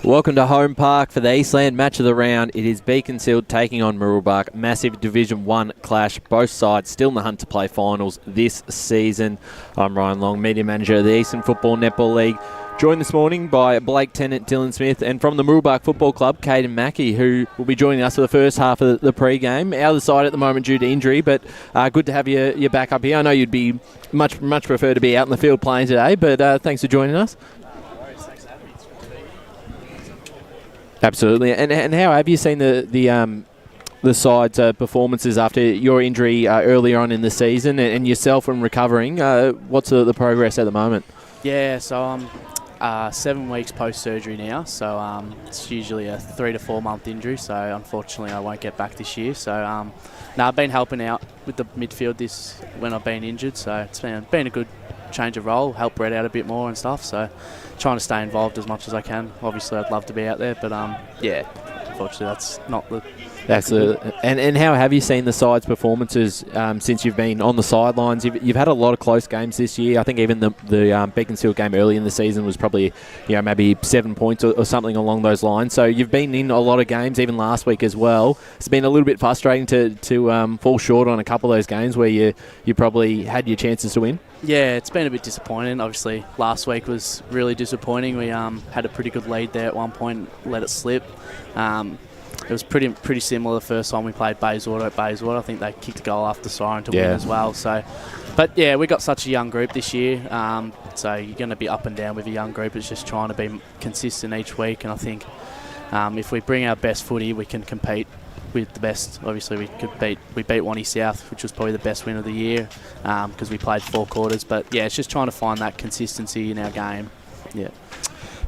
Welcome to Holm Park for the Eastland Match of the round. It is Beaconsfield taking on Mooroolbark. Massive Division 1 clash. Both sides still in the hunt to play finals this season. I'm Ryan Long, Media Manager of the Eastern Football Netball League. Joined this morning by Blake Tennant, Dylan Smith, and from the Mooroolbark Football Club, Caden Mackey, who will be joining us for the first half of the pre-game. Out of the side at the moment due to injury, but good to have you back up here. I know you'd be much prefer to be out in the field playing today, but thanks for joining us. Absolutely. And how have you seen the side's performances after your injury earlier on in the season, and yourself when recovering? What's the progress at the moment? Yeah, so I'm 7 weeks post-surgery now, so it's usually a 3 to 4 month injury, so unfortunately I won't get back this year. So I've been helping out with the midfield when I've been injured, so it's been a good change of role, help Brett out a bit more and stuff, so trying to stay involved as much as I can. Obviously I'd love to be out there, but yeah, unfortunately that's not the... Absolutely. And how have you seen the side's performances since you've been on the sidelines? You've had a lot of close games this year. I think even the Beaconsfield game early in the season was probably maybe 7 points or something along those lines. So you've been in a lot of games, even last week as well. It's been a little bit frustrating to fall short on a couple of those games where you probably had your chances to win. Yeah, it's been a bit disappointing. Obviously last week was really disappointing. We had a pretty good lead there at one point, let it slip. It was pretty similar the first time we played Bayswater at Bayswater. I think they kicked a goal after siren to win as well. So, but yeah, we got such a young group this year. So you're going to be up and down with a young group. It's just trying to be consistent each week. And I think if we bring our best footy, we can compete with the best. Obviously, we beat Wanty South, which was probably the best win of the year because we played 4 quarters. But yeah, it's just trying to find that consistency in our game. Yeah.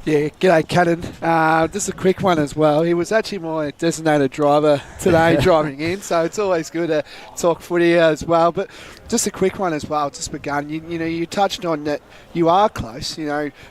Yeah, g'day, Cannon. Just a quick one as well. He was actually my designated driver today driving in, so it's always good to talk footy as well. But just a quick one as well, just begun. You touched on that you are close,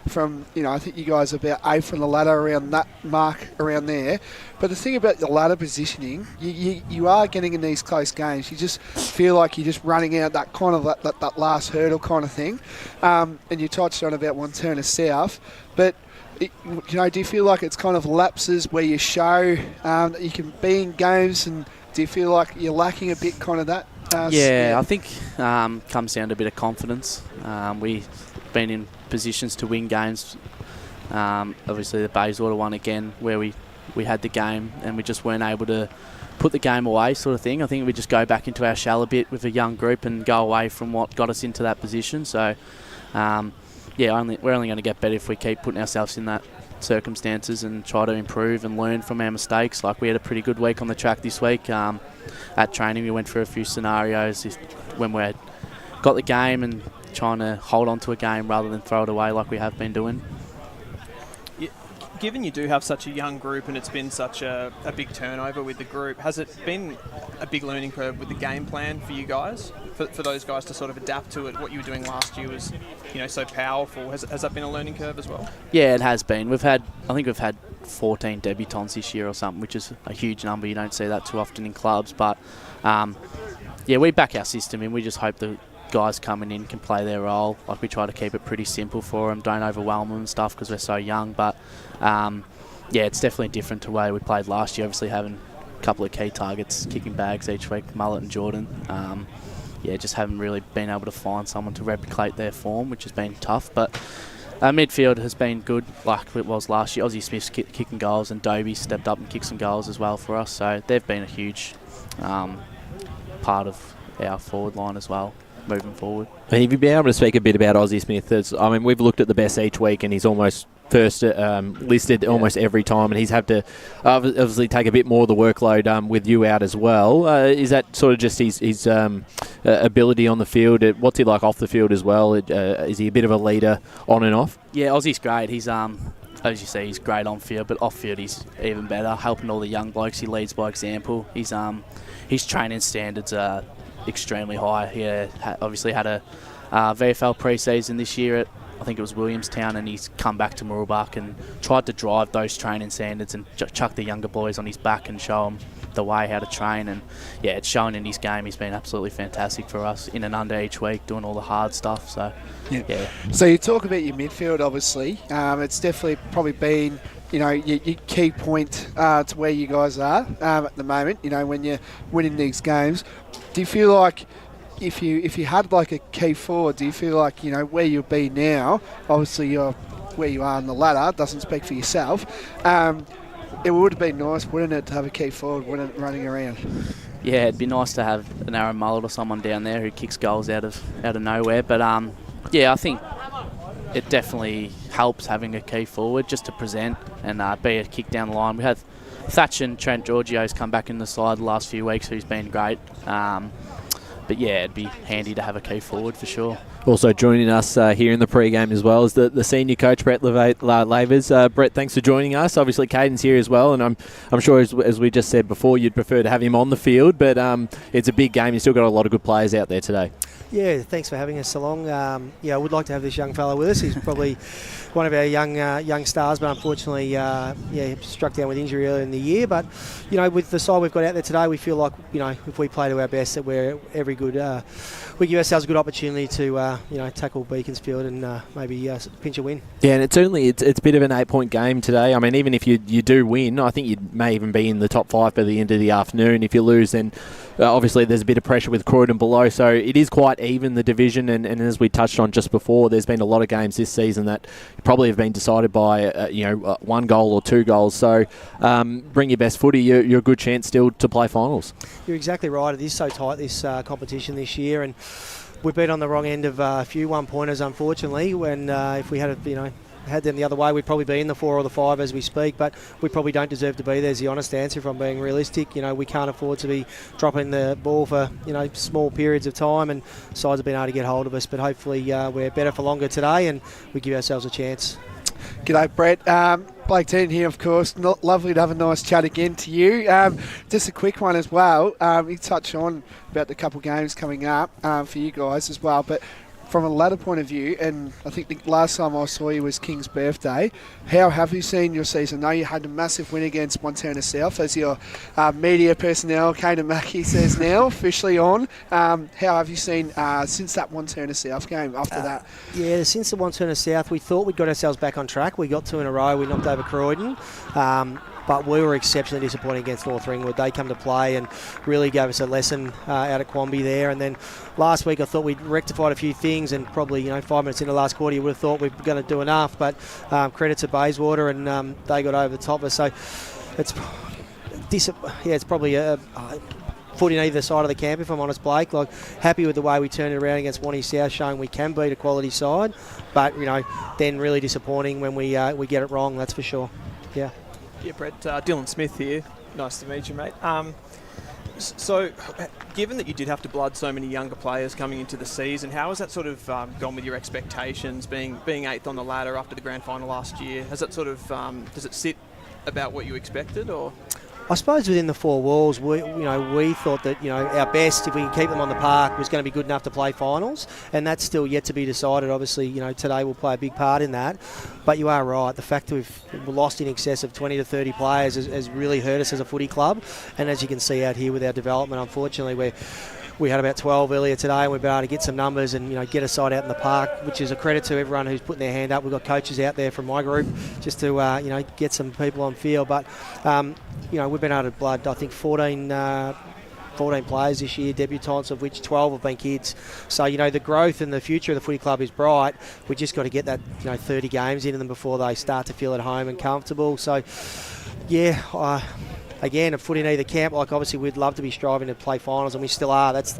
from, I think you guys are about 8th on the ladder around that mark around there. But the thing about the ladder positioning, you are getting in these close games. You just feel like you're just running out that kind of that last hurdle kind of thing. And you touched on about Montana South, but do you feel like it's kind of lapses where you show that you can be in games, and do you feel like you're lacking a bit kind of that? I think comes down to a bit of confidence. We've been in positions to win games. Obviously the Bayswater one again, where we had the game and we just weren't able to put the game away sort of thing. I think we just go back into our shell a bit with a young group and go away from what got us into that position. So we're only going to get better if we keep putting ourselves in that circumstances and try to improve and learn from our mistakes. Like we had a pretty good week on the track this week. At training we went through a few scenarios when we got the game and trying to hold on to a game rather than throw it away like we have been doing. Given you do have such a young group and it's been such a big turnover with the group, has it been a big learning curve with the game plan for you guys, for those guys to sort of adapt to it? What you were doing last year was, so powerful. Has that been a learning curve as well? Yeah, it has been. I think we've had 14 debutants this year or something, which is a huge number. You don't see that too often in clubs, but we back our system and we just hope the guys coming in can play their role. Like we try to keep it pretty simple for them, don't overwhelm them and stuff because we're so young. But it's definitely different to the way we played last year. Obviously having a couple of key targets, kicking bags each week, Mullet and Jordan. Just haven't really been able to find someone to replicate their form, which has been tough. But our midfield has been good, like it was last year. Aussie Smith's kicking goals and Dobie stepped up and kicked some goals as well for us. So they've been a huge part of our forward line as well, moving forward. And if you'd be able to speak a bit about Aussie Smith, we've looked at the best each week and he's almost first listed almost every time, and he's had to obviously take a bit more of the workload with you out as well. Is that sort of just his ability on the field? What's he like off the field as well? Is he a bit of a leader on and off? Yeah, Aussie's great. He's as you see, he's great on field, but off field he's even better, helping all the young blokes. He leads by example. His training standards are extremely high. He obviously had a VFL pre-season this year at, I think it was Williamstown, and he's come back to Mooroolbark and tried to drive those training standards and chuck the younger boys on his back and show them the way how to train, and yeah, it's shown in his game. He's been absolutely fantastic for us in and under each week, doing all the hard stuff. So yeah. So you talk about your midfield, obviously. It's definitely probably been, your key point to where you guys are at the moment. When you're winning these games, do you feel like if you had like a key forward, do you feel like where you'll be now? Obviously, you're where you are on the ladder. Doesn't speak for yourself. It would have been nice, wouldn't it, to have a key forward running around? Yeah, it'd be nice to have an Aaron Mullet or someone down there who kicks goals out of nowhere. But I think it definitely helps having a key forward just to present and be a kick down the line. We had Thatch and Trent Giorgio's come back in the side the last few weeks, who's been great. But yeah, it'd be handy to have a key forward for sure. Also joining us here in the pre-game as well is the senior coach, Brett Lavers. Brett, thanks for joining us. Obviously, Caden's here as well, and I'm sure, as we just said before, you'd prefer to have him on the field, but it's a big game. You've still got a lot of good players out there today. Yeah, thanks for having us along. I would like to have this young fellow with us. He's probably one of our young stars, but unfortunately, struck down with injury earlier in the year. But with the side we've got out there today, we feel like if we play to our best, that we're every good. We give ourselves a good opportunity to tackle Beaconsfield and maybe pinch a win. Yeah, and it's a bit of an 8-point game today. I mean, even if you do win, I think you may even be in the top 5 by the end of the afternoon. If you lose, then obviously there's a bit of pressure with Croydon below, so it is quite even, the division, and as we touched on just before, there's been a lot of games this season that probably have been decided by 1 goal or 2 goals. So bring your best footy. You're a good chance still to play finals. You're exactly right. It is so tight, this competition this year, and we've been on the wrong end of a few one-pointers, unfortunately. When if we had had them the other way, we'd probably be in the 4 or the 5 as we speak, but we probably don't deserve to be there, is the honest answer, if I'm being realistic. We can't afford to be dropping the ball for small periods of time, and sides have been able to get hold of us, but hopefully we're better for longer today and we give ourselves a chance. G'day, Brett. Blake Dean here, of course. Lovely to have a nice chat again to you. Just a quick one as well. You touched on about the couple games coming up for you guys as well, but from a ladder point of view, and I think the last time I saw you was King's birthday, how have you seen your season? I know you had a massive win against Montana South, as your media personnel, Kaden Mackey, says now, officially on. How have you seen since that Montana South game after that? Yeah, since the Montana South, we thought we'd got ourselves back on track. We got 2 in a row. We knocked over Croydon. But we were exceptionally disappointed against North Ringwood. They come to play and really gave us a lesson out at Quamby there. And then last week I thought we'd rectified a few things, and probably 5 minutes in the last quarter you would have thought we were going to do enough. But credit to Bayswater, and they got over the top of us. So it's probably a foot in either side of the camp, if I'm honest, Blake. Happy with the way we turned it around against Wanty South, showing we can beat a quality side. But then really disappointing when we get it wrong. That's for sure. Yeah. Yeah, Brett, Dylan Smith here. Nice to meet you, mate. So, given that you did have to blood so many younger players coming into the season, how has that sort of gone with your expectations, being 8th on the ladder after the grand final last year? Has that sort of does it sit about what you expected, or? I suppose within the 4 walls, we thought that our best, if we can keep them on the park, was going to be good enough to play finals, and that's still yet to be decided. Obviously, today will play a big part in that. But you are right. The fact that we've lost in excess of 20 to 30 players has really hurt us as a footy club, and as you can see out here with our development, unfortunately, we had about 12 earlier today, and we've been able to get some numbers and get a side out in the park, which is a credit to everyone who's putting their hand up. We've got coaches out there from my group just to get some people on field. But we've been able to blood, I think, 14 players this year, debutants, of which 12 have been kids. So the growth and the future of the footy club is bright. We just got to get that 30 games into them before they start to feel at home and comfortable. So yeah. Again, a foot in either camp. Obviously, we'd love to be striving to play finals, and we still are. That's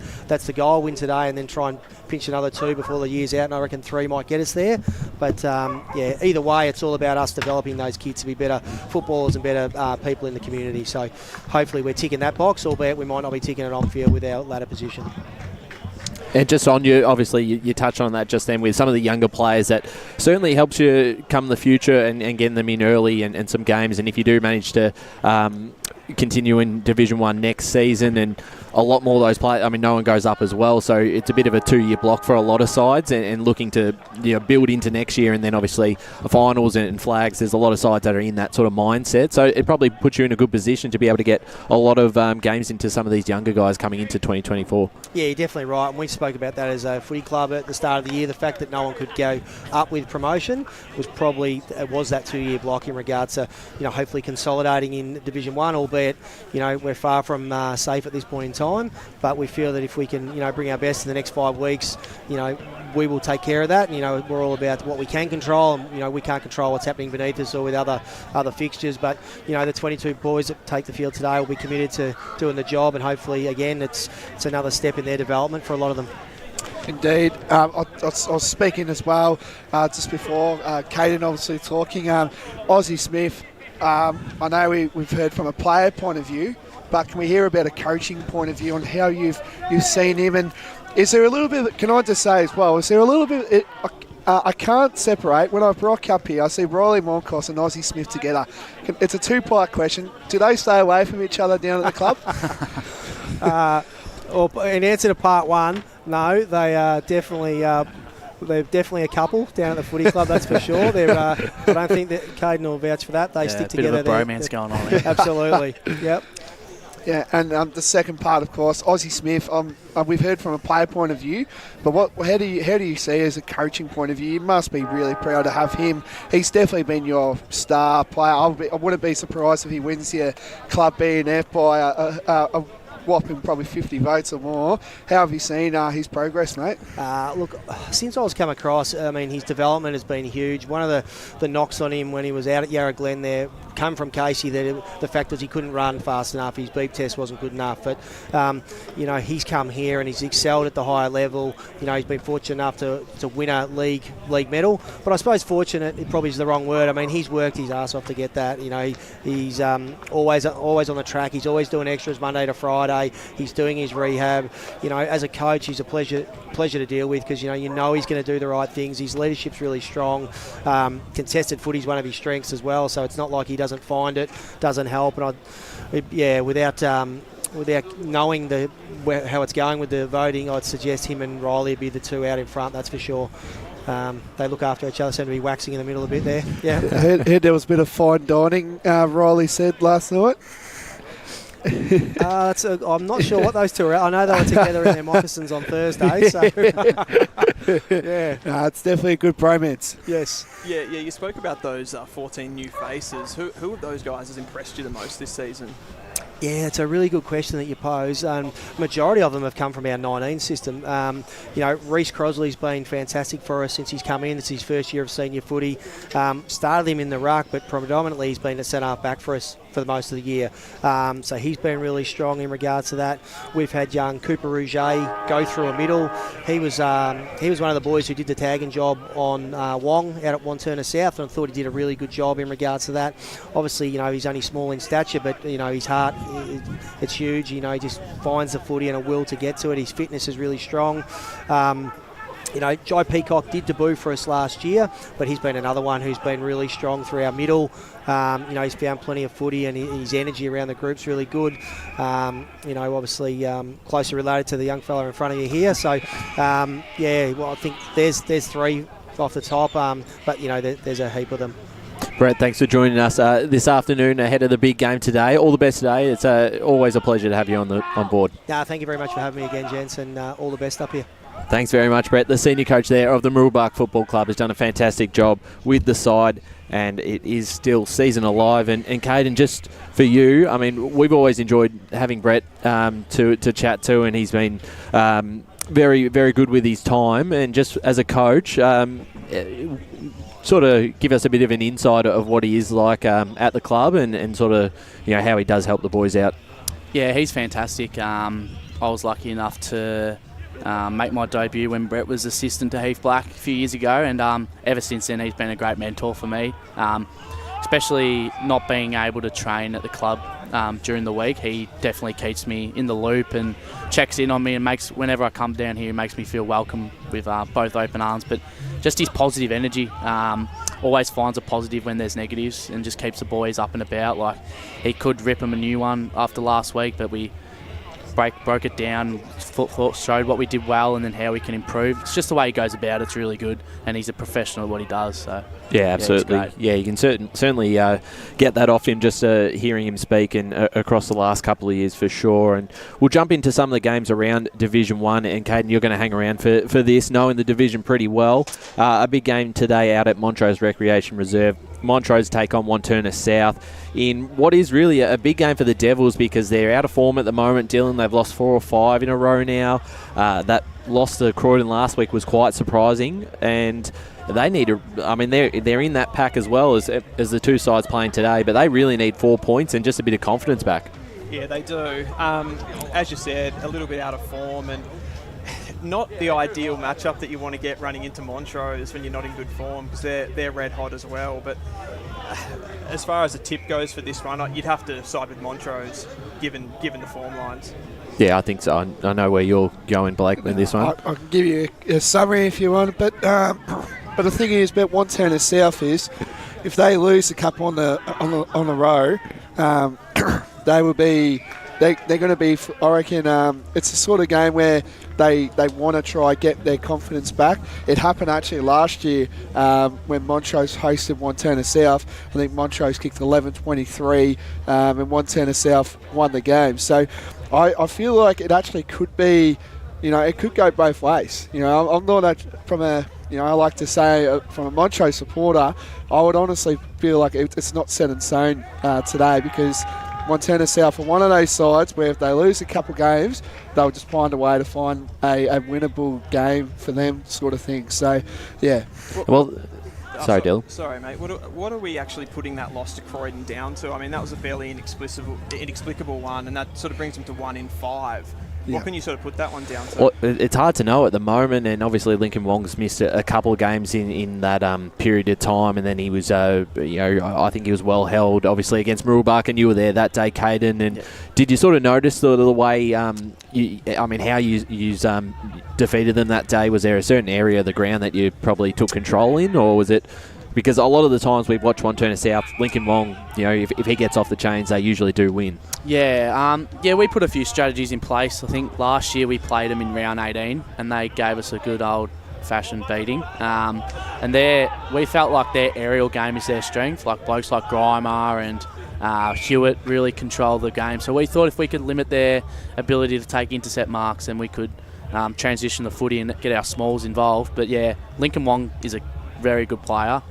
the goal. Win today, and then try and pinch another 2 before the year's out. And I reckon 3 might get us there. But either way, it's all about us developing those kids to be better footballers and better people in the community. So hopefully, we're ticking that box, albeit we might not be ticking it on field with our ladder position. And just on you, obviously, you touched on that just then with some of the younger players. That certainly helps you come the future and getting them in early and some games. And if you do manage to continue in Division 1 next season, and a lot more of those players. I mean, no one goes up as well, so it's a bit of a 2-year block for a lot of sides, and looking to build into next year, and then obviously finals and flags. There's a lot of sides that are in that sort of mindset, so it probably puts you in a good position to be able to get a lot of games into some of these younger guys coming into 2024. Yeah, you're definitely right, and we spoke about that as a footy club at the start of the year. The fact that no one could go up with promotion was that 2-year block in regards to hopefully consolidating in Division 1, albeit we're far from safe at this point in time, but we feel that if we can bring our best in the next 5 weeks, we will take care of that. We're all about what we can control, and we can't control what's happening beneath us or with other fixtures, but the 22 boys that take the field today will be committed to doing the job, and hopefully again it's another step in their development for a lot of them. Indeed. I was speaking as well just before Caden obviously talking. Aussie Smith, I know we've heard from a player point of view, but can we hear about a coaching point of view on how you've seen him? And is there a little bit, can I just say as well, is there a little bit, I can't separate, when I rock up here, I see Riley Moncos and Aussie Smith together. It's a two-part question. Do they stay away from each other down at the club? In answer to part one, no, they are definitely... they're definitely a couple down at the footy club, that's for sure. I don't think that Caden will vouch for that. They stick together. Bit of a bromance going on there. Absolutely. Yep. Yeah, and the second part, of course, Aussie Smith. We've heard from a player point of view, but how do you see as a coaching point of view? You must be really proud to have him. He's definitely been your star player. I wouldn't be surprised if he wins your club B&F by a whopping probably 50 votes or more. How have you seen his progress, mate? Look, since I was come across, his development has been huge. One of the knocks on him when he was out at Yarra Glen there come from Casey, that the fact was he couldn't run fast enough, his beep test wasn't good enough, but he's come here and he's excelled at the higher level. He's been fortunate enough to win a league medal, but I suppose fortunate it probably is the wrong word. He's worked his ass off to get that. He's always on the track. He's always doing extras Monday to Friday. He's doing his rehab. As a coach, he's a pleasure to deal with, because he's going to do the right things. His leadership's really strong. Contested footy's one of his strengths as well, so it's not like he doesn't find it, doesn't help. And without knowing how it's going with the voting, I'd suggest him and Riley would be the two out in front, that's for sure. They look after each other, seem to be waxing in the middle a bit there. Yeah. I heard there was a bit of fine dining, Riley said last night. I'm not sure what those two are. I know they were together in their moccasins on Thursday. So yeah, it's definitely a good bromance. Yes. Yeah. You spoke about those 14 new faces. Who of those guys has impressed you the most this season? Yeah, it's a really good question that you pose. Majority of them have come from our 19 system. Reece Crosley's been fantastic for us since he's come in. It's his first year of senior footy. Started him in the ruck, but predominantly he's been a centre-half back for us for the most of the year. So he's been really strong in regards to that. We've had young Cooper Rouget go through a middle. He was one of the boys who did the tagging job on Wong out at Wanturna South, and I thought he did a really good job in regards to that. Obviously, he's only small in stature, but his heart, it's huge. He just finds the footy and a will to get to it. His fitness is really strong. Jai Peacock did debut for us last year, but he's been another one who's been really strong through our middle. He's found plenty of footy, and his energy around the group's really good. Obviously closely related to the young fella in front of you here. So, I think there's three off the top, but there's a heap of them. Brett, thanks for joining us this afternoon ahead of the big game today. All the best today. It's always a pleasure to have you on board. Thank you very much for having me again, gents, and all the best up here. Thanks very much, Brett. The senior coach there of the Mooroolbark Football Club has done a fantastic job with the side, and it is still season alive. And Caden, just for you, we've always enjoyed having Brett to chat to, and he's been very, very good with his time. And just as a coach, sort of give us a bit of an insight of what he is like at the club, and sort of how he does help the boys out. Yeah, he's fantastic. I was lucky enough to make my debut when Brett was assistant to Heath Black a few years ago, and ever since then he's been a great mentor for me, especially not being able to train at the club during the week. He definitely keeps me in the loop and checks in on me, and whenever I come down here, he makes me feel welcome with both open arms. But just his positive energy, always finds a positive when there's negatives and just keeps the boys up and about. Like, he could rip them a new one after last week, but we broke it down, showed what we did well and then how we can improve. It's just the way he goes about it. It's really good, and he's a professional at what he does. So yeah, absolutely. Yeah, you can certainly get that off him just hearing him speak and across the last couple of years for sure. And we'll jump into some of the games around Division 1. And Caden, you're going to hang around for this, knowing the division pretty well. A big game today out at Montrose Recreation Reserve. Montrose take on Wantirna South in what is really a big game for the Devils because they're out of form at the moment. Dylan, they've lost 4 or 5 in a row now. That loss to Croydon last week was quite surprising, and they need to. I mean, they're in that pack as well as the two sides playing today, but they really need 4 points and just a bit of confidence back. Yeah, they do. As you said, a little bit out of form and not the ideal matchup that you want to get running into Montrose when you're not in good form because they're red hot as well. But as far as the tip goes for this one, you'd have to side with Montrose given the form lines. Yeah, I think so. I know where you're going, Blake, with this one. I can give you a summary if you want, but the thing is about Wantirna South is if they lose a couple on the row, they will be. They're going to be, I reckon, it's a sort of game where they want to try get their confidence back. It happened actually last year when Montrose hosted Wantirna South. I think Montrose kicked 11-23 and Wantirna South won the game. So I feel like it actually could be, it could go both ways. I'm not from a, I like to say from a Montrose supporter, I would honestly feel like it's not set in stone today because Wantirna South are one of those sides where if they lose a couple games, they'll just find a way to find a winnable game for them sort of thing. So, yeah. Well, sorry, Dylan. Sorry, mate. What are we actually putting that loss to Croydon down to? I mean, that was a fairly inexplicable one, and that sort of brings them to 1 in 5. Yeah. What can you sort of put that one down to? Well, it's hard to know at the moment, and obviously Lincoln Wong's missed a couple of games in that period of time, and then he was, I think he was well held, obviously against Mooroolbark, and you were there that day, Caden. And did you sort of notice the way, how you defeated them that day? Was there a certain area of the ground that you probably took control in, or was it? Because a lot of the times we've watched Wantirna South, Lincoln Wong, if he gets off the chains, they usually do win. Yeah, we put a few strategies in place. I think last year we played them in round 18 and they gave us a good old-fashioned beating. And we felt like their aerial game is their strength, like blokes like Grimer and Hewitt really control the game. So we thought if we could limit their ability to take intercept marks, then we could transition the footy and get our smalls involved. But yeah, Lincoln Wong is a very good player.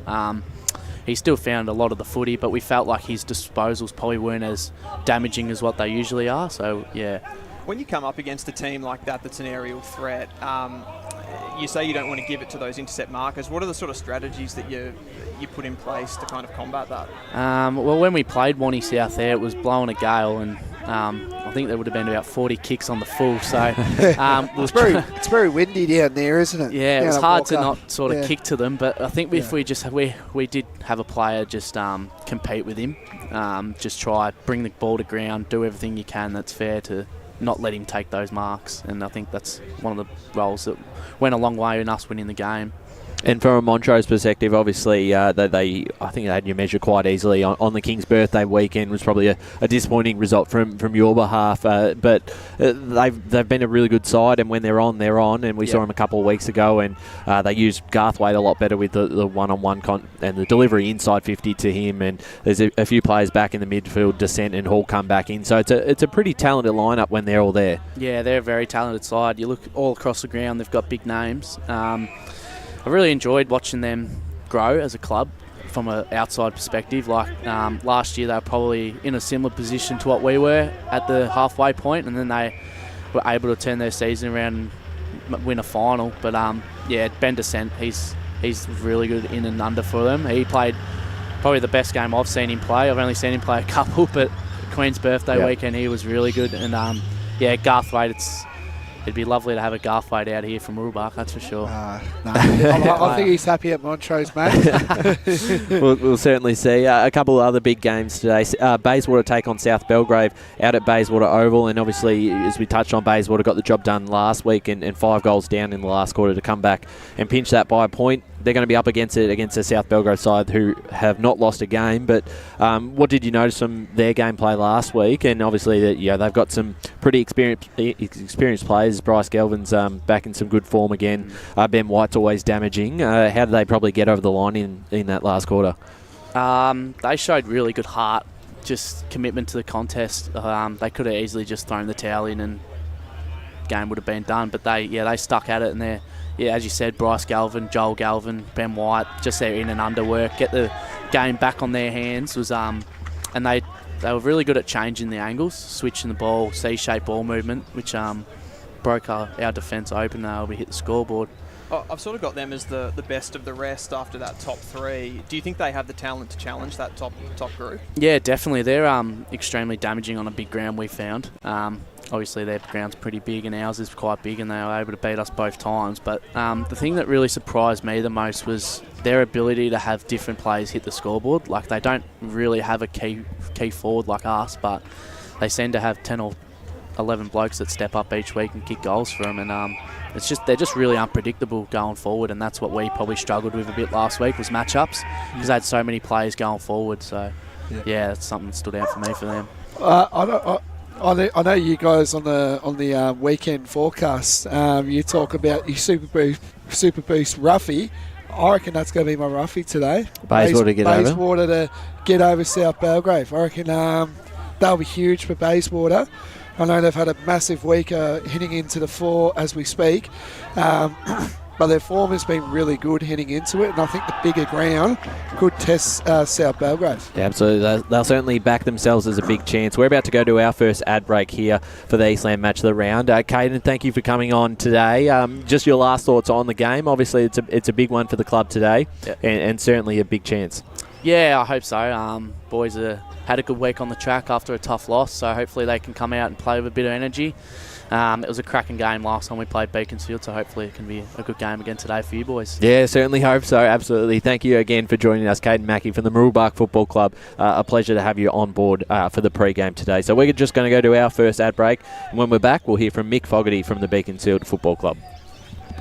He still found a lot of the footy, but we felt like his disposals probably weren't as damaging as what they usually are. So yeah. When you come up against a team like that's an aerial threat, you say you don't want to give it to those intercept markers. What are the sort of strategies that you put in place to kind of combat that? Well, when we played Wanty South there, it was blowing a gale, and I think there would have been about 40 kicks on the full. So it's very windy down there, isn't it? Yeah, it was hard to not sort of kick to them. But I think if we did have a player just compete with him, just try bring the ball to ground, do everything you can that's fair to not let him take those marks. And I think that's one of the roles that went a long way in us winning the game. And from a Montrose perspective, obviously, I think they had you measure quite easily on the King's birthday weekend. Was probably a disappointing result from your behalf. But they've been a really good side, and when they're on. And we saw them a couple of weeks ago, and they used Garthwaite a lot better with the one-on-one and the delivery inside 50 to him. And there's a few players back in the midfield, Descent and Hall come back in. So it's a pretty talented lineup when they're all there. Yeah, they're a very talented side. You look all across the ground, they've got big names. I really enjoyed watching them grow as a club from an outside perspective. Like last year, they were probably in a similar position to what we were at the halfway point, and then they were able to turn their season around and win a final. But Ben Descent, he's really good in and under for them. He played probably the best game I've seen him play. I've only seen him play a couple, but Queen's birthday weekend, he was really good. And Garthwaite, it'd be lovely to have a Garthwaite out here from Mooroolbark, that's for sure. I think he's happy at Montrose, mate. We'll certainly see. A couple of other big games today. Bayswater take on South Belgrave out at Bayswater Oval, and obviously, as we touched on, Bayswater got the job done last week and 5 goals down in the last quarter to come back and pinch that by a point. they're going to be up against it against the South Belgrade side who have not lost a game. But what did you notice from their gameplay last week? And obviously, they've got some pretty experienced players. Bryce Galvin's back in some good form again. Ben White's always damaging. How did they probably get over the line in that last quarter? They showed really good heart, just commitment to the contest. They could have easily just thrown the towel in and game would have been done, but they stuck at it, and as you said, Bryce Galvin, Joel Galvin, Ben White, just their in and under work, get the game back on their hands was and they were really good at changing the angles, switching the ball, C-shaped ball movement, which broke our defence open. We hit the scoreboard. I've sort of got them as the best of the rest after that top three. Do you think they have the talent to challenge that top group? Yeah, definitely. They're extremely damaging on a big ground, we found. Obviously, their ground's pretty big and ours is quite big, and they were able to beat us both times. But the thing that really surprised me the most was their ability to have different players hit the scoreboard. Like, they don't really have a key forward like us, but they seem to have 10 or 11 blokes that step up each week and kick goals for them, and they're just really unpredictable going forward, and that's what we probably struggled with a bit last week was matchups, because they had so many players going forward. So that's something that stood out for me for them. I know you guys on the weekend forecast. You talk about your Super Boost roughie. I reckon that's going to be my roughie today. Bayswater to get over. Bayswater to get over South Belgrave. I reckon that'll be huge for Bayswater. I know they've had a massive week heading into the 4 as we speak, but their form has been really good heading into it, and I think the bigger ground could test South Belgrave. Yeah, absolutely. They'll certainly back themselves as a big chance. We're about to go to our first ad break here for the Eastland Match of the Round. Caden, thank you for coming on today. Just your last thoughts on the game. Obviously, it's a big one for the club today, and certainly a big chance. Yeah, I hope so. Boys had a good week on the track after a tough loss, so hopefully they can come out and play with a bit of energy. It was a cracking game last time we played Beaconsfield, so hopefully it can be a good game again today for you boys. Yeah, certainly hope so, absolutely. Thank you again for joining us, Caden Mackey from the Mooroolbark Football Club. A pleasure to have you on board for the pre-game today. So we're just going to go to our first ad break, and when we're back, we'll hear from Mick Fogarty from the Beaconsfield Football Club.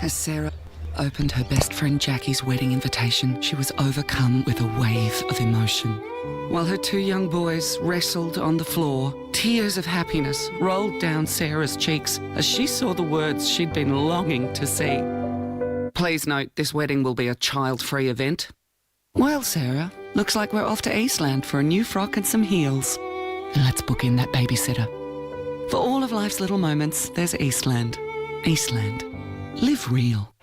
As Sarah opened her best friend Jackie's wedding invitation, she was overcome with a wave of emotion. While her 2 young boys wrestled on the floor, tears of happiness rolled down Sarah's cheeks as she saw the words she'd been longing to see. Please note, this wedding will be a child-free event. Well, Sarah, looks like we're off to Eastland for a new frock and some heels. And let's book in that babysitter. For all of life's little moments, there's Eastland. Eastland. Live real.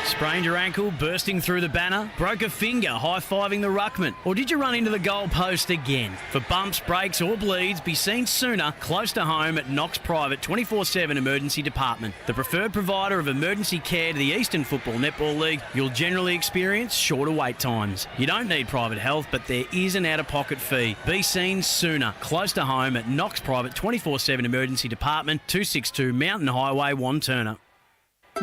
Sprained your ankle, bursting through the banner? Broke a finger, high-fiving the ruckman? Or did you run into the goal post again? For bumps, breaks or bleeds, be seen sooner, close to home at Knox Private 24/7 Emergency Department. The preferred provider of emergency care to the Eastern Football Netball League, you'll generally experience shorter wait times. You don't need private health, but there is an out-of-pocket fee. Be seen sooner, close to home at Knox Private 24/7 Emergency Department, 262 Mountain Highway, Wanturna.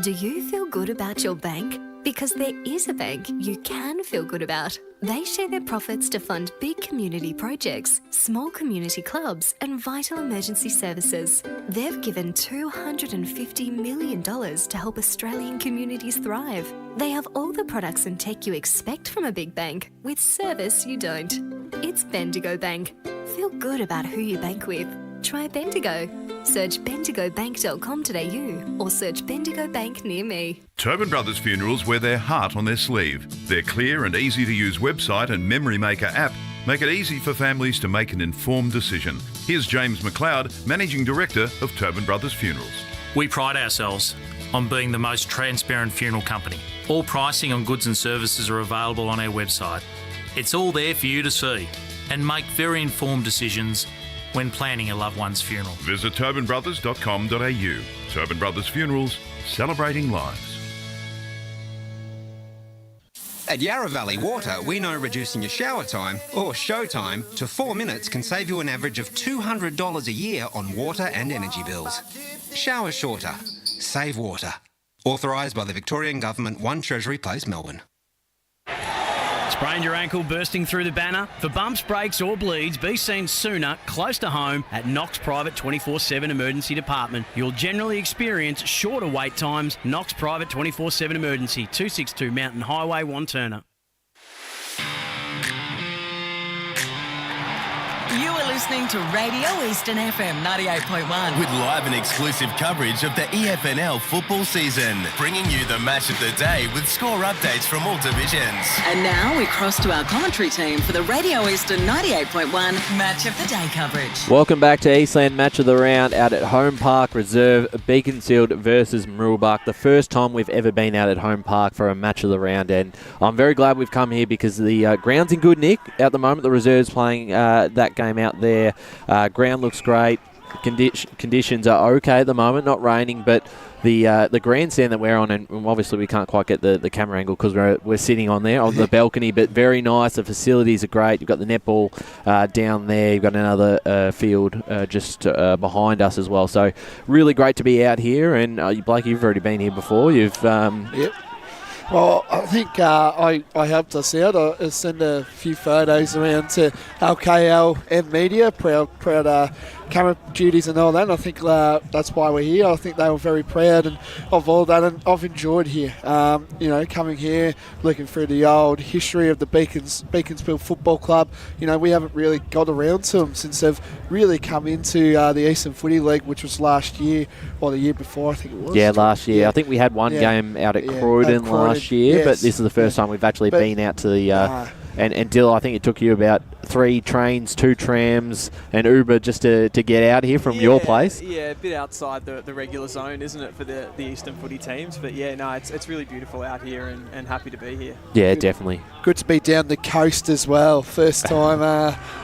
Do you feel good about your bank? Because there is a bank you can feel good about. They share their profits to fund big community projects, small community clubs, and vital emergency services. They've given $250 million to help Australian communities thrive. They have all the products and tech you expect from a big bank, with service you don't. It's Bendigo Bank. Feel good about who you bank with. Try Bendigo. Search bendigobank.com.au or search Bendigo Bank near me. Tobin Brothers Funerals wear their heart on their sleeve. Their clear and easy-to-use website and Memory Maker app make it easy for families to make an informed decision. Here's James McLeod, Managing Director of Tobin Brothers Funerals. We pride ourselves on being the most transparent funeral company. All pricing on goods and services are available on our website. It's all there for you to see and make very informed decisions when planning a loved one's funeral. Visit tobinbrothers.com.au. Tobin Brothers Funerals, celebrating lives. At Yarra Valley Water, we know reducing your shower time, or show time, to 4 minutes can save you an average of $200 a year on water and energy bills. Shower shorter. Save water. Authorised by the Victorian Government, 1 Treasury Place, Melbourne. Sprained your ankle bursting through the banner? For bumps, breaks or bleeds, be seen sooner, close to home at Knox Private 24/7 Emergency Department. You'll generally experience shorter wait times. Knox Private 24/7 Emergency, 262 Mountain Highway, Wanturna. You are listening to Radio Eastern FM 98.1. With live and exclusive coverage of the EFNL football season. Bringing you the match of the day with score updates from all divisions. And now we cross to our commentary team for the Radio Eastern 98.1 Match of the Day coverage. Welcome back to Eastland Match of the Round out at Holm Park Reserve, Beaconsfield versus Mooroolbark. The first time we've ever been out at Holm Park for a Match of the Round, and I'm very glad we've come here because the ground's in good nick at the moment. The Reserve's playing that game out there. Ground looks great. Conditions are okay at the moment, not raining, but the grandstand that we're on, and obviously we can't quite get the camera angle because we're sitting on there on the balcony, but very nice. The facilities are great. You've got the netball down there. You've got another field just behind us as well. So really great to be out here. And Blake, you've already been here before. You've Yep. Well, I think I helped us out. I sent a few photos around to LKL and media, proud camera duties and all that. And I think that's why we're here. I think they were very proud of all that, and I've enjoyed here. Coming here, looking through the old history of the Beaconsfield Football Club. We haven't really got around to them since they've really come into the Eastern Footy League, which was last year or the year before, I think it was. Yeah, last year. I think we had one game out at Croydon last year, yes. but this is the first time we've actually been out to the... And Dill, I think it took you about 3 trains, 2 trams, and Uber just to get out here from your place. Yeah, a bit outside the regular zone, isn't it, for the Eastern footy teams? But yeah, no, it's really beautiful out here and happy to be here. Yeah, definitely. Good to be down the coast as well. First time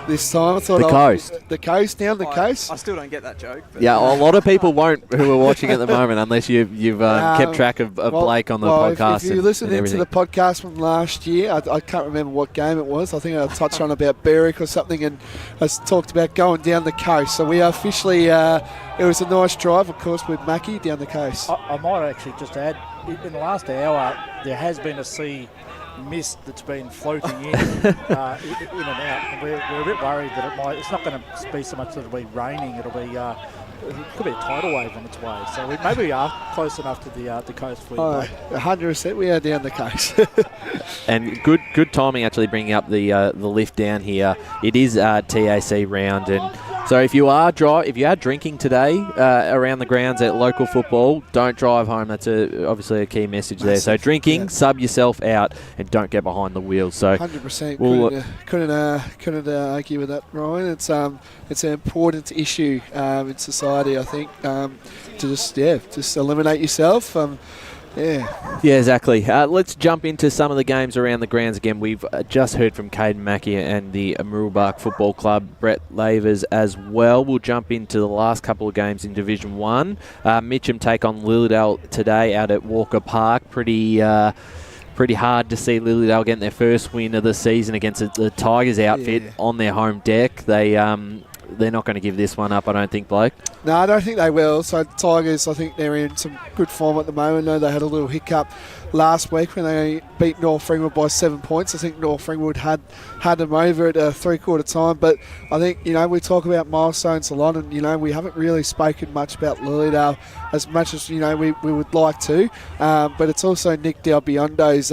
this time. I thought the coast, down the coast. I still don't get that joke. But Yeah, a lot of people won't who are watching at the moment unless you've kept track of Blake on the podcast. If you listen into the podcast from last year, I can't remember what game it was. I think I touched on about Berwick or something, and I talked about going down the coast. So we are officially, it was a nice drive, of course, with Mackie down the coast. I might actually just add, in the last hour, there has been a sea mist that's been floating in and out. And we're a bit worried that it's not going to be so much that it'll be raining, it'll be... it could be a tidal wave on its way, so maybe we are close enough to the coast for you. 100%, we are down the coast. And good timing actually bringing up the lift down here. It is TAC round, and so if you are drinking today around the grounds at local football, don't drive home. That's obviously a key message there. So drinking, sub yourself out, and don't get behind the wheel. So 100%. Couldn't argue with that, Ryan. It's an important issue in society, I think, to just eliminate yourself. Yeah, exactly. Let's jump into some of the games around the grounds again. We've just heard from Caden Mackey and the Mooroolbark Football Club, Brett Lavers as well. We'll jump into the last couple of games in Division 1. Mitcham take on Lilydale today out at Walker Park. Pretty hard to see Lilydale getting their first win of the season against the Tigers outfit on their home deck. They're not going to give this one up, I don't think, Blake. No, I don't think they will. So Tigers, I think they're in some good form at the moment. I know they had a little hiccup last week when they beat North Ringwood by 7 points. I think North Ringwood had them over at three-quarter time. But I think, we talk about milestones a lot, and, we haven't really spoken much about Lilydale as much as, we would like to. But it's also Nick Del Biondo's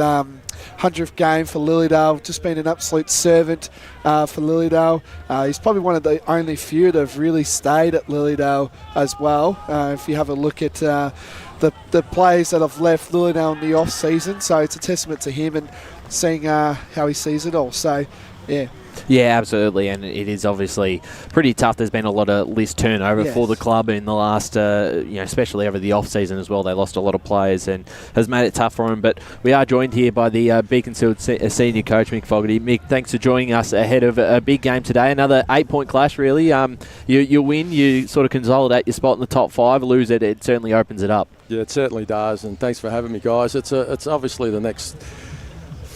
100th game for Lilydale, just been an absolute servant for Lilydale. He's probably one of the only few that have really stayed at Lilydale as well. If you have a look at the players that have left Lilydale in the off-season, so it's a testament to him and seeing how he sees it all. So, yeah. Yeah, absolutely, and it is obviously pretty tough. There's been a lot of list turnover for the club in the last, especially over the off-season as well. They lost a lot of players and has made it tough for them. But we are joined here by the Beaconsfield senior coach, Mick Fogarty. Mick, thanks for joining us ahead of a big game today. Another 8-point clash, really. You win, you sort of consolidate your spot in the top 5. Lose it, it certainly opens it up. Yeah, it certainly does, and thanks for having me, guys. It's obviously the next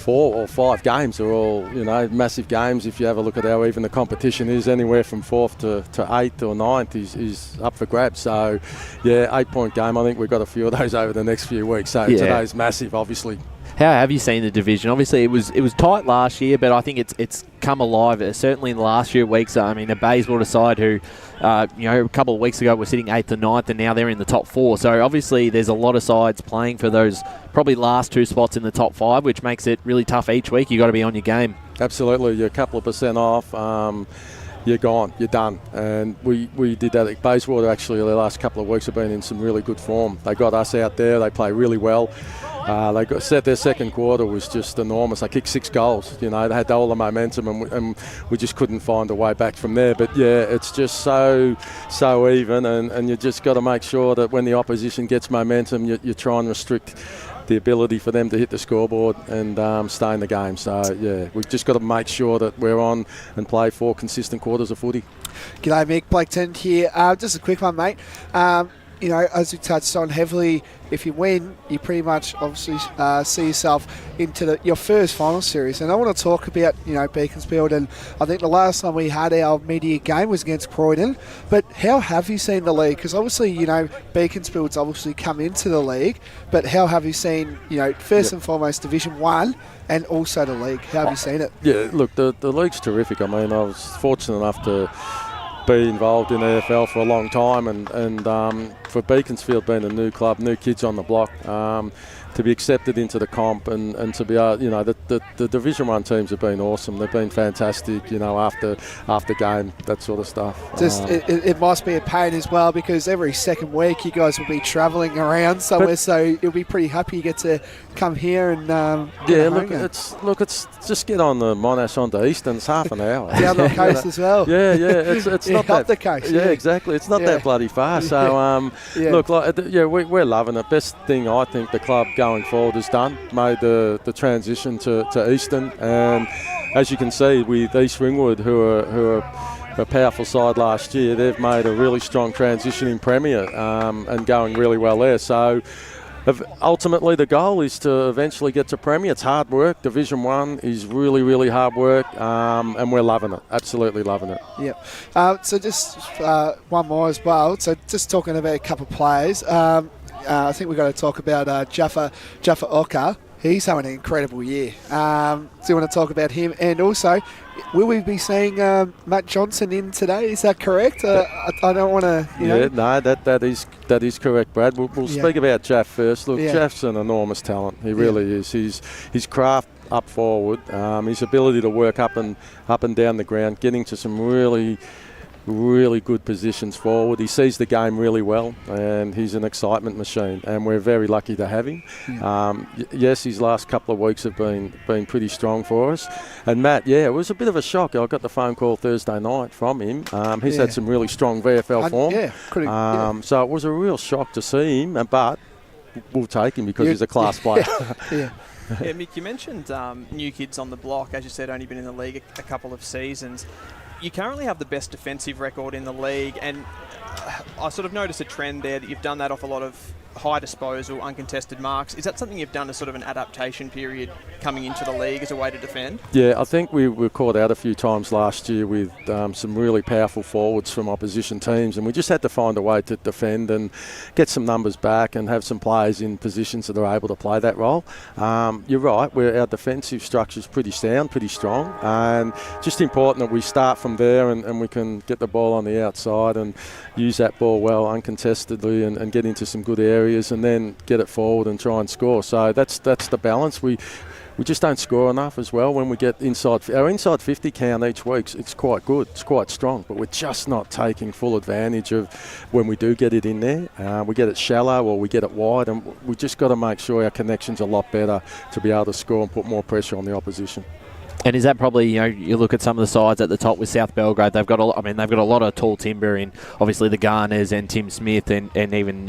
4 or 5 games are all, massive games. If you have a look at how even the competition is, anywhere from 4th to 8th or 9th is up for grabs. So, 8-point game. I think we've got a few of those over the next few weeks. So today's massive, obviously. How have you seen the division? Obviously, it was tight last year, but I think it's come alive. Certainly in the last few weeks. I mean, the Bayswater side who, a couple of weeks ago were sitting 8th and 9th, and now they're in the top 4. So obviously, there's a lot of sides playing for those probably last 2 spots in the top 5, which makes it really tough each week. You got to be on your game. Absolutely, you're a couple of % off. You're gone, you're done. And we did that at Bayswater actually. The last couple of weeks have been in some really good form. They got us out there, they play really well. Their second quarter was just enormous. They kicked 6 goals. They had all the momentum, and we just couldn't find a way back from there. But yeah, it's just so even, and you just got to make sure that when the opposition gets momentum, you try and restrict the ability for them to hit the scoreboard and stay in the game. So yeah, we've just got to make sure that we're on and play 4 consistent quarters of footy. G'day Mick, Blake Tennant here. Just a quick one, mate. As we touched on heavily, if you win, you pretty much obviously see yourself into your first final series. And I want to talk about, Beaconsfield. And I think the last time we had our media game was against Croydon. But how have you seen the league? Because obviously, Beaconsfield's obviously come into the league. But how have you seen, first and foremost, Division 1 and also the league? How have you seen it? Yeah, look, the league's terrific. I mean, I was fortunate enough to be involved in AFL for a long time, and for Beaconsfield being a new club, new kids on the block, to be accepted into the comp and to be the Division 1 teams have been awesome. They've been fantastic, after game, that sort of stuff. It must be a pain as well, because every second week you guys will be travelling around somewhere, so you'll be pretty happy you get to come here and it's just get on the Monash onto Eastern. It's half an hour down the coast as well. Yeah, it's not that the coast. Yeah, exactly. It's not that bloody far. So look, we're loving it. Best thing I think the club going forward has done, made the transition to Eastern, and as you can see with East Ringwood, who are a powerful side last year, they've made a really strong transition in Premier and going really well there. So ultimately the goal is to eventually get to Premier. It's hard work. Division 1 is really, really hard work, and we're loving it, absolutely loving it. Yep. So just one more as well. So just talking about a couple of players, I think we've got to talk about Jaffa Oka. He's having an incredible year. Do you want to talk about him? And also, will we be seeing Matt Johnson in today? Is that correct? I don't want to, Yeah, no, that is correct, Brad. We'll speak about Jaff first. Look, Jaff's an enormous talent. He really is. His craft up forward, his ability to work up and down the ground, getting to some really good positions forward. He sees the game really well, and he's an excitement machine, and we're very lucky to have him. Yes, his last couple of weeks have been pretty strong for us. And Matt, it was a bit of a shock. I got the phone call Thursday night from him. He's had some really strong VFL form. So it was a real shock to see him, but we'll take him because he's a class player. Yeah, Mick, you mentioned new kids on the block. As you said, only been in the league a couple of seasons. You currently have the best defensive record in the league, and I sort of noticed a trend there that you've done that off a lot of high disposal, uncontested marks. Is that something you've done as sort of an adaptation period coming into the league as a way to defend? Yeah, I think we were caught out a few times last year with some really powerful forwards from opposition teams, and we just had to find a way to defend and get some numbers back and have some players in positions that are able to play that role. You're right, our defensive structure is pretty sound, pretty strong, and just important that we start from there and we can get the ball on the outside and use that ball well uncontestedly and get into some good areas and then get it forward and try and score. So that's the balance. We just don't score enough as well when we get inside. Our inside 50 count each week, it's quite good, it's quite strong, but we're just not taking full advantage of when we do get it in there. We get it shallow or we get it wide, and we just got to make sure our connection's a lot better to be able to score and put more pressure on the opposition. And is that probably, you look at some of the sides at the top with South Belgrade, they've got a lot of tall timber in, obviously the Garners and Tim Smith and even,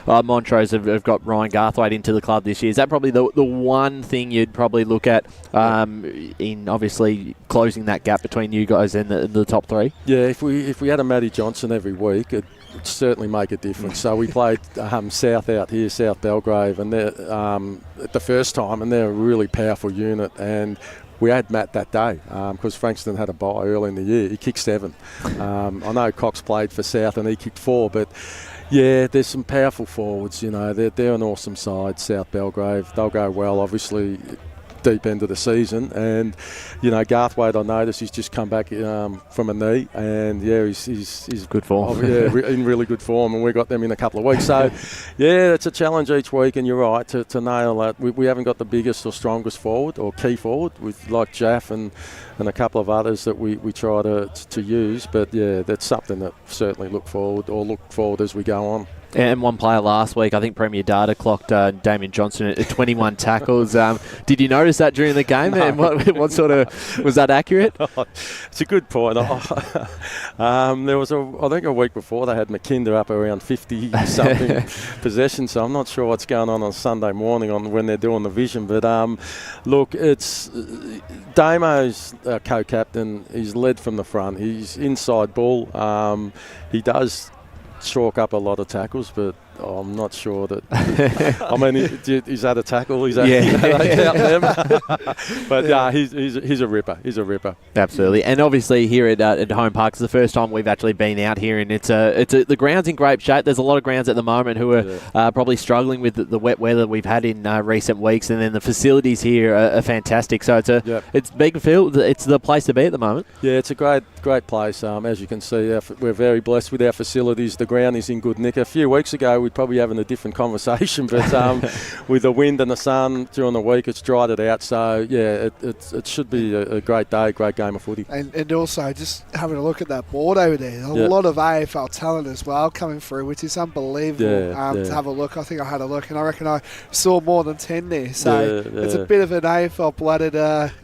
Montrose have got Ryan Garthwaite into the club this year. Is that probably the one thing you'd probably look at in obviously closing that gap between you guys and the top 3? Yeah, if we had a Matty Johnson every week, it'd certainly make a difference. So we played South out here, South Belgrave, and they're at the first time, and they're a really powerful unit, and we had Matt that day because Frankston had a bye early in the year. He kicked 7. I know Cox played for South and he kicked 4, but Yeah, there's some powerful forwards. They're an awesome side. South Belgrave, they'll go well, obviously, deep end of the season. And Garthwaite, I noticed he's just come back from a knee, and he's good form. In really good form, and we got them in a couple of weeks. So it's a challenge each week, and you're right to nail that. We haven't got the biggest or strongest forward or key forward with like Jaff and a couple of others that we try to use, but that's something that certainly look forward as we go on. And one player last week, I think Premier Data clocked Damien Johnson at 21 tackles. Did you notice that during the game? No. And what sort of, was that accurate? It's a good point. There was I think a week before they had McKinder up around 50-something possessions, so I'm not sure what's going on Sunday morning when they're doing the vision. But look, it's Damo's co-captain. He's led from the front. He's inside ball. He does chalk up a lot of tackles, but I'm not sure that. I mean, is that a tackle? Is that But he's a ripper. He's a ripper. Absolutely, and obviously here at Holm Park, it's the first time we've actually been out here, and the ground's in great shape. There's a lot of grounds at the moment who are probably struggling with the wet weather we've had in recent weeks, and then the facilities here are fantastic. So it's Beaconsfield. It's the place to be at the moment. Yeah, it's a great place. As you can see, we're very blessed with our facilities. The ground is in good nick. A few weeks ago, we'd probably having a different conversation, but with the wind and the sun during the week, it's dried it out. So it should be a great day, great game of footy. And also just having a look at that board over there, a lot of AFL talent as well coming through, which is unbelievable to have a look. I think I had a look, and I reckon I saw more than 10 there. So it's a bit of an AFL blooded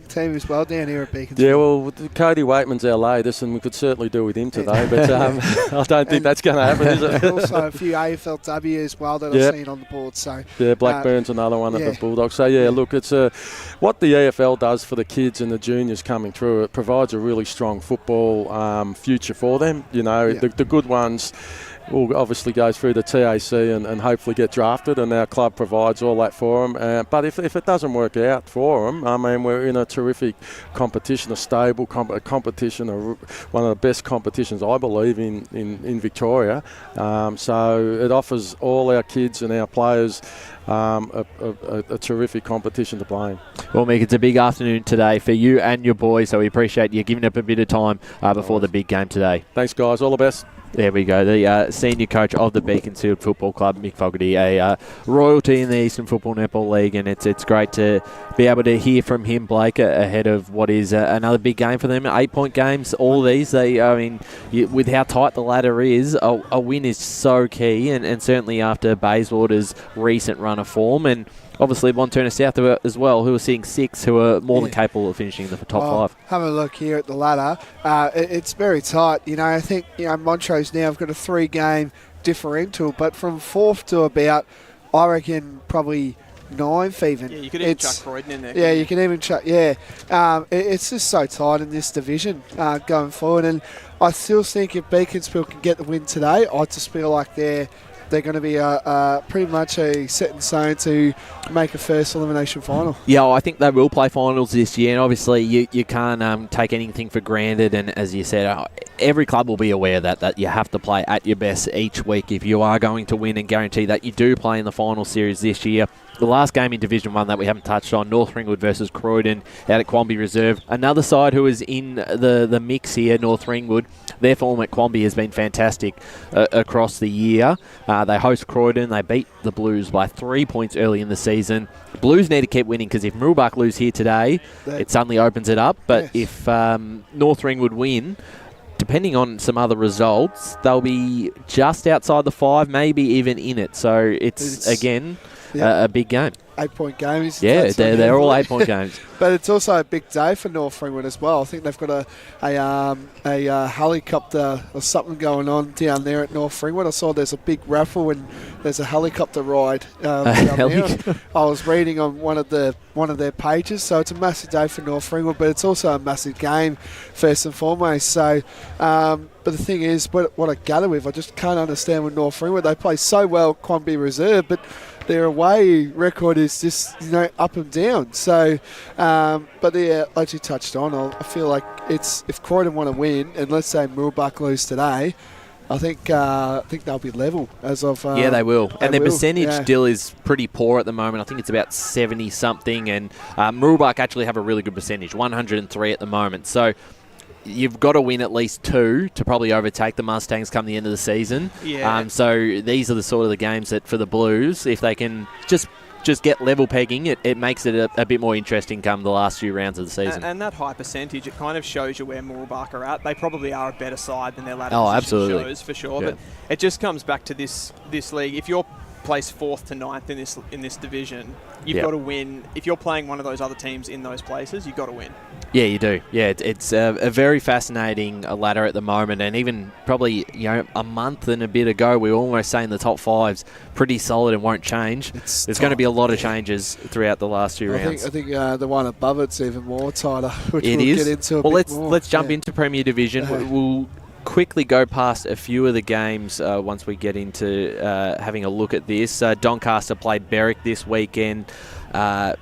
team as well down here at Beaconsfield. Yeah, well, Cody Waitman's our latest, and we could certainly do with him today, but I don't think that's going to happen, is it? Also a few AFLW as well that I've seen on the board. So Blackburn's another one at the Bulldogs. So look, it's what the AFL does for the kids and the juniors coming through. It provides a really strong football future for them. The good ones will obviously go through the TAC and hopefully get drafted, and our club provides all that for them. But if it doesn't work out for them, I mean, we're in a terrific competition, a stable competition, one of the best competitions, I believe, in Victoria. So it offers all our kids and our players a terrific competition to play in. Well, Mick, it's a big afternoon today for you and your boys, so we appreciate you giving up a bit of time before the big game today. Thanks, guys. All the best. There we go. The senior coach of the Beaconsfield Football Club, Mick Fogarty, a royalty in the Eastern Football Netball League, and it's great to be able to hear from him, Blake, ahead of what is another big game for them. 8-point games, all these. With how tight the ladder is, a win is so key, and certainly after Bayswater's recent run of form, and obviously Montana South as well, who are sitting 6, who are more than capable of finishing the top 5. Have a look here at the ladder. It's very tight. I think Montrose now have got a 3-game differential, but from 4th to about, I reckon, probably 9th even. Yeah, you could even chuck Croydon in there. Yeah, you can even chuck, it's just so tight in this division going forward, and I still think if Beaconsfield can get the win today, I just feel like they're going to be pretty much a set in stone to make a first elimination final. Yeah, I think they will play finals this year, and obviously you can't take anything for granted, and as you said, every club will be aware that you have to play at your best each week if you are going to win and guarantee that you do play in the final series this year. The last game in Division 1 that we haven't touched on, North Ringwood versus Croydon out at Quamby Reserve. Another side who is in the mix here, North Ringwood. Their form at Quamby has been fantastic across the year. They host Croydon. They beat the Blues by 3 points early in the season. Blues need to keep winning because if Mooroolbark lose here today, it suddenly opens it up. But if North Ringwood win, depending on some other results, they'll be just outside the 5, maybe even in it. So it's again, a big game. 8-point games. They're all 8-point games. But it's also a big day for North Ringwood as well. I think they've got a helicopter or something going on down there at North Ringwood. I saw there's a big raffle and there's a helicopter ride down there. I was reading on one of their pages, so it's a massive day for North Ringwood, but it's also a massive game first and foremost. So, but the thing is, what I gather with, I just can't understand with North Ringwood. They play so well at Quamby Reserve, but their away record is just up and down. So, but like you touched on, I feel like if Croydon want to win, and let's say Mooroolbark lose today, I think they'll be level as of. Yeah, they will. And their percentage yeah. still is pretty poor at the moment. I think it's about 70-something. And Mooroolbark actually have a really good percentage, 103 at the moment. So you've got to win at least 2 to probably overtake the Mustangs come the end of the season. Yeah. So these are the sort of the games that for the Blues, if they can just get level pegging, it makes it a bit more interesting come the last few rounds of the season. And that high percentage, it kind of shows you where Mooroolbark are at. They probably are a better side than their ladder position absolutely. shows, for sure. Yeah. But it just comes back to this league. If you're placed 4th to 9th in this division, you've got to win. If you're playing one of those other teams in those places, you've got to win. Yeah, you do. Yeah, it's a very fascinating ladder at the moment, and even probably a month and a bit ago, we were almost saying the top 5's pretty solid and won't change. There's going to be a lot of changes throughout the last few rounds. I think the one above it's even more tighter, which It we'll is. get into. Let's jump into Premier Division. We'll quickly go past a few of the games once we get into having a look at this. Doncaster played Berwick this weekend. I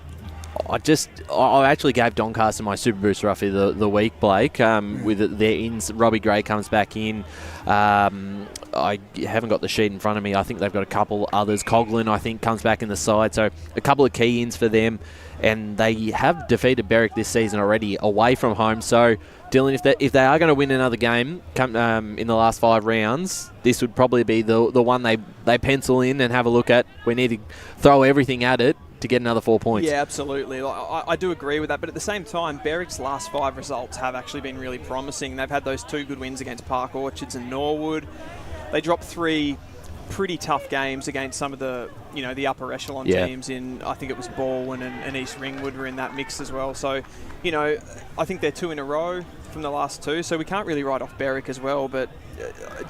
actually gave Doncaster my Super Boost roughly the week, Blake, with their ins. Robbie Gray comes back in. I haven't got the sheet in front of me. I think they've got a couple others. Coughlin, I think, comes back in the side. So a couple of key ins for them. And they have defeated Berwick this season already away from home. So, Dylan, if they are going to win another game in the last 5 rounds, this would probably be the one they pencil in and have a look at. We need to throw everything at it to get another 4 points. Yeah, absolutely. I do agree with that. But at the same time, Berwick's last 5 results have actually been really promising. They've had those 2 good wins against Park Orchards and Norwood. They dropped 3 pretty tough games against some of the upper echelon teams in, I think it was Baldwin and East Ringwood were in that mix as well. So, I think they're 2 in a row from the last 2. So we can't really write off Berwick as well. But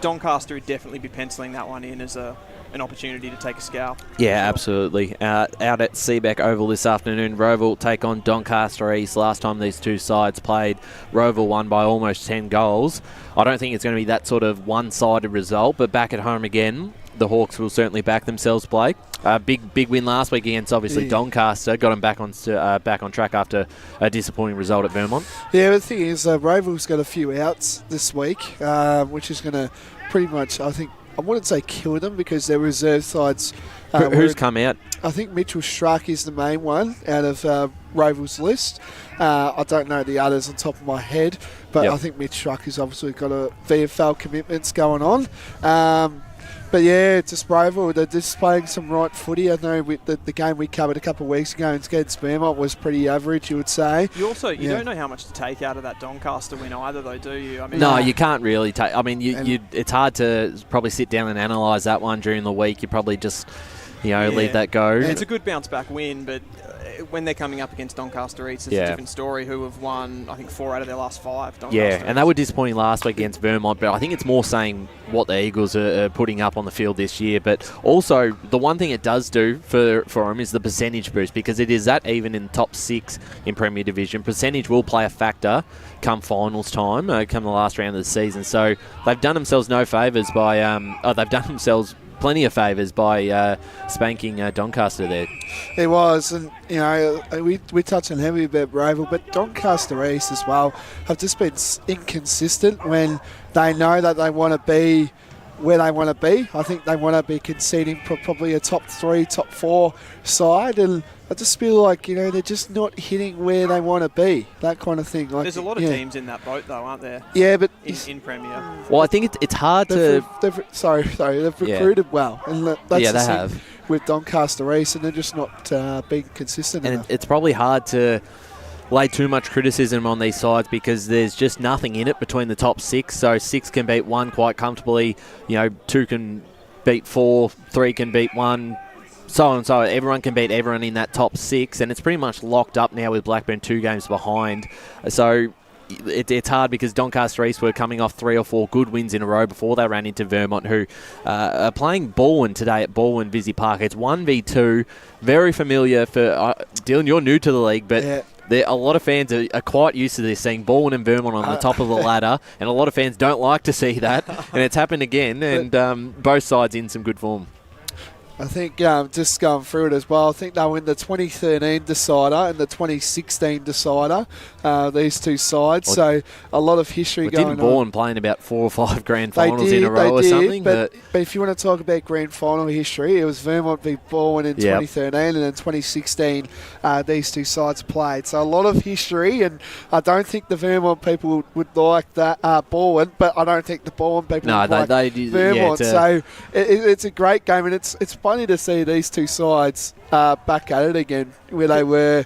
Doncaster would definitely be penciling that one in as an opportunity to take a scalp. Yeah, absolutely. Out at Seabeck Oval this afternoon, Roval take on Doncaster East. Last time these two sides played, Roval won by almost 10 goals. I don't think it's going to be that sort of one-sided result, but back at home again, the Hawks will certainly back themselves, Blake. Big win last week against obviously Doncaster. Got them back on track after a disappointing result at Vermont. Yeah, the thing is, Roval's got a few outs this week, which is going to pretty much, I think, I wouldn't say kill them because their reserve sides. Who's come out? I think Mitchell Struck is the main one out of Roval's list. I don't know the others on top of my head, but I think Mitch Struck has obviously got a VFL commitments going on. But yeah, just Roval, they're just playing some right footy. I know with the game we covered a couple of weeks ago against Vermont was pretty average, you would say. You don't know how much to take out of that Doncaster win either, though, do you? I mean, no, you can't really take. I mean, it's hard to probably sit down and analyse that one during the week. You probably just leave that go. It's a good bounce back win, but when they're coming up against Doncaster East, it's a different story, who have won, I think, 4 out of their last 5. Yeah, and they were disappointing last week against Vermont, but I think it's more saying what the Eagles are putting up on the field this year. But also, the one thing it does do for them is the percentage boost, because it is that even in the top 6 in Premier Division. Percentage will play a factor come finals time, come the last round of the season. So they've done themselves no favours by... they've done themselves plenty of favours by spanking Doncaster there. It was, and we touched on heavy about Roval, but Doncaster East as well have just been inconsistent when they know that they want to be where they want to be. I think they want to be conceding probably a top 3, top 4 side, and I just feel like they're just not hitting where they want to be. That kind of thing. Like, there's a lot of teams in that boat, though, aren't there? Yeah, but in Premier. Well, I think it's hard to. They've recruited well, and that's they the thing have with Doncaster East, and they're just not being consistent enough. It's probably hard to lay too much criticism on these sides because there's just nothing in it between the top 6. So 6 can beat 1 quite comfortably. 2 can beat 4, 3 can beat 1. So and so, everyone can beat everyone in that top 6, and it's pretty much locked up now with Blackburn 2 games behind. So it's hard because Doncaster East were coming off 3 or 4 good wins in a row before they ran into Vermont, who are playing Baldwin today at Baldwin Visy Park. It's 1v2, very familiar for Dylan. You're new to the league, but a lot of fans are quite used to this, seeing Baldwin and Vermont on the top of the ladder, and a lot of fans don't like to see that, and it's happened again, and both sides in some good form. I think just going through it as well, I think they win the 2013 decider and the 2016 decider, these two sides. So a lot of history going on. Didn't Bourne playing about 4 or 5 grand finals in a row or something? But if you want to talk about grand final history, it was Vermont v Bourne in 2013 and then 2016 these two sides played. So a lot of history, and I don't think the Vermont people would like that Bourne, but I don't think the Bourne people would like Vermont. So it's a great game, and it's funny to see these two sides back at it again where they were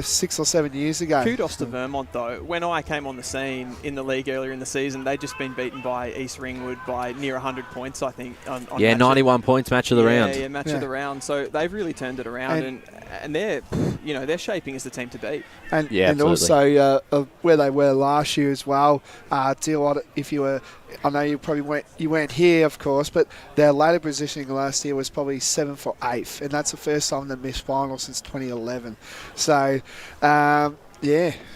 6 or 7 years ago. Kudos to Vermont, though. When I came on the scene in the league earlier in the season, they'd just been beaten by East Ringwood by near 100 points, I think. On 91 points, match of the round. Yeah, match of the round. So they've really turned it around, and they're, they're shaping as the team to beat. And also where they were last year as well. If you were, I know you weren't here, of course, but their ladder positioning last year was probably 7th or 8th, and that's the first time they missed finals since 2011. So,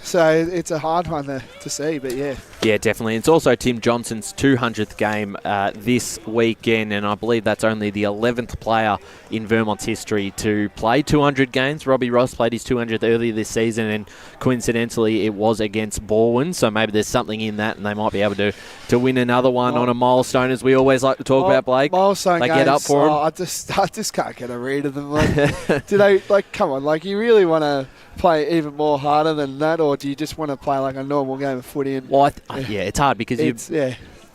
so it's a hard one to see, but yeah. Yeah, definitely. It's also Tim Johnson's 200th game this weekend, and I believe that's only the 11th player in Vermont's history to play 200 games. Robbie Ross played his 200th earlier this season, and coincidentally it was against Bourne, so maybe there's something in that, and they might be able to win another one on a milestone, as we always like to talk about, Blake. Milestone they games, get up for them. I just can't get a read of them. Come on, you really want to play even more harder than that, or do you just want to play like a normal game of footy? And it's hard because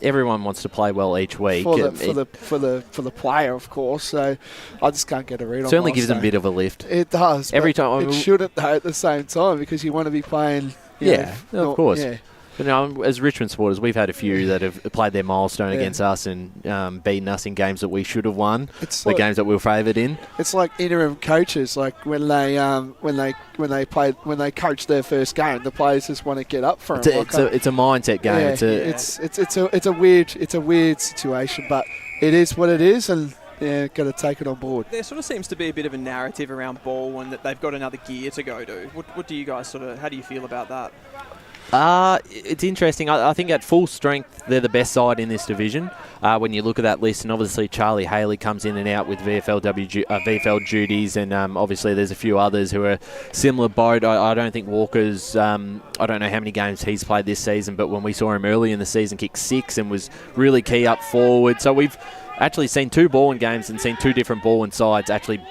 everyone wants to play well each week for the player, of course. So I just can't get a read on. Certainly gives them a bit of a lift. It does every time. It shouldn't though at the same time, because you want to be playing. Of course. Yeah. But as Richmond supporters, we've had a few that have played their milestone against us and beaten us in games that we should have won. It's games that we were favoured in. It's like interim coaches, like when they coach their first game, the players just want to get up for them. It's a mindset game. It's a weird situation, but it is what it is, and got to take it on board. There sort of seems to be a bit of a narrative around Baldwin that they've got another gear to go to. What do you guys how do you feel about that? It's interesting. I think at full strength, they're the best side in this division. When you look at that list, and obviously Charlie Haley comes in and out with VFL duties, and obviously there's a few others who are similar boat. I don't think Walker's, I don't know how many games he's played this season, but when we saw him early in the season, kicked 6 and was really key up forward. So we've actually seen 2 Baldwin games and seen 2 different Baldwin sides actually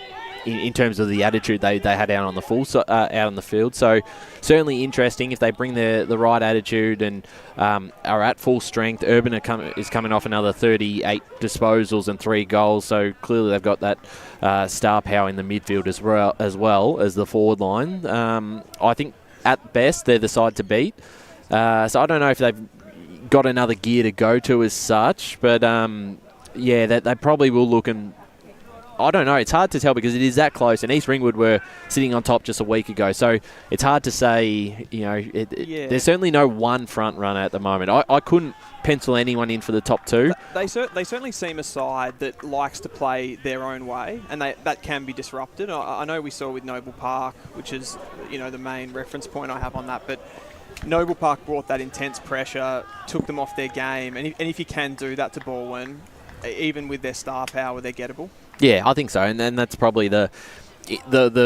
in terms of the attitude they had out on the out on the field. So certainly interesting if they bring the right attitude and are at full strength. Urban is coming off another 38 disposals and 3 goals, so clearly they've got that star power in the midfield as well as the forward line. I think at best they're the side to beat. So I don't know if they've got another gear to go to as such, but they probably will look and I don't know. It's hard to tell because it is that close, and East Ringwood were sitting on top just a week ago. So it's hard to say. There's certainly no one front runner at the moment. I couldn't pencil anyone in for the top 2. They certainly seem a side that likes to play their own way, and that can be disrupted. I know we saw with Noble Park, which is the main reference point I have on that, but Noble Park brought that intense pressure, took them off their game, and if you can do that to Baldwin, even with their star power, they're gettable. Yeah, I think so, and then that's probably the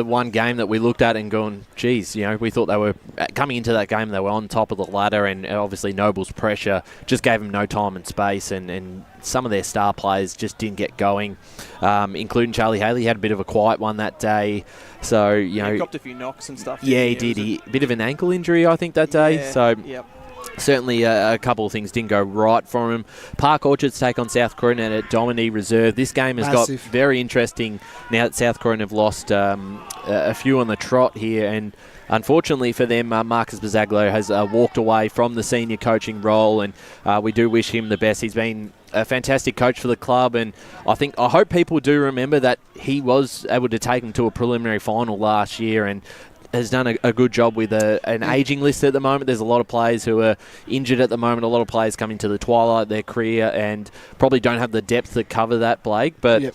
one game that we looked at and gone, geez, we thought they were coming into that game, they were on top of the ladder, and obviously Noble's pressure just gave them no time and space, and some of their star players just didn't get going, including Charlie Haley. He had a bit of a quiet one that day, so he copped a few knocks and stuff. Yeah, he did. A bit of an ankle injury, I think, that day. Yeah, so. Yep. Certainly a couple of things didn't go right for him. Park Orchards take on South Croydon at Domini Reserve. This game has got very interesting now that South Croydon have lost a few on the trot here, and unfortunately for them, Marcus Bazaglo has walked away from the senior coaching role, and we do wish him the best. He's been a fantastic coach for the club, and I hope people do remember that he was able to take them to a preliminary final last year, and has done a good job with an ageing list at the moment. There's a lot of players who are injured at the moment, a lot of players coming to the twilight of their career and probably don't have the depth to cover that, Blake. But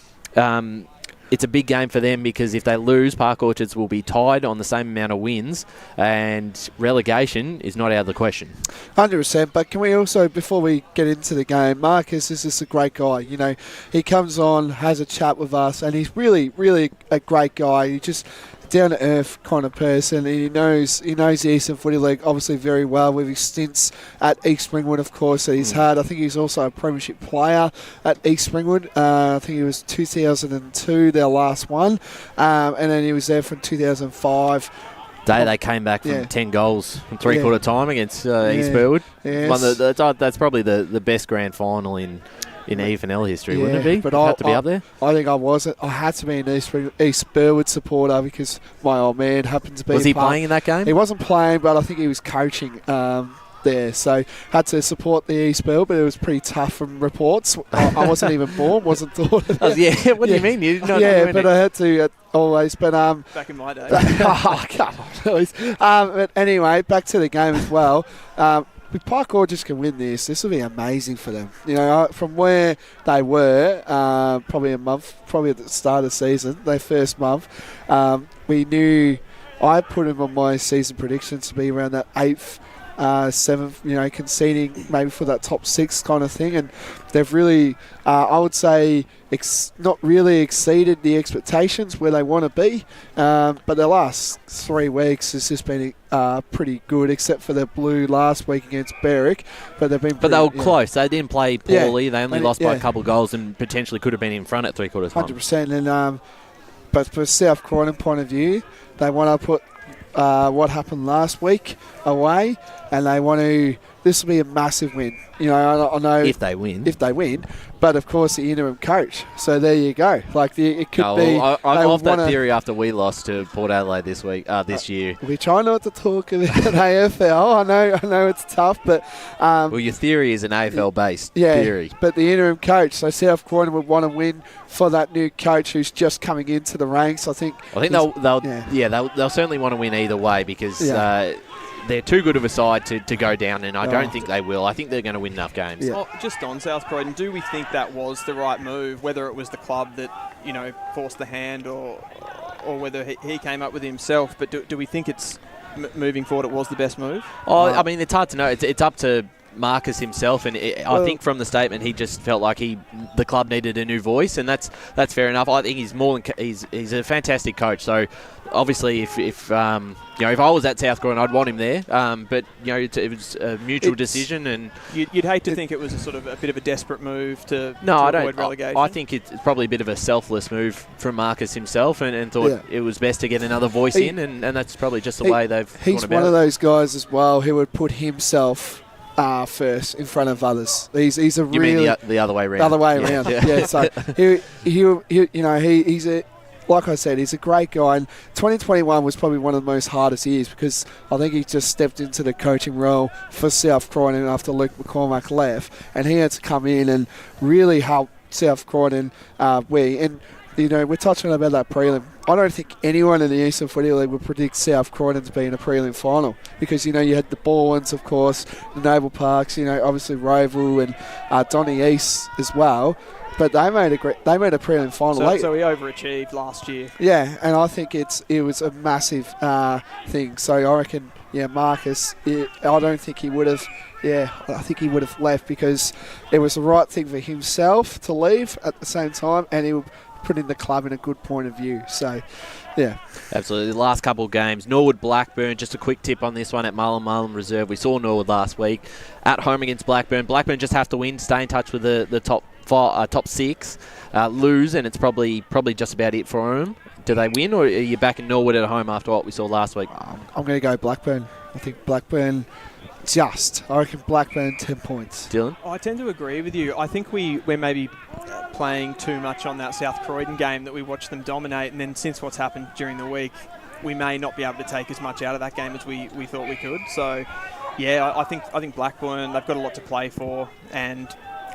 it's a big game for them because if they lose, Park Orchards will be tied on the same amount of wins, and relegation is not out of the question. 100%. But can we also, before we get into the game, Marcus is just a great guy. You know, he comes on, has a chat with us, and he's really, really a great guy. He just down to earth kind of person, and he knows the Eastern Footy League obviously very well with his stints at East Springwood, of course, that he's had. I think he's also a premiership player at East Springwood. I think he was 2002, their last one, and then he was there from 2005. They came back from 10 goals in three-quarter time against East Burwood. Yes. That's probably the best grand final in EFNL history, wouldn't it be? But had to be up there. I think I wasn't. I had to be an East Burwood supporter because my old man happened to be. Was he playing in that game? He wasn't playing, but I think he was coaching there. So had to support the East Burwood, but it was pretty tough from reports. I wasn't even born, wasn't thought of it. What do you mean? You didn't know? But I had to always. But back in my day. Come on, please. But anyway, back to the game as well. If Park Orchards can win this will be amazing for them. You know, from where they were, probably at the start of the season, their first month, we knew I put them on my season predictions to be around that 8th, 7th, conceding maybe for that top 6 kind of thing. And they've really, I would say, not really exceeded the expectations where they want to be. But the last 3 weeks has just been pretty good, except for the blue last week against Berwick. But they've been. But they were close. They didn't play poorly. They only lost by a couple of goals and potentially could have been in front at three-quarter time. 100%. And but for South Croydon point of view, they want to put what happened last week away, and they want to. This will be a massive win. You know, I know if they win, but of course the interim coach. So there you go. Like it could be. I'm off that theory after we lost to Port Adelaide this year. We try not to talk about AFL. I know it's tough, but well, your theory is an AFL-based theory. But the interim coach, so South Croydon would want to win for that new coach who's just coming into the ranks. I think they'll certainly want to win either way because. They're too good of a side to go down, and I don't think they will. I think they're going to win enough games. Yeah. Just on South Croydon, do we think that was the right move, whether it was the club that, forced the hand or whether he came up with it himself? But do we think it's, moving forward, it was the best move? I mean, it's hard to know. It's up to Marcus himself, and I think from the statement he just felt like the club needed a new voice, and that's fair enough. I think he's a fantastic coach. So obviously, if I was at South Croydon, I'd want him there. But it was a mutual decision, and you'd hate to think it was a sort of a bit of a desperate move to I avoid relegation. I think it's probably a bit of a selfless move from Marcus himself, and thought it was best to get another voice in, and that's probably just the way they've. He's gone about one of those guys as well who would put himself first in front of others. He's a you really mean the other way around. The other way around. Yeah. So he's a. Like I said, he's a great guy, and 2021 was probably one of the most hardest years because I think he just stepped into the coaching role for South Croydon after Luke McCormack left, and he had to come in and really help South Croydon win. And we're touching about that prelim. I don't think anyone in the Eastern Footy League would predict South Croydon to be in a prelim final because, you had the Baldwins, of course, the Naval Parks, obviously Roval and Donny East as well. But they made a prelim final. So he overachieved last year. Yeah, and I think it was a massive thing. So I reckon, Marcus, I don't think he would have. Yeah, I think he would have left because it was the right thing for himself to leave at the same time, and he would put in the club in a good point of view. So, yeah. Absolutely. The last couple of games, Norwood Blackburn, just a quick tip on this one at Mooroolbark Reserve. We saw Norwood last week at home against Blackburn. Blackburn just have to win, stay in touch with the top 6, lose, and it's probably just about it for them. Do they win, or are you back in Norwood at home after what we saw last week? I'm going to go Blackburn. I think Blackburn I reckon Blackburn 10 points. Dylan? I tend to agree with you. I think we're maybe playing too much on that South Croydon game that we watched them dominate, and then since what's happened during the week, we may not be able to take as much out of that game as we thought we could. So, yeah, I think Blackburn, they've got a lot to play for, and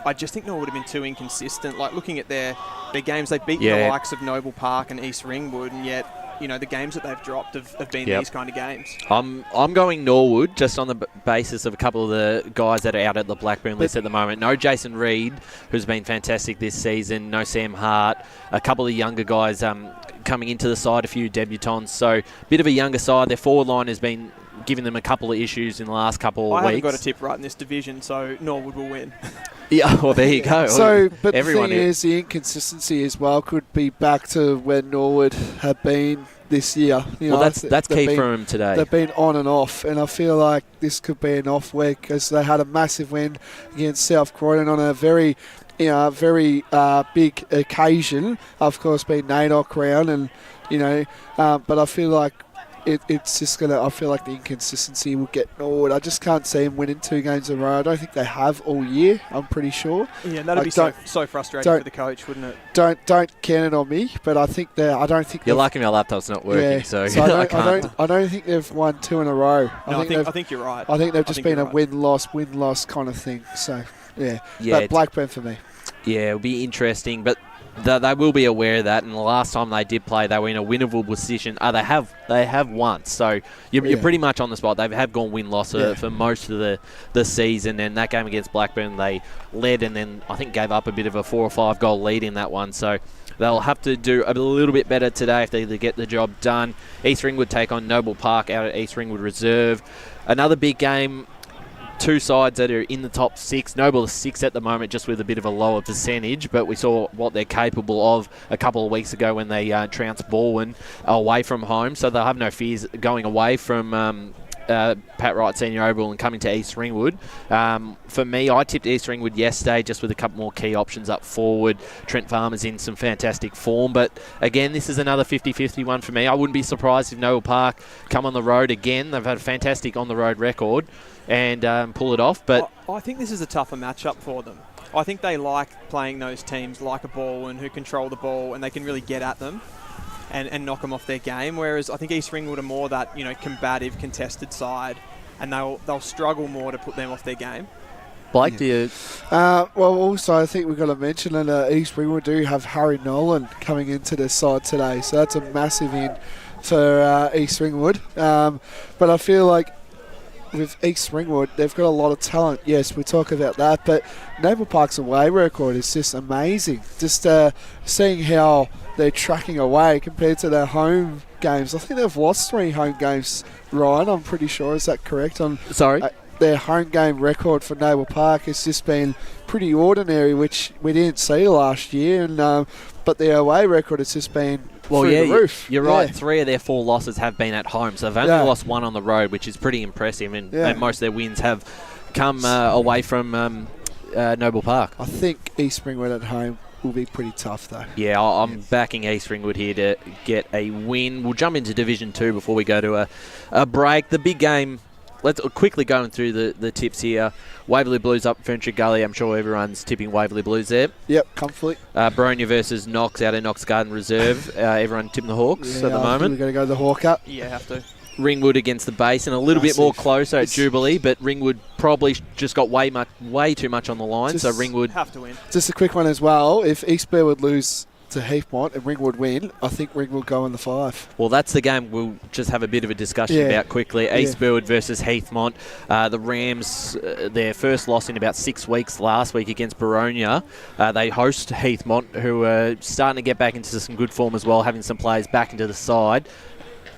I just think Norwood would have been too inconsistent. Like, looking at their games, they've beaten the likes of Noble Park and East Ringwood, and yet the games that they've dropped have been Yep. these kind of games. I'm going Norwood just on the basis of a couple of the guys that are out at the Blackburn list at the moment. No Jason Reed, who's been fantastic this season. No Sam Hart. A couple of younger guys coming into the side, a few debutants. So a bit of a younger side. Their forward line has been giving them a couple of issues in the last couple of I weeks. haven't got a tip right in this division, so Norwood will win. Yeah, well, there you go. So, but Everyone the thing is, the inconsistency as well could be back to where Norwood have been this year. Well, that's key for them today. They've been on and off, and I feel like this could be an off week as they had a massive win against South Croydon on a very big occasion. Of course, being NAIDOC round, and but I feel like it's just gonna. I feel like the inconsistency will get Norwood. I just can't see them winning 2 games in a row. I don't think they have all year. I'm pretty sure. Yeah, that'd be so frustrating for the coach, wouldn't it? Don't count it on me, but I think I don't think you're lucky my laptop's not working, yeah, so I don't think they've won 2 in a row. I think you're right. I think they've just been a win-loss kind of thing. So yeah, but Blackburn for me. Yeah, it'll be interesting, but they will be aware of that. And the last time they did play, they were in a winnable position. They have won, so you're pretty much on the spot. They have gone win-loss for most of the season. And that game against Blackburn, they led and then I think gave up a bit of a 4 or 5 goal lead in that one. So they'll have to do a little bit better today if they get the job done. East Ringwood take on Noble Park out at East Ringwood Reserve. Another big game. 2 sides that are in the top 6. Noble is 6 at the moment, just with a bit of a lower percentage, but we saw what they're capable of a couple of weeks ago when they trounced Baldwin away from home, so they'll have no fears going away from Pat Wright Senior Oval and coming to East Ringwood. For me, I tipped East Ringwood yesterday just with a couple more key options up forward. Trent Farmer's in some fantastic form, but again, this is another 50-50 one for me. I wouldn't be surprised if Noble Park come on the road again. They've had a fantastic on-the-road record and pull it off. But I think this is a tougher matchup for them. I think they like playing those teams like a Baldwin who control the ball and they can really get at them and knock them off their game. Whereas I think East Ringwood are more that combative, contested side, and they'll struggle more to put them off their game. Blake, do you? Well, also I think we've got to mention that East Ringwood do have Harry Nolan coming into their side today, so that's a massive in for East Ringwood. But I feel like with East Ringwood, they've got a lot of talent. Yes, we talk about that, but Noble Park's away record is just amazing. Just seeing how they're tracking away compared to their home games. I think they've lost 3 home games, Ryan, I'm pretty sure. Is that correct? Sorry? Their home game record for Noble Park has just been pretty ordinary, which we didn't see last year. And but their away record has just been through the roof. You're right. 3 of their 4 losses have been at home, so they've only lost 1 on the road, which is pretty impressive. And most of their wins have come away from Noble Park. I think East Ringwood at home will be pretty tough, though. Yeah, I'm backing East Ringwood here to get a win. We'll jump into Division 2 before we go to a break. The big game. Let's quickly go through the tips here. Waverley Blues up Furniture Gully. I'm sure everyone's tipping Waverley Blues there. Yep, comfortably. Bronya versus Knox out at Knox Garden Reserve. Everyone tipping the Hawks at the moment. We're going to go the Hawk up. Yeah, have to. Ringwood against the base and a little bit more closer at Jubilee, but Ringwood probably just got way too much on the line, so Ringwood have to win. Just a quick one as well. If East Bear would lose to Heathmont and Ringwood win, I think Ringwood go in the 5. Well, that's the game we'll just have a bit of a discussion about quickly. East Burwood versus Heathmont. The Rams, their first loss in about 6 weeks last week against Boronia. They host Heathmont, who are starting to get back into some good form as well, having some players back into the side.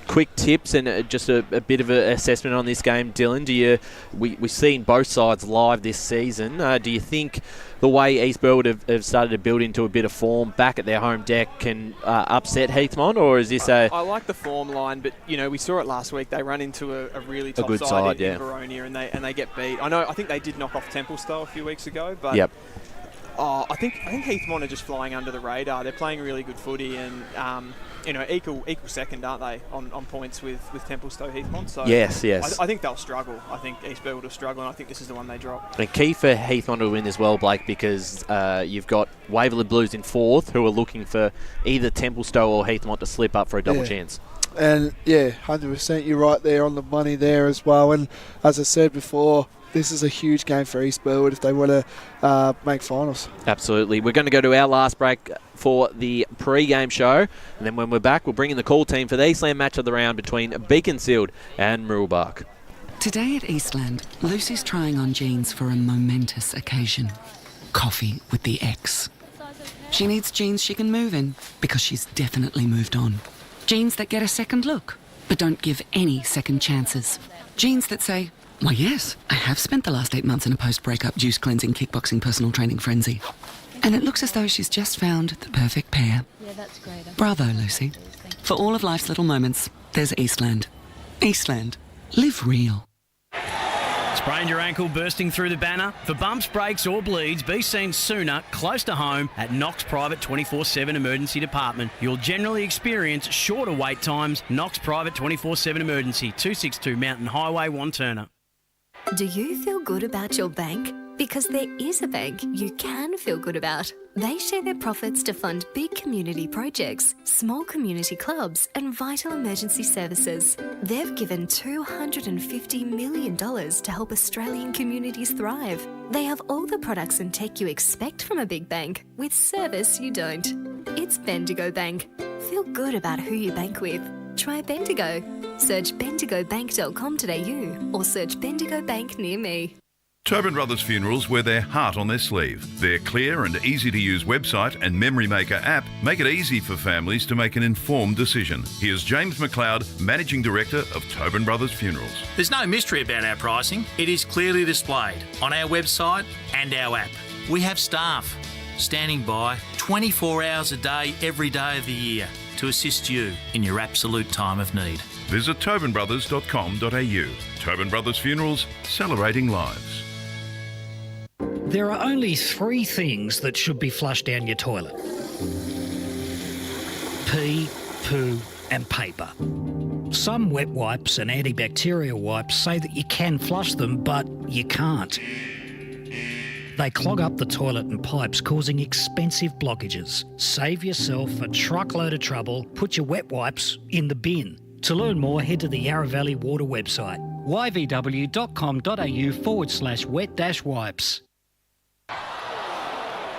Quick tips and just a bit of an assessment on this game, Dylan. We've seen both sides live this season. Do you think the way East Burwood have started to build into a bit of form back at their home deck can upset Heathmont, or is this I like the form line, but we saw it last week. They run into a really top side in Boronia, and they get beat. I think they did knock off Templestowe a few weeks ago, but I think Heathmont are just flying under the radar. They're playing really good footy and equal second, aren't they, on points with Templestowe Heathmont? So yes. I think they'll struggle. I think East Burwood will struggle, and I think this is the one they drop. And key for Heathmont to win as well, Blake, because you've got Waverley Blues in 4th, who are looking for either Templestowe or Heathmont to slip up for a double chance. And 100%, you're right there on the money there as well. And as I said before, this is a huge game for East Burwood if they want to make finals. Absolutely. We're going to go to our last break. for the pre-game show. And then when we're back, we'll bring in the call team for the Eastland match of the round between Beaconsfield and Mooroolbark. Today at Eastland, Lucy's trying on jeans for a momentous occasion. Coffee with the ex. She needs jeans she can move in because she's definitely moved on. Jeans that get a second look, but don't give any second chances. Jeans that say, why yes, I have spent the last 8 months in a post-breakup juice cleansing, kickboxing, personal training frenzy. And it looks as though she's just found the perfect pair. Yeah, that's great. Bravo, Lucy. For all of life's little moments, there's Eastland. Eastland. Live real. Sprained your ankle bursting through the banner? For bumps, breaks or bleeds, be seen sooner, close to home, at Knox Private 24/7 Emergency Department. You'll generally experience shorter wait times. Knox Private 24/7 Emergency, 262 Mountain Highway, Wanturna. Do you feel good about your bank? Because there is a bank you can feel good about. They share their profits to fund big community projects, small community clubs and vital emergency services. They've given $250 million to help Australian communities thrive. They have all the products and tech you expect from a big bank, with service you don't. It's Bendigo Bank. Feel good about who you bank with. Try Bendigo. Search bendigobank.com.au or search Bendigo Bank near me. Tobin Brothers Funerals wear their heart on their sleeve. Their clear and easy-to-use website and Memory Maker app make it easy for families to make an informed decision. Here's James McLeod, Managing Director of Tobin Brothers Funerals. There's no mystery about our pricing. It is clearly displayed on our website and our app. We have staff standing by 24 hours a day, every day of the year to assist you in your absolute time of need. Visit tobinbrothers.com.au. Tobin Brothers Funerals, celebrating lives. There are only 3 things that should be flushed down your toilet: pee, poo and paper. Some wet wipes and antibacterial wipes say that you can flush them, but you can't. They clog up the toilet and pipes, causing expensive blockages. Save yourself a truckload of trouble. Put your wet wipes in the bin. To learn more, head to the Yarra Valley Water website, yvw.com.au/wet-wipes.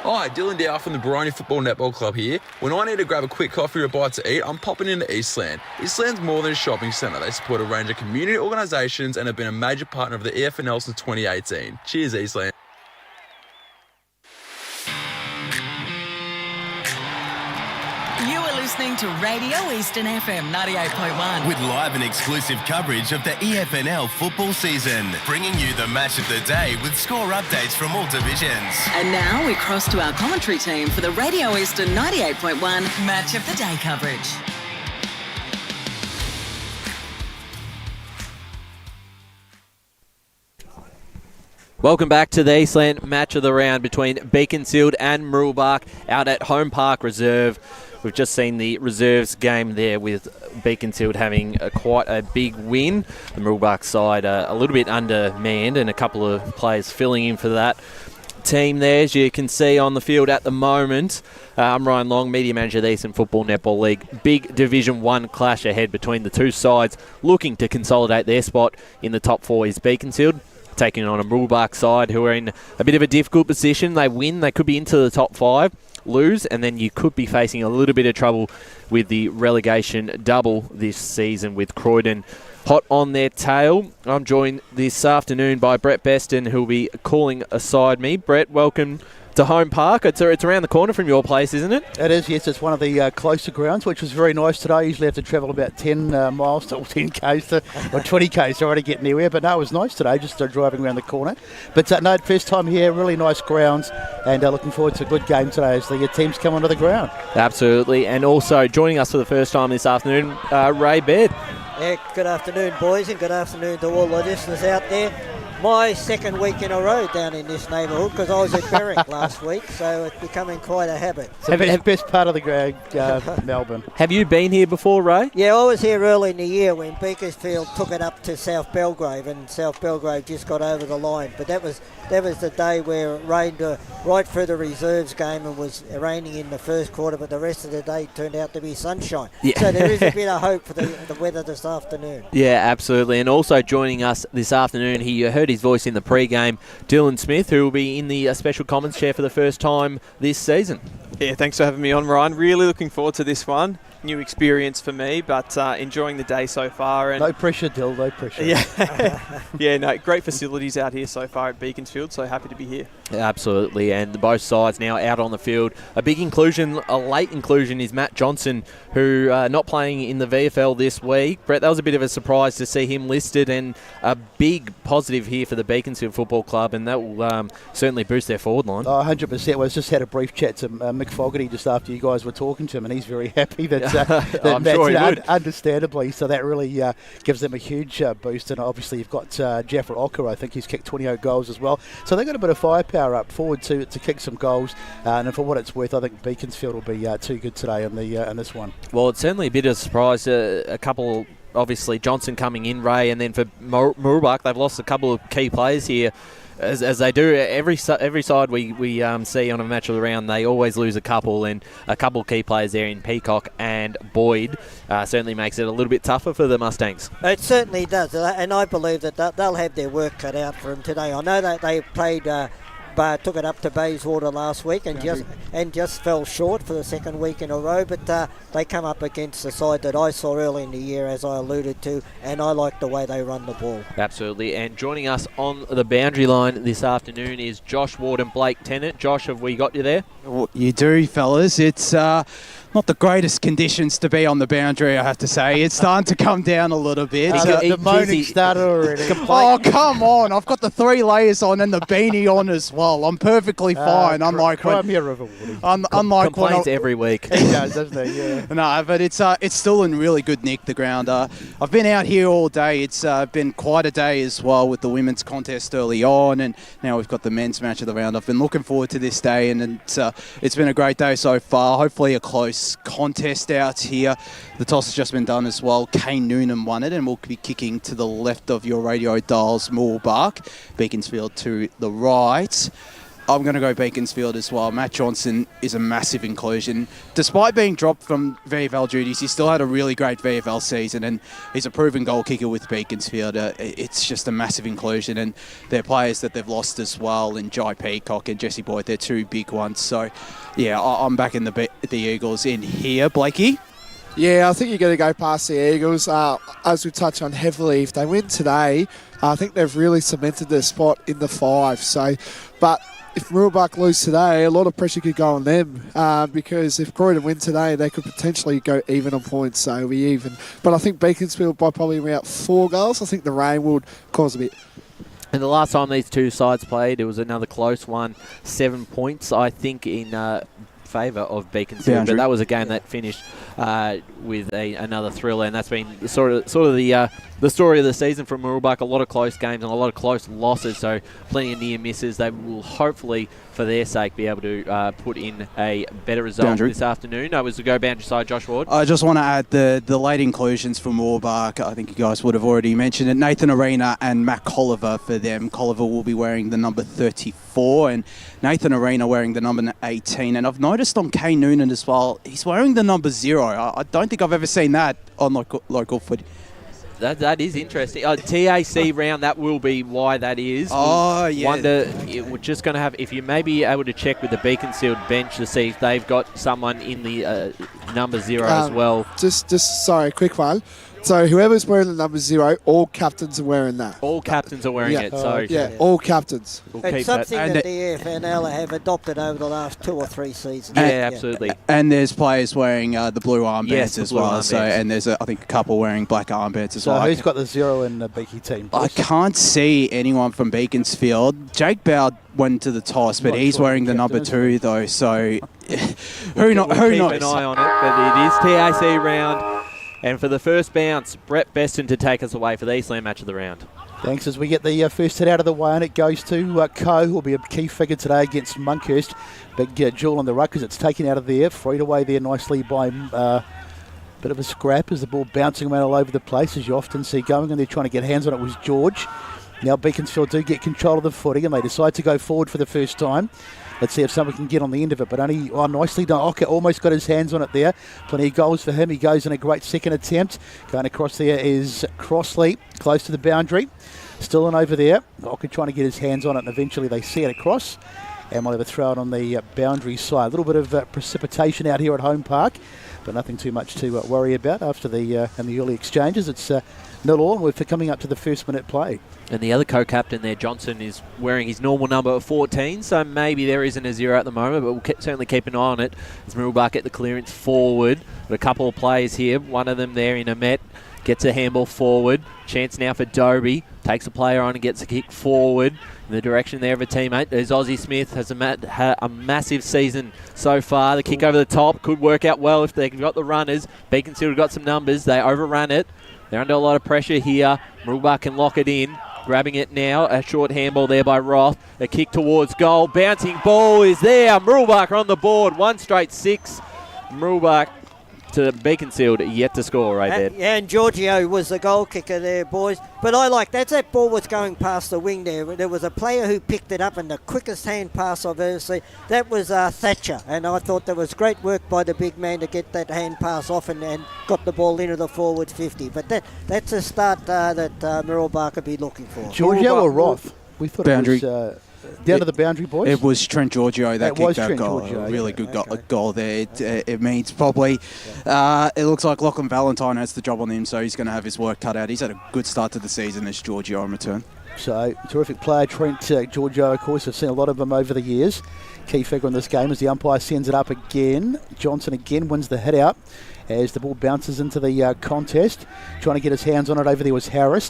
Hi, Dylan Dow from the Baroni Football Netball Club here. When I need to grab a quick coffee or a bite to eat, I'm popping into Eastland. Eastland's more than a shopping centre. They support a range of community organisations and have been a major partner of the EFNL since 2018. Cheers, Eastland. You are listening to Radio Eastern FM 98.1. With live and exclusive coverage of the EFNL football season, bringing you the match of the day with score updates from all divisions. And now we cross to our commentary team for the Radio Eastern 98.1 Match of the Day coverage. Welcome back to the Eastland match of the round between Beaconsfield and Mooroolbark out at Holm Park Reserve. We've just seen the reserves game there with Beaconsfield having quite a big win. The Mooroolbark side a little bit undermanned and a couple of players filling in for that team there, as you can see on the field at the moment. I'm Ryan Long, Media Manager of the Eastern Football Netball League. Big Division 1 clash ahead between the two sides looking to consolidate their spot in the top 4 is Beaconsfield, taking on a Mooroolbark side who are in a bit of a difficult position. They win, they could be into the top 5. Lose, and then you could be facing a little bit of trouble with the relegation double this season with Croydon hot on their tail. I'm joined this afternoon by Brett Beston, who will be calling aside me. Brett, welcome to Holm Park. It's around the corner from your place, isn't it? It is, yes. It's one of the closer grounds, which was very nice today. I usually have to travel about 10 miles or 10 k's or 20 k's to already get anywhere. But no, it was nice today, just driving around the corner. But no, first time here, really nice grounds, and looking forward to a good game today as the teams come onto the ground. Absolutely. And also joining us for the first time this afternoon, Ray Baird. Yeah, good afternoon, boys, and good afternoon to all the listeners out there. My second week in a row down in this neighbourhood because I was at Berwick last week, so it's becoming quite a habit. It's the best part of the Melbourne. Have you been here before, Ray? Yeah, I was here early in the year when Beaconsfield took it up to South Belgrave, and South Belgrave just got over the line. But that was the day where it rained right through the reserves game and was raining in the first quarter, but the rest of the day turned out to be sunshine. Yeah. So there is a bit of hope for the weather this afternoon. Yeah, absolutely. And also joining us this afternoon, you heard heard his voice in the pre-game, Dylan Smith, who will be in the special comments chair for the first time this season. Yeah, thanks for having me on, Ryan. Really looking forward to this one. New experience for me, but enjoying the day so far. And no pressure, Dill, no pressure. Yeah, yeah, no, great facilities out here so far at Beaconsfield, so happy to be here. Absolutely, and both sides now out on the field. A big inclusion, a late inclusion, is Matt Johnson, who not playing in the VFL this week. Brett, that was a bit of a surprise to see him listed, and a big positive here for the Beaconsfield Football Club, and that will certainly boost their forward line. Oh, 100%. Well, I just had a brief chat to Mick Fogarty just after you guys were talking to him, and he's very happy that I'm sure he would. Understandably, so that really gives them a huge boost. And obviously, you've got Jaffa Ocker. I think he's kicked 28 goals as well. So they've got a bit of firepower up forward to kick some goals. And for what it's worth, I think Beaconsfield will be too good today in this one. Well, it's certainly a bit of a surprise. A couple, obviously, Johnson coming in, Ray, and then for Mooroolbark, they've lost a couple of key players here. As they do, every side we see on a match of the round, they always lose a couple, and a couple of key players there in Peacock and Boyd certainly makes it a little bit tougher for the Mustangs. It certainly does, and I believe that they'll have their work cut out for them today. I know that they played, took it up to Bayswater last week and just fell short for the second week in a row, but they come up against the side that I saw early in the year, as I alluded to, and I like the way they run the ball. Absolutely, and joining us on the boundary line this afternoon is Josh Ward and Blake Tennant. Josh, have we got you there? You do, fellas. It's not the greatest conditions to be on the boundary, I have to say. It's starting to come down a little bit. The moaning started already. Oh, come on. I've got the 3 layers on and the beanie on as well. I'm perfectly fine. Complaints every week. He does, doesn't he? Yeah. No, but it's still in really good nick, the ground. I've been out here all day. It's been quite a day as well with the women's contest early on, and now we've got the men's match of the round. I've been looking forward to this day, and it's been a great day so far. Hopefully a close contest out here. The toss has just been done as well. Kane Noonan won it, and we'll be kicking to the left of your radio dials, Mooroolbark. Beaconsfield to the right. I'm going to go Beaconsfield as well. Matt Johnson is a massive inclusion. Despite being dropped from VFL duties, he still had a really great VFL season, and he's a proven goal kicker with Beaconsfield. It's just a massive inclusion, and they're players that they've lost as well, in Jai Peacock and Jesse Boyd. They're 2 big ones. So, yeah, I'm back in the Eagles in here. Blakey? Yeah, I think you're going to go past the Eagles. As we touched on heavily, if they win today, I think they've really cemented their spot in the 5. So, but if Mooroolbark lose today, a lot of pressure could go on them because if Croydon win today, they could potentially go even on points, so it'll be even. But I think Beaconsfield by probably about 4 goals. I think the rain would cause a bit. And the last time these two sides played, it was another close one, 7 points, I think, in favour of Beaconsfield. But that was a game that finished with another thriller, and that's been sort of the story of the season from Mooroolbark. A lot of close games and a lot of close losses, so plenty of near misses. They will hopefully, for their sake, be able to put in a better result this afternoon. I was to go boundary side, Josh Ward. I just want to add the late inclusions for Mooroolbark. I think you guys would have already mentioned it. Nathan Arena and Matt Colliver for them. Colliver will be wearing the number 34 and Nathan Arena wearing the number 18. And I've noticed on Kane Noonan as well, he's wearing the number 0. I don't think I've ever seen that on local footy. That is interesting. TAC round, that will be why that is. Oh, yeah. Wonder, we're just going to have, if you may be able to check with the Beaconsfield bench to see if they've got someone in the number 0 as well. Sorry, quick one. So whoever's wearing the number 0, all captains are wearing that. All captains are wearing it. So all captains. It's something that the EFNL have adopted over the last 2 or 3 seasons. Yeah, absolutely. And there's players wearing the blue armbands as well. Armbands. So, and there's I think a couple wearing black armbands as well. So who's got the 0 in the Beaky team? I can't see anyone from Beaconsfield. Jake Bowd went to the toss, but he's wearing the number 2 though. So who knows? Keep an eye on it, but it is TAC round. And for the first bounce, Brett Beston to take us away for the Eastland match of the round. Thanks. As we get the first hit out of the way, and it goes to Coe, who will be a key figure today against Monkhurst. Big jewel on the ruck as it's taken out of there, freed away there nicely by bit of a scrap as the ball bouncing around all over the place, as you often see going, and they're trying to get hands on it was George. Now Beaconsfield do get control of the footy, and they decide to go forward for the first time. Let's see if someone can get on the end of it, but only nicely done. Ocker almost got his hands on it there. Plenty of goals for him. He goes in a great second attempt. Going across there is Crossley, close to the boundary. Still on over there. Ocker trying to get his hands on it, and eventually they see it across. And we'll have a throw it on the boundary side. A little bit of precipitation out here at Holm Park, but nothing too much to worry about after the in the early exchanges. It's 0-0, and we're coming up to the first minute play. And the other co-captain there, Johnson, is wearing his normal number of 14, so maybe there isn't a 0 at the moment, but we'll certainly keep an eye on it as Mooroolbark get the clearance forward. Got a couple of players here, one of them there in a Met, gets a handball forward. Chance now for Dobie, takes a player on and gets a kick forward in the direction there of a teammate. There's Aussie Smith, has a massive season so far. The kick over the top could work out well if they've got the runners. Beaconsfield have got some numbers, they overrun it. They're under a lot of pressure here. Mooroolbark can lock it in. Grabbing it now, a short handball there by Roth. A kick towards goal. Bouncing ball is there. Mooroolbark on the board. 1 straight 6. Mooroolbark to Beaconsfield, yet to score right there. Yeah, and Giorgio was the goal kicker there, boys. But I like that ball was going past the wing there. There was a player who picked it up, and the quickest hand pass I've ever seen. That was Thatcher, and I thought there was great work by the big man to get that hand pass off and got the ball into the forward 50. But that's a start that Mooroolbark would be looking for. Giorgio or Roth? We thought boundary. It was down to the boundary, boys. It was Trent Giorgio that kicked that goal. Giorgio, really good goal there. It means probably it looks like Lachlan Valentine has the job on him, so he's going to have his work cut out. He's had a good start to the season as Giorgio on return. So, terrific player, Trent Giorgio, of course. I've seen a lot of them over the years. Key figure in this game as the umpire sends it up again. Johnson again wins the hit out as the ball bounces into the contest. Trying to get his hands on it over there was Harris.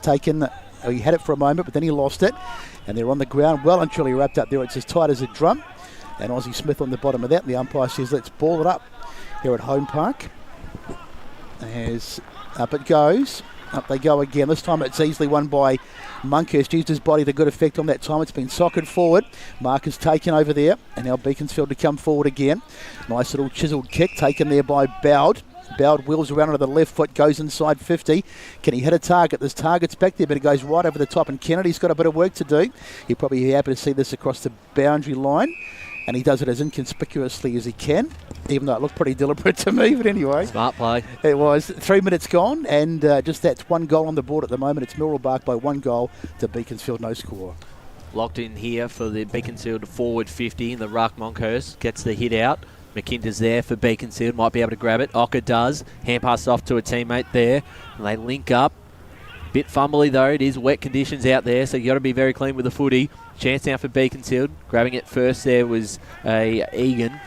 He had it for a moment, but then he lost it. And they're on the ground, well and truly wrapped up there. It's as tight as a drum. And Aussie Smith on the bottom of that. And the umpire says, let's ball it up here at Holm Park. As up it goes. Up they go again. This time it's easily won by Monkhurst. Used his body to good effect on that time. It's been socketed forward. Mark is taken over there. And now Beaconsfield to come forward again. Nice little chiselled kick taken there by Bowd. Bowd wheels around onto the left foot, goes inside 50. Can he hit a target? There's targets back there, but it goes right over the top, and Kennedy's got a bit of work to do. He'll probably be happy to see this across the boundary line, and he does it as inconspicuously as he can, even though it looked pretty deliberate to me, but anyway. Smart play. It was. 3 minutes gone, and just that's 1 goal on the board at the moment. It's Mooroolbark by 1 goal to Beaconsfield, no score. Locked in here for the Beaconsfield forward 50, and the ruck Monkhurst gets the hit out. McKinter's there for Beaconsfield, might be able to grab it. Ocker does. Hand pass off to a teammate there. And they link up. Bit fumbly though, it is wet conditions out there, so you got to be very clean with the footy. Chance now for Beaconsfield. Grabbing it first there was Egan.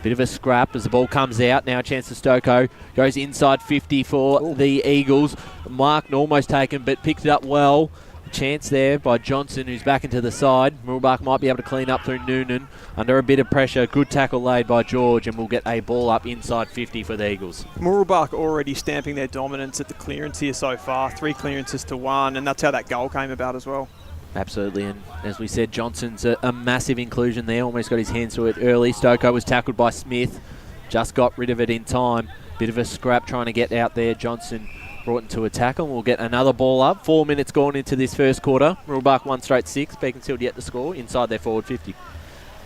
Bit of a scrap as the ball comes out. Now a chance to Stoko. Goes inside 50 for the Eagles. Mark almost taken, but picked it up well. Chance there by Johnson, who's back into the side. Mooroolbark might be able to clean up through Noonan. Under a bit of pressure, good tackle laid by George, and we'll get a ball up inside 50 for the Eagles. Mooroolbark already stamping their dominance at the clearance here so far. 3 clearances to 1, and that's how that goal came about as well. Absolutely, and as we said, Johnson's a massive inclusion there. Almost got his hands to it early. Stoko was tackled by Smith. Just got rid of it in time. Bit of a scrap trying to get out there. Johnson brought into a tackle. We'll get another ball up. 4 minutes gone into this first quarter. Mooroolbark 1 straight 6. Beaconsfield yet to score inside their forward 50.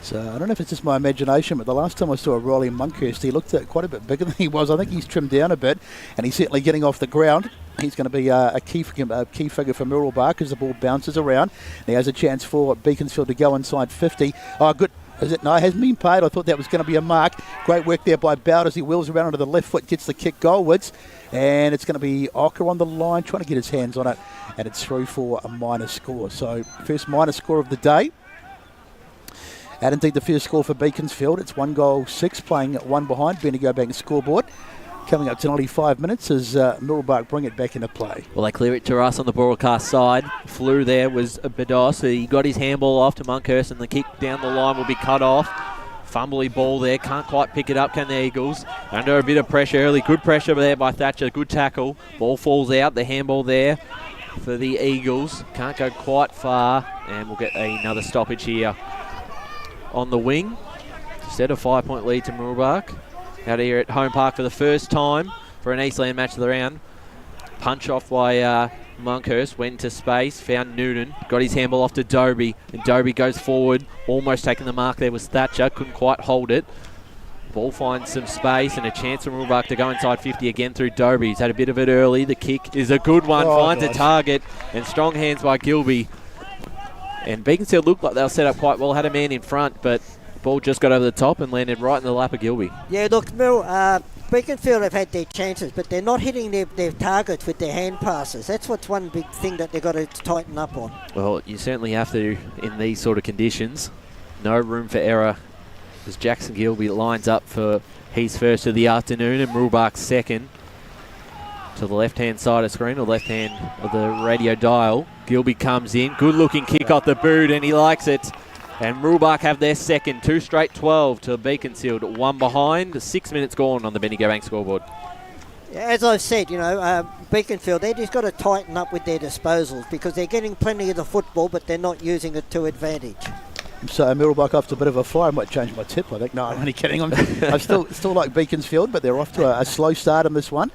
So I don't know if it's just my imagination, but the last time I saw Riley Monkhurst, he looked quite a bit bigger than he was. I think he's trimmed down a bit, and he's certainly getting off the ground. He's going to be a key figure for Mooroolbark as the ball bounces around. He has a chance for Beaconsfield to go inside 50. Oh, good. Is it? No, it hasn't been paid. I thought that was going to be a mark. Great work there by Bowd as he wheels around onto the left foot, gets the kick goalwards. And it's going to be Ocker on the line, trying to get his hands on it. And it's through for a minor score. So, first minor score of the day. And indeed the first score for Beaconsfield. It's 1 goal 6, playing 1 behind. Bendigo Bank scoreboard. Coming up to 95 minutes as Mooroolbark bring it back into play. Well, they clear it to us on the broadcast side. Flew there was Bedos. He got his handball off to Monkhurst, and the kick down the line will be cut off. Fumbly ball there. Can't quite pick it up, can the Eagles? Under a bit of pressure early. Good pressure there by Thatcher. Good tackle. Ball falls out. The handball there for the Eagles. Can't go quite far. And we'll get another stoppage here on the wing. Instead of 5-point lead to Mooroolbark. Out here at Holm Park for the first time for an Eastland match of the round. Punch off by Monkhurst, went into space, found Noonan, got his handball off to Dobie, and Dobie goes forward, almost taking the mark there was Thatcher, couldn't quite hold it. Ball finds some space and a chance for Mooroolbark to go inside 50 again through Dobie. He's had a bit of it early. The kick is a good one, finds a target, and strong hands by Gilby. And Beaconsfield looked like they were set up quite well, had a man in front, but ball just got over the top and landed right in the lap of Gilby. Yeah, look, Mill, Beaconsfield have had their chances, but they're not hitting their targets with their hand passes. That's what's one big thing that they've got to tighten up on. Well, you certainly have to in these sort of conditions. No room for error as Jackson Gilby lines up for his first of the afternoon and Mooroolbark's second. To the left-hand side of screen, or left hand of the radio dial. Gilby comes in, good-looking kick off the boot, and he likes it. And Mooroolbark have their second, 2 straight 12 to Beaconsfield, 1 behind. 6 minutes gone on the Bendigo Bank scoreboard. As I've said, Beaconsfield, they just got to tighten up with their disposals because they're getting plenty of the football, but they're not using it to advantage. So Mooroolbark off to a bit of a fire. I might change my tip, I think. No, I'm only kidding. I still like Beaconsfield, but they're off to a slow start in this one.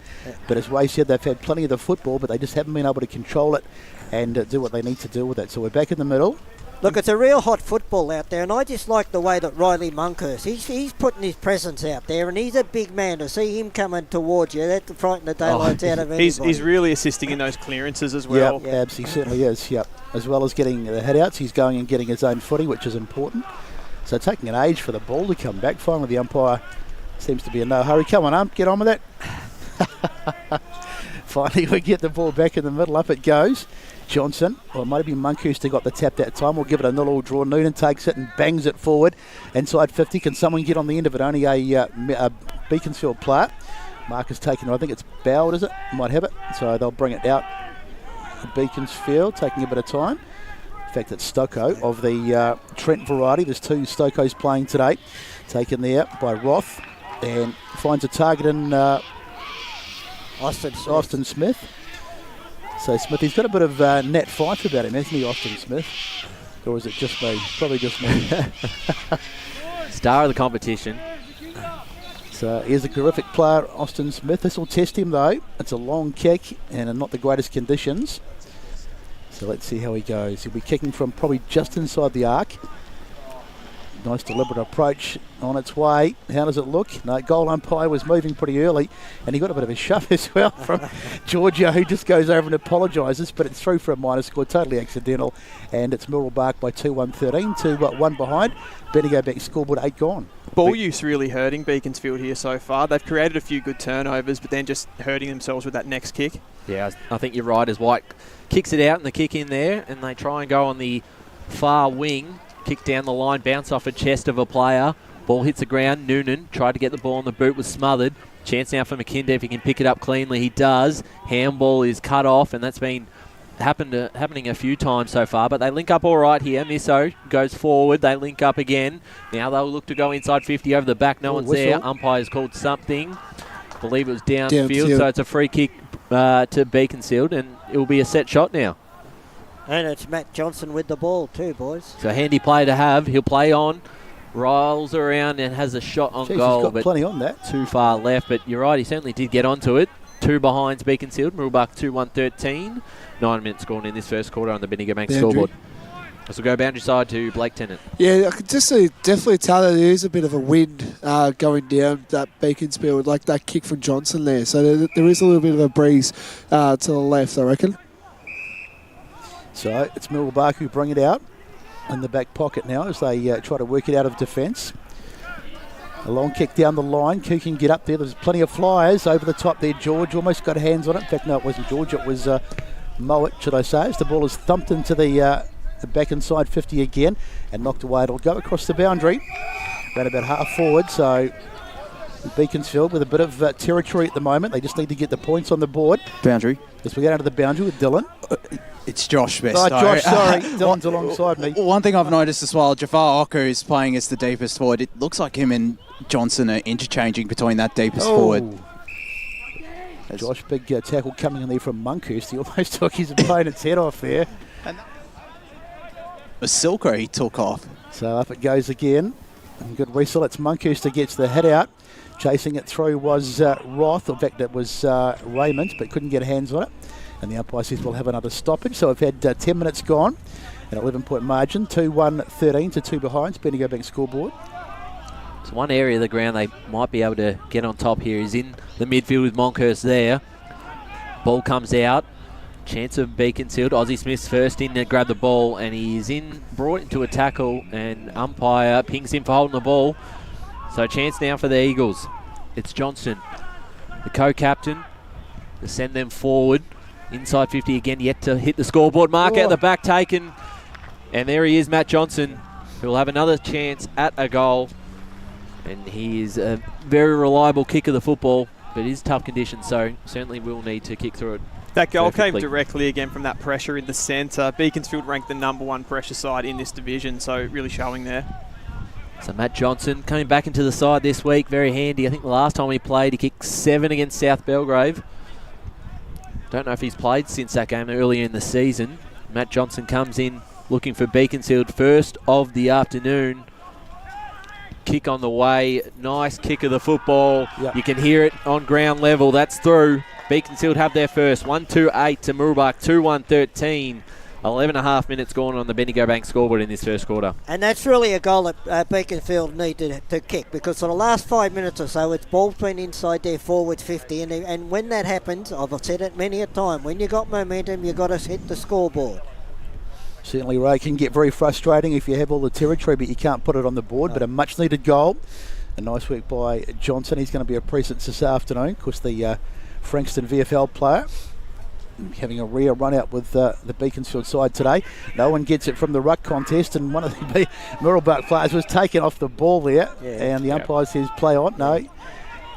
But as Ray said, they've had plenty of the football, but they just haven't been able to control it and do what they need to do with it. So we're back in the middle. Look, it's a real hot football out there, and I just like the way that Riley Monkhurst, he's putting his presence out there, and he's a big man. To see him coming towards you, that frighten the daylights out of anybody. He's really assisting in those clearances as well. Yeah, he certainly is, yep. As well as getting the headouts, he's going and getting his own footy, which is important. So taking an age for the ball to come back. Finally, the umpire seems to be in no hurry. Come on, ump, get on with it. Finally, we get the ball back in the middle. Up it goes. Johnson, or it might have been Monkhurst who got the tap that time. We'll give it a 0-all draw. Noonan takes it and bangs it forward. Inside 50. Can someone get on the end of it? Only a Beaconsfield player. Mark has taken it. I think it's Bowed, is it? Might have it. So they'll bring it out. Beaconsfield taking a bit of time. In fact, it's Stoko of the Trent variety. There's 2 Stokos playing today. Taken there by Roth. And finds a target in Austin Smith. So Smith, he's got a bit of net fight about him, hasn't he, Austin Smith? Or is it just me? Probably just me. Star of the competition. So here's a terrific player, Austin Smith. This will test him though. It's a long kick and in not the greatest conditions. So let's see how he goes. He'll be kicking from probably just inside the arc. Nice deliberate approach on its way. How does it look? No, goal umpire was moving pretty early and he got a bit of a shove as well from Giorgio, who just goes over and apologises, but it's through for a minor score, totally accidental, and it's Mooroolbark by 2-1-13 to 1 behind. Bendigo Bank scoreboard 8 gone. Ball use really hurting Beaconsfield here so far. They've created a few good turnovers, but then just hurting themselves with that next kick. Yeah, I think you're right, as White kicks it out and the kick in there, and they try and go on the far wing. Kick down the line, bounce off a chest of a player. Ball hits the ground. Noonan tried to get the ball on the boot, was smothered. Chance now for McKinder if he can pick it up cleanly. He does. Handball is cut off, and that's been happening a few times so far. But they link up all right here. Misso goes forward. They link up again. Now they'll look to go inside 50 over the back. No one's there. Umpire's called something. I believe it was downfield. So it's a free kick to Beaconsfield, and it will be a set shot now. And it's Matt Johnson with the ball too, boys. So handy play to have. He'll play on, rolls around and has a shot on goal. He's got but plenty on that. Too far left, but you're right, he certainly did get onto it. 2 behinds Beaconsfield. Mooroolbark 2-1-13. 9 minutes gone in this first quarter on the Bendigo Bank scoreboard. So we'll go boundary side to Blake Tennant. Yeah, I could just definitely tell that there is a bit of a wind going down that Beaconsfield, like that kick from Johnson there. So there is a little bit of a breeze to the left, I reckon. So it's Mooroolbark who bring it out in the back pocket now as they try to work it out of defence. A long kick down the line. Who can get up there? There's plenty of flyers over the top there. George almost got hands on it. In fact, no, it wasn't George. It was Mowat, should I say. As the ball is thumped into the back inside 50 again and knocked away. It'll go across the boundary. Around about half forward. So Beaconsfield with a bit of territory at the moment. They just need to get the points on the board. Boundary. As we get out of the boundary with Dylan. It's Josh Best. Oh, Josh, sorry. Dylan's alongside me. One thing I've noticed as well, Jafar Ocker is playing as the deepest forward. It looks like him and Johnson are interchanging between that deepest forward. Josh, big tackle coming in there from Monkhurst. He almost took his opponent's head off there. A Silker he took off. So up it goes again. And good whistle. It's Monkhurst who gets the hit out. Chasing it through was Roth. In fact, it was Raymond, but couldn't get hands on it. And the umpire says we'll have another stoppage. So we've had 10 minutes gone. An 11-point margin. 2-1-13 to 2 behinds. Bendigo Bank scoreboard. So one area of the ground they might be able to get on top here is in the midfield with Monkhurst there. Ball comes out. Chance of Beaconsfield. Ozzie Smith's first in to grab the ball, and he's brought into a tackle, and umpire pings him for holding the ball. So chance now for the Eagles. It's Johnson, the co-captain, to send them forward. Inside 50 again, yet to hit the scoreboard. Mark out the back taken. And there he is, Matt Johnson, who will have another chance at a goal. And he is a very reliable kick of the football, but it is tough conditions, so certainly will need to kick through it. That goal perfectly. came directly again from that pressure in the centre. Beaconsfield ranked the #1 pressure side in this division, so really showing there. So Matt Johnson coming back into the side this week, very handy. I think the last time he played, he kicked 7 against South Belgrave. Don't know if he's played since that game earlier in the season. Matt Johnson comes in looking for Beaconsfield, first of the afternoon. Kick on the way, nice kick of the football. Yep. You can hear it on ground level, that's through. Beaconsfield have their first, 1-2-8 to Mooroolbark, 2-1-13. 11.5 minutes gone on the Bendigo Bank scoreboard in this first quarter. And that's really a goal that Beaconsfield need to kick, because for the last 5 minutes or so, it's ball's been inside their forward 50, and when that happens, I've said it many a time, when you got momentum, you got to hit the scoreboard. Certainly, Ray, can get very frustrating if you have all the territory, but you can't put it on the board. But a much-needed goal. A nice work by Johnson. He's going to be a presence this afternoon. Of course, the Frankston VFL player having a rare run out with the Beaconsfield side today. No one gets it from the ruck contest, and one of the Mooroolbark players was taken off the ball there, and the umpire says play on. No.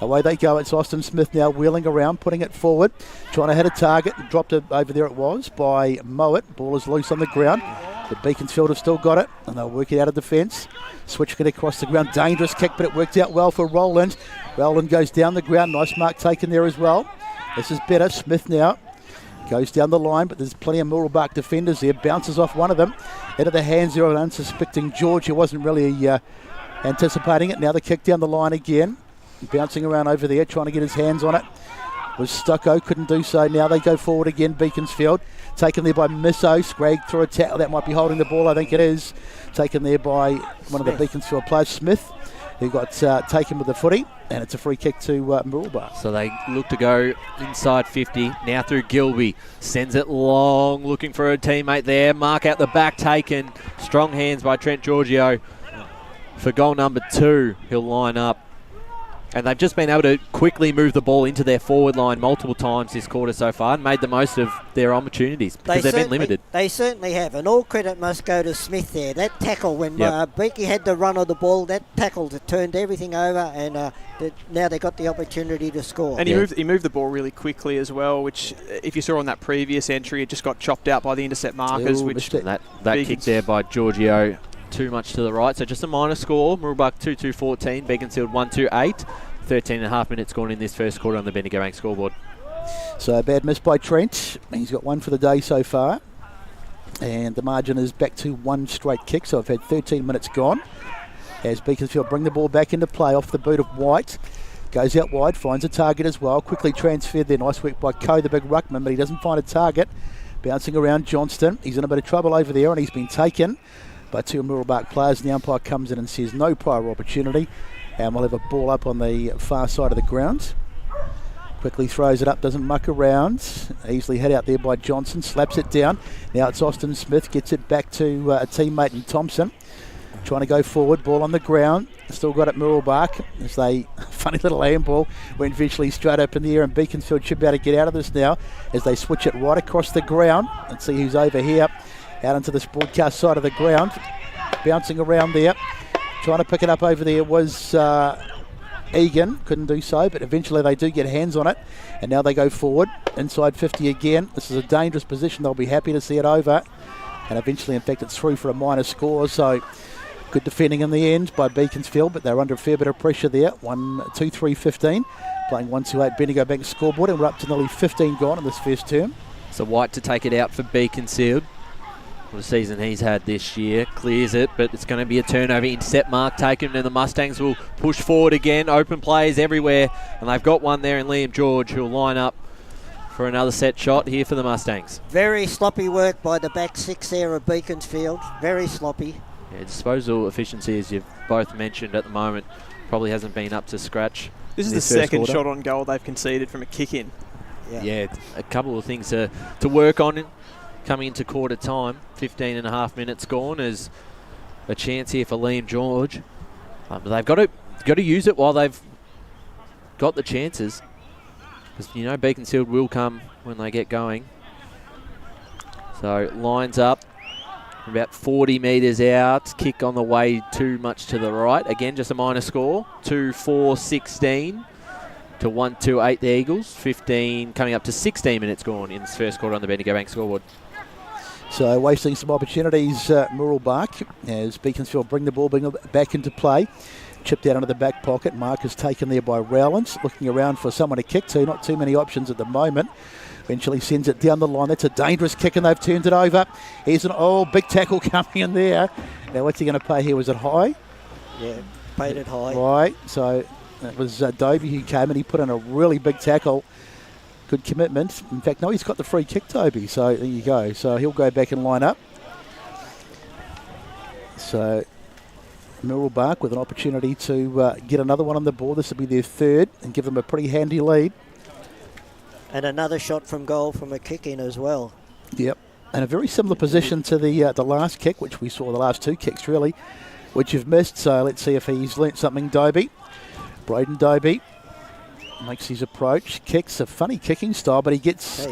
Away they go. It's Austin Smith now wheeling around, putting it forward, trying to hit a target. Dropped it over there, it was, by Mowat. Ball is loose on the ground. But Beaconsfield have still got it, and they'll work it out of defence. Switching it across the ground. Dangerous kick, but it worked out well for Rowland. Rowland goes down the ground. Nice mark taken there as well. This is better. Smith now goes down the line, but there's plenty of Mooroolbark defenders there. Bounces off one of them. Into the hands there of an unsuspecting George, who wasn't really anticipating it. Now the kick down the line again. Bouncing around over there, trying to get his hands on it. Was Stucco, couldn't do so. Now they go forward again, Beaconsfield. Taken there by Misso. Scragged through a tackle. That might be holding the ball, I think it is. Taken there by one of the Beaconsfield players, Smith, who got taken with the footy. And it's a free kick to Mooroolbark. So they look to go inside 50. Now through Gilby. Sends it long, looking for a teammate there. Mark out the back taken. Strong hands by Trent Giorgio for goal number 2. He'll line up. And they've just been able to quickly move the ball into their forward line multiple times this quarter so far and made the most of their opportunities because they've been limited. They certainly have, and all credit must go to Smith there. That tackle, when Beaky had the run of the ball, that tackle turned everything over, and now they got the opportunity to score. And he moved the ball really quickly as well, which if you saw on that previous entry, it just got chopped out by the intercept markers. That kick there by Giorgio, too much to the right, so just a minor score. Mooroolbark 2-2-14, Beaconsfield 1-2-8. 13.5 minutes gone in this first quarter on the Bendigo Bank scoreboard. So a bad miss by Trent. He's got one for the day so far. And the margin is back to one straight kick, so I've had 13 minutes gone. As Beaconsfield bring the ball back into play off the boot of White. Goes out wide, finds a target as well. Quickly transferred there. Nice work by Coe, the big ruckman, but he doesn't find a target. Bouncing around Johnston. He's in a bit of trouble over there, and he's been taken by 2 Mooroolbark players. And the umpire comes in and says no prior opportunity. And we'll have a ball up on the far side of the ground. Quickly throws it up, doesn't muck around. Easily hit out there by Johnson, slaps it down. Now it's Austin Smith, gets it back to a teammate in Thompson. Trying to go forward, ball on the ground. Still got it Mooroolbark. As they, funny little handball, went virtually straight up in the air, and Beaconsfield should be able to get out of this now as they switch it right across the ground. Let's see who's over here. Out into this broadcast side of the ground. Bouncing around there. Trying to pick it up over there was Egan. Couldn't do so, but eventually they do get hands on it. And now they go forward. Inside 50 again. This is a dangerous position. They'll be happy to see it over. And eventually, in fact, it's through for a minor score. So good defending in the end by Beaconsfield, but they're under a fair bit of pressure there. 1-2-3-15. Playing 1-2-8 Bendigo Bank scoreboard, and we're up to nearly 15 gone in this first term. So White to take it out for Beaconsfield. The season he's had this year, clears it, but it's going to be a turnover. Intercept mark taken, and the Mustangs will push forward again. Open players everywhere, and they've got one there in Liam George, who'll line up for another set shot here for the Mustangs. Very sloppy work by the back six there of Beaconsfield. Very sloppy. Yeah, disposal efficiency, as you've both mentioned at the moment, probably hasn't been up to scratch. This is the second shot on goal they've conceded from a kick-in. Yeah, a couple of things to work on coming into quarter time. 15 and a half minutes gone. There's a chance here for Liam George. But they've got to use it while they've got the chances. Because, you know, Beaconsfield will come when they get going. So, lines up. About 40 metres out. Kick on the way too much to the right. Again, just a minor score. 2-4-16 to 1-2-8 the Eagles. 15 coming up to 16 minutes gone in this first quarter on the Bendigo Bank scoreboard. So wasting some opportunities, Mooroolbark, as Beaconsfield bring the ball back into play. Chipped out into the back pocket. Mark is taken there by Rowlands. Looking around for someone to kick to. Not too many options at the moment. Eventually sends it down the line. That's a dangerous kick and they've turned it over. Here's an big tackle coming in there. Now what's he going to pay here? Was it high? Yeah, paid it high. Right, so that was Dobie who came and he put in a really big tackle. Good commitment. In fact, no, he's got the free kick, Toby. So there you go. So he'll go back and line up. So Mooroolbark with an opportunity to get another one on the board. This will be their third and give them a pretty handy lead. And another shot from goal from a kick in as well. Yep. And a very similar position to the last kick, which we saw the last two kicks really, which you've missed. So let's see if he's learnt something, Dobie. Braden Dobie makes his approach. Kicks a funny kicking style, but he gets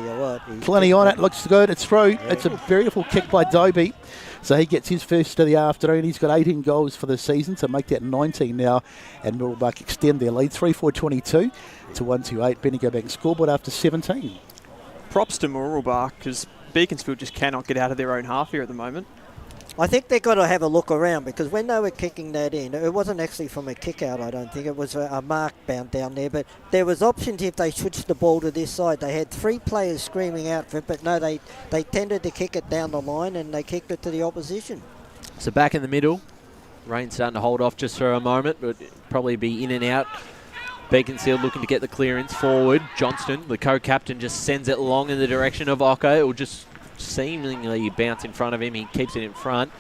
plenty on it. Looks good. It's through. Yeah. It's a beautiful kick by Dobie. So he gets his first of the afternoon. He's got 18 goals for the season, so make that 19 now. And Mooroolbark extend their lead, 3-4-22 to 1-2-8. Bendigo Bank scoreboard after 17. Props to Mooroolbark, because Beaconsfield just cannot get out of their own half here at the moment. I think they've got to have a look around, because when they were kicking that in, it wasn't actually from a kick out, I don't think. It was a mark bound down there. But there was options if they switched the ball to this side. They had three players screaming out for it, but no, they tended to kick it down the line and they kicked it to the opposition. So back in the middle. Rain starting to hold off just for a moment, but probably be in and out. Beaconsfield looking to get the clearance forward. Johnston, the co-captain, just sends it long in the direction of Ocko. It will just seemingly bounce in front of him. He keeps it in front.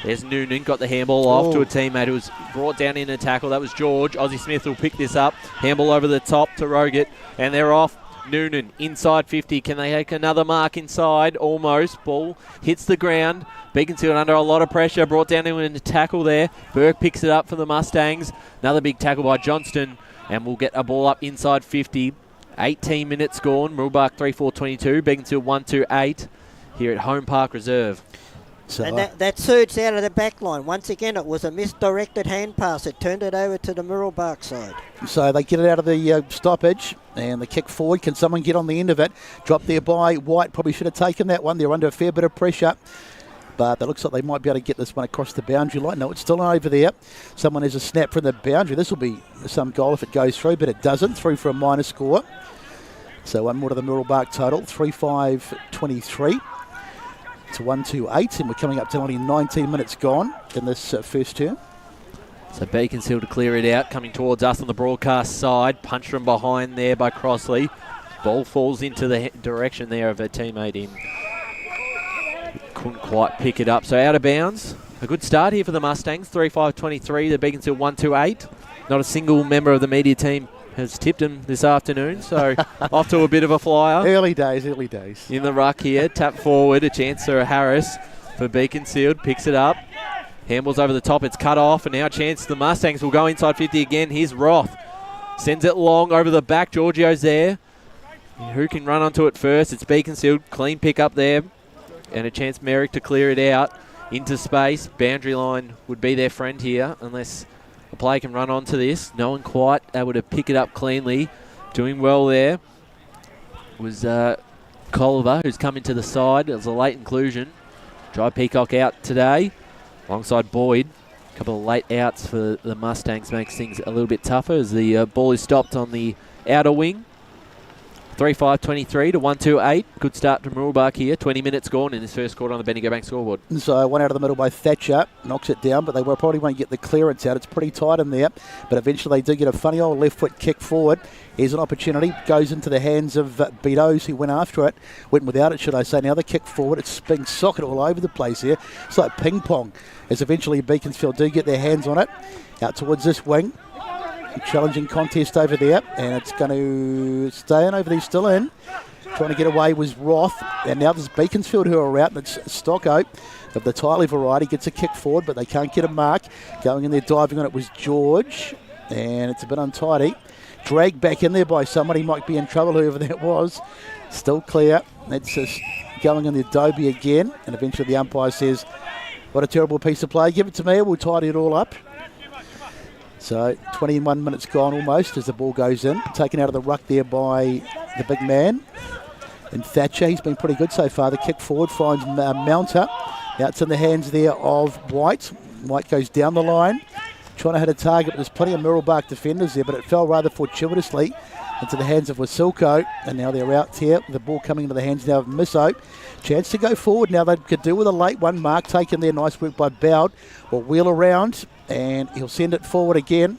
There's Noonan, got the handball off to a teammate who was brought down in a tackle. That was George. Aussie Smith will pick this up. Handball over the top to Roget, and they're off. Noonan inside 50. Can they take another mark inside? Almost. Ball hits the ground. Beaconsfield under a lot of pressure. Brought down in a tackle there. Burke picks it up for the Mustangs. Another big tackle by Johnston, and we'll get a ball up inside 50. 18 minutes gone. Mooroolbark 3-4-22. Beaconsfield 1-2-8 here at Holm Park Reserve. So and that surged out of the back line. Once again, it was a misdirected hand pass. It turned it over to the Mooroolbark side. So they get it out of the stoppage and the kick forward. Can someone get on the end of it? Dropped there by White. Probably should have taken that one. They're under a fair bit of pressure. But it looks like they might be able to get this one across the boundary line. No, it's still over there. Someone has a snap from the boundary. This will be some goal if it goes through, but it doesn't. Through for a minor score. So one more to the Mooroolbark total. 3-5-23. To 1-2-8, and we're coming up to only 19 minutes gone in this first term. So Beaconsfield to clear it out, coming towards us on the broadcast side. Punched from behind there by Crossley. Ball falls into the direction there of a teammate in. Couldn't quite pick it up, so out of bounds. A good start here for the Mustangs. 3-5-23, the Beaconsfield 1-2-8. Not a single member of the media team has tipped him this afternoon, so off to a bit of a flyer. Early days. In the ruck here, tap forward, a chance for Harris for Beaconsfield, picks it up. Handballs over the top, it's cut off, and now a chance the Mustangs will go inside 50 again. Here's Roth. Sends it long over the back, Giorgio's there. Who can run onto it first? It's Beaconsfield, clean pick up there, and a chance Merrick to clear it out into space. Boundary line would be their friend here, unless a player can run onto this. No one quite able to pick it up cleanly. Doing well there was Colliver, who's come into the side. It was a late inclusion. Dry Peacock out today alongside Boyd. A couple of late outs for the Mustangs makes things a little bit tougher as the ball is stopped on the outer wing. 3-5-23 to 1-2-8. Good start to Mooroolbark here. 20 minutes gone in this first quarter on the Bendigo Bank scoreboard. So one out of the middle by Thatcher. Knocks it down, but they probably won't get the clearance out. It's pretty tight in there. But eventually they do get a funny old left foot kick forward. Here's an opportunity. Goes into the hands of Beatos, who went after it. Went without it, should I say. Now the kick forward. It's being socketed all over the place here. It's like ping pong. As eventually Beaconsfield do get their hands on it. Out towards this wing. challenging contest over there, and it's going to stay in over there, still in. Trying to get away was Roth, and now there's Beaconsfield who are out, and it's Stocko of the Tiley variety, gets a kick forward, but they can't get a mark. Going in there, diving on it was George, and it's a bit untidy. Dragged back in there by somebody, might be in trouble, whoever that was. Still clear. That's just going in there, Dobie again, and eventually the umpire says, what a terrible piece of play, give it to me, we'll tidy it all up. So 21 minutes gone almost as the ball goes in, taken out of the ruck there by the big man. And Thatcher, he's been pretty good so far. The kick forward finds Mounter. Now it's in the hands there of White. White goes down the line, trying to hit a target, but there's plenty of Mooroolbark defenders there, but it fell rather fortuitously into the hands of Wasilko, and now they're out here. The ball coming into the hands now of Misso. Chance to go forward now. They could do with a late one. Mark taken there. Nice work by Bowd. Will wheel around, and he'll send it forward again.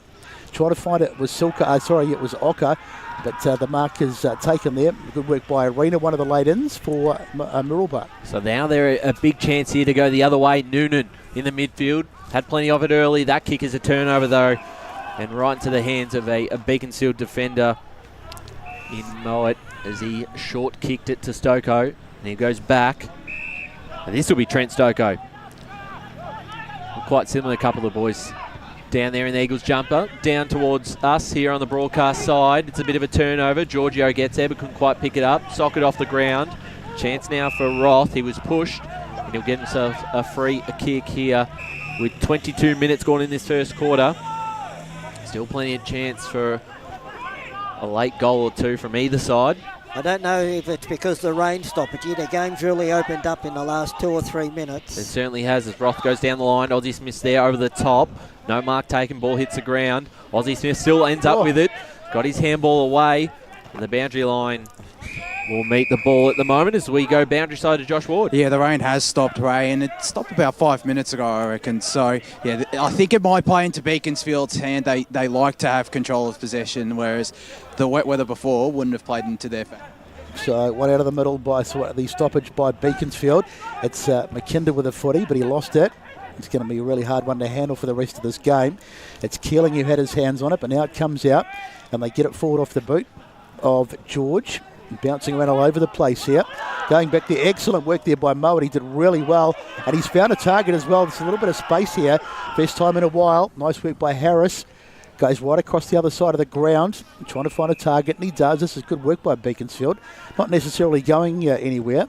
Trying to find it was Silka. It was Ocker. But the mark is taken there. Good work by Arena, one of the late-ins for Mooroolbark. So now they're a big chance here to go the other way. Noonan in the midfield. Had plenty of it early. That kick is a turnover, though. And right into the hands of a Beaconsfield defender in Mowat as he short-kicked it to Stocko. And he goes back. And this will be Trent Stocko. Quite similar, a couple of boys down there in the Eagles jumper, down towards us here on the broadcast side. It's a bit of a turnover. Giorgio gets there but couldn't quite pick it up. Socket off the ground. Chance now for Roth. He was pushed and he'll get himself a free kick here with 22 minutes gone in this first quarter. Still plenty of chance for a late goal or two from either side. I don't know if it's because the rain stoppage. The game's really opened up in the last 2 or 3 minutes. It certainly has as Roth goes down the line. Aussie Smith there over the top. No mark taken. Ball hits the ground. Aussie Smith still ends up with it. Got his handball away. And the boundary line will meet the ball at the moment as we go boundary side to Josh Ward. Yeah, the rain has stopped, Ray, and it stopped about 5 minutes ago, I reckon. So, yeah, I think it might play into Beaconsfield's hand. They like to have control of possession, whereas the wet weather before wouldn't have played into their favour. So one out of the middle by the stoppage by Beaconsfield. It's McKinder with a footy, but he lost it. It's going to be a really hard one to handle for the rest of this game. It's Keeling who had his hands on it, but now it comes out, and they get it forward off the boot of George. Bouncing around all over the place here. Going back there, excellent work there by Mowat. He did really well, and he's found a target as well. There's a little bit of space here. First time in a while. Nice work by Harris. Goes right across the other side of the ground, trying to find a target, and he does. This is good work by Beaconsfield. Not necessarily going anywhere,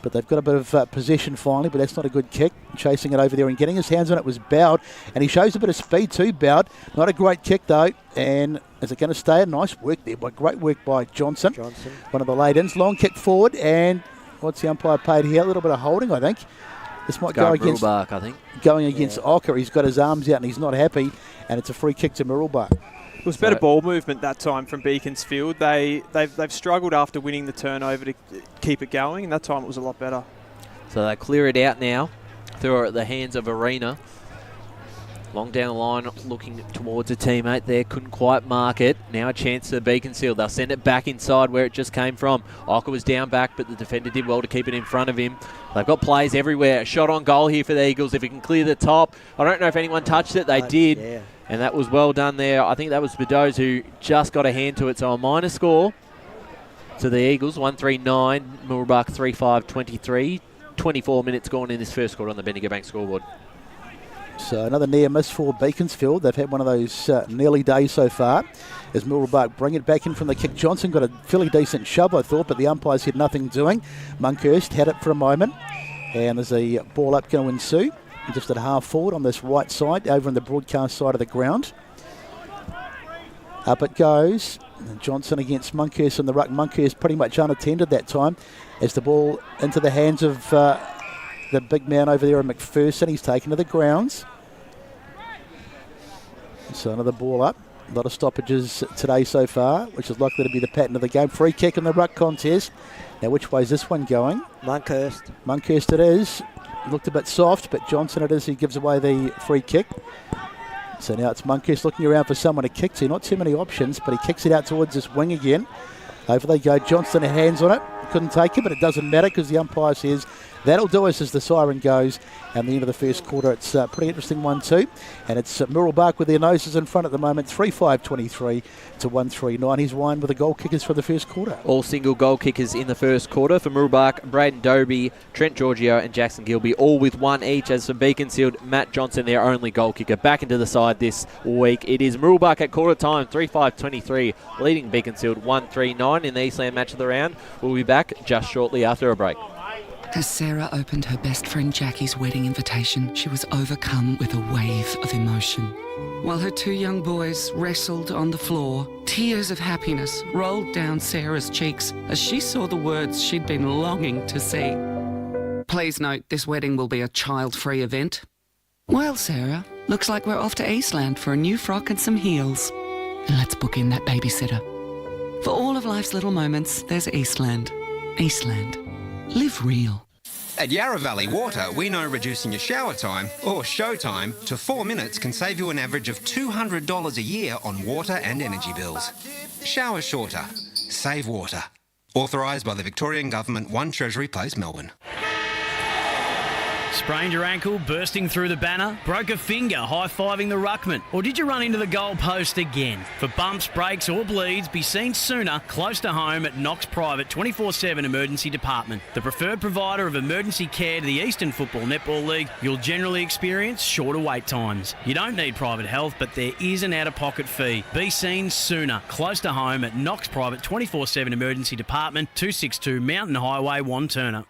but they've got a bit of possession finally, but that's not a good kick. Chasing it over there and getting his hands on it was Bowd, and he shows a bit of speed too, Bowd. Not a great kick, though, and is it going to stay? Nice work there, great work by Johnson. One of the late-ins. Long kick forward, and what's the umpire paid here? A little bit of holding, I think. This might go against Mooroolbark, I think. Going against Ocker. He's got his arms out and he's not happy, and it's a free kick to Mooroolbark. It was better ball movement that time from Beaconsfield. They've struggled after winning the turnover to keep it going, and that time it was a lot better. So they clear it out now. Through the hands of Arena. Long down the line, looking towards a teammate there. Couldn't quite mark it. Now a chance to Beaconsfield. They'll send it back inside where it just came from. Ocker was down back, but the defender did well to keep it in front of him. They've got plays everywhere. A shot on goal here for the Eagles. If he can clear the top. I don't know if anyone touched it. They did. Yeah. And that was well done there. I think that was Bedoz who just got a hand to it. So a minor score to the Eagles. 1-3-9. Mooroolbark 3-5-23. 24 minutes gone in this first quarter on the Bendigo Bank scoreboard. So another near miss for Beaconsfield. They've had one of those nearly days so far. As Mooroolbark bring it back in from the kick. Johnson got a fairly decent shove, I thought, but the umpires had nothing doing. Monkhurst had it for a moment. And there's a ball up going to ensue. Just at half forward on this right side, over on the broadcast side of the ground. Up it goes. And Johnson against Monkhurst in the ruck. Monkhurst pretty much unattended that time as the ball into the hands of the big man over there, McPherson. He's taken to the grounds. So another ball up. A lot of stoppages today so far, which is likely to be the pattern of the game. Free kick in the ruck contest. Now, which way is this one going? Monkhurst. Monkhurst it is. Looked a bit soft, but Johnson it is. He gives away the free kick. So now it's Monkhurst looking around for someone to kick to. Not too many options, but he kicks it out towards this wing again. Over they go. Johnson had hands on it. Couldn't take it, but it doesn't matter because the umpire says That'll do us as the siren goes and the end of the first quarter. It's a pretty interesting one too. And it's Mooroolbark with their noses in front at the moment, 3-5-23 to 1-3-9. He's won with the goal kickers for the first quarter. All single goal kickers in the first quarter for Mooroolbark, Braden Dobie, Trent Giorgio and Jackson Gilby, all with one each. As for Beaconsfield, Matt Johnson, their only goal kicker, back into the side this week. It is Mooroolbark at quarter time, 3-5-23, leading Beaconsfield 1-3-9 in the Eastland match of the round. We'll be back just shortly after a break. As Sarah opened her best friend Jackie's wedding invitation, she was overcome with a wave of emotion. While her two young boys wrestled on the floor, tears of happiness rolled down Sarah's cheeks as she saw the words she'd been longing to see. Please note, this wedding will be a child-free event. Well, Sarah, looks like we're off to Eastland for a new frock and some heels. And let's book in that babysitter. For all of life's little moments, there's Eastland. Eastland. Live real. At Yarra Valley Water, we know reducing your shower time, or show time, to 4 minutes can save you an average of $200 a year on water and energy bills. Shower shorter. Save water. Authorised by the Victorian Government, 1 Treasury Place, Melbourne. Sprained your ankle, bursting through the banner? Broke a finger, high-fiving the ruckman? Or did you run into the goal post again? For bumps, breaks or bleeds, be seen sooner, close to home at Knox Private 24/7 Emergency Department. The preferred provider of emergency care to the Eastern Football Netball League, you'll generally experience shorter wait times. You don't need private health, but there is an out-of-pocket fee. Be seen sooner, close to home at Knox Private 24/7 Emergency Department, 262 Mountain Highway, Wanturna.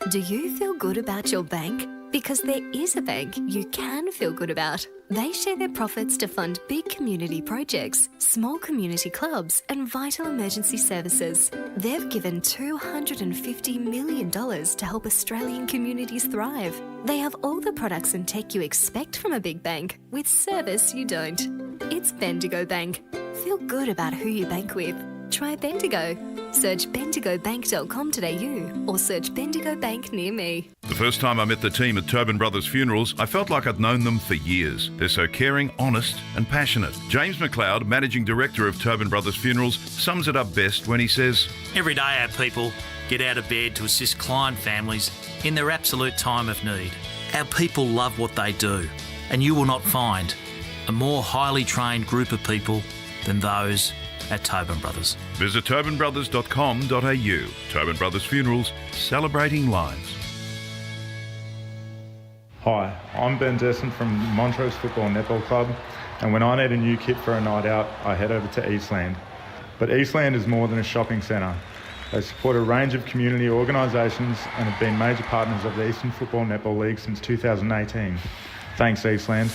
Do you feel good about your bank? Because there is a bank you can feel good about. They share their profits to fund big community projects, small community clubs and vital emergency services. They've given $250 million to help Australian communities thrive. They have all the products and tech you expect from a big bank, with service you don't. It's Bendigo Bank. Feel good about who you bank with. Try Bendigo. Search bendigobank.com.au or search Bendigo Bank near me. The first time I met the team at Tobin Brothers Funerals, I felt like I'd known them for years. They're so caring, honest and passionate. James McLeod, Managing Director of Tobin Brothers Funerals, sums it up best when he says, Every day our people get out of bed to assist client families in their absolute time of need. Our people love what they do, and you will not find a more highly trained group of people than those at Tobin Brothers. Visit tobinbrothers.com.au. Tobin Brothers Funerals, celebrating lives. Hi, I'm Ben Desson from Montrose Football Netball Club, and when I need a new kit for a night out, I head over to Eastland. But Eastland is more than a shopping centre. They support a range of community organisations and have been major partners of the Eastern Football Netball League since 2018. Thanks, Eastland.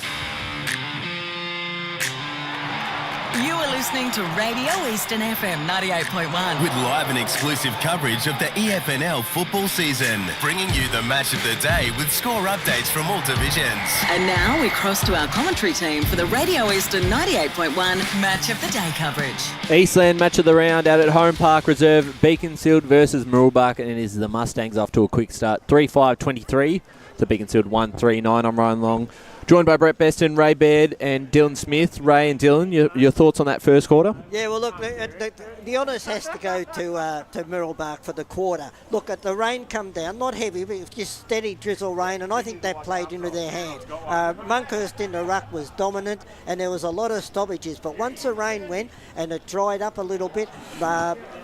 You are listening to Radio Eastern FM 98.1. With live and exclusive coverage of the EFNL football season. Bringing you the match of the day with score updates from all divisions. And now we cross to our commentary team for the Radio Eastern 98.1 Match of the Day coverage. Eastland match of the round out at Holm Park Reserve. Beaconsfield versus Mooroolbark, and it is the Mustangs off to a quick start. 3-5-23 to Beaconsfield 1-3-9. I'm Ryan Long. Joined by Brett Beston, Ray Baird and Dylan Smith. Ray and Dylan, your thoughts on that first quarter? Yeah, well, look, the honours has to go to Mooroolbark for the quarter. Look, the rain come down, not heavy, but just steady drizzle rain, and I think that played into their hand. Monkhurst in the ruck was dominant, and there was a lot of stoppages, but once the rain went and it dried up a little bit,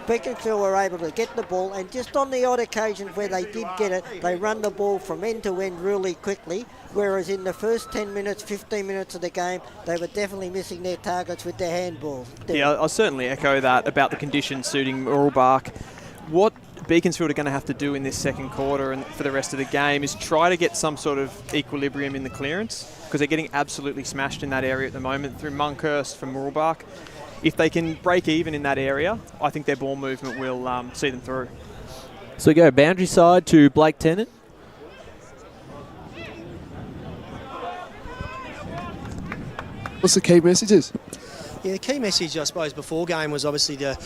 Beaconsfield were able to get the ball, and just on the odd occasion where they did get it, they run the ball from end to end really quickly. Whereas in the first 10 minutes, 15 minutes of the game, they were definitely missing their targets with their handballs. Yeah, I'll certainly echo that about the conditions suiting Mooroolbark. What Beaconsfield are going to have to do in this second quarter and for the rest of the game is try to get some sort of equilibrium in the clearance, because they're getting absolutely smashed in that area at the moment through Monkhurst from Mooroolbark. If they can break even in that area, I think their ball movement will see them through. So we go boundary side to Blake Tennant. What's the key messages? Yeah, the key message, I suppose, before game was obviously to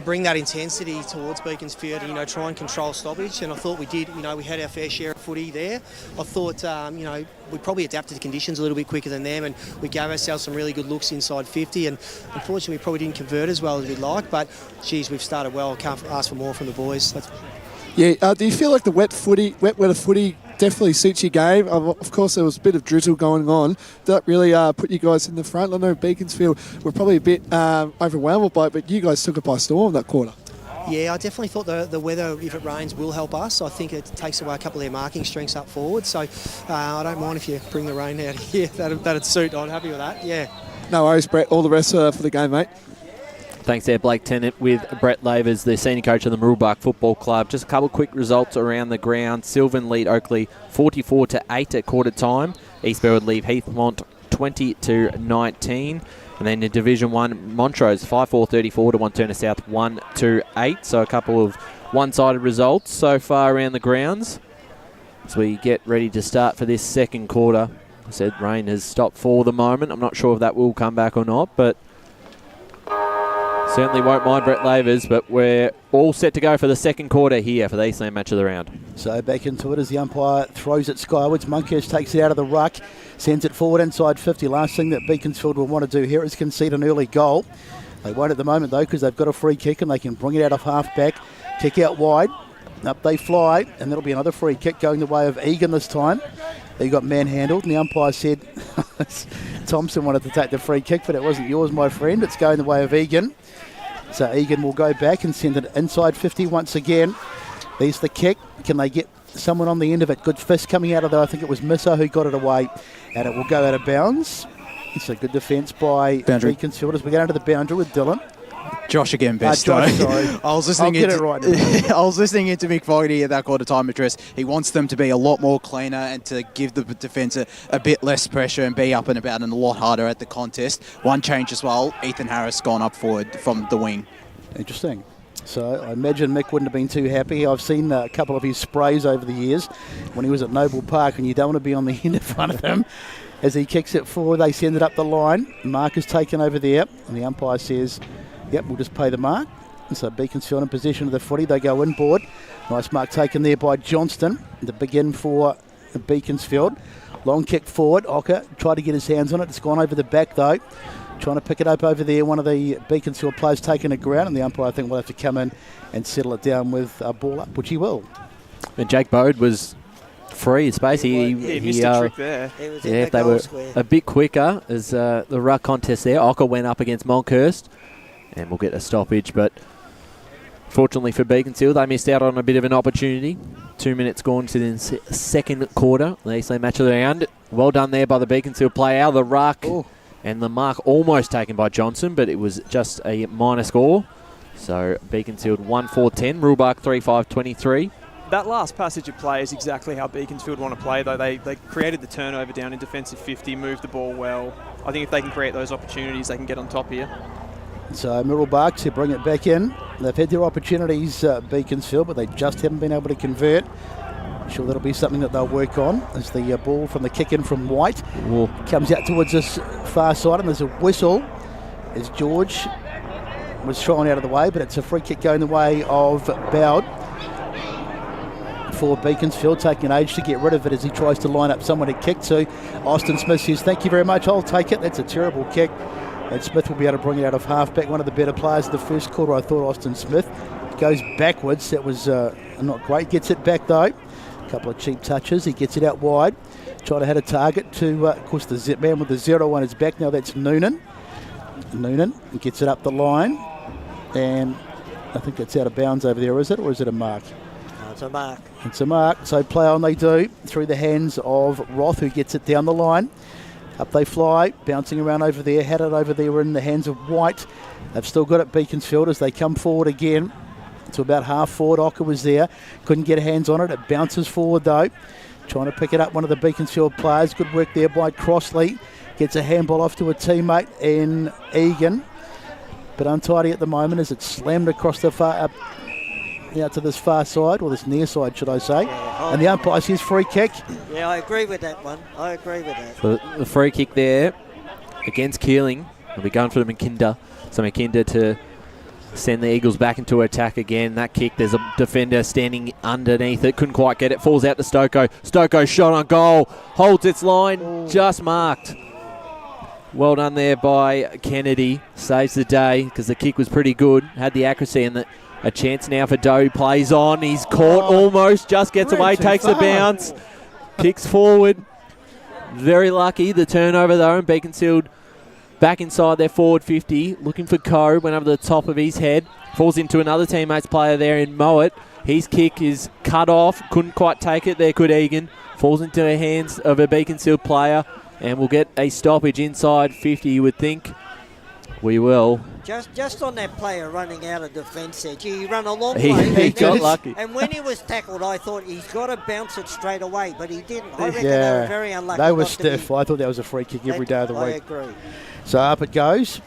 bring that intensity towards Beaconsfield, try and control stoppage, and I thought we did. We had our fair share of footy there. I thought, we probably adapted to conditions a little bit quicker than them, and we gave ourselves some really good looks inside 50, and unfortunately we probably didn't convert as well as we'd like, but, geez, we've started well. Can't ask for more from the boys. Yeah, do you feel like the wet weather footy definitely suits your game? Of course, there was a bit of drizzle going on. That really put you guys in the front. I know Beaconsfield were probably a bit overwhelmed by it, but you guys took it by storm that quarter. Yeah, I definitely thought the weather, if it rains, will help us. I think it takes away a couple of their marking strengths up forward. So I don't mind if you bring the rain out here. That'd suit. I'm happy with that. Yeah. No worries, Brett. All the best for the game, mate. Thanks there, Blake Tennant, with Brett Lavers, the senior coach of the Mooroolbark Football Club. Just a couple of quick results around the ground. Sylvan lead Oakley 44-8 at quarter time. East Burwood leave Heathmont 20-19. And then in Division 1, Montrose 5-4-34 to Wanturna South 1-8. So a couple of one-sided results so far around the grounds. As we get ready to start for this second quarter. I said rain has stopped for the moment. I'm not sure if that will come back or not, but certainly won't mind Brett Lavers, but we're all set to go for the second quarter here for the Eastland Match of the Round. So back into it as the umpire throws it skywards. Monkhurst takes it out of the ruck, sends it forward inside 50. Last thing that Beaconsfield will want to do here is concede an early goal. They won't at the moment, though, because they've got a free kick and they can bring it out of half-back. Kick out wide. Up they fly, and that'll be another free kick going the way of Egan this time. He got manhandled, and the umpire said Thompson wanted to take the free kick, but it wasn't yours, my friend. It's going the way of Egan. So Egan will go back and send it inside 50 once again. There's the kick. Can they get someone on the end of it? Good fist coming out of there. I think it was Missa who got it away, and it will go out of bounds. It's a good defence by Beaconsfield as we get into the boundary with Dylan. Josh again, best. Josh, sorry. I was listening I'll get it right now. I was listening into Mick Fogarty at that quarter time address. He wants them to be a lot more cleaner and to give the defence a bit less pressure and be up and about and a lot harder at the contest. One change as well, Ethan Harris gone up forward from the wing. Interesting. So I imagine Mick wouldn't have been too happy. I've seen a couple of his sprays over the years when he was at Noble Park, and you don't want to be on the end in front of him. As he kicks it forward, they send it up the line. Mark is taken over there, and the umpire says, yep, we'll just pay the mark. And so Beaconsfield in possession of the footy. They go inboard. Nice mark taken there by Johnston to begin for Beaconsfield. Long kick forward. Ocker tried to get his hands on it. It's gone over the back, though. Trying to pick it up over there. One of the Beaconsfield players taking a ground, and the umpire, I think, will have to come in and settle it down with a ball up, which he will. And Jake Bode was free in space. He missed a trick there. Yeah, they were a bit quicker as the ruck contest there. Ocker went up against Monkhurst, and we'll get a stoppage. But fortunately for Beaconsfield, they missed out on a bit of an opportunity. 2 minutes gone to the second quarter. The Eastland Match of the Round. Well done there by the Beaconsfield player. The ruck. Ooh. And the mark almost taken by Johnson, but it was just a minor score. So Beaconsfield 1-4-10, Mooroolbark 3-5-23. That last passage of play is exactly how Beaconsfield want to play, though. They created the turnover down in defensive 50, moved the ball well. I think if they can create those opportunities, they can get on top here. So Mooroolbark to bring it back in. They've had their opportunities, Beaconsfield, but they just haven't been able to convert. Sure, that'll be something that they'll work on as the ball from the kick in from White comes out towards this far side, and there's a whistle as George was thrown out of the way, but it's a free kick going the way of Bowd for Beaconsfield, taking an age to get rid of it as he tries to line up someone to kick to. Austin Smith says, thank you very much, I'll take it. That's a terrible kick, and Smith will be able to bring it out of half-back. One of the better players of the first quarter, I thought, Austin Smith. Goes backwards, that was not great. Gets it back though. Couple of cheap touches. He gets it out wide. Trying to hit a target to, of course, the zip man with the 0 on his back. Now that's Noonan. Noonan gets it up the line. And I think that's out of bounds over there, is it? Or is it a mark? No, it's a mark. It's a mark. So play on they do through the hands of Roth, who gets it down the line. Up they fly. Bouncing around over there. Had it over there in the hands of White. They've still got it, Beaconsfield, as they come forward again. To about half forward. Ocker was there. Couldn't get hands on it. It bounces forward though. Trying to pick it up, one of the Beaconsfield players. Good work there by Crossley. Gets a handball off to a teammate in Egan. But untidy at the moment as it's slammed across the far up out to this far side, or this near side should I say. And the umpire says free kick. Yeah, I agree with that one. I agree with that. So the free kick there against Keeling. They'll be going for the McKinder. So McKinder to send the Eagles back into attack again. That kick, there's a defender standing underneath it. Couldn't quite get it. Falls out to Stoko. Stoko shot on goal. Holds its line. Just marked. Well done there by Kennedy. Saves the day because the kick was pretty good. Had the accuracy and the A chance now for Doe. Plays on. He's caught almost. Just gets away. Takes a bounce. Kicks forward. Very lucky. The turnover though. And Beaconsfield back inside their forward 50. Looking for Coe. Went over the top of his head. Falls into another teammate's player there in Mowat. His kick is cut off. Couldn't quite take it there, could Egan. Falls into the hands of a Beaconsfield player. And we'll get a stoppage inside 50, you would think. We will. Just on that player running out of defence there, he ran a long He way. got lucky. And when he was tackled, I thought he's got to bounce it straight away, but he didn't. I reckon they were very unlucky. They were not to stiff. I thought that was a free kick every day of the week. I agree. So up it goes.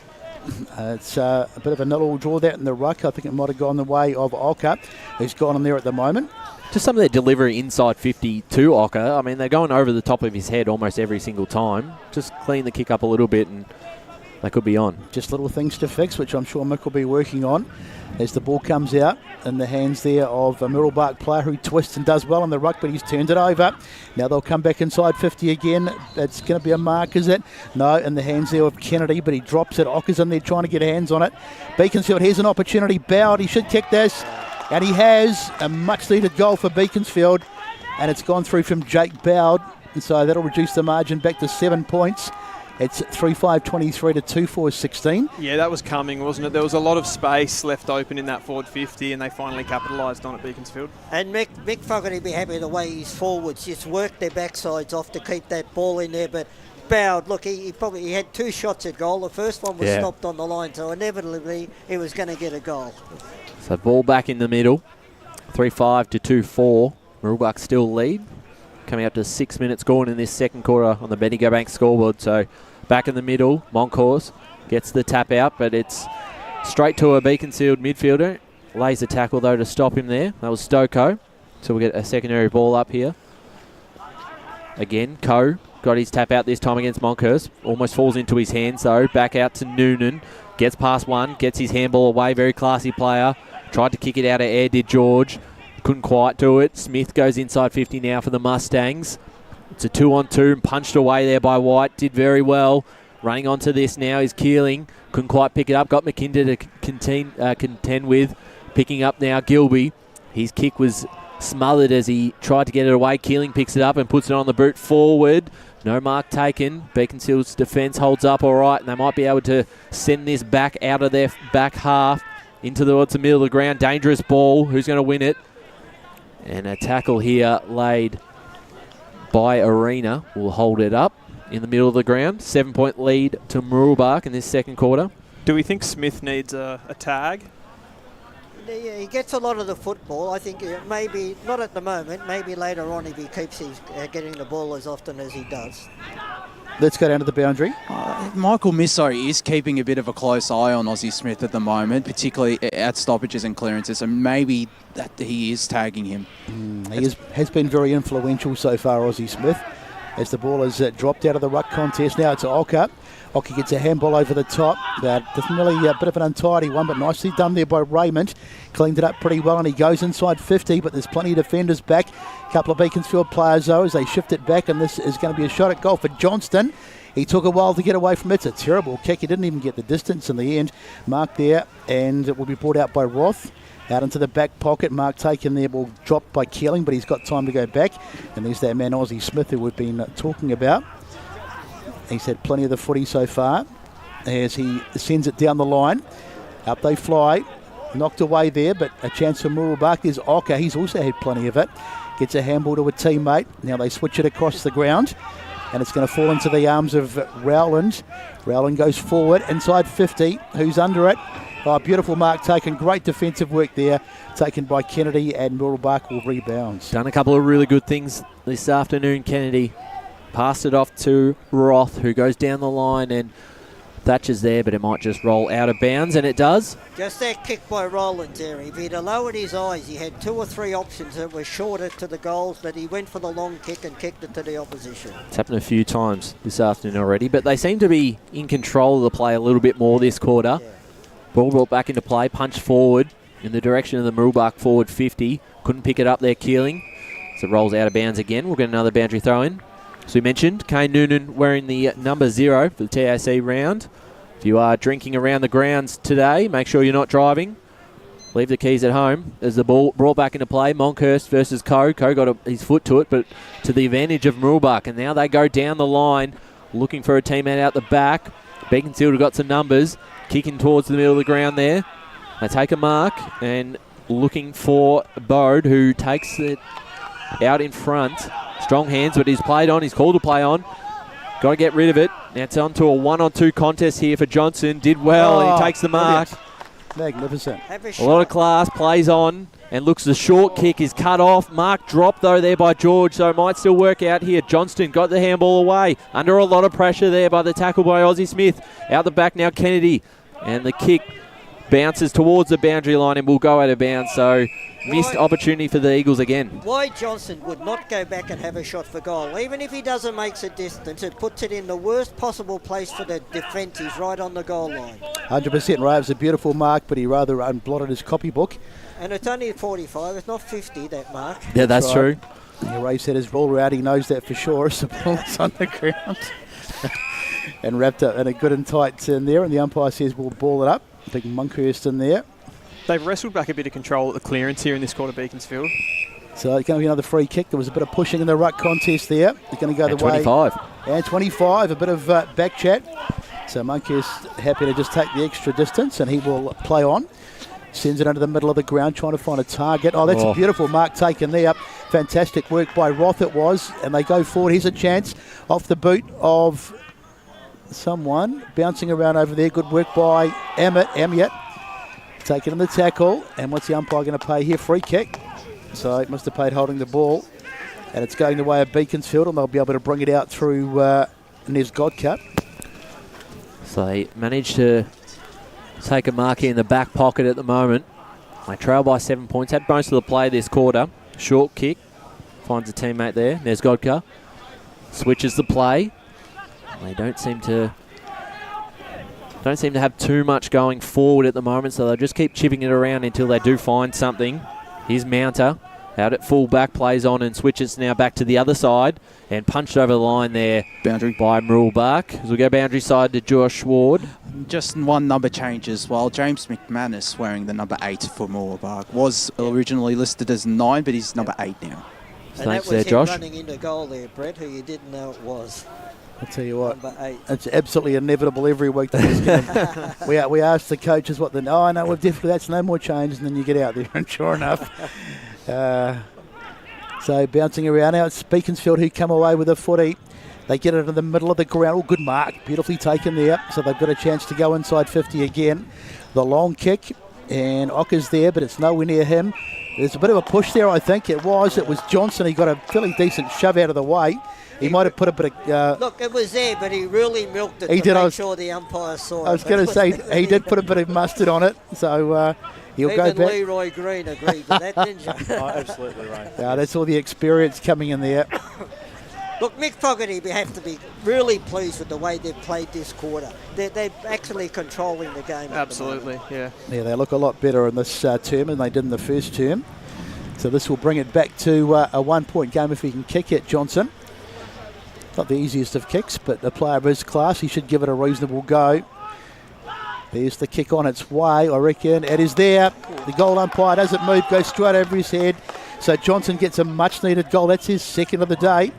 It's a bit of a nil-all draw that in the ruck. I think it might have gone the way of Ocker, who's gone in there at the moment. Just some of their delivery inside 50 to Ocker. I mean, they're going over the top of his head almost every single time. Just clean the kick up a little bit and they could be on. Just little things to fix, which I'm sure Mick will be working on as the ball comes out in the hands there of a Mooroolbark player who twists and does well in the ruck, but he's turned it over. Now they'll come back inside 50 again. It's going to be a mark, is it? No, in the hands there of Kennedy, but he drops it. Ocker's in there trying to get hands on it. Beaconsfield has an opportunity. Bowed, he should kick this. And he has a much-needed goal for Beaconsfield. And it's gone through from Jake Bowd. And so that'll reduce the margin back to 7 points. It's 3-5-23 to 2-4-16. Yeah, that was coming, wasn't it? There was a lot of space left open in that forward 50, and they finally capitalised on it, Beaconsfield. And Mick Fogarty be happy the way his forwards just worked their backsides off to keep that ball in there. But Bowd, look, he had 2 shots at goal. The first one was stopped on the line, so inevitably he was going to get a goal. So ball back in the middle. 3-5 to 2-4. Mooroolbark still lead. Coming up to 6 minutes gone in this second quarter on the Bendigo Bank scoreboard. So back in the middle, Monkhorst gets the tap out, but it's straight to a Beaconsfield midfielder. Lays the tackle though to stop him there. That was Stoko. So we'll get a secondary ball up here. Again, Coe got his tap out this time against Monkhorst. Almost falls into his hands though. Back out to Noonan. Gets past one, gets his handball away. Very classy player. Tried to kick it out of air, did George. Couldn't quite do it. Smith goes inside 50 now for the Mustangs. It's a 2-on-2 and punched away there by White. Did very well. Running onto this now is Keeling. Couldn't quite pick it up. Got McKinder to contend with. Picking up now Gilby. His kick was smothered as he tried to get it away. Keeling picks it up and puts it on the boot forward. No mark taken. Beaconsfield's defence holds up all right, and they might be able to send this back out of their back half into towards the middle of the ground. Dangerous ball. Who's going to win it? And a tackle here laid by Arena will hold it up in the middle of the ground. 7-point lead to Mooroolbark in this second quarter. Do we think Smith needs a tag? Yeah, he gets a lot of the football. I think maybe, not at the moment, maybe later on if he keeps getting the ball as often as he does. Let's go down to the boundary. Michael Misso is keeping a bit of a close eye on Aussie Smith at the moment, particularly at stoppages and clearances, so maybe that he is tagging him. He has been very influential so far, Aussie Smith, as the ball has dropped out of the ruck contest. Now it's Ocker. Ocker gets a handball over the top. Doesn't really a bit of an untidy one, but nicely done there by Raymond. Cleaned it up pretty well, and he goes inside 50, but there's plenty of defenders back. A couple of Beaconsfield players, though, as they shift it back, and this is going to be a shot at goal for Johnston. He took a while to get away from it. It's a terrible kick. He didn't even get the distance in the end. Mark there, and it will be brought out by Roth. Out into the back pocket. Mark taken there, ball dropped by Keeling, but he's got time to go back. And there's that man, Aussie Smith, who we've been talking about. He's had plenty of the footy so far as he sends it down the line. Up they fly. Knocked away there, but a chance for Mooroolbark. There's Ocker. He's also had plenty of it. Gets a handball to a teammate. Now they switch it across the ground, and it's going to fall into the arms of Rowland. Rowland goes forward inside 50. Who's under it? Oh, beautiful mark taken. Great defensive work there, taken by Kennedy, and Mooroolbark will rebound. Done a couple of really good things this afternoon, Kennedy. Passed it off to Roth, who goes down the line, and Thatcher's there, but it might just roll out of bounds, and it does. Just that kick by Rowland there. If he'd lowered his eyes, he had 2 or 3 options that were shorter to the goals, but he went for the long kick and kicked it to the opposition. It's happened a few times this afternoon already, but they seem to be in control of the play a little bit more this quarter. Yeah. Ball brought back into play, punched forward in the direction of the Mooroolbark forward 50. Couldn't pick it up there, Keeling. So it rolls out of bounds again. We'll get another boundary throw in. As we mentioned, Kane Noonan wearing the number 0 for the TAC round. If you are drinking around the grounds today, make sure you're not driving. leave the keys at home as the ball brought back into play. Monkhurst versus Coe. Coe got his foot to it, but to the advantage of Mooroolbark. And now they go down the line looking for a teammate out the back. Beaconsfield have got some numbers. Kicking towards the middle of the ground there. They take a mark and looking for Bode, who takes it out in front. Strong hands, but he's played on. He's called to play on. Got to get rid of it. Now it's on to a 1-on-2 contest here for Johnson. Did well, and he takes the mark. Magnificent. A lot of class, plays on, and looks the short kick is cut off. Mark dropped, though, there by George, so it might still work out here. Johnston got the handball away. Under a lot of pressure there by the tackle by Aussie Smith. Out the back now, Kennedy. And the kick bounces towards the boundary line and will go out of bounds, so missed opportunity for the Eagles again. Why Johnson would not go back and have a shot for goal? Even if he doesn't make a distance, it puts it in the worst possible place for the defence. He's right on the goal line. 100% Ray. It was a beautiful mark, but he rather unblotted his copybook. And it's only 45. It's not 50, that mark. Yeah, that's true. Yeah, Ray said his ball out. He knows that for sure. So the ball's on the ground. And wrapped up in a good and tight turn there. And the umpire says we'll ball it up. Big Monkhurst in there. They've wrestled back a bit of control at the clearance here in this quarter, Beaconsfield. So it's going to be another free kick. There was a bit of pushing in the ruck contest there. They're going to go and the way. 25. And 25. A bit of back chat. So Monkhurst happy to just take the extra distance, and he will play on. Sends it under the middle of the ground, trying to find a target. Oh, that's a beautiful mark taken there. Fantastic work by Roth it was. And they go forward. Here's a chance off the boot of someone. Bouncing around over there. Good work by Amiot. Taking in the tackle. And what's the umpire going to pay here? Free kick. So it must have paid holding the ball. And it's going the way of Beaconsfield, and they'll be able to bring it out through Nez Godcup. So they managed to take a mark here in the back pocket at the moment. They trail by 7 points. Had most of the play this quarter. Short kick. Finds a teammate there. Nez Godka switches the play. They don't seem to have too much going forward at the moment, so they'll just keep chipping it around until they do find something. Here's Mounter out at full back, plays on and switches now back to the other side and punched over the line there boundary by Mooroolbark. As we go boundary side to Josh Ward. Just one number change as well. James McManus wearing the number 8 for Mooroolbark. Was originally listed as 9, but he's number 8 now. And thanks that was him running into goal there, Brett, who you didn't know it was. I'll tell you what, number 8. It's absolutely inevitable every week. That we ask the coaches what no, we've definitely, that's no more changes, and then you get out there, and sure enough. So bouncing around now, it's Beaconsfield who come away with a footy. They get it in the middle of the ground. Oh, good mark. Beautifully taken there. So they've got a chance to go inside 50 again. The long kick, and Ocker's there, but it's nowhere near him. There's a bit of a push there, I think. It was Johnson. He got a fairly decent shove out of the way. He might have put a bit of... Look, it was there, but he really milked it make sure the umpire saw it. I was going to say, he did put a bit of mustard on it, so he'll go back. Even Leroy Green agreed with that, didn't you? Oh, absolutely right. That's all the experience coming in there. Look, Mick Fogarty, we have to be really pleased with the way they've played this quarter. They're actually controlling the game. Absolutely, yeah. Yeah, they look a lot better in this term than they did in the first term. So this will bring it back to a 1 point game if he can kick it, Johnson. Not the easiest of kicks, but a player of his class, he should give it a reasonable go. There's the kick on its way, I reckon. It is there. The goal umpire doesn't move, goes straight over his head. So Johnson gets a much-needed goal. That's his second of the day.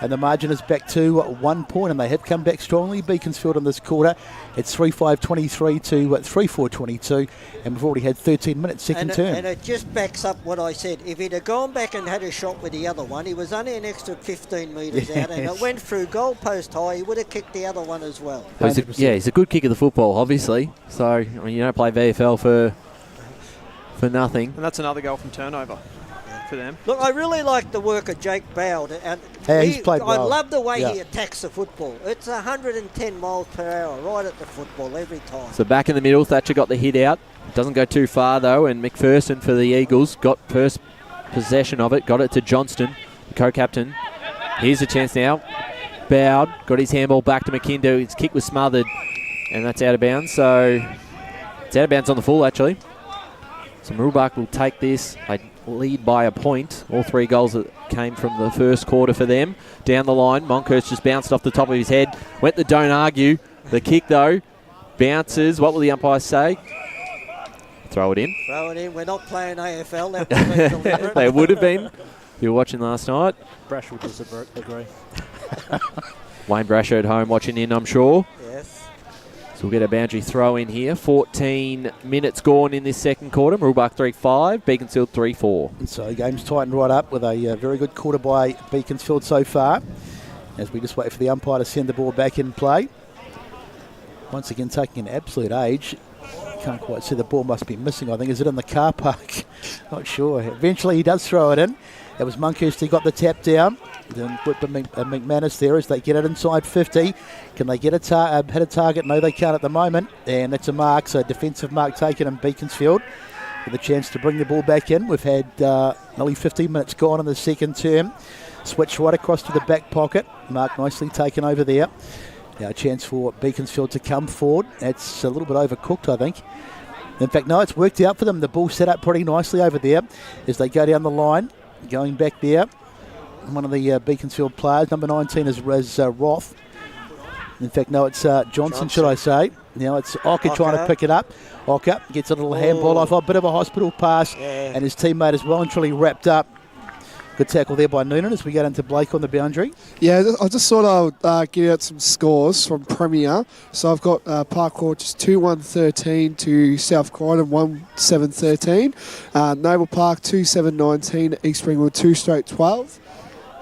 And the margin is back to 1 point, and they have come back strongly. Beaconsfield in this quarter. It's 3-5-23 to 3-4-22, and we've already had 13 minutes second term. And it just backs up what I said. If he'd have gone back and had a shot with the other one, he was only an extra 15 metres out, and it went through goal post high. He would have kicked the other one as well. He's a good kick of the football, obviously. So, I mean, you don't play VFL for nothing. And that's another goal from turnover. For them. Look, I really like the work of Jake Bowd, and he's played well. I love the way he attacks the football. It's 110 miles per hour right at the football every time. So back in the middle, Thatcher got the hit out. Doesn't go too far though, and McPherson for the Eagles got first possession of it, got it to Johnston, the co-captain. Here's a chance now. Bowd got his handball back to McKinder. His kick was smothered, and that's out of bounds. So it's out of bounds on the full actually. So Mooroolbark will take this. Lead by a point. All 3 goals that came from the first quarter for them. Down the line, Monkhurst just bounced off the top of his head. Went the don't argue. The kick though bounces. What will the umpire say? Throw it in. Throw it in. We're not playing AFL. That would be deliberate. They would have been. If you were watching last night. Brash would disagree. Wayne Brasher at home watching in, I'm sure. Yes. So we'll get a boundary throw in here. 14 minutes gone in this second quarter. Mooroolbark 3-5, Beaconsfield 3-4. So the game's tightened right up with a very good quarter by Beaconsfield so far. As we just wait for the umpire to send the ball back in play. Once again, taking an absolute age. Can't quite see, the ball must be missing, I think. Is it in the car park? Not sure. Eventually he does throw it in. That was Monkhurst. He got the tap down. Then whipped McManus there as they get it inside 50. Can they get hit a target? No, they can't at the moment. And that's a mark, so defensive mark taken in Beaconsfield with a chance to bring the ball back in. We've had nearly 15 minutes gone in the second term. Switch right across to the back pocket. Mark nicely taken over there. Now a chance for Beaconsfield to come forward. That's a little bit overcooked, I think. In fact, no, it's worked out for them. The ball set up pretty nicely over there as they go down the line. Going back there, one of the Beaconsfield players, number 19 is Roth. In fact, no, it's Johnson, should I say. Now it's Ocker trying to pick it up. Ocker gets a little handball off, a bit of a hospital pass, and his teammate is well and truly wrapped up. Good tackle there by Noonan as we get into Blake on the boundary. Yeah, I just thought I would get out some scores from Premier. So I've got Park Court just 2-1-13 to South Croydon 1-7-13. Noble Park 2-7-19, East Springwood 2-12.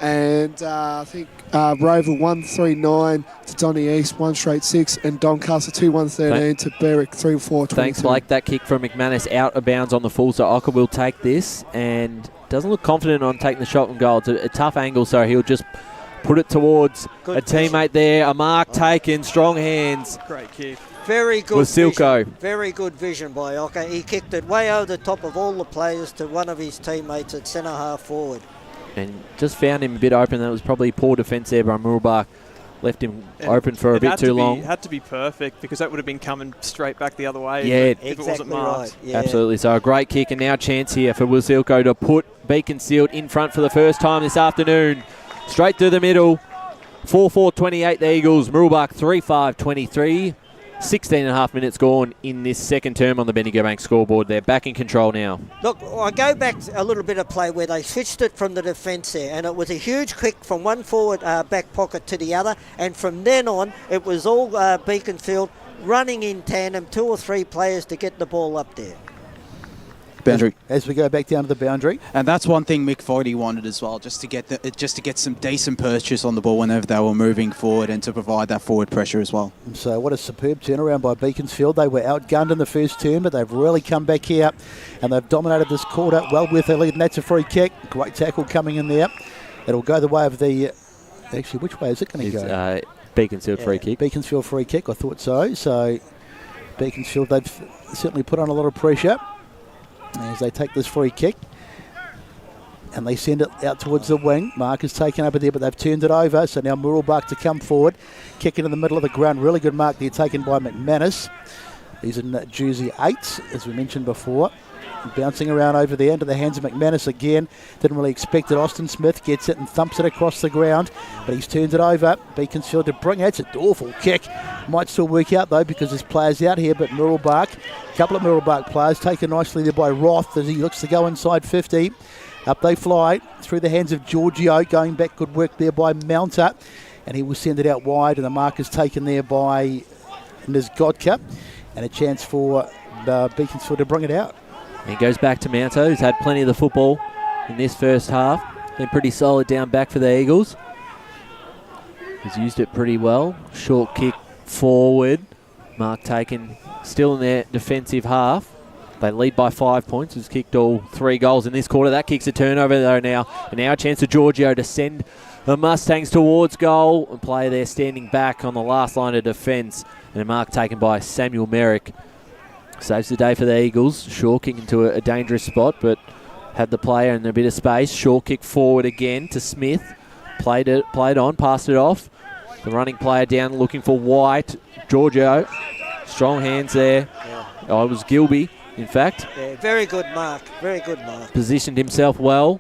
And I think Rover 1-3-9 to Donny East 1-6, and Doncaster 2-1-13 to Berwick 3-4-22. Thanks, Blake. That kick from McManus out of bounds on the full, so Ocker will take this and doesn't look confident on taking the shot and goal. It's a tough angle, so he'll just put it towards a teammate there. A mark taken, strong hands. Great kick. Very good Wasilko. vision. Very good vision by Ocker. He kicked it way over the top of all the players to one of his teammates at centre half forward. And just found him a bit open. That was probably poor defence there by Mooroolbark. Left him open for a bit too long. It had to be perfect because that would have been coming straight back the other way if it wasn't marked. Right. Yeah. Absolutely. So a great kick, and now a chance here for Wasilko to put Beaconsfield in front for the first time this afternoon. Straight through the middle. 4-4-28 the Eagles. Mooroolbark 3-5-23. 16.5 minutes gone in this second term on the Bendigo Bank scoreboard. They're back in control now. Look, I go back a little bit of play where they switched it from the defence there, and it was a huge kick from one forward back pocket to the other, and from then on it was all Beaconsfield running in tandem, 2 or 3 players to get the ball up there. Boundary. As we go back down to the boundary. And that's one thing Mick Foyty wanted as well, just to get some decent purchase on the ball whenever they were moving forward and to provide that forward pressure as well. And so what a superb turnaround by Beaconsfield. They were outgunned in the first term, but they've really come back here and they've dominated this quarter. Well worth their lead, and that's a free kick. Great tackle coming in there. It'll go the way of the... Actually, which way is it going to go? Beaconsfield free kick. Beaconsfield free kick, I thought so. So Beaconsfield, they've certainly put on a lot of pressure as they take this free kick, and they send it out towards the wing. Mark is taken over there, but they've turned it over, so now Mooroolbark to come forward, kick it in the middle of the ground. Really good mark there taken by McManus. He's in jersey 8, as we mentioned before. Bouncing around over there into the hands of McManus again. Didn't really expect it. Austin Smith gets it and thumps it across the ground, but he's turned it over. Beaconsfield to bring it. It's an awful kick. Might still work out though because there's players out here, but Mooroolbark, a couple of Mooroolbark players taken nicely there by Roth as he looks to go inside 50. Up they fly through the hands of Giorgio. Going back, good work there by Mounter, and he will send it out wide, and the mark is taken there by Nizgodka, and a chance for Beaconsfield to bring it out. He goes back to Mounto, who's had plenty of the football in this first half. Been pretty solid down back for the Eagles. He's used it pretty well. Short kick forward. Mark taken still in their defensive half. They lead by 5 points. He's kicked all 3 goals in this quarter. That kicks a turnover though now. And now a chance for Giorgio to send the Mustangs towards goal. And play there standing back on the last line of defence. And a mark taken by Samuel Merrick. Saves the day for the Eagles. Shaw kick into a dangerous spot, but had the player in a bit of space. Shaw kick forward again to Smith. Played on, passed it off. The running player down looking for White. Giorgio. Strong hands there. Yeah. Oh, it was Gilby, in fact. Yeah, very good mark. Very good mark. Positioned himself well.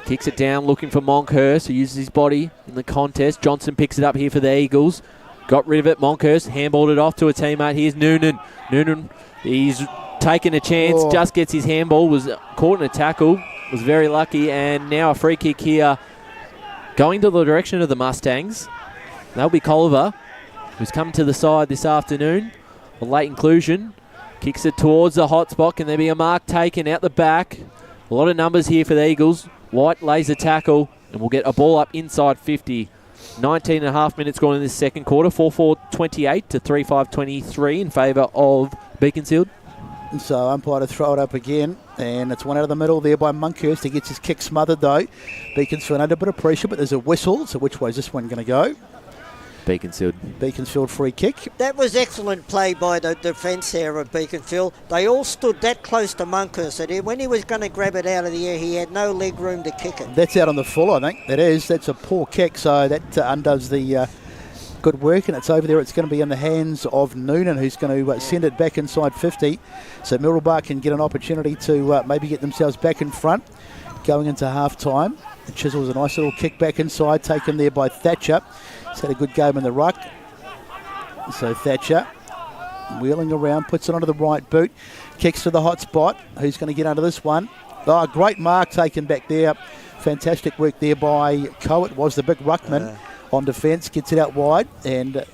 Kicks it down looking for Monkhurst, who uses his body in the contest. Johnson picks it up here for the Eagles. Got rid of it. Monkhurst handballed it off to a teammate. Here's Noonan. Noonan, he's taking a chance, just gets his handball, was caught in a tackle, was very lucky, and now a free kick here going to the direction of the Mustangs. That'll be Colliver, who's come to the side this afternoon. A late inclusion. Kicks it towards the hot spot. Can there be a mark taken out the back? A lot of numbers here for the Eagles. White lays a tackle, and we'll get a ball up inside 50. 19 and a half minutes gone in this second quarter. 4-4-28 to 3-5-23 in favour of Beaconsfield. And so umpire to throw it up again, and it's one out of the middle there by Monkhurst. He gets his kick smothered though. Beaconsfield under a bit of pressure, but there's a whistle. So which way is this one going to go? Beaconsfield free kick. That was excellent play by the defence there of Beaconsfield. They all stood that close to Monkhurst that when he was going to grab it out of the air, he had no leg room to kick it. That's out on the full, I think. That's a poor kick, so that undoes the good work, and it's over there. It's going to be in the hands of Noonan, who's going to send it back inside 50. So Mooroolbark can get an opportunity to maybe get themselves back in front going into half-time. Chisel's a nice little kick back inside, taken there by Thatcher. He's had a good game in the ruck. So Thatcher wheeling around, puts it onto the right boot, kicks to the hot spot. Who's going to get under this one? Oh, great mark taken back there. Fantastic work there by Coe. It was the big ruckman on defence. Gets it out wide, and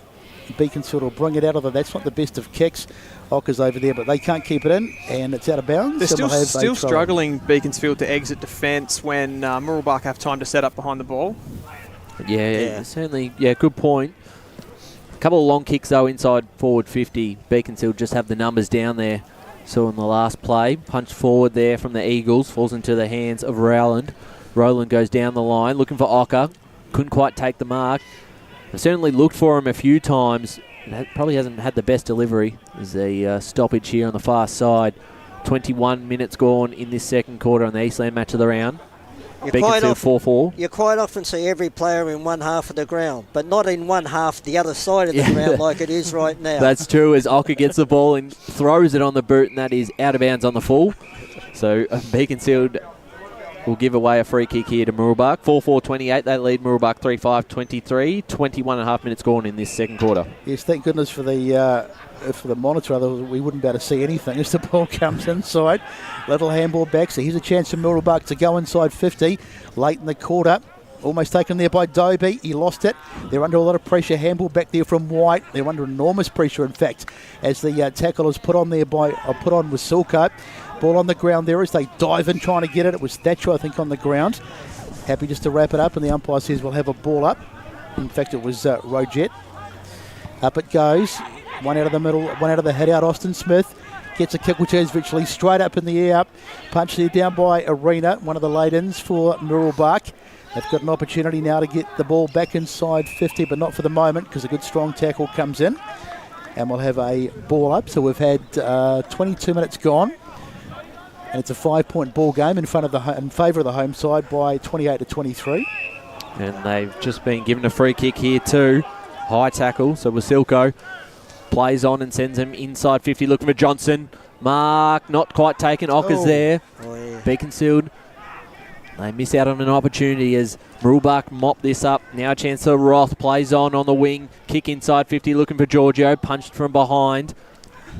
Beaconsfield will bring it out. Although that's not the best of kicks. Ocker's over there, but they can't keep it in, and it's out of bounds. They're still struggling, Beaconsfield, to exit defence when Mooroolbark have time to set up behind the ball. Yeah, certainly. Yeah, good point. A couple of long kicks, though, inside forward 50. Beaconsfield just have the numbers down there. So in the last play, punched forward there from the Eagles, falls into the hands of Rowland. Rowland goes down the line, looking for Ocker. Couldn't quite take the mark. I certainly looked for him a few times. Probably hasn't had the best delivery. There's a stoppage here on the far side. 21 minutes gone in this second quarter on the Eastland match of the round. Beaconsfield 4-4. You quite often see every player in one half of the ground, but not in one half the other side of the ground like it is right now. That's true, as Ocker gets the ball and throws it on the boot, and that is out of bounds on the full. So Beaconsfield will give away a free kick here to Mooroolbark. 4-4-28. They lead Mooroolbark 3-5-23. 21 and a half minutes gone in this second quarter. Yes, thank goodness for the monitor, otherwise we wouldn't be able to see anything as the ball comes inside. Little handball back, so here's a chance for Mooroolbark to go inside 50 late in the quarter. Almost taken there by Dobie. He lost it. They're under a lot of pressure. Handball back there from White. They're under enormous pressure, in fact, as the tackle is put on there put on with Silco. Ball on the ground there as they dive in trying to get it. It was Thatcher, I think, on the ground. Happy just to wrap it up, and the umpire says we'll have a ball up. In fact, it was Roget. Up it goes. One out of the middle, one out of the head out. Austin Smith gets a kick which is virtually straight up in the air. Punched there down by Arena, one of the late-ins for Mooroolbark. They've got an opportunity now to get the ball back inside 50, but not for the moment because a good strong tackle comes in. And we'll have a ball up. So we've had 22 minutes gone. And it's a 5-point ball game in favour of the home side by 28-23. And they've just been given a free kick here too. High tackle, so Wasilko plays on and sends him inside 50, looking for Johnson. Mark, not quite taken. Ocker's there. Beaconsfield, they miss out on an opportunity as Mooroolbark mop this up. Now a chance for Roth, plays on the wing. Kick inside 50, looking for Giorgio. Punched from behind.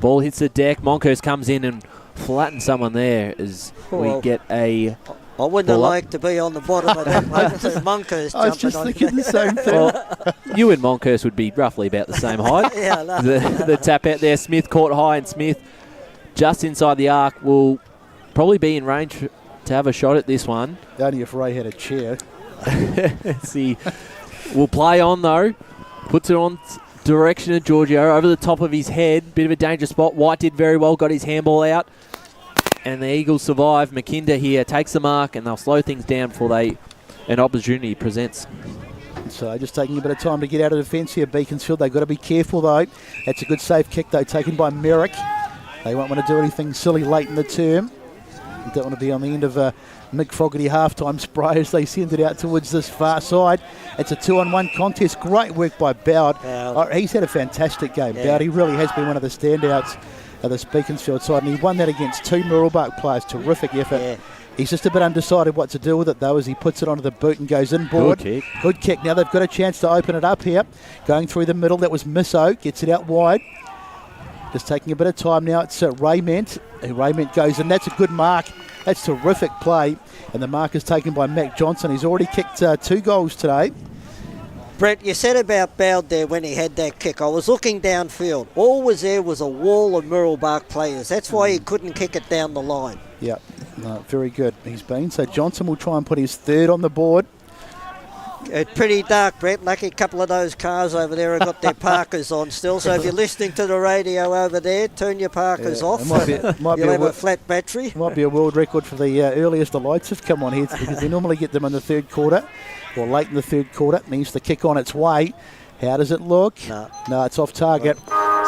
Ball hits the deck. Monkhurst comes in and flattens someone there as we get a... I wouldn't have liked to be on the bottom of that one. Monkhurst I was just thinking the same thing. Well, you and Monkhurst would be roughly about the same height. Yeah, no. The tap out there. Smith caught high, and Smith just inside the arc will probably be in range to have a shot at this one. Only if Ray had a chair. See, will play on though. Puts it on direction of Giorgio over the top of his head. Bit of a dangerous spot. White did very well, got his handball out. And the Eagles survive. McKinder here takes the mark, and they'll slow things down before an opportunity presents. So just taking a bit of time to get out of defence here, Beaconsfield. They've got to be careful though. That's a good safe kick though, taken by Merrick. They won't want to do anything silly late in the term. Don't want to be on the end of a Mick Fogarty halftime spray as they send it out towards this far side. It's a 2-on-1 contest. Great work by Bowd. He's had a fantastic game. Yeah. Bowd, he really has been one of the standouts of this Beaconsfield side, and he won that against two Mooroolbark players. Terrific effort. Yeah. He's just a bit undecided what to do with it though as he puts it onto the boot and goes inboard. Good kick. Now they've got a chance to open it up here. Going through the middle, that was Misso. Gets it out wide. Just taking a bit of time now. It's Rayment. Rayment goes, and that's a good mark. That's terrific play. And the mark is taken by Mac Johnson. He's already kicked 2 goals today. Brett, you said about Bowd there when he had that kick. I was looking downfield. All was there was a wall of Mooroolbark players. That's why he couldn't kick it down the line. Yeah, no, very good he's been. So Johnson will try and put his 3rd on the board. It's pretty dark, Brett. Lucky a couple of those cars over there have got their parkers on still. So if you're listening to the radio over there, turn your parkers off. Might You'll have a flat battery. Might be a world record for the earliest the lights have come on here, because they normally get them in the 3rd quarter or late in the 3rd quarter. Needs the kick on its way. How does it look? No, it's off target.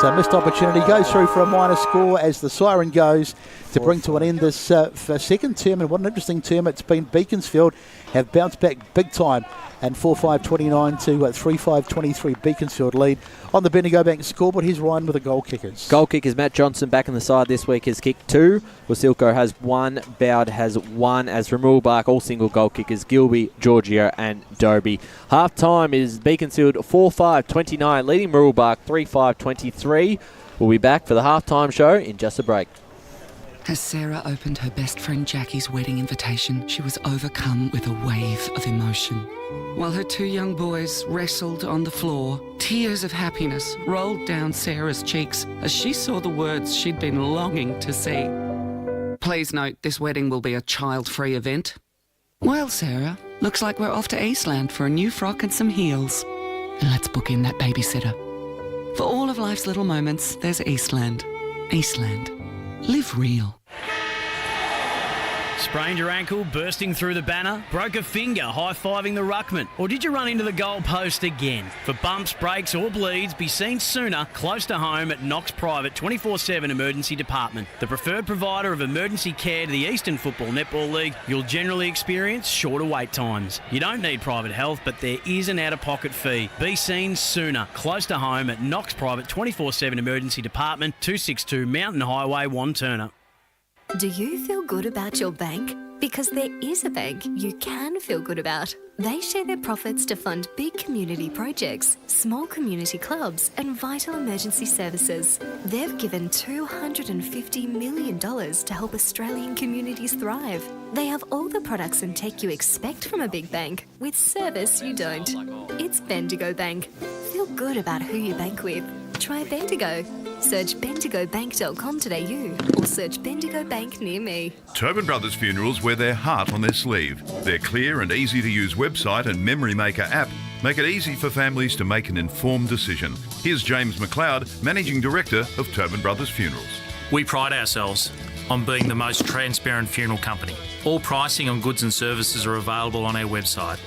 So missed opportunity, goes through for a minor score as the siren goes to bring to an end this for second term. And what an interesting term it's been. Beaconsfield have bounced back big time, and 4-5-29 to 3-5-23 Beaconsfield lead on the Bendigo Bank scoreboard. Here's Ryan with the goal kickers. Goal kickers, Matt Johnson back in the side this week has kicked 2. Wasilko has 1. Bowd has 1. As from Mooroolbark, all single goal kickers, Gilby, Giorgio and Dobie. Half time is Beaconsfield 4-5-29, leading Mooroolbark 3-5-23. We'll be back for the half-time show in just a break. As Sarah opened her best friend Jackie's wedding invitation, she was overcome with a wave of emotion. While her 2 young boys wrestled on the floor, tears of happiness rolled down Sarah's cheeks as she saw the words she'd been longing to see. Please note, this wedding will be a child-free event. Well, Sarah, looks like we're off to Eastland for a new frock and some heels. And let's book in that babysitter. For all of life's little moments, there's Eastland. Eastland. Live real. Sprained your ankle, bursting through the banner? Broke a finger, high-fiving the ruckman? Or did you run into the goal post again? For bumps, breaks or bleeds, be seen sooner, close to home at Knox Private 24/7 Emergency Department. The preferred provider of emergency care to the Eastern Football Netball League, you'll generally experience shorter wait times. You don't need private health, but there is an out-of-pocket fee. Be seen sooner, close to home at Knox Private 24/7 Emergency Department, 262 Mountain Highway, Wantirna. Do you feel good about your bank? Because there is a bank you can feel good about. They share their profits to fund big community projects, small community clubs and vital emergency services. They've given $250 million to help Australian communities thrive. They have all the products and tech you expect from a big bank, with service you don't. It's Bendigo Bank. Feel good about who you bank with. Try Bendigo. Search bendigobank.com.au or search Bendigo Bank near me. Tobin Brothers Funerals wear their heart on their sleeve. Their clear and easy to use website and Memory Maker app make it easy for families to make an informed decision. Here's James McLeod, Managing Director of Tobin Brothers Funerals. We pride ourselves on being the most transparent funeral company. All pricing on goods and services are available on our website.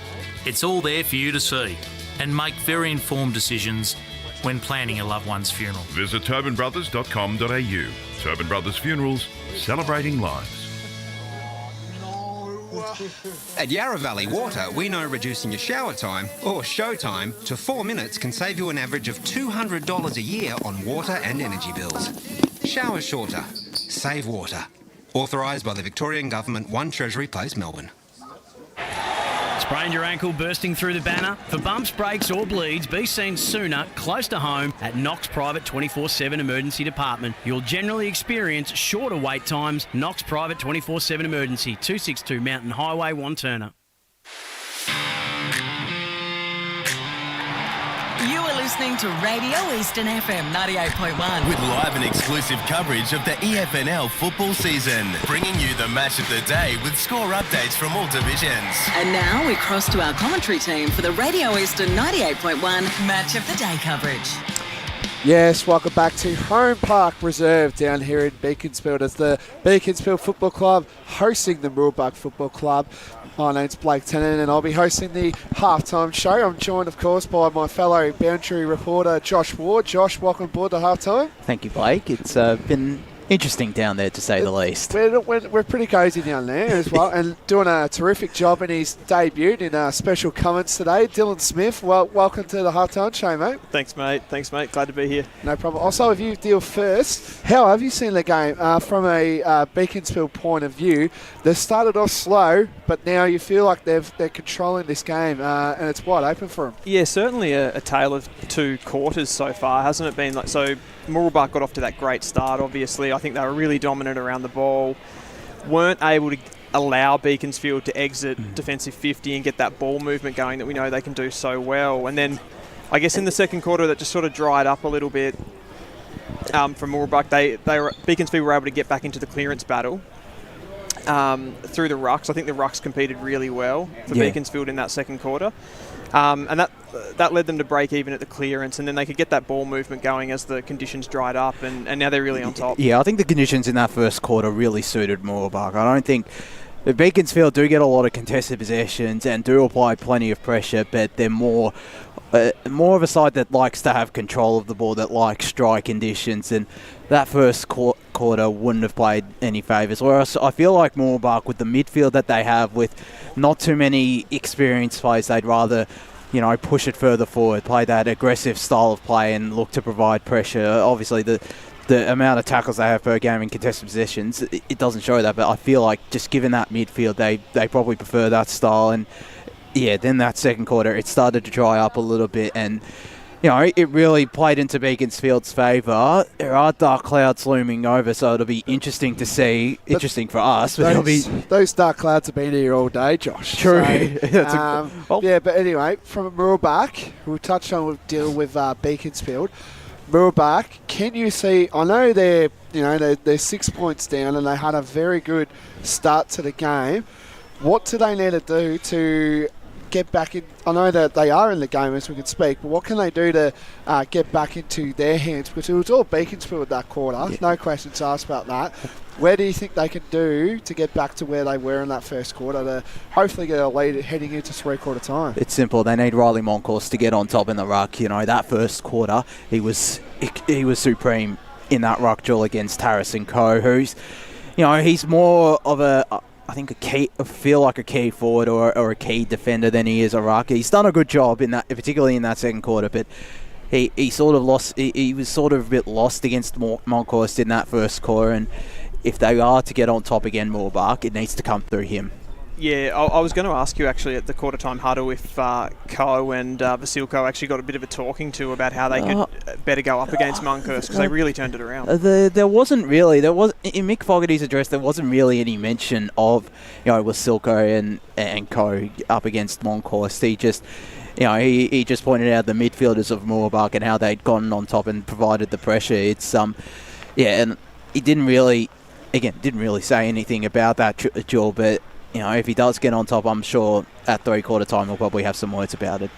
It's all there for you to see and make very informed decisions when planning a loved one's funeral. Visit tobinbrothers.com.au. Tobin Brothers Funerals, celebrating lives. At Yarra Valley Water, we know reducing your shower time, or show time, to 4 minutes can save you an average of $200 a year on water and energy bills. Shower shorter. Save water. Authorised by the Victorian Government, 1 Treasury Place, Melbourne. Sprained your ankle, bursting through the banner? For bumps, breaks or bleeds, be seen sooner, close to home at Knox Private 24/7 Emergency Department. You'll generally experience shorter wait times. Knox Private 24/7 Emergency, 262 Mountain Highway, Wantirna. You are listening to Radio Eastern FM 98.1. With live and exclusive coverage of the EFNL football season. Bringing you the match of the day with score updates from all divisions. And now we cross to our commentary team for the Radio Eastern 98.1 Match of the Day coverage. Yes, welcome back to Holm Park Reserve down here in Beaconsfield as the Beaconsfield Football Club hosting the Mooroolbark Football Club. My name's Blake Tennant and I'll be hosting the halftime show. I'm joined, of course, by my fellow boundary reporter, Josh Ward. Josh, welcome aboard to halftime. Thank you, Blake. It's been interesting down there, to say the least. We're pretty cosy down there as well, and doing a terrific job in his debut in special comments today. Dylan Smith, welcome to the Halftime Show, mate. Thanks, mate. Glad to be here. No problem. Also, if you deal first, how have you seen the game from a Beaconsfield point of view? They started off slow, but now you feel like they're controlling this game, and it's wide open for them. Yeah, certainly a tale of two quarters so far, hasn't it been? So Mooroolbark got off to that great start, obviously. I think they were really dominant around the ball. Weren't able to allow Beaconsfield to exit defensive 50 and get that ball movement going that we know they can do so well. And then I guess in the second quarter that just sort of dried up a little bit from Mooroolbark. Beaconsfield were able to get back into the clearance battle through the rucks. I think the rucks competed really well for Beaconsfield in that second quarter. And that led them to break even at the clearance, and then they could get that ball movement going as the conditions dried up, and now they're really on top. Yeah, I think the conditions in that first quarter really suited Mooroolbark. I don't think the Beaconsfield do get a lot of contested possessions and do apply plenty of pressure, but they're more of a side that likes to have control of the ball, that likes dry conditions, and that first quarter wouldn't have played any favours. Whereas I feel like Mooroolbark, with the midfield that they have, with not too many experienced players, they'd rather push it further forward, play that aggressive style of play and look to provide pressure. Obviously, the amount of tackles they have per game in contested possessions, it doesn't show that, but I feel like just given that midfield, they probably prefer that style. And yeah, then that second quarter, it started to dry up a little bit, and it really played into Beaconsfield's favour. There are dark clouds looming over, so it'll be interesting to see. Interesting for us. But those dark clouds have been here all day, Josh. True. So, yeah, but anyway, from Mooroolbark, we'll touch on with deal with Beaconsfield. Mooroolbark, can you see? I know they're 6 points down, and they had a very good start to the game. What do they need to do to get back in? I know that they are in the game as we can speak, but what can they do to get back into their hands? Because it was all Beaconsfield that quarter. Yeah. No questions asked about that. Where do you think they can do to get back to where they were in that first quarter to hopefully get a lead heading into three-quarter time? It's simple. They need Riley Moncourse to get on top in the ruck. That first quarter, he was supreme in that ruck duel against Harrison Coe, who's, he's more of I feel like a key forward or a key defender than he is a ruck. He's done a good job in that, particularly in that second quarter, but he sort of lost. He was sort of a bit lost against Moncourse in that first quarter, and if they are to get on top again, Mooroolbark, it needs to come through him. Yeah, I was going to ask you actually at the quarter-time huddle if Coe and Vasilko actually got a bit of a talking to about how they could better go up against Moncourse, because they really turned it around. There wasn't really. In Mick Fogarty's address, there wasn't really any mention of Vasilko and Coe up against Moncourse. He just he just pointed out the midfielders of Mooroolbark and how they'd gotten on top and provided the pressure. It's and he didn't really say anything about that duel, but if he does get on top, I'm sure at three-quarter time we'll probably have some words about it.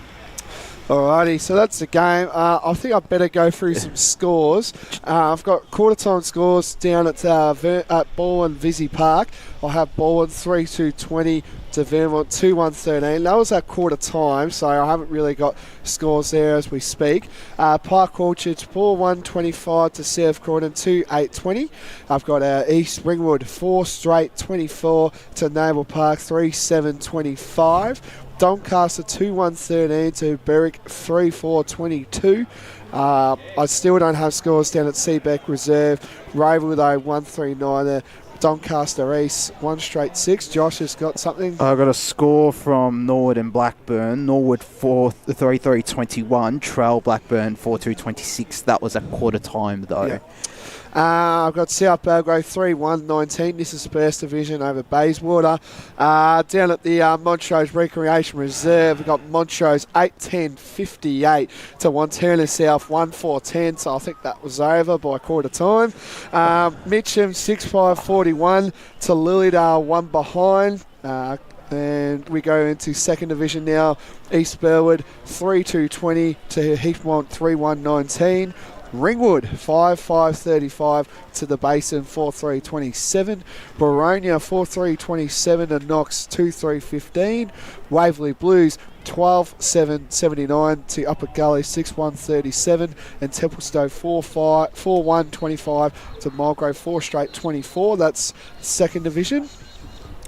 Alrighty, so that's the game. I think I better go through some scores. I've got quarter-time scores down at Baldwin Visy Park. I have Baldwin 3-2-20 to Vermont 2-1-13. That was at quarter-time, so I haven't really got scores there as we speak. Park Orchards 4-1-25 to South Croydon 2-8-20. I've got East Ringwood 4 straight 24 to Naval Park 3-7-25. Doncaster 2-1-13 to Berwick 3-4-22. I still don't have scores down at Seabeck Reserve. Ravenwood 1-3-9. Doncaster East 1 straight 6. Josh has got something. I got a score from Norwood and Blackburn. Norwood 3-3-21. Trail Blackburn 4-2-26. That was at quarter time though. Yeah. I've got South Belgrave 3-1-19. This is First Division over Bayswater. Down at the Montrose Recreation Reserve, we've got Montrose 8-10-58 to Wantirna South 1-4-10. So I think that was over by quarter time. Mitcham 6-5-41 to Lilydale 1 behind. And we go into second division now. East Burwood 3-2-20 to Heathmont 3-1-19. Ringwood 5-5-35 to the Basin 4-3-27. Boronia 4-3-27 to Knox 2-3-15. Waverley Blues 12-7-79 to Upper Gully 6-1-37, and Templestowe 4-1-25 to Mulgrave 4-24. That's second division.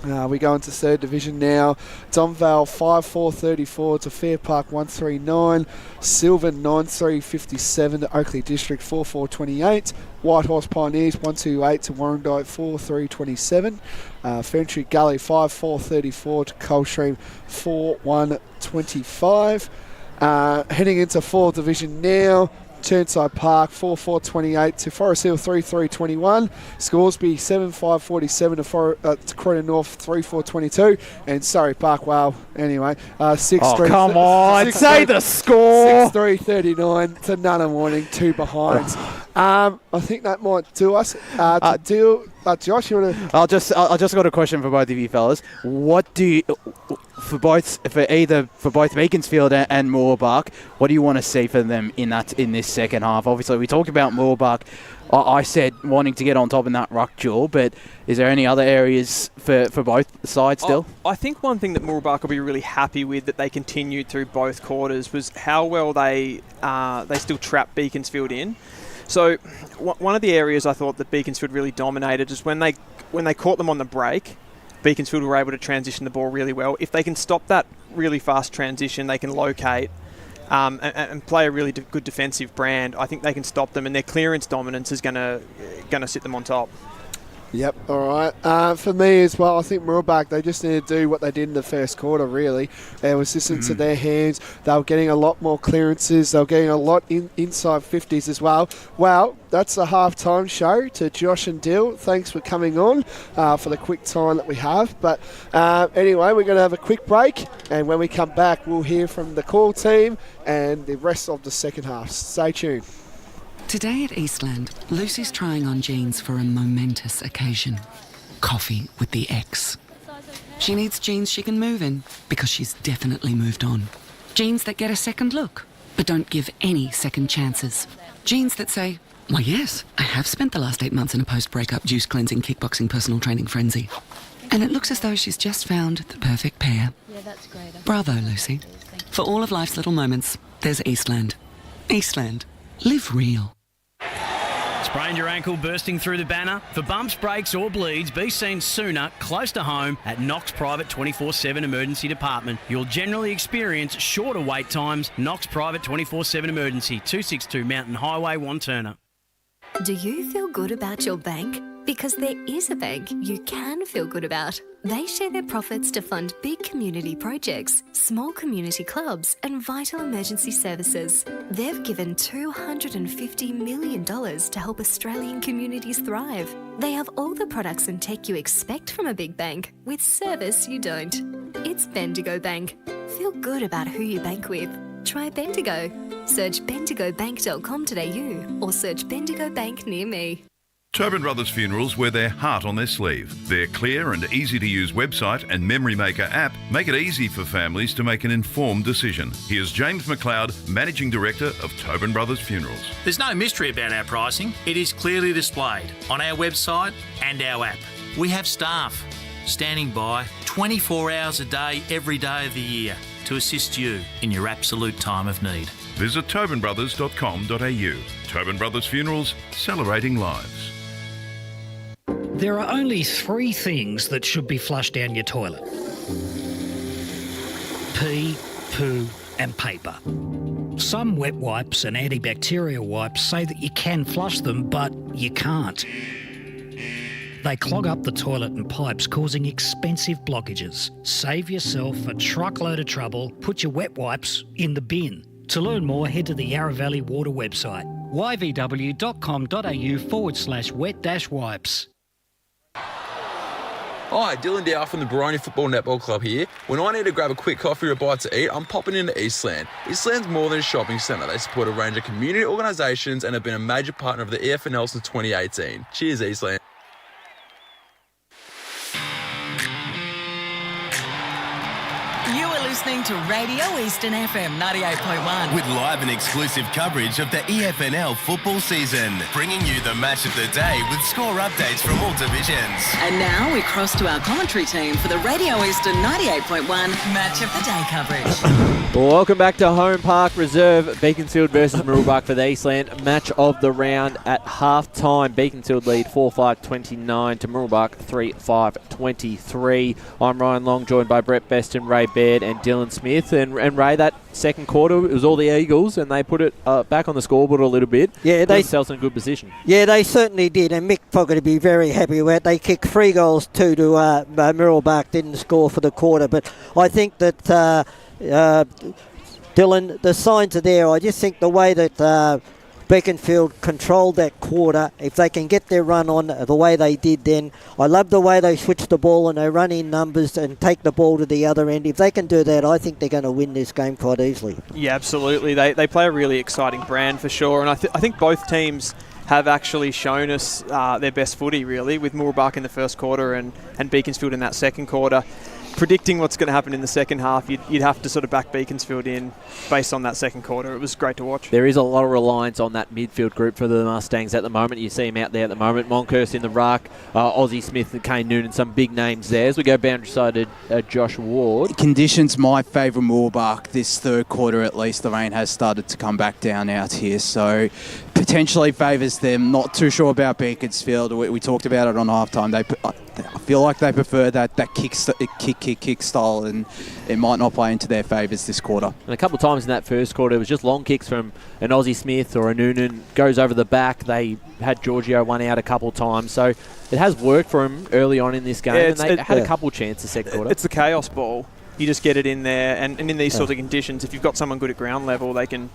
We go into third division now. Domvale 5-4-34 to Fair Park 1-3-9. Sylvan 9-3-57 to Oakley District 4-4-28. Whitehorse Pioneers 1-2-8 to Warrandyte 4-3-27. Ferntree Gully 5-4-34 to Coldstream 4-1-25. Heading into fourth division now. Turnside Park 4-4-28 to Forest Hill 3-3-21. Scoresby 7-5-47 to Croydon North 3-4-22. And Surrey Park, well, anyway, 6-3. Come on, say the score. 6-3-39 to Nunna Morning, 2 behinds. I think that might do us. Josh, you want to? I just got a question for both of you fellas. What do you, for both Beaconsfield and Mooroolbark, what do you want to see for them in this second half? Obviously, we talk about Mooroolbark. I said wanting to get on top in that ruck duel, but is there any other areas for both sides still? I think one thing that Mooroolbark will be really happy with that they continued through both quarters was how well they still trapped Beaconsfield in. So one of the areas I thought that Beaconsfield really dominated is when they caught them on the break, Beaconsfield were able to transition the ball really well. If they can stop that really fast transition, they can locate and play a really good defensive brand. I think they can stop them, and their clearance dominance is going to sit them on top. Yep, all right. For me as well, I think Mooroolbark, they just need to do what they did in the first quarter, really. It was just into their hands. They were getting a lot more clearances. They were getting a lot inside 50s as well. Well, that's the half-time show to Josh and Dill. Thanks for coming on for the quick time that we have. But anyway, we're going to have a quick break, and when we come back, we'll hear from the call team and the rest of the second half. Stay tuned. Today at Eastland, Lucy's trying on jeans for a momentous occasion. Coffee with the ex. She needs jeans she can move in because she's definitely moved on. Jeans that get a second look, but don't give any second chances. Jeans that say, well, yes, I have spent the last 8 months in a post-breakup juice cleansing, kickboxing, personal training frenzy. And it looks as though she's just found the perfect pair. Yeah, that's great. Bravo, Lucy. For all of life's little moments, there's Eastland. Eastland. Live real. Sprained your ankle bursting through the banner? For bumps, breaks or bleeds, be seen sooner, close to home, at Knox Private 24/7 Emergency Department. You'll generally experience shorter wait times. Knox Private 24/7 Emergency, 262 Mountain Highway, Wanturna. Do you feel good about your bank? Because there is a bank you can feel good about. They share their profits to fund big community projects, small community clubs, and vital emergency services. They've given $250 million to help Australian communities thrive. They have all the products and tech you expect from a big bank, with service you don't. It's Bendigo Bank. Feel good about who you bank with. Try Bendigo. Search bendigobank.com.au or search Bendigo Bank near me. Tobin Brothers Funerals wear their heart on their sleeve. Their clear and easy-to-use website and Memory Maker app make it easy for families to make an informed decision. Here's James McLeod, Managing Director of Tobin Brothers Funerals. There's no mystery about our pricing. It is clearly displayed on our website and our app. We have staff standing by 24 hours a day, every day of the year to assist you in your absolute time of need. Visit tobinbrothers.com.au. Tobin Brothers Funerals, celebrating lives. There are only 3 things that should be flushed down your toilet. Pee, poo and paper. Some wet wipes and antibacterial wipes say that you can flush them, but you can't. They clog up the toilet and pipes, causing expensive blockages. Save yourself a truckload of trouble. Put your wet wipes in the bin. To learn more, head to the Yarra Valley Water website, yvw.com.au/wet-wipes. Hi, Dylan Dow from the Baroni Football Netball Club here. When I need to grab a quick coffee or a bite to eat, I'm popping into Eastland. Eastland's more than a shopping centre. They support a range of community organisations and have been a major partner of the EFNL since 2018. Cheers, Eastland. You are listening listening to Radio Eastern FM 98.1. With live and exclusive coverage of the EFNL football season, bringing you the match of the day with score updates from all divisions. And now we cross to our commentary team for the Radio Eastern 98.1 Match of the Day coverage. Welcome back to Holm Park Reserve, Beaconsfield versus Mooroolbark for the Eastland Match of the round at half-time. Beaconsfield lead 4-5-29 to Mooroolbark 3-5-23. I'm Ryan Long, joined by Brett Beston, Ray Baird and Dylan Smith. And Ray, that second quarter, it was all the Eagles, and they put it back on the scoreboard a little bit. Yeah, they themselves in a good position. Yeah, they certainly did, and Mick Fogger to be very happy with it. They kicked 3 goals, 2 to Mooroolbark, didn't score for the quarter. But I think that... Dylan, the signs are there. I just think the way that Beaconsfield controlled that quarter, if they can get their run on the way they did then, I love the way they switch the ball and they run in numbers and take the ball to the other end. If they can do that, I think they're going to win this game quite easily. Yeah, absolutely. They play a really exciting brand for sure, and I think both teams have actually shown us their best footy, really, with Mooroolbark in the first quarter and Beaconsfield in that second quarter. Predicting what's going to happen in the second half, you'd have to sort of back Beaconsfield in based on that second quarter. It was great to watch. There is a lot of reliance on that midfield group for the Mustangs at the moment. You see them out there at the moment. Monkhurst in the ruck, Ozzie Smith and Kane Noonan, some big names there. As we go boundary side to Josh Ward. Conditions might favour Mooroolbark this third quarter at least. The rain has started to come back down out here, so potentially favours them. Not too sure about Beaconsfield. We talked about it on halftime. I feel like they prefer that kick style, and it might not play into their favours this quarter. And a couple of times in that first quarter, it was just long kicks from an Ozzie Smith or a Noonan, goes over the back. They had Giorgio one out a couple of times, so it has worked for him early on in this game, and they had a couple of chances second quarter. It's the chaos ball. You just get it in there, and in these sorts of conditions, if you've got someone good at ground level, they can,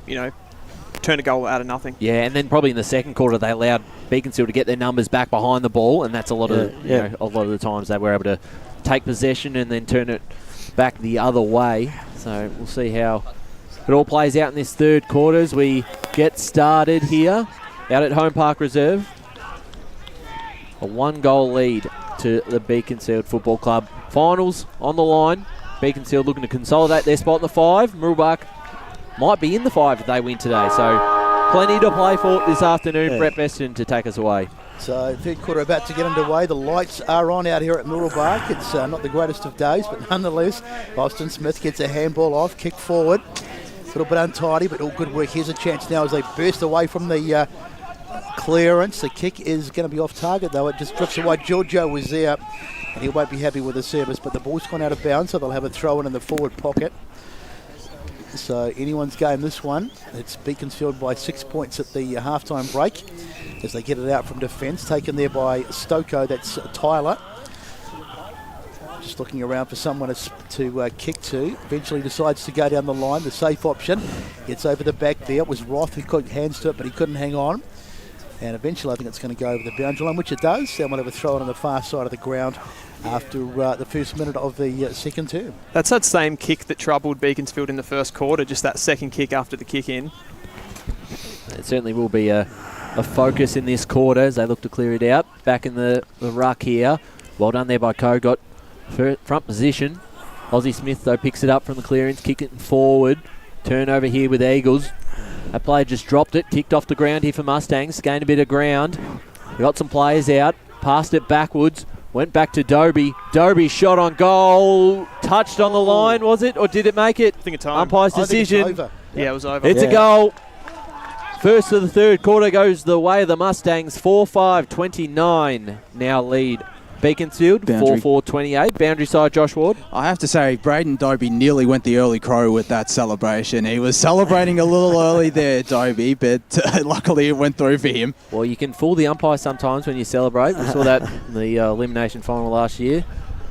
turn a goal out of nothing. Yeah, and then probably in the second quarter they allowed Beaconsfield to get their numbers back behind the ball, and that's a lot of a lot of the times they were able to take possession and then turn it back the other way. So we'll see how it all plays out in this third quarter as we get started here out at Holm Park Reserve. A 1-goal lead to the Beaconsfield Football Club. Finals on the line. Beaconsfield looking to consolidate their spot in the 5. Mooroolbark might be in the 5 if they win today. So plenty to play for this afternoon. Yeah. Brett Beston to take us away. So third quarter about to get underway. The lights are on out here at Mooroolbark. It's not the greatest of days, but nonetheless, Austin Smith gets a handball off, kick forward. A little bit untidy, but all good work. Here's a chance now as they burst away from the clearance. The kick is going to be off target, though. It just drifts away. Giorgio was there, and he won't be happy with the service, but the ball's gone out of bounds, so they'll have a throw in the forward pocket. So anyone's game this one. It's Beaconsfield by 6 points at the halftime break as they get it out from defence. Taken there by Stoko, that's Tyler. Just looking around for someone to kick to. Eventually decides to go down the line. The safe option gets over the back there. It was Roth who got hands to it, but he couldn't hang on. And eventually I think it's going to go over the boundary line, which it does. Someone have a throw it on the far side of the ground after the first minute of the second term. That's that same kick that troubled Beaconsfield in the first quarter, just that second kick after the kick in. It certainly will be a focus in this quarter as they look to clear it out. Back in the ruck here. Well done there by Coe. Got front position. Ozzie Smith, though, picks it up from the clearance, kick it forward. Turnover here with Eagles. That player just dropped it, kicked off the ground here for Mustangs. Gained a bit of ground. We got some players out. Passed it backwards. Went back to Dobie. Dobie shot on goal. Touched on the line, was it? Or did it make it? I think it's over. Umpire's decision. I think it's over. Yeah, it was over. It's a goal. First of the third quarter goes the way of the Mustangs. 4-5-29 now lead Beaconsfield. 4-4-28. Boundary side, Josh Ward. I have to say, Braden Dobie nearly went the early crow with that celebration. He was celebrating a little early there, Dobie, but luckily it went through for him. Well, you can fool the umpire sometimes when you celebrate. We saw that in the elimination final last year.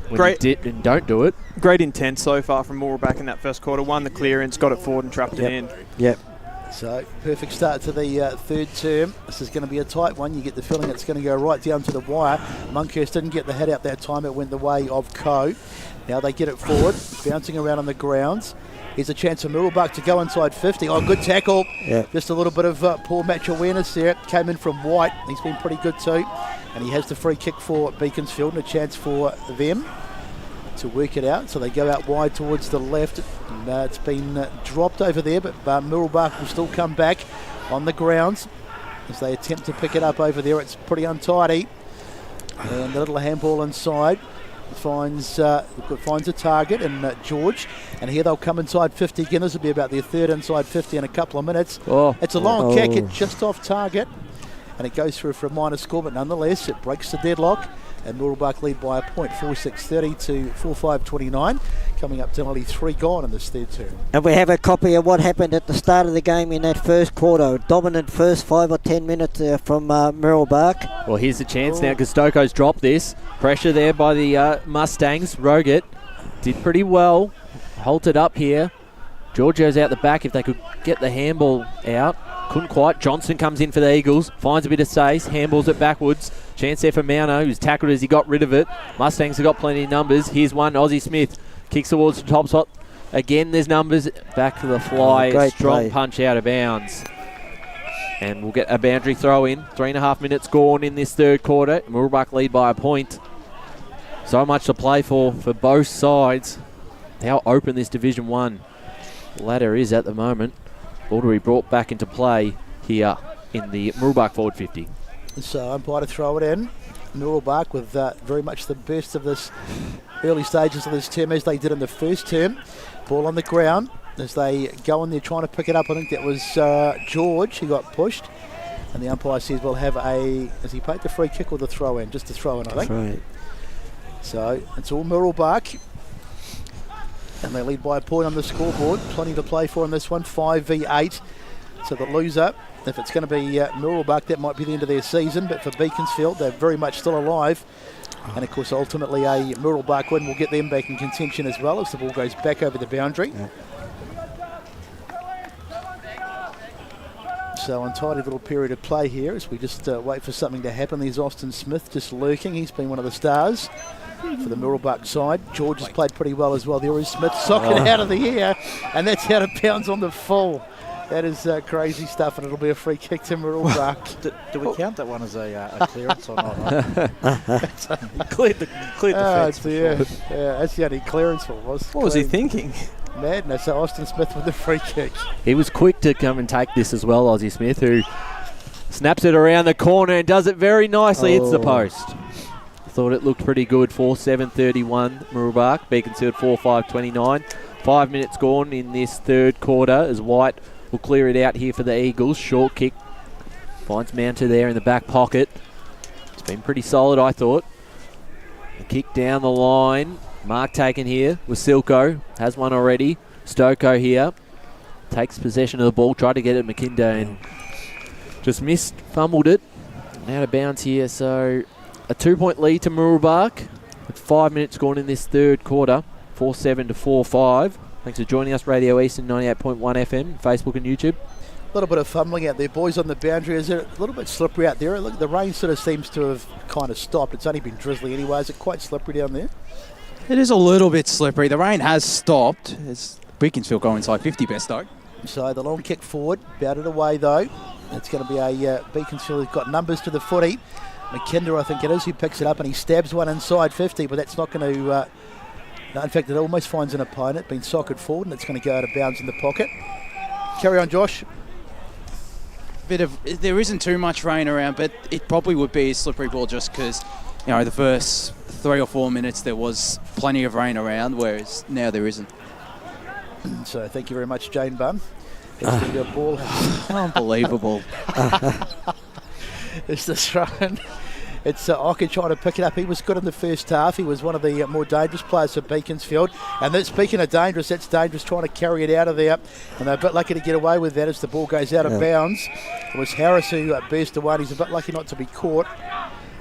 When Great. you did and don't do it. Great intent so far from Mooroolbark in that first quarter. Won the clearance, got it forward and trapped it in. Yep. So perfect start to the third term. This is going to be a tight one. You get the feeling it's going to go right down to the wire. Monkhurst didn't get the head out that time. It went the way of Coe. Now they get it forward, bouncing around on the grounds. Here's a chance for Mooroolbark to go inside 50. Oh, good tackle. Yeah. Just a little bit of poor match awareness there. Came in from White. He's been pretty good too. And he has the free kick for Beaconsfield and a chance for them to work it out. So they go out wide towards the left. And, it's been dropped over there, but Mooroolbark will still come back on the grounds as they attempt to pick it up over there. It's pretty untidy. And the little handball inside finds a target in George. And here they'll come inside 50 again. This will be about their third inside 50 in a couple of minutes. It's a long kick. It's just off target. And it goes through for a minor score, but nonetheless, it breaks the deadlock. And Mooroolbark lead by a point, 4-6-30 to 4-5-29. Coming up to only 3 gone in this third term. And we have a copy of what happened at the start of the game in that first quarter. Dominant first 5 or 10 minutes from Mooroolbark. Well, here's the chance now because Stokoe's dropped this. Pressure there by the Mustangs. Roget did pretty well. Halted up here. Giorgio's out the back if they could get the handball out. Couldn't quite. Johnston comes in for the Eagles. Finds a bit of space. Handballs it backwards. Chance there for Mauno, who's tackled as he got rid of it. Mustangs have got plenty of numbers. Here's one. Aussie Smith kicks towards the top spot. Again, there's numbers. Back to the fly. Strong play. Punch out of bounds. And we'll get a boundary throw in. 3.5 minutes gone in this third quarter. Mooroolbark lead by a point. So much to play for both sides. How open this Division 1 ladder is at the moment. Ball to be brought back into play here in the Mooroolbark forward 50. So umpire to throw it in. Mooroolbark with very much the best of this early stages of this term as they did in the first term. Ball on the ground as they go in there trying to pick it up. I think that was George who got pushed. And the umpire says we'll have has he paid the free kick or the throw in? Just the throw in, I think. That's right. So it's all Mooroolbark. And they lead by a point on the scoreboard. Plenty to play for in this one, 5v8. So the loser, if it's going to be Mooroolbark, that might be the end of their season. But for Beaconsfield, they're very much still alive. And of course, ultimately, a Mooroolbark win will get them back in contention as well as the ball goes back over the boundary. Yeah. So untidy little period of play here as we just wait for something to happen. There's Austin Smith just lurking. He's been one of the stars for the Mooroolbark side. George has played pretty well as well. There is Smith socking out of the air, and that's out of bounds on the full. That is crazy stuff, and it'll be a free kick to Mooroolbark. Do we count that one as a clearance or not? Cleared the fence. Yeah, that's the only clearance for was. What was he thinking? Madness. So Austin Smith with the free kick. He was quick to come and take this as well, Aussie Smith, who snaps it around the corner and does it very nicely. Hits the post. Thought it looked pretty good. 4-7-31 Mooroolbark. Beaconsfield 4-5-29. 5 minutes gone in this third quarter as White will clear it out here for the Eagles. Short kick. Finds Mounter there in the back pocket. It's been pretty solid, I thought. The kick down the line. Mark taken here with Silko. Has one already. Stoko here. Takes possession of the ball. Tried to get it McKinder and just missed. Fumbled it. And out of bounds here. So a 2-point lead to Mooroolbark with 5 minutes gone in this third quarter. 4-7 to 4-5. Thanks for joining us, Radio Eastern 98.1 FM, Facebook and YouTube. A little bit of fumbling out there, boys, on the boundary. Is it a little bit slippery out there? Look, the rain sort of seems to have kind of stopped. It's only been drizzly anyway. Is it quite slippery down there? It is a little bit slippery. The rain has stopped. It's Beaconsfield go inside 50 best though. So the long kick forward, batted away though. It's going to be a Beaconsfield who's got numbers to the footy. McKinder, I think it is, who picks it up and he stabs one inside 50, but that's not going to... no, in fact, it almost finds an opponent, been socked forward, and it's going to go out of bounds in the pocket. Carry on, Josh. There isn't too much rain around, but it probably would be a slippery ball just because, the first 3 or 4 minutes there was plenty of rain around, whereas now there isn't. So thank you very much, Jane Bunn. It's the ball. Unbelievable. It's the throw-in. It's Ocker trying to pick it up. He was good in the first half. He was one of the more dangerous players for Beaconsfield. And speaking of dangerous, that's dangerous trying to carry it out of there. And they're a bit lucky to get away with that as the ball goes out of bounds. It was Harris who burst away. He's a bit lucky not to be caught.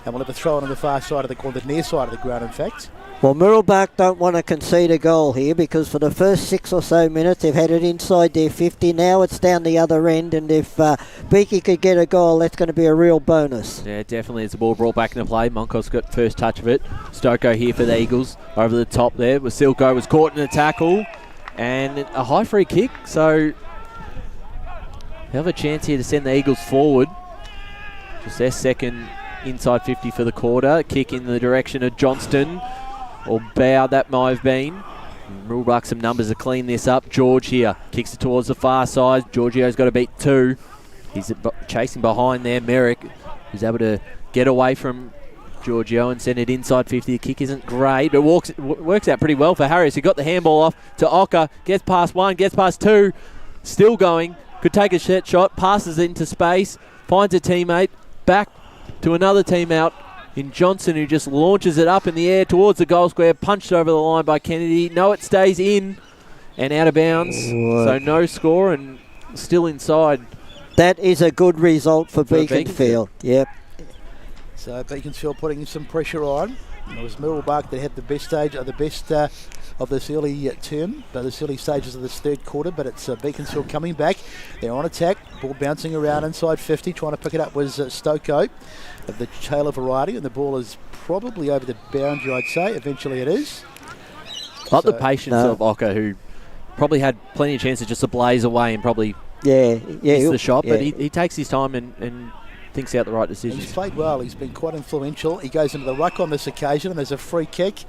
And we'll have a throw on the far side of the near side of the ground, in fact. Well, Mooroolbark don't want to concede a goal here because for the first 6 or so minutes they've had it inside their 50. Now it's down the other end, and if Beaky could get a goal, that's going to be a real bonus. Yeah, definitely. As the ball brought back into play, Monkos got first touch of it. Stoko here for the Eagles. Over the top there. Wasilko was caught in the tackle. And a high free kick. So they have a chance here to send the Eagles forward. Just their second inside 50 for the quarter. Kick in the direction of Johnston. Or Bow, that might have been. Mooroolbark some numbers to clean this up. George here kicks it towards the far side. Giorgio's got to beat 2. He's chasing behind there. Merrick, who's able to get away from Giorgio and send it inside 50. The kick isn't great, but works out pretty well for Harris. He got the handball off to Ocker. Gets past 1, gets past 2. Still going. Could take a set shot. Passes into space. Finds a teammate. Back to another team out in Johnson, who just launches it up in the air towards the goal square. Punched over the line by Kennedy. No, it stays in and out of bounds. So no score and still inside. That is a good result for Beaconsfield. Yep. So Beaconsfield putting some pressure on. It was Mooroolbark that had the best stage, the best of this early term, this early stages of this third quarter, but it's Beaconsfield coming back. They're on attack, ball bouncing around inside 50, trying to pick it up was Stoko of the Taylor variety, and the ball is probably over the boundary, I'd say. Eventually it is. Like the patience of Ocker, who probably had plenty of chances just to blaze away and probably miss the shot, but he takes his time and thinks out the right decisions. He's played well. He's been quite influential. He goes into the ruck on this occasion, and there's a free kick.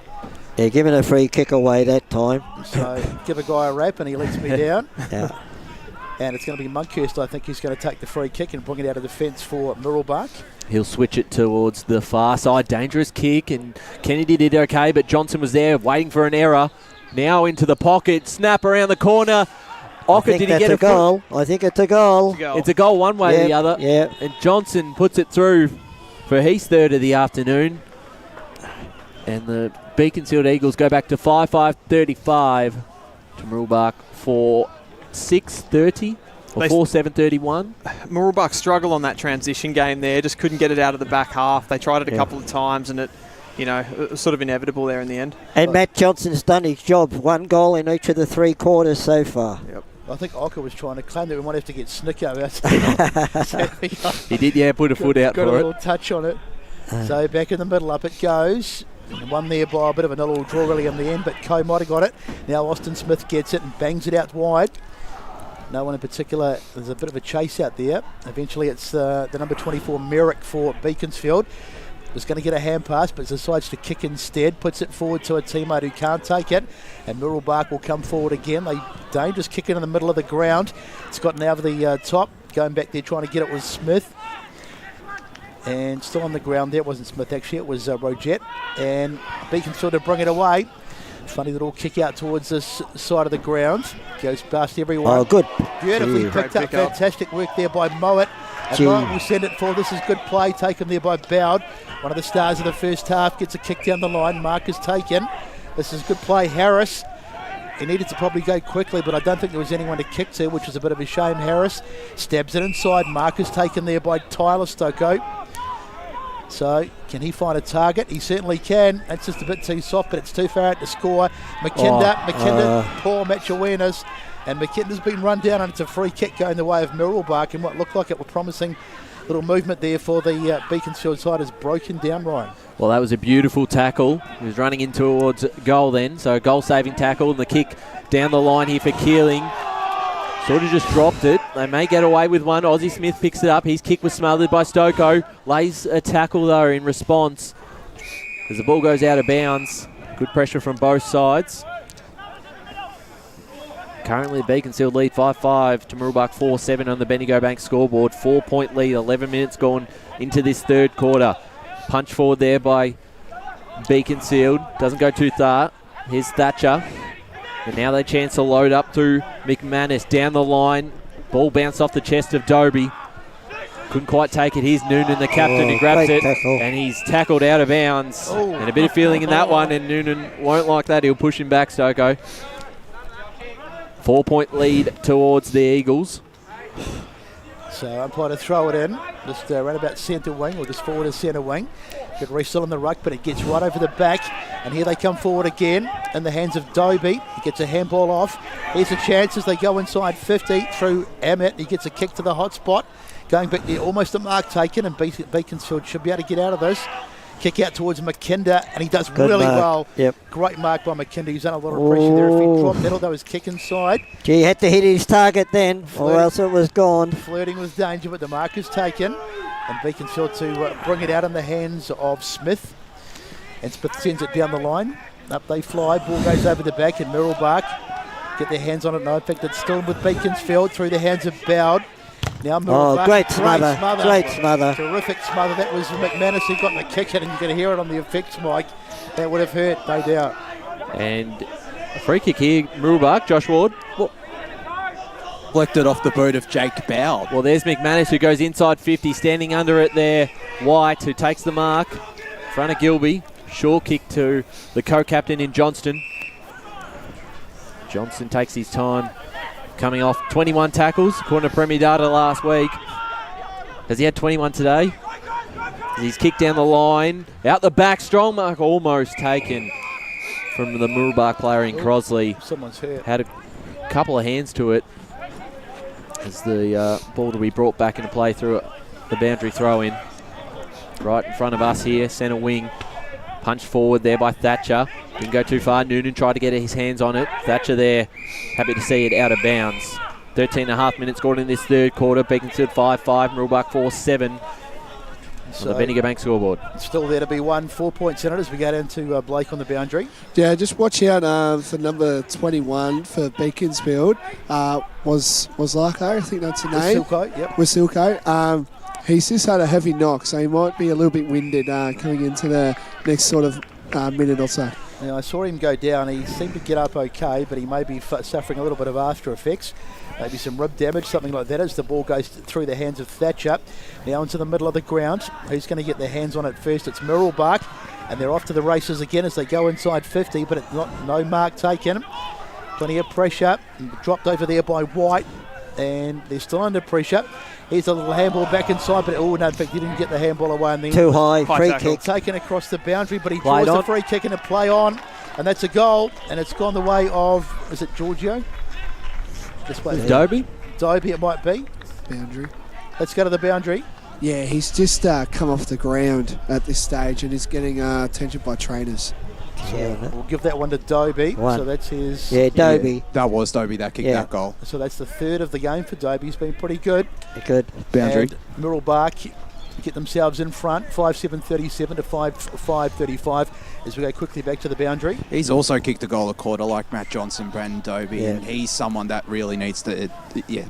Yeah, giving a free kick away that time. So give a guy a rap, and he lets me down. And it's going to be Monkhurst, I think, who's going to take the free kick and bring it out of the fence for Mooroolbark. He'll switch it towards the far side. Dangerous kick, and Kennedy did okay, but Johnson was there waiting for an error. Now into the pocket, snap around the corner. Ocker, did he get a goal? I think it's a goal. It's a goal one way or the other. Yeah. And Johnson puts it through for his third of the afternoon. And the Beaconsfield Eagles go back to 5-5-35 to Mooroolbark for 6:30 or 4-7-31. Mooroolbark struggle on that transition game there. Just couldn't get it out of the back half. They tried it a couple of times, and it was sort of inevitable there in the end. And Matt Johnson's done his job. 1 goal in each of the 3 quarters so far. Yep. I think Ocker was trying to claim that we might have to get Snicko out. He did, put a foot out got for a little touch on it. So back in the middle, up it goes. One there by a bit of a little draw really in the end, but Coe might have got it. Now Austin Smith gets it and bangs it out wide. No one in particular. There's a bit of a chase out there. Eventually it's the number 24 Merrick for Beaconsfield. Was going to get a hand pass, but decides to kick instead. Puts it forward to a teammate who can't take it. And Mooroolbark will come forward again. They dangerous kick in the middle of the ground. It's gotten out of the top. Going back there trying to get it was Smith. And still on the ground there. It wasn't Smith actually, it was Rogette. And Beaconsfield to bring it away. Funny little kick out towards this side of the ground. Goes past everyone. Oh, good. Beautifully picked up. Fantastic work there by Mowat. And Mowat will send it forward. This is good play taken there by Bowd. One of the stars of the first half gets a kick down the line. Mark is taken. This is good play. Harris. He needed to probably go quickly, but I don't think there was anyone to kick to, which was a bit of a shame. Harris stabs it inside. Mark is taken there by Tyler Stoko. So, can he find a target? He certainly can. It's just a bit too soft, but it's too far out to score. McKinder, poor match awareness. And McKinder's been run down, and it's a free kick going the way of Mooroolbark. And what looked like it was promising little movement there for the Beaconsfield side is broken down, Ryan. Well, that was a beautiful tackle. He was running in towards goal then. So, a goal-saving tackle, and the kick down the line here for Keeling. Sort of just dropped it. They may get away with one. Ozzie Smith picks it up. His kick was smothered by Stoko. Lays a tackle, though, in response. As the ball goes out of bounds. Good pressure from both sides. Currently, Beaconsfield lead 5-5 to Mooroolbark 4-7 on the Bendigo Bank scoreboard. 4-point lead, 11 minutes gone into this third quarter. Punch forward there by Beaconsfield. Doesn't go too far. Here's Thatcher. And now they chance to load up through McManus. Down the line. Ball bounced off the chest of Dobie. Couldn't quite take it. Here's Noonan, the captain, who grabs it. Tackle. And he's tackled out of bounds. And a bit of feeling in that one. And Noonan won't like that. He'll push him back, Stoko. 4-point lead towards the Eagles. So umpire to throw it in. Just right about centre wing, or just forward to centre wing. Good wrestle in the ruck, but it gets right over the back. And here they come forward again in the hands of Dobie. He gets a handball off. Here's a chance as they go inside 50 through Emmett. He gets a kick to the hot spot. Going back there, almost a mark taken, and Beaconsfield should be able to get out of this. Kick out towards McKinder, and he does really well. Yep. Great mark by McKinder. He's done a lot of pressure there. If he dropped that, although his kick inside. Gee, he had to hit his target then, or else it was gone. Flirting with danger, but the mark is taken. And Beaconsfield to bring it out in the hands of Smith. And Smith sends it down the line. Up they fly. Ball goes over the back, and Mooroolbark get their hands on it. No, in fact, it's still with Beaconsfield through the hands of Bowd. Now Mooroolbark. Great smother. Terrific smother. That was McManus who got the kick in, and you can hear it on the effects mic. That would have hurt, no doubt. And a free kick here, Mooroolbark, Josh Ward. Deflected off the boot of Jake Bowd. Well, there's McManus who goes inside 50, standing under it there. White, who takes the mark. In front of Gilby. Short kick to the co-captain in Johnston. Johnston takes his time. Coming off 21 tackles, according to Premier Data last week. Has he had 21 today? He's kicked down the line. Out the back, strong mark almost taken from the Mooroolbark player in Crosley. Someone's hurt. Had a couple of hands to it as the ball to be brought back into play through the boundary throw-in. Right in front of us here, centre wing. Punched forward there by Thatcher. Didn't go too far. Noonan tried to get his hands on it. Thatcher there, happy to see it out of bounds. 13.5 minutes scored in this third quarter. Beaconsfield 5-5, Mooroolbark 4-7 on the Bendigo Bank scoreboard. Still there to be won. 4 points in it as we go down to Blake on the boundary. Yeah, just watch out for number 21 for Beaconsfield. Was Larko, I think that's the name. Wasilko, yep. Wasilko. He's just had a heavy knock, so he might be a little bit winded coming into the next sort of minute or so. Now, I saw him go down. He seemed to get up okay, but he may be suffering a little bit of after effects. Maybe some rib damage, something like that, as the ball goes through the hands of Thatcher. Now into the middle of the ground. Who's going to get their hands on it first? It's Mooroolbark, and they're off to the races again as they go inside 50, but it's no mark taken. Plenty of pressure. Dropped over there by White, and they're still under pressure. Here's a little handball back inside, but no, in fact, he didn't get the handball away. And then too high, free kick. Taken across the boundary, but he draws the free kick and a play on, and that's a goal, and it's gone the way of, is it Giorgio? Dobie? Dobie it might be. Boundary. Let's go to the boundary. Yeah, he's just come off the ground at this stage and is getting attention by trainers. So we'll give that one to Dobie. So that's his... Yeah, Dobie. Yeah, that was Dobie that kicked that goal. So that's the third of the game for Dobie. He's been pretty good. Good. Boundary. And Mooroolbark get themselves in front, 5-7-37 to 5-5-35 as we go quickly back to the boundary. He's also kicked a goal a quarter like Matt Johnson, Brandon Dobie, and he's someone that really needs to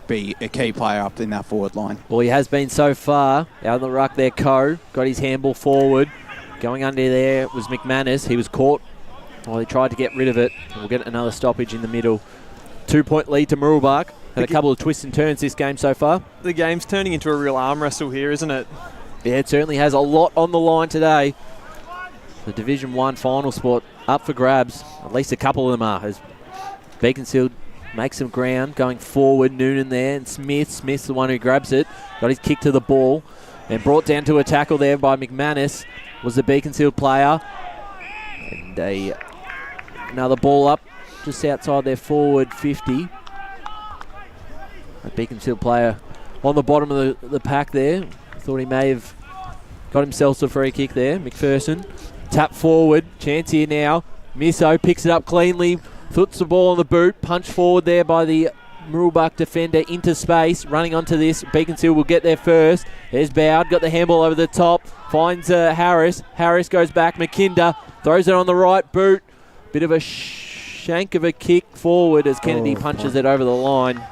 be a key player up in that forward line. Well, he has been so far. Out of the ruck there, Coe got his handball forward. Going under there was McManus. He was caught. Well, he tried to get rid of it. We'll get another stoppage in the middle. 2-point lead to Mooroolbark. Had a couple of twists and turns this game so far. The game's turning into a real arm wrestle here, isn't it? Yeah, it certainly has a lot on the line today. The Division 1 final spot up for grabs. At least a couple of them are. As Beaconsfield makes some ground going forward. Noonan there and Smith's the one who grabs it. Got his kick to the ball and brought down to a tackle there by McManus was the Beaconsfield player. And another ball up just outside their forward 50. A Beaconsfield player on the bottom of the pack there. Thought he may have got himself a free kick there. McPherson. Tap forward. Chance here now. Misso picks it up cleanly. Puts the ball on the boot. Punch forward there by the Mooroolbark defender into space. Running onto this. Beaconsfield will get there first. There's Bowd. Got the handball over the top. Finds Harris. Harris goes back. McKinder throws it on the right boot. Bit of a shank of a kick forward as Kennedy punches it over the line.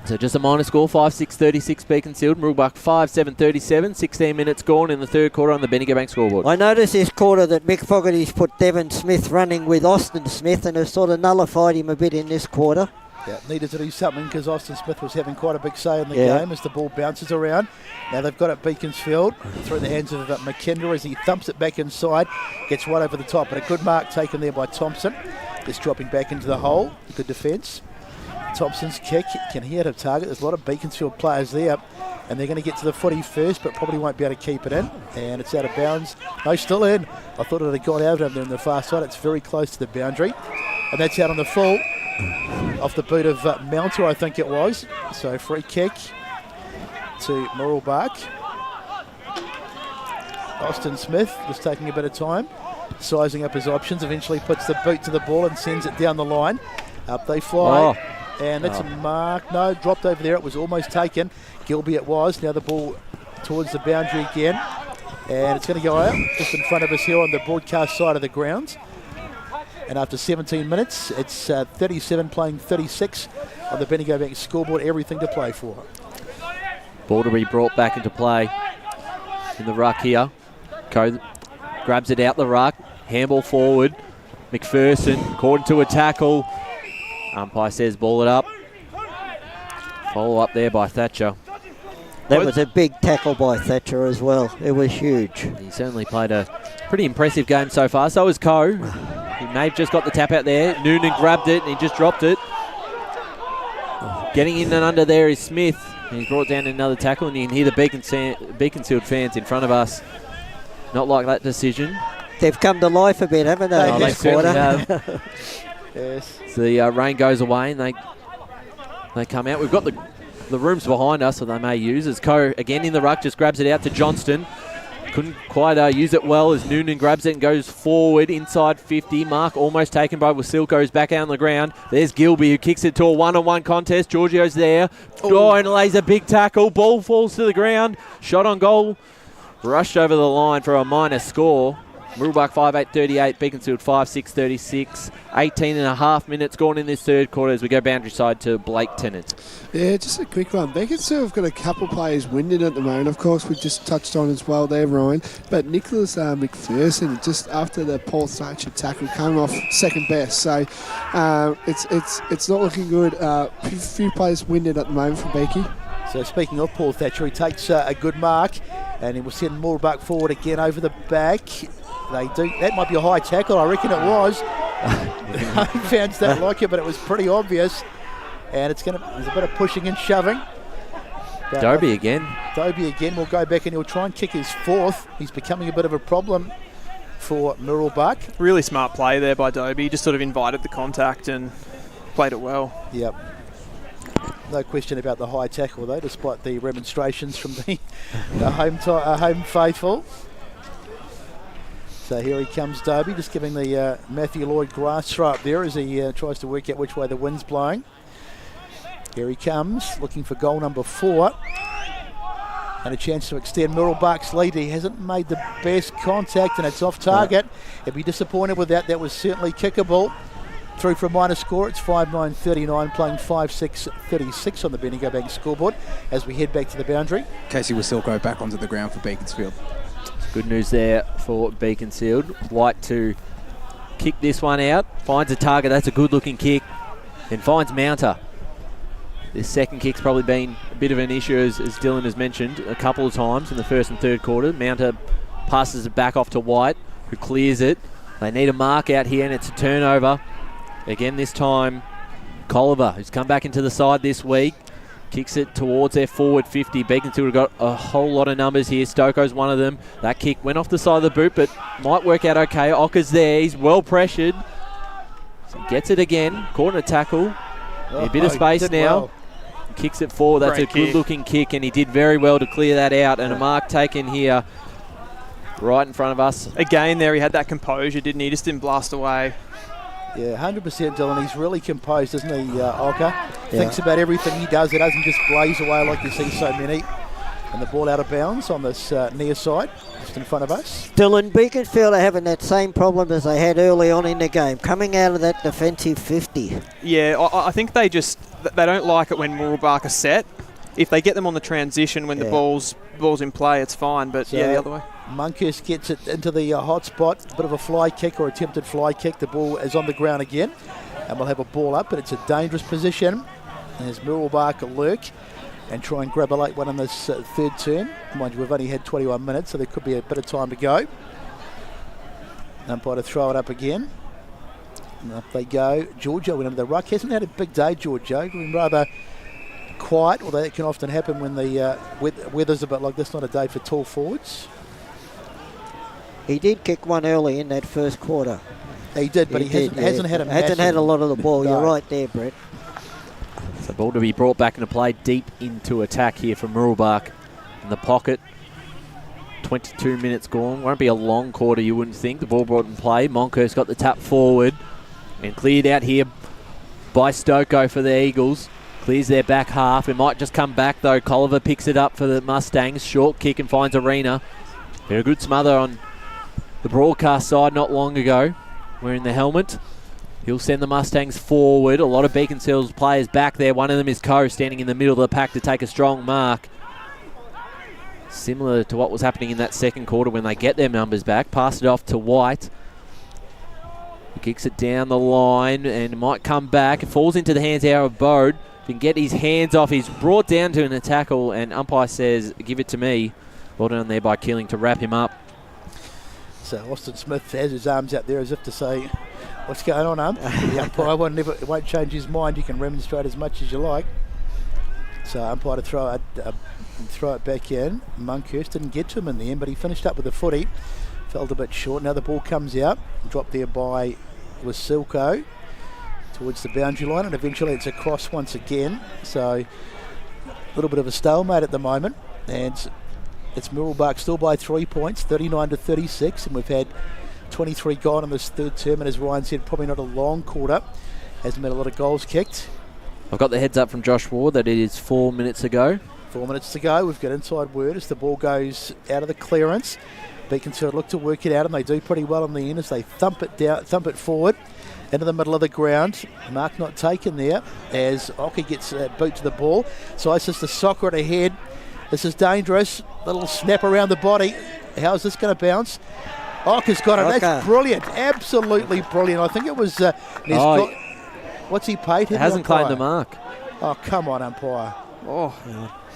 So just a minor score, 5-6-36 Beaconsfield. Mooroolbark 5-7-37, 16 minutes gone in the third quarter on the Bendigo Bank scoreboard. I noticed this quarter that Mick Fogarty's put Devon Smith running with Austin Smith and has sort of nullified him a bit in this quarter. Yeah, needed to do something because Austin Smith was having quite a big say in the game as the ball bounces around. Now they've got it Beaconsfield through the hands of McKinder as he thumps it back inside, gets right over the top, but a good mark taken there by Thompson. Just dropping back into the hole, good defence. Thompson's kick, can he hit a target? There's a lot of Beaconsfield players there, and they're going to get to the footy first, but probably won't be able to keep it in. And it's out of bounds. No, still in. I thought it had got out of there on the far side. It's very close to the boundary. And that's out on the full, off the boot of Mounter, I think it was. So free kick to Mooroolbark. Austin Smith just taking a bit of time, sizing up his options, eventually puts the boot to the ball and sends it down the line. Up they fly. And that's a mark. No, dropped over there. It was almost taken. Gilby it was. Now the ball towards the boundary again. And it's going to go out just in front of us here on the broadcast side of the ground. And after 17 minutes, it's 37 playing 36 on the Bendigo Bank scoreboard. Everything to play for. Ball to be brought back into play in the ruck here. Grabs it out the ruck. Handball forward. McPherson caught into a tackle. Umpire says ball it up. Follow up there by Thatcher. That was a big tackle by Thatcher as well. It was huge. He certainly played a pretty impressive game so far. So has Coe. He may have just got the tap out there. Noonan grabbed it and he just dropped it. Getting in and under there is Smith. He's brought down another tackle, and you can hear the Beaconsfield fans in front of us not like that decision. They've come to life a bit, haven't they? Oh, they certainly have. Yes. So the rain goes away and they come out. We've got the rooms behind us, so they may use. As Coe again in the ruck, just grabs it out to Johnston. Couldn't quite use it well as Noonan grabs it and goes forward inside 50. Mark almost taken by Wasilko's back out on the ground. There's Gilby who kicks it to a one-on-one contest. Giorgio's there. Oh, and lays a big tackle. Ball falls to the ground. Shot on goal. Rushed over the line for a minor score. Mooroolbark 5-8-38, Beaconsfield 5-6-36. 18 and a half minutes gone in this third quarter as we go boundary side to Blake Tennant. Yeah, just a quick one. Beaconsfield have got a couple players winded at the moment. Of course, we just touched on as well there, Ryan. But Nicholas McPherson, just after the Paul Thatcher tackle, came off second best. So it's not looking good. Few players winded at the moment for Beaky. So speaking of Paul Thatcher, he takes a good mark and he will send Mooroolbark forward again over the back. They do. That might be a high tackle. I reckon it was. Home fans don't like it, but it was pretty obvious. And there's a bit of pushing and shoving. Dobie again. Dobie again will go back and he'll try and kick his fourth. He's becoming a bit of a problem for Mooroolbark. Really smart play there by Dobie. He just sort of invited the contact and played it well. Yep. No question about the high tackle though, despite the remonstrations from the home faithful. So here he comes, Dobie, just giving the Matthew Lloyd grass stripe there as he tries to work out which way the wind's blowing. Here he comes, looking for goal number 4. And a chance to extend Mooroolbark's lead. He hasn't made the best contact and it's off target. He'd be disappointed with that. That was certainly kickable. Through for a minor score, it's 5-9-39, playing 5-6-36 on the Bendigo Bank scoreboard as we head back to the boundary. Casey Wasilko back onto the ground for Beaconsfield. Good news there for Beaconsfield. White to kick this one out. Finds a target. That's a good-looking kick. And finds Mounter. This second kick's probably been a bit of an issue, as Dylan has mentioned, a couple of times in the first and third quarter. Mounter passes it back off to White, who clears it. They need a mark out here, and it's a turnover. Again, this time, Colliver, who's come back into the side this week, kicks it towards their forward 50. Beaconsfield have got a whole lot of numbers here. Stoko's one of them. That kick went off the side of the boot, but might work out okay. Ocker's there. He's well pressured. So he gets it again. Caught in a tackle. A bit of space now. Well. Kicks it forward. That's Great a good-looking kick, and he did very well to clear that out. And a mark taken here right in front of us. Again there, he had that composure, didn't he? Just didn't blast away. Yeah, 100% Dylan. He's really composed, isn't he, Ocker? Thinks about everything he does. It doesn't just blaze away like you see so many. And the ball out of bounds on this near side, just in front of us. Dylan, Beaconsfield are having that same problem as they had early on in the game, coming out of that defensive 50. Yeah, I think they don't like it when Mooroolbark are set. If they get them on the transition when the ball's in play, it's fine. But So the other way. Monkhurst gets it into the hot spot, a bit of a fly kick or attempted fly kick. The ball is on the ground again, and we'll have a ball up, but it's a dangerous position. And as Mooroolbark lurk and try and grab a late one in this third turn. Mind you, we've only had 21 minutes, so there could be a bit of time to go. Umpire to throw it up again. And up they go. Giorgio went into the ruck. Hasn't had a big day, Giorgio. Been rather quiet, although that can often happen when the weather's a bit like this. Not a day for tall forwards. He did kick one early in that first quarter. He did, but he hasn't had a massive... Hasn't had a lot of the ball. No. You're right there, Brett. So ball to be brought back into play, deep into attack here from Mooroolbark in the pocket. 22 minutes gone. Won't be a long quarter, you wouldn't think. The ball brought in play. Monkhurst got the tap forward and cleared out here by Stoko for the Eagles. Clears their back half. It might just come back though. Colliver picks it up for the Mustangs. Short kick and finds Arena. Had a good smother on the broadcast side not long ago, wearing the helmet. He'll send the Mustangs forward. A lot of Beaconsfield's players back there. One of them is Coe, standing in the middle of the pack to take a strong mark. Similar to what was happening in that second quarter when they get their numbers back. Pass it off to White. He kicks it down the line and might come back. It falls into the hands of Bode. If he can get his hands off, he's brought down to a tackle, and umpire says, give it to me. Well done there by Keeling to wrap him up. So Austin Smith has his arms out there as if to say, what's going on, The umpire won't change his mind. You can remonstrate as much as you like. So umpire to throw it back in. Monkhurst didn't get to him in the end, but he finished up with a footy. Felt a bit short. Now the ball comes out. Dropped there by Wasilko towards the boundary line, and eventually it's across once again. So a little bit of a stalemate at the moment. And it's Mooroolbark still by 3 points, 39-36, and we've had 23 gone in this third term, and as Ryan said, probably not a long quarter. Hasn't been a lot of goals kicked. I've got the heads up from Josh Ward that it is 4 minutes ago. 4 minutes to go. We've got inside word as the ball goes out of the clearance. Beaconsfield look to work it out, and they do pretty well in the end as they thump it forward into the middle of the ground. Mark not taken there as Oki gets a boot to the ball. So it's just the soccer at ahead. This is dangerous. Little snap around the body. How's this going to bounce? Oka's got it. That's brilliant. Absolutely brilliant. I think it was... what's he paid? Hasn't claimed the mark. Oh, come on, umpire. Oh,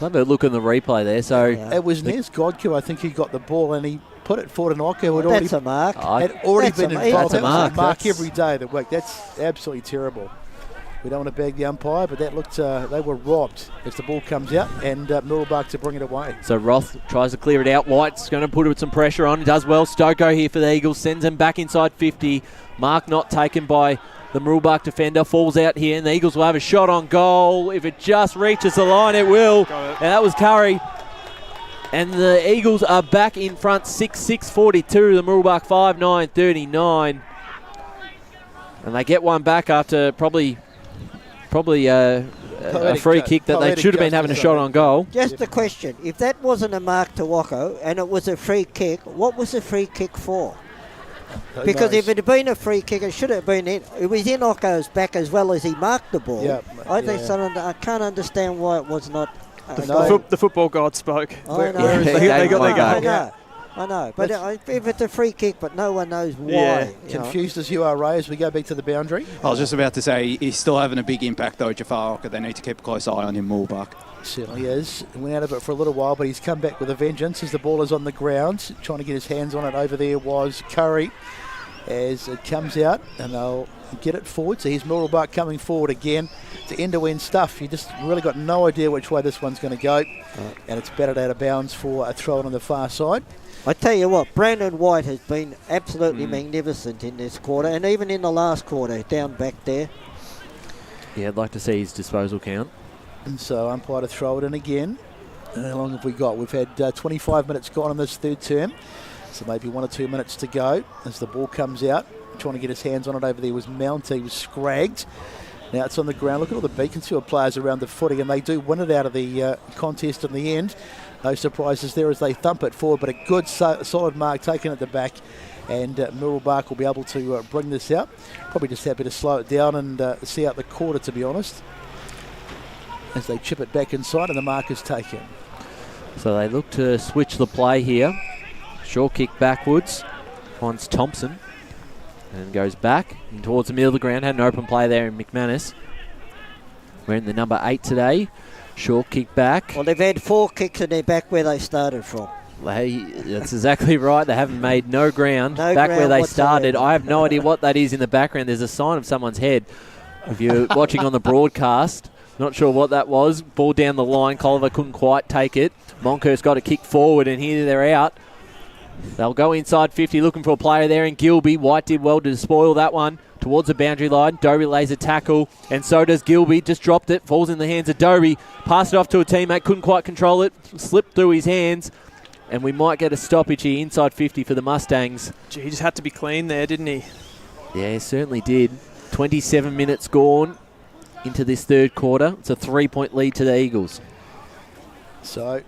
have a look in the replay there. So it was Nez Godku, I think, he got the ball and he put it forward, and Oka that's a mark. Had already been involved. That's a mark. Mark every day of the week. That's absolutely terrible. We don't want to bag the umpire, but that looked, they were robbed as the ball comes out, and Mooroolbark to bring it away. So Roth tries to clear it out. White's going to put some pressure on. He does well. Stoko here for the Eagles. Sends him back inside 50. Mark not taken by the Mooroolbark defender. Falls out here, and the Eagles will have a shot on goal. If it just reaches the line, it will. And that was Curry. And the Eagles are back in front, 6-6-42. The Mooroolbark 5-9-39. And they get one back after probably a free kick that they should have been having a shot on goal. Just a question. If that wasn't a mark to Wacko and it was a free kick, what was the free kick for? Because if it had been a free kick, it should have been in. It was in Wacko's back as well as he marked the ball. I can't understand why it was not. The football god spoke. I know. They got their goal. I know, but if it's a free kick, but no one knows why. Yeah. Confused as you are, Ray, as we go back to the boundary. I was just about to say, he's still having a big impact, though, Jafar Oka. They need to keep a close eye on him, Mooroolbark. Certainly is. He went out of it for a little while, but he's come back with a vengeance as the ball is on the ground. Trying to get his hands on it over there was Curry as it comes out, and they'll get it forward. So here's Mooroolbark coming forward again. It's end-to-end stuff. You just really got no idea which way this one's going to go. And it's batted out of bounds for a throw on the far side. I tell you what, Brandon White has been absolutely magnificent in this quarter, and even in the last quarter, down back there. Yeah, I'd like to see his disposal count. And so umpire to throw it in again. And how long have we got? We've had 25 minutes gone in this third term, so maybe 1 or 2 minutes to go as the ball comes out. Trying to get his hands on it over there was Mount. He was scragged. Now it's on the ground. Look at all the Beaconsfield players around the footy, and they do win it out of the contest in the end. No surprises there as they thump it forward, but a good solid mark taken at the back, and Mooroolbark will be able to bring this out. Probably just happy to slow it down and see out the quarter, to be honest, as they chip it back inside and the mark is taken. So they look to switch the play here. Short kick backwards, finds Thompson and goes back and towards the middle of the ground. Had an open play there in McManus. Wearing the number 8 today. Short kick back. Well, they've had 4 kicks in their back where they started from. That's exactly right. They haven't made no ground back ground where they whatsoever. started. I have no idea what that is in the background. There's a sign of someone's head. If you're watching on the broadcast, not sure what that was. Ball down the line. Colliver couldn't quite take it. Monkhurst got a kick forward, and here they're out. They'll go inside 50 looking for a player there in Gilby. White did well to spoil that one towards the boundary line. Dobie lays a tackle, and so does Gilby. Just dropped it. Falls in the hands of Dobie. Passed it off to a teammate. Couldn't quite control it. Slipped through his hands. And we might get a stoppage here inside 50 for the Mustangs. Gee, he just had to be clean there, didn't he? Yeah, he certainly did. 27 minutes gone into this third quarter. It's a 3-point lead to the Eagles. So,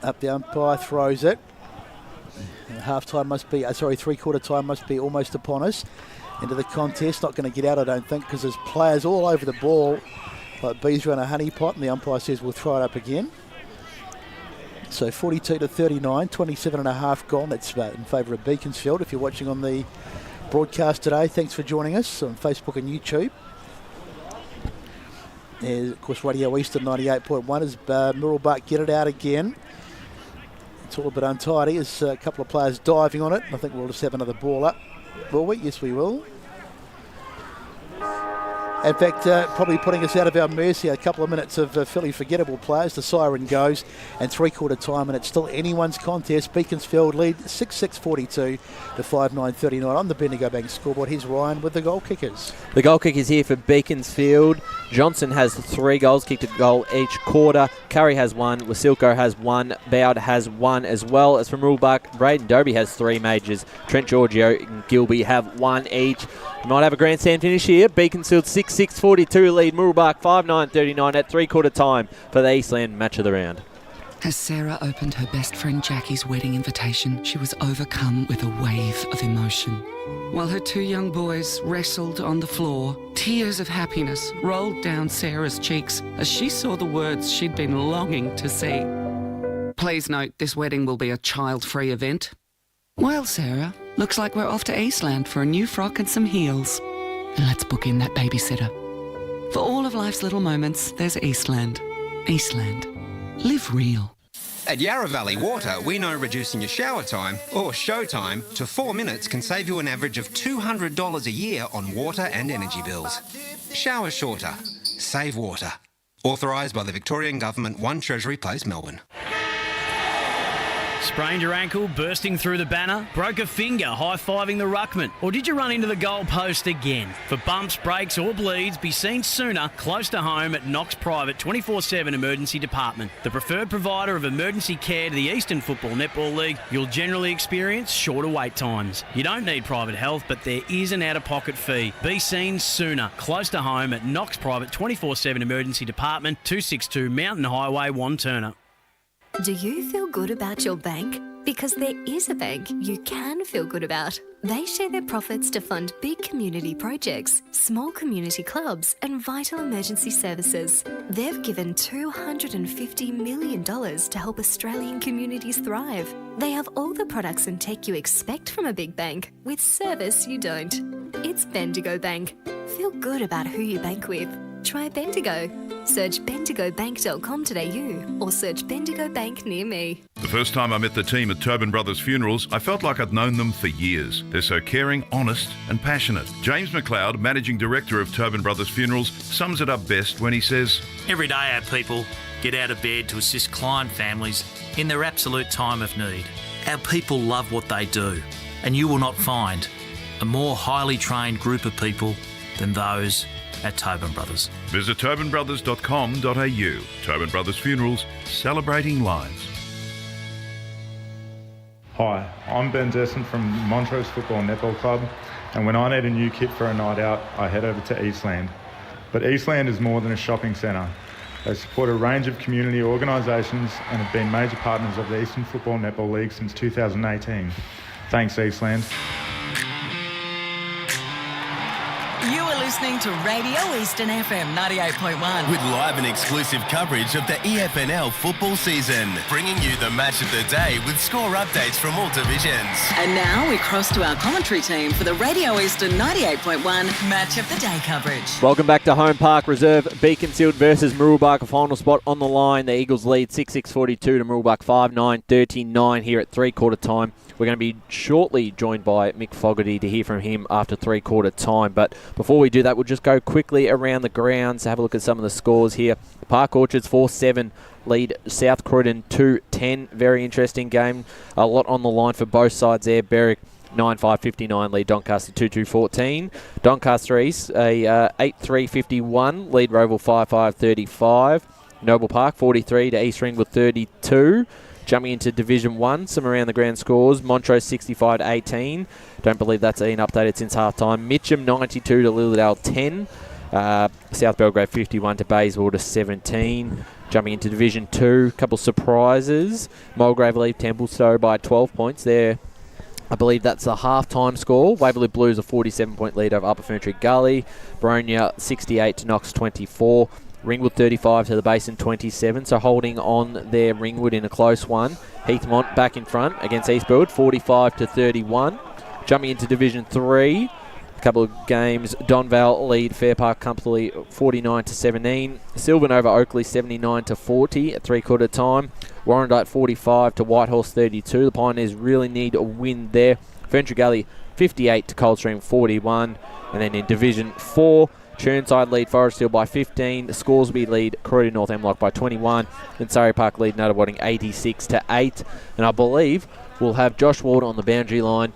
up the umpire throws it. Half time must be, three-quarter time must be almost upon us. into the contest. Not going to get out, I don't think, because there's players all over the ball, like bees around a honey pot, and the umpire says we'll try it up again. So 42-39, 27.5 gone. That's in favour of Beaconsfield. If you're watching on the broadcast today, thanks for joining us on Facebook and YouTube. There's, of course, Radio Eastern 98.1 as Mooroolbark get it out again. It's all a bit untidy. There's a couple of players diving on it. I think we'll just have another ball up. Will we? Yes, we will. In fact, probably putting us out of our mercy, a couple of minutes of fairly forgettable players. The siren goes, and three-quarter time, and it's still anyone's contest. Beaconsfield lead 6-6-42 to 5-9-39 on the Bendigo Bank scoreboard. Here's Ryan with the goal kickers. The goal kickers here for Beaconsfield. Johnson has 3 goals, kicked a goal each quarter. Curry has 1, Wasilko has 1, Bowd has 1 as well. As from Mooroolbark, Braden Dobie has 3 majors. Trent Giorgio and Gilby have 1 each. Might have a grandstand finish here. Beaconsfield 6-6-42 lead Mooroolbark 5-9-39 at three-quarter time for the Eastland Match of the Round. As Sarah opened her best friend Jackie's wedding invitation, she was overcome with a wave of emotion. While her 2 young boys wrestled on the floor, tears of happiness rolled down Sarah's cheeks as she saw the words she'd been longing to see. Please note, this wedding will be a child-free event. Well, Sarah, looks like we're off to Eastland for a new frock and some heels. And let's book in that babysitter. For all of life's little moments, there's Eastland. Eastland. Live real. At Yarra Valley Water, we know reducing your shower time, or show time, to 4 minutes can save you an average of $200 a year on water and energy bills. Shower shorter. Save water. Authorised by the Victorian Government, 1 Treasury Place, Melbourne. Sprained your ankle, bursting through the banner? Broke a finger, high-fiving the ruckman? Or did you run into the goal post again? For bumps, breaks or bleeds, be seen sooner, close to home at Knox Private 24/7 Emergency Department. The preferred provider of emergency care to the Eastern Football Netball League, you'll generally experience shorter wait times. You don't need private health, but there is an out-of-pocket fee. Be seen sooner, close to home at Knox Private 24/7 Emergency Department, 262 Mountain Highway, Wanturna. Do you feel good about your bank? Because there is a bank you can feel good about. They share their profits to fund big community projects, small community clubs and vital emergency services. They've given $250 million to help Australian communities thrive. They have all the products and tech you expect from a big bank, with service you don't. It's Bendigo Bank. Feel good about who you bank with. Try Bendigo. Search bendigobank.com.au or search Bendigo Bank near me. The first time I met the team at Tobin Brothers Funerals, I felt like I'd known them for years. They're so caring, honest and passionate. James McLeod, Managing Director of Tobin Brothers Funerals, sums it up best when he says, Every day our people get out of bed to assist client families in their absolute time of need. Our people love what they do, and you will not find a more highly trained group of people than those at Tobin Brothers. Visit tobinbrothers.com.au. Tobin Brothers Funerals, celebrating lives. Hi, I'm Ben Desson from Montrose Football Netball Club, and when I need a new kit for a night out, I head over to Eastland. But Eastland is more than a shopping centre. They support a range of community organisations and have been major partners of the Eastern Football Netball League since 2018. Thanks, Eastland. You are listening to Radio Eastern FM 98.1. With live and exclusive coverage of the EFNL football season. Bringing you the match of the day with score updates from all divisions. And now we cross to our commentary team for the Radio Eastern 98.1 Match of the Day coverage. Welcome back to Holm Park Reserve. Beaconsfield versus Mooroolbark, a final spot on the line. The Eagles lead 6-6-42 to Mooroolbark 5-9-39 here at three-quarter time. We're going to be shortly joined by Mick Fogarty to hear from him after three-quarter time. But before we do that, we'll just go quickly around the grounds, have a look at some of the scores here. Park Orchards 4-7 lead South Croydon 2-10. Very interesting game. A lot on the line for both sides there. Berwick 9-5-59 lead Doncaster 2-2-14. Doncaster East a 8-3-51 lead Roval 5-5-35. Noble Park 43 to East Ringwood 32. Jumping into Division 1, some around the ground scores. Montrose 65-18. Don't believe that's been updated since half-time. Mitcham 92 to Lilydale 10. South Belgrade 51 to Bayswater 17. Jumping into Division 2, couple surprises. Mulgrave lead Templestowe by 12 points. They're I believe that's the half-time score. Waverley Blues a 47-point lead over Upper Ferntree Gully. Boronia 68 to Knox 24. Ringwood 35 to the Basin 27. So holding on there, Ringwood in a close one. Heathmont back in front against Eastbuild 45 to 31. Jumping into Division 3. A couple of games. Donvale lead Fair Park comfortably 49 to 17. Sylvan over Oakley 79 to 40 at three-quarter time. Warrandyte 45 to Whitehorse 32. The Pioneers really need a win there. Ferntree Gully 58 to Coldstream 41. And then in Division 4, Churnside lead Forest Hill by 15. Scoresby lead Croydon North Hemlock by 21. And Surrey Park lead Nuttawading 86 to 8. And I believe we'll have Josh Ward on the boundary line,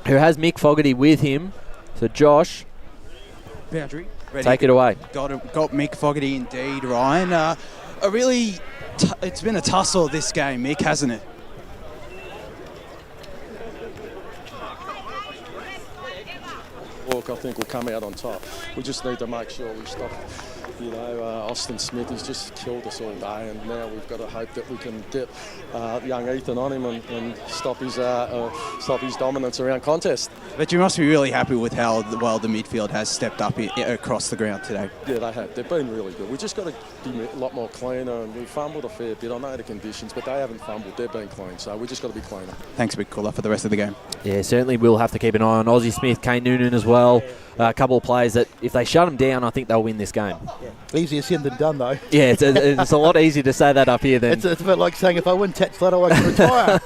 who has Mick Fogarty with him. So Josh, boundary, ready. Take it away. Got Mick Fogarty indeed, Ryan. It's been a tussle this game, Mick, hasn't it? Look, I think we'll come out on top. We just need to make sure we stop. Austin Smith has just killed us all day, and now we've got to hope that we can get young Ethan on him and stop his dominance around contest. But you must be really happy with how well the midfield has stepped up across the ground today. Yeah, they have. They've been really good. We've just got to be a lot more cleaner, and we've fumbled a fair bit. I know the conditions, but they haven't fumbled. They've been clean, so we've just got to be cleaner. Thanks, Big Cooler, for the rest of the game. Yeah, certainly we'll have to keep an eye on Aussie Smith, Kane Noonan as well. A couple of players that, if they shut them down, I think they'll win this game. Easier said than done, though. Yeah, it's a lot easier to say that up here than... It's a bit like saying, if I win Tats Ladder, I can retire.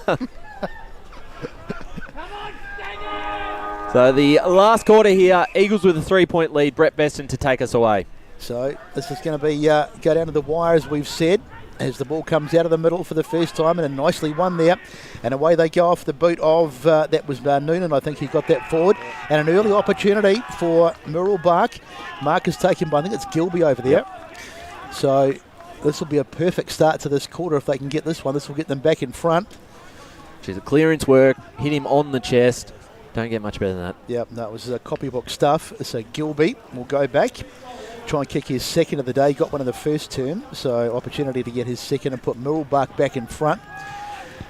So the last quarter here, Eagles with a 3-point lead. Brett Beston to take us away. So this is going to be go down to the wire, as we've said, as the ball comes out of the middle for the first time, and a nicely won there. And away they go off the boot of, that was Noonan, I think he got that forward. And an early opportunity for Mooroolbark. Mark is taken by, I think it's Gilby over there. Yep. So this will be a perfect start to this quarter if they can get this one. This will get them back in front. She's a clearance work, hit him on the chest. Don't get much better than that. Yep, that was copybook stuff. So Gilby will go back. Try and kick his second of the day. Got one in the first term, so opportunity to get his second and put Mooroolbark back in front.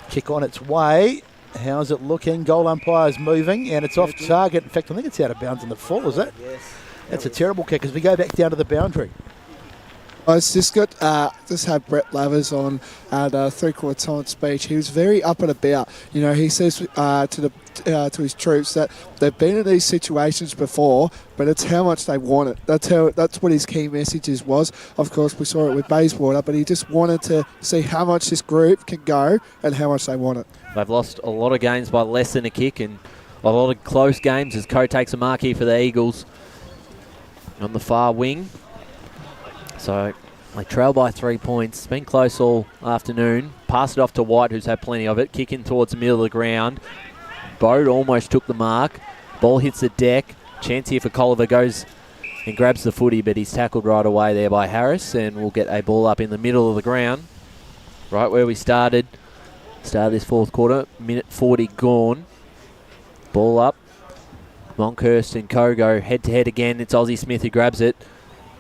Kick on its way. How's it looking? Goal umpire's moving, and it's off target. In fact, I think it's out of bounds in the full, is it? Yes. That's a terrible kick as we go back down to the boundary. I just had Brett Lavers on at three-quarter time speech. He was very up and about. He says to his troops that they've been in these situations before, but it's how much they want it. That's what his key messages was. Of course, we saw it with Bayswater, but he just wanted to see how much this group can go and how much they want it. They've lost a lot of games by less than a kick, and a lot of close games as Coe takes a mark here for the Eagles on the far wing. So they trail by 3 points. It's been close all afternoon. Pass it off to White, who's had plenty of it. Kick in towards the middle of the ground. Bode almost took the mark. Ball hits the deck. Chance here for Colliver, goes and grabs the footy, but he's tackled right away there by Harris, and we'll get a ball up in the middle of the ground. Right where we started. Start of this fourth quarter. Minute 40 gone. Ball up. Monkhurst and Coe go head-to-head again. It's Aussie Smith who grabs it.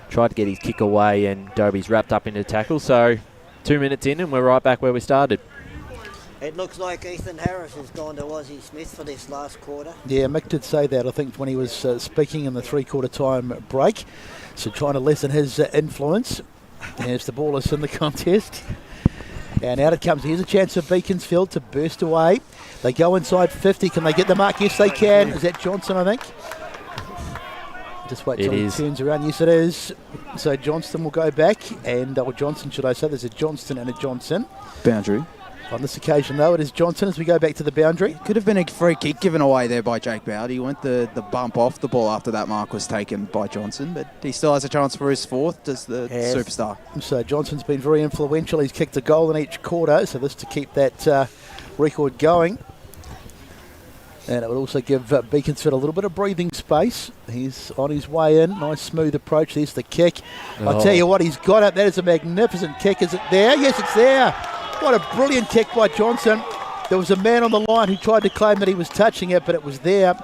Tried to get his kick away, and Dobie's wrapped up into tackle. So 2 minutes in, and we're right back where we started. It looks like Ethan Harris has gone to Aussie Smith for this last quarter. Yeah, Mick did say that, I think, when he was speaking in the three-quarter time break. So trying to lessen his influence as the ball is in the contest. And out it comes. Here's a chance for Beaconsfield to burst away. They go inside 50. Can they get the mark? Yes, they can. Is that Johnson, I think? Just wait till he turns around. Yes, it is. So Johnston will go back. And, or Johnson, should I say. There's a Johnston and a Johnson. Boundary. On this occasion, though, it is Johnson as we go back to the boundary. Could have been a free kick given away there by Jake Bowd. He went the bump off the ball after that mark was taken by Johnson, but he still has a chance for his fourth, does the superstar. So Johnson's been very influential. He's kicked a goal in each quarter, so this to keep that record going. And it would also give Beaconsfield a little bit of breathing space. He's on his way in. Nice smooth approach. There's the kick. I'll tell you what, he's got it. That is a magnificent kick. Is it there? Yes, it's there. What a brilliant kick by Johnson. There was a man on the line who tried to claim that he was touching it, but it was there.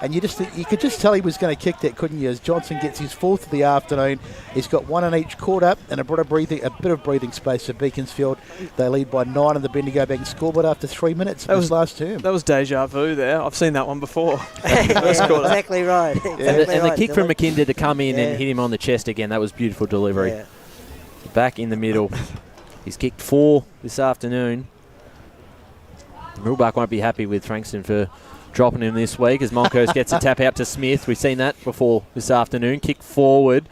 And you could just tell he was going to kick that, couldn't you? As Johnson gets his 4th of the afternoon. He's got one in each quarter and a bit of breathing space for Beaconsfield. They lead by 9 on the Bendigo Bank scoreboard after 3 minutes of this last term. That was deja vu there. I've seen that one before. Exactly right. And the kick from McKinder to come in and hit him on the chest again, that was beautiful delivery. Yeah. Back in the middle. He's kicked 4 this afternoon. Mooroolbark won't be happy with Frankston for dropping him this week as Monkhurst gets a tap out to Smith. We've seen that before this afternoon. Kick forward.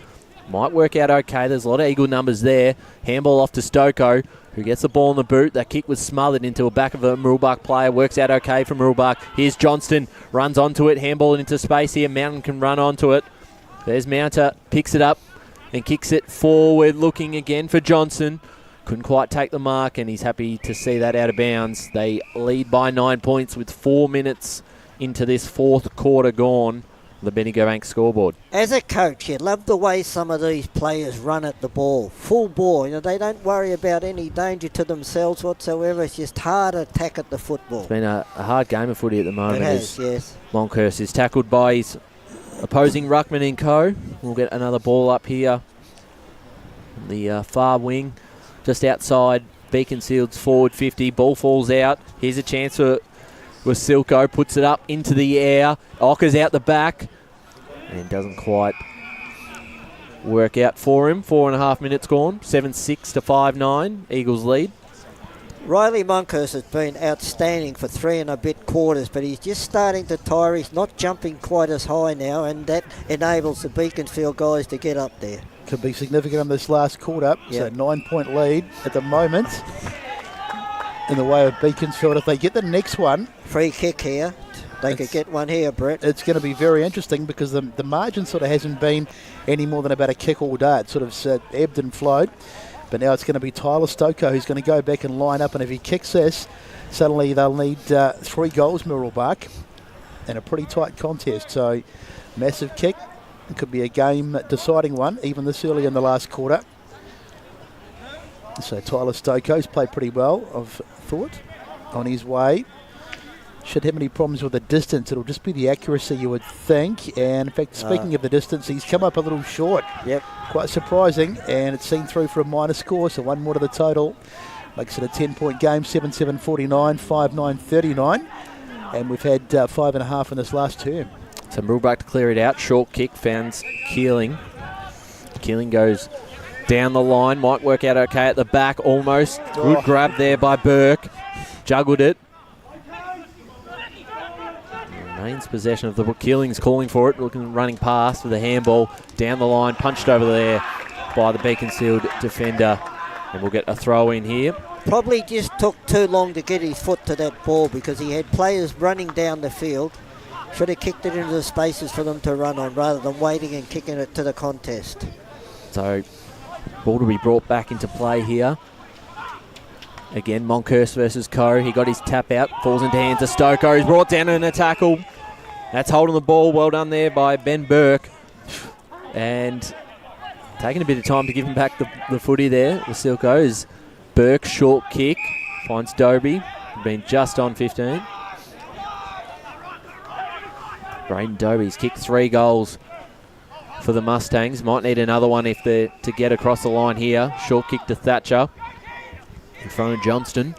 Might work out okay. There's a lot of eagle numbers there. Handball off to Stoko, who gets the ball in the boot. That kick was smothered into a back of a Mooroolbark player. Works out okay from Mooroolbark. Here's Johnston. Runs onto it. Handball into space here. Mountain can run onto it. There's Mounter. Picks it up and kicks it forward. Looking again for Johnson. Couldn't quite take the mark, and he's happy to see that out of bounds. They lead by 9 points with 4 minutes into this 4th quarter gone. The Bendigo Bank scoreboard. As a coach, you love the way some of these players run at the ball. Full ball. They don't worry about any danger to themselves whatsoever. It's just hard attack at the football. It's been a hard game of footy at the moment. It has, yes. Monkhurst is tackled by his opposing ruckman and co. We'll get another ball up here. The far wing, just outside Beaconsfield's forward 50. Ball falls out. Here's a chance for Silko. Puts it up into the air. Ocker's out the back. And doesn't quite work out for him. 4.5 minutes gone. 7-6 to 5-9. Eagles lead. Riley Monkhurst has been outstanding for 3 and a bit quarters, but he's just starting to tire. He's not jumping quite as high now, and that enables the Beaconsfield guys to get up there. Could be significant in this last quarter. Yep. So 9-point lead at the moment in the way of Beaconsfield. If they get the next one, free kick here. They could get one here, Brett. It's going to be very interesting because the margin sort of hasn't been any more than about a kick all day. It sort of ebbed and flowed. But now it's going to be Tyler Stoko who's going to go back and line up. And if he kicks this, suddenly they'll need 3 goals, Mooroolbark, and a pretty tight contest. So massive kick. It could be a game-deciding one, even this early in the last quarter. So Tyler Stoko's played pretty well, I've thought, on his way. Should have any problems with the distance. It'll just be the accuracy, you would think. And in fact, speaking of the distance, he's come up a little short. Yep. Quite surprising. And it's seen through for a minor score, so 1 more to the total. Makes it a 10-point game, 7-7, 49, 5-9, 39. And we've had 5.5 in this last term. So Mooroolbark to clear it out. Short kick finds Keeling. Keeling goes down the line. Might work out okay at the back almost. Good grab there by Burke. Juggled it. Remains possession of the ball. Keeling's calling for it. Running past with a handball. Down the line. Punched over there by the Beaconsfield defender. And we'll get a throw in here. Probably just took too long to get his foot to that ball because he had players running down the field. Should have kicked it into the spaces for them to run on rather than waiting and kicking it to the contest. So, ball to be brought back into play here. Again, Monkhurst versus Co. He got his tap out, falls into hands of Stoko. He's brought down in a tackle. That's holding the ball. Well done there by Ben Burke. And taking a bit of time to give him back the footy there. The Silkos. Burke, short kick, finds Dobie. Been just on 15. Braden Dobie's kicked 3 goals for the Mustangs. Might need another one if they're to get across the line here. Short kick to Thatcher in front of Johnston.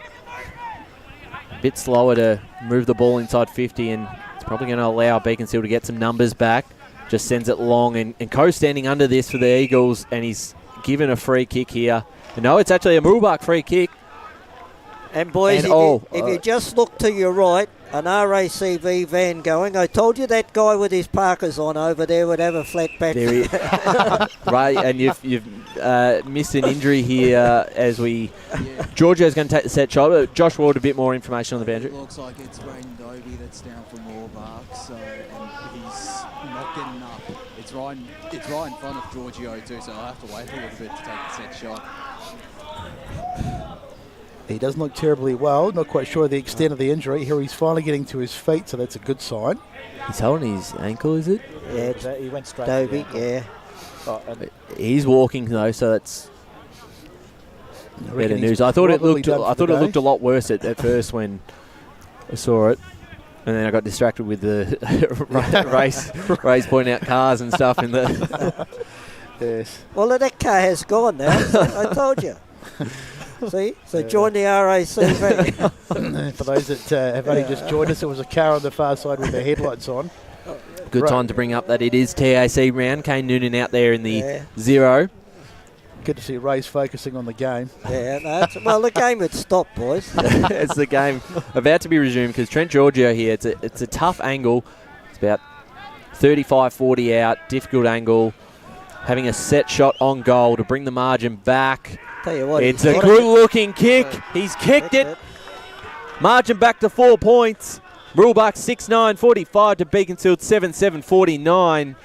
A bit slower to move the ball inside 50, and it's probably going to allow Beaconsfield to get some numbers back. Just sends it long, and Co standing under this for the Eagles, and he's given a free kick here. No, it's actually a Mooroolbark free kick. And boys, if you just look to your right, an RACV van going. I told you that guy with his Parkers on over there would have a flat battery. Right, and you've missed an injury here as we... Yeah. Giorgio's going to take the set shot, but Josh Ward, a bit more information on the boundary. It looks like it's Braden Dobie that's down for Mooroolbark, so and he's not getting up. It's right in front of Giorgio too, so I'll have to wait a little bit to take the set shot. He doesn't look terribly well. Not quite sure of the extent of the injury. Here he's finally getting to his feet, so that's a good sign. He's holding his ankle, is it? Yeah, he went straight Dobie, to the ankle. yeah. He's walking though, so that's better news. I thought it looked a lot worse at first when I saw it. And then I got distracted with the race pointing out cars and stuff in the... Yes. Well, that car has gone now. I told you. See? So join the RACV. For those that have only just joined us, there was a car on the far side with the headlights on. Good time to bring up that it is TAC round. Kane Noonan out there in the 0. Good to see Ray's focusing on the game. Yeah, well, the game had stopped, boys. It's the game about to be resumed because Trent Giorgio here, it's a tough angle. It's about 35-40 out, difficult angle. Having a set shot on goal to bring the margin back. Tell you what, it's a good-looking kick. He's kicked it. Margin back to 4 points. Mooroolbark 6-9-45 to Beaconsfield 7-7-49.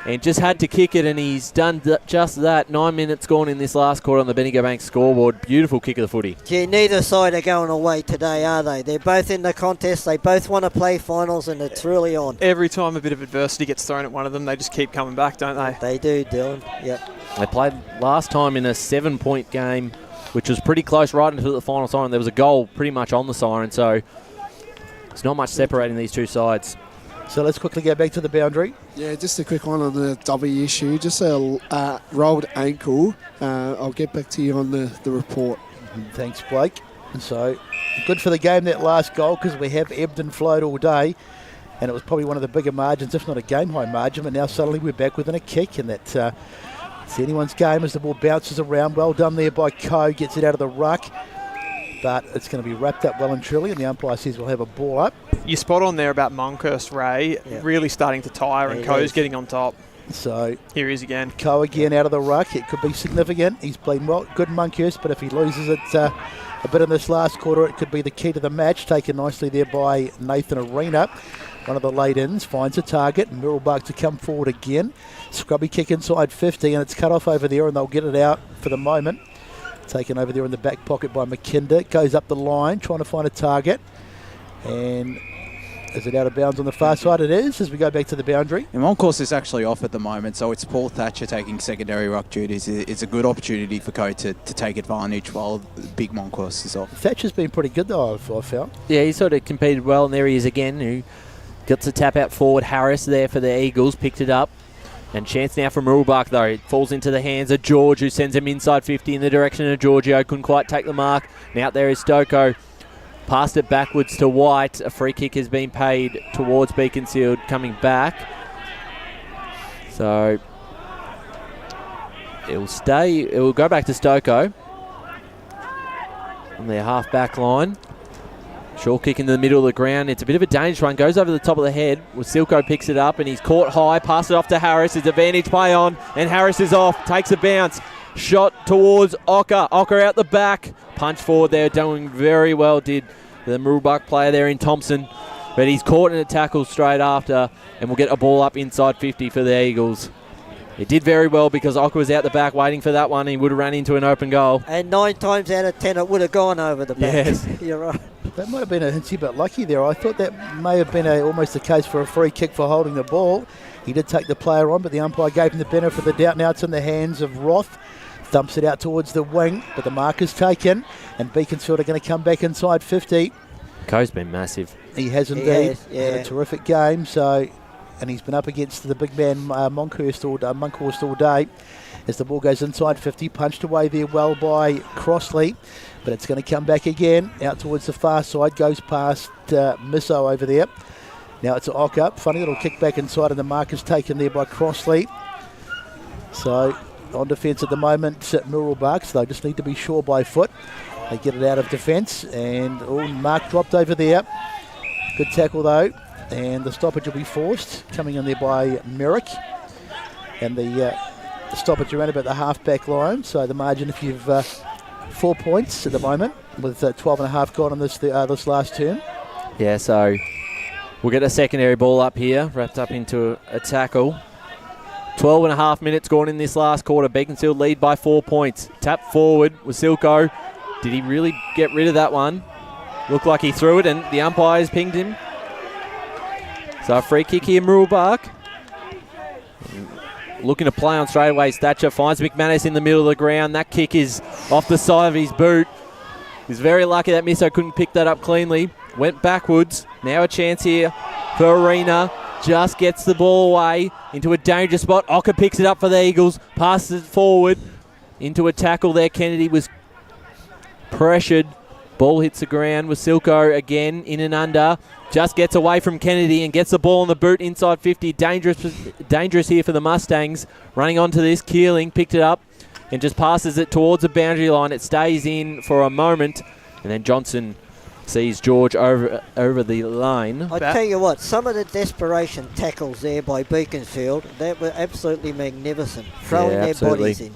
And just had to kick it, and he's done just that. 9 minutes gone in this last quarter on the Bendigo Bank scoreboard. Beautiful kick of the footy. Gee, neither side are going away today, are they? They're both in the contest. They both want to play finals, and it's really on. Every time a bit of adversity gets thrown at one of them, they just keep coming back, don't they? They do, Dylan. Yep. They played last time in a 7-point game, which was pretty close right until the final siren. There was a goal pretty much on the siren, so there's not much separating these two sides. So let's quickly go back to the boundary. Yeah, just a quick one on the W issue. Just a rolled ankle. I'll get back to you on the report. Thanks, Blake. And so good for the game, that last goal, because we have ebbed and flowed all day. And it was probably one of the bigger margins, if not a game-high margin. But now suddenly we're back within a kick. And that's it's anyone's game as the ball bounces around. Well done there by Coe. Gets it out of the ruck. But it's going to be wrapped up well and truly. And the umpire says we'll have a ball up. You're spot on there about Monkhurst, Ray. Yeah. Really starting to tire, and Coe's getting on top. So here he is again. Coe again out of the ruck. It could be significant. He's played well, good Monkhurst, but if he loses it a bit in this last quarter, it could be the key to the match. Taken nicely there by Nathan Arena. One of the late-ins finds a target. Mooroolbark to come forward again. Scrubby kick inside 50, and it's cut off over there, and they'll get it out for the moment. Taken over there in the back pocket by McKinder. Goes up the line, trying to find a target. And is it out of bounds on the far side? It is, as we go back to the boundary. And Moncourse is actually off at the moment, so it's Paul Thatcher taking secondary ruck duties. It's a good opportunity for Coe to take advantage while Big Moncourse is off. Thatcher's been pretty good, though, I've found. Yeah, he sort of competed well, and there he is again, who gets a tap out forward. Harris there for the Eagles, picked it up. And chance now from Mooroolbark, though. It falls into the hands of George, who sends him inside 50 in the direction of Giorgio. Couldn't quite take the mark. And out there is Stoko. Passed it backwards to White. A free kick has been paid towards Beaconsfield coming back. So it will stay. It will go back to Stoko on their half-back line. Short kick into the middle of the ground. It's a bit of a dangerous one. Goes over the top of the head. Wasilko picks it up and he's caught high. Pass it off to Harris. It's advantage play on. And Harris is off. Takes a bounce. Shot towards Ocker. Ocker out the back. Punch forward there. Doing very well did the Mooroolbark player there in Thompson. But he's caught in a tackle straight after. And we'll get a ball up inside 50 for the Eagles. It did very well because Ocker was out the back waiting for that one. He would have run into an open goal. And 9 times out of 10 it would have gone over the back. Yes. You're right. That might have been a hintsy bit lucky there. I thought that may have been almost the case for a free kick for holding the ball. He did take the player on, but the umpire gave him the benefit of the doubt. Now it's in the hands of Roth. Thumps it out towards the wing, but the mark is taken, and Beaconsfield are going to come back inside 50. Coe's been massive. He has indeed. Had a terrific game, and he's been up against the big man Monkhurst all day. As the ball goes inside 50, punched away there well by Crossley, but it's going to come back again, out towards the far side, goes past Misso over there. Now it's Ocker, funny little kick back inside, and the mark is taken there by Crossley. So on defence at the moment at Mooroolbark, so they just need to be sure by foot. They get it out of defence, and mark dropped over there. Good tackle though, and the stoppage will be forced, coming in there by Merrick. And the stoppage around about the half-back line, so the margin, if you've 4 points at the moment, with 12.5 gone on this last term. Yeah, so we'll get a secondary ball up here, wrapped up into a tackle. 12.5 minutes gone in this last quarter. Beaconsfield lead by 4 points. Tap forward, Wasilko. Did he really get rid of that one? Looked like he threw it, and the umpires pinged him. So a free kick here, Mooroolbark. Looking to play on straight away. Thatcher finds McManus in the middle of the ground. That kick is off the side of his boot. He's very lucky that Misso couldn't pick that up cleanly. went backwards. Now a chance here for Arena. Just gets the ball away into a dangerous spot. Ocker picks it up for the Eagles. Passes it forward into a tackle there. Kennedy was pressured. Ball hits the ground with Silko again in and under. Just gets away from Kennedy and gets the ball on the boot inside 50. Dangerous here for the Mustangs. Running onto this. Keeling picked it up and just passes it towards the boundary line. It stays in for a moment. And then Johnson sees George over the line. I tell you what, some of the desperation tackles there by Beaconsfield, that were absolutely magnificent. Throwing their bodies in.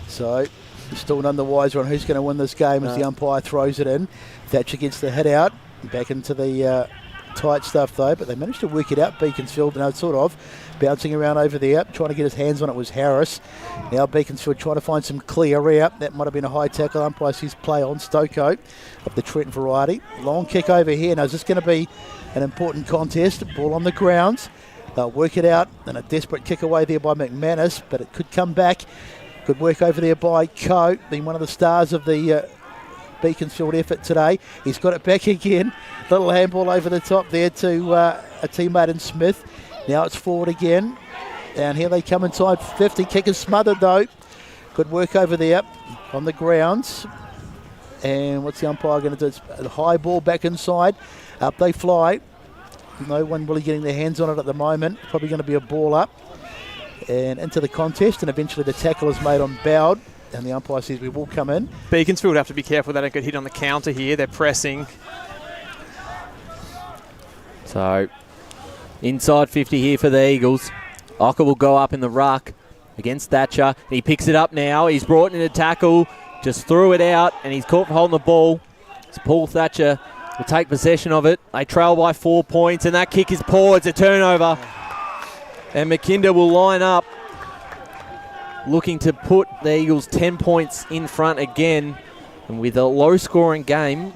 So, still none the wiser on who's going to win this game as the umpire throws it in. Thatcher gets the hit out. Back into the tight stuff though, but they managed to work it out, Beaconsfield, sort of bouncing around over there, trying to get his hands on it was Harris. Now Beaconsfield trying to find some clear out. That might have been a high tackle. Umpire sees play on Stoko of the Trent variety. Long kick over here. Now is this going to be an important contest? Ball on the grounds. They'll work it out, and a desperate kick away there by McManus, but it could come back. Good work over there by Coe, being one of the stars of the Beaconsfield effort today. He's got it back again. Little handball over the top there to a teammate in Smith. Now it's forward again. Down here they come inside 50. Kick is smothered though. Good work over there on the grounds. And what's the umpire going to do? It's a high ball back inside. Up they fly. No one really getting their hands on it at the moment. Probably going to be a ball up. And into the contest, and eventually the tackle is made on Bowd. And the umpire says we will come in. Beaconsfield have to be careful they don't get hit on the counter here. They're pressing. So, inside 50 here for the Eagles. Ocker will go up in the ruck against Thatcher. He picks it up now. He's brought in a tackle. Just threw it out, and he's caught for holding the ball. So Paul Thatcher will take possession of it. They trail by 4 points, and that kick is poor. It's a turnover. And McKinder will line up, looking to put the Eagles 10 points in front again. And with a low-scoring game,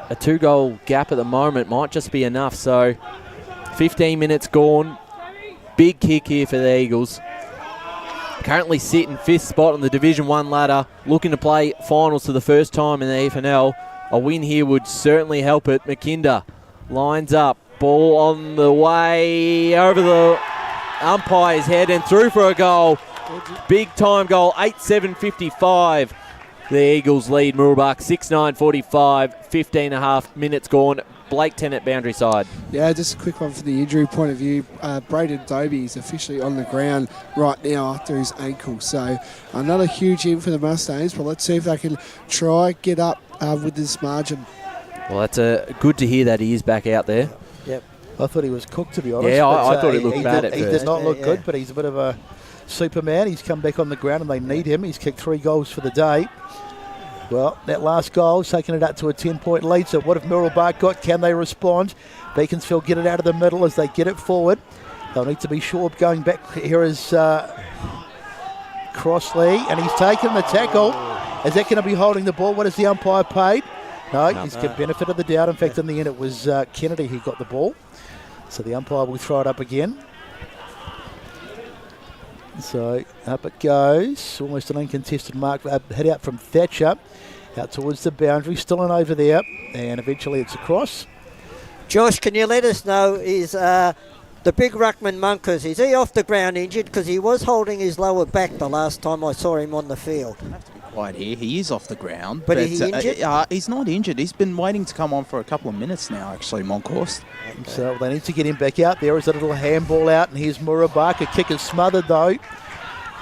a 2-goal gap at the moment might just be enough. So 15 minutes gone. Big kick here for the Eagles. Currently sitting 5th spot on the Division 1 ladder, looking to play finals for the first time in the EFNL. A win here would certainly help it. McKinder lines up. Ball on the way over the umpire's head and through for a goal. Big time goal, 8-7-55. The Eagles lead Mooroolbark 6-9-45, 15.5 minutes gone. Blake Tennant boundary side. Yeah, just a quick one from the injury point of view. Braden Dobie is officially on the ground right now after his ankle. So another huge in for the Mustangs, but let's see if they can try get up with this margin. Well, that's good to hear that he is back out there. Yep. I thought he was cooked, to be honest. Yeah, I thought he looked bad at first. He did not look good, but he's a bit of a Superman. He's come back on the ground and they need him. He's kicked 3 goals for the day. Well, that last goal is taking it up to a 10-point lead. So what if Mooroolbark got? Can they respond? Beaconsfield get it out of the middle as they get it forward. They'll need to be sure of going back. Here is Crossley, and he's taken the tackle. Is that going to be holding the ball? What has the umpire paid? No, he's got benefit of the doubt. In fact, in the end, it was Kennedy who got the ball. So the umpire will throw it up again. So up it goes. Almost an uncontested mark. Hit out from Thatcher. Out towards the boundary. Still in over there. And eventually it's across. Josh, can you let us know, is the big ruckman Munkers, is he off the ground injured? Because he was holding his lower back the last time I saw him on the field. Right here, he is off the ground. But is he injured? He's not injured. He's been waiting to come on for a couple of minutes now, actually, Monkhorst. Okay. So they need to get him back out. There is a little handball out, and here's Mooroolbark. A kick is smothered, though.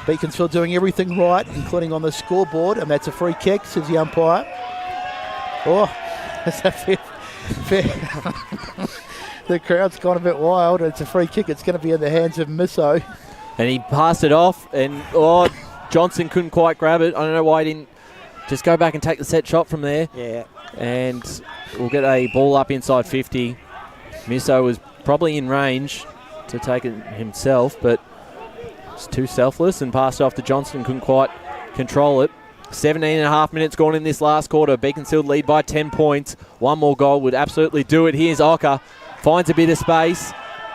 Beaconsfield doing everything right, including on the scoreboard, and that's a free kick, says the umpire. Oh, that's a fair. The crowd's gone a bit wild. It's a free kick. It's going to be in the hands of Misso. And he passed it off, and Johnson couldn't quite grab it. I don't know why he didn't just go back and take the set shot from there. Yeah. And we'll get a ball up inside 50. Misso was probably in range to take it himself, but it's too selfless and passed off to Johnson. Couldn't quite control it. 17.5 minutes gone in this last quarter. Beaconsfield lead by 10 points. One more goal would absolutely do it. Here's Ocker. Finds a bit of space.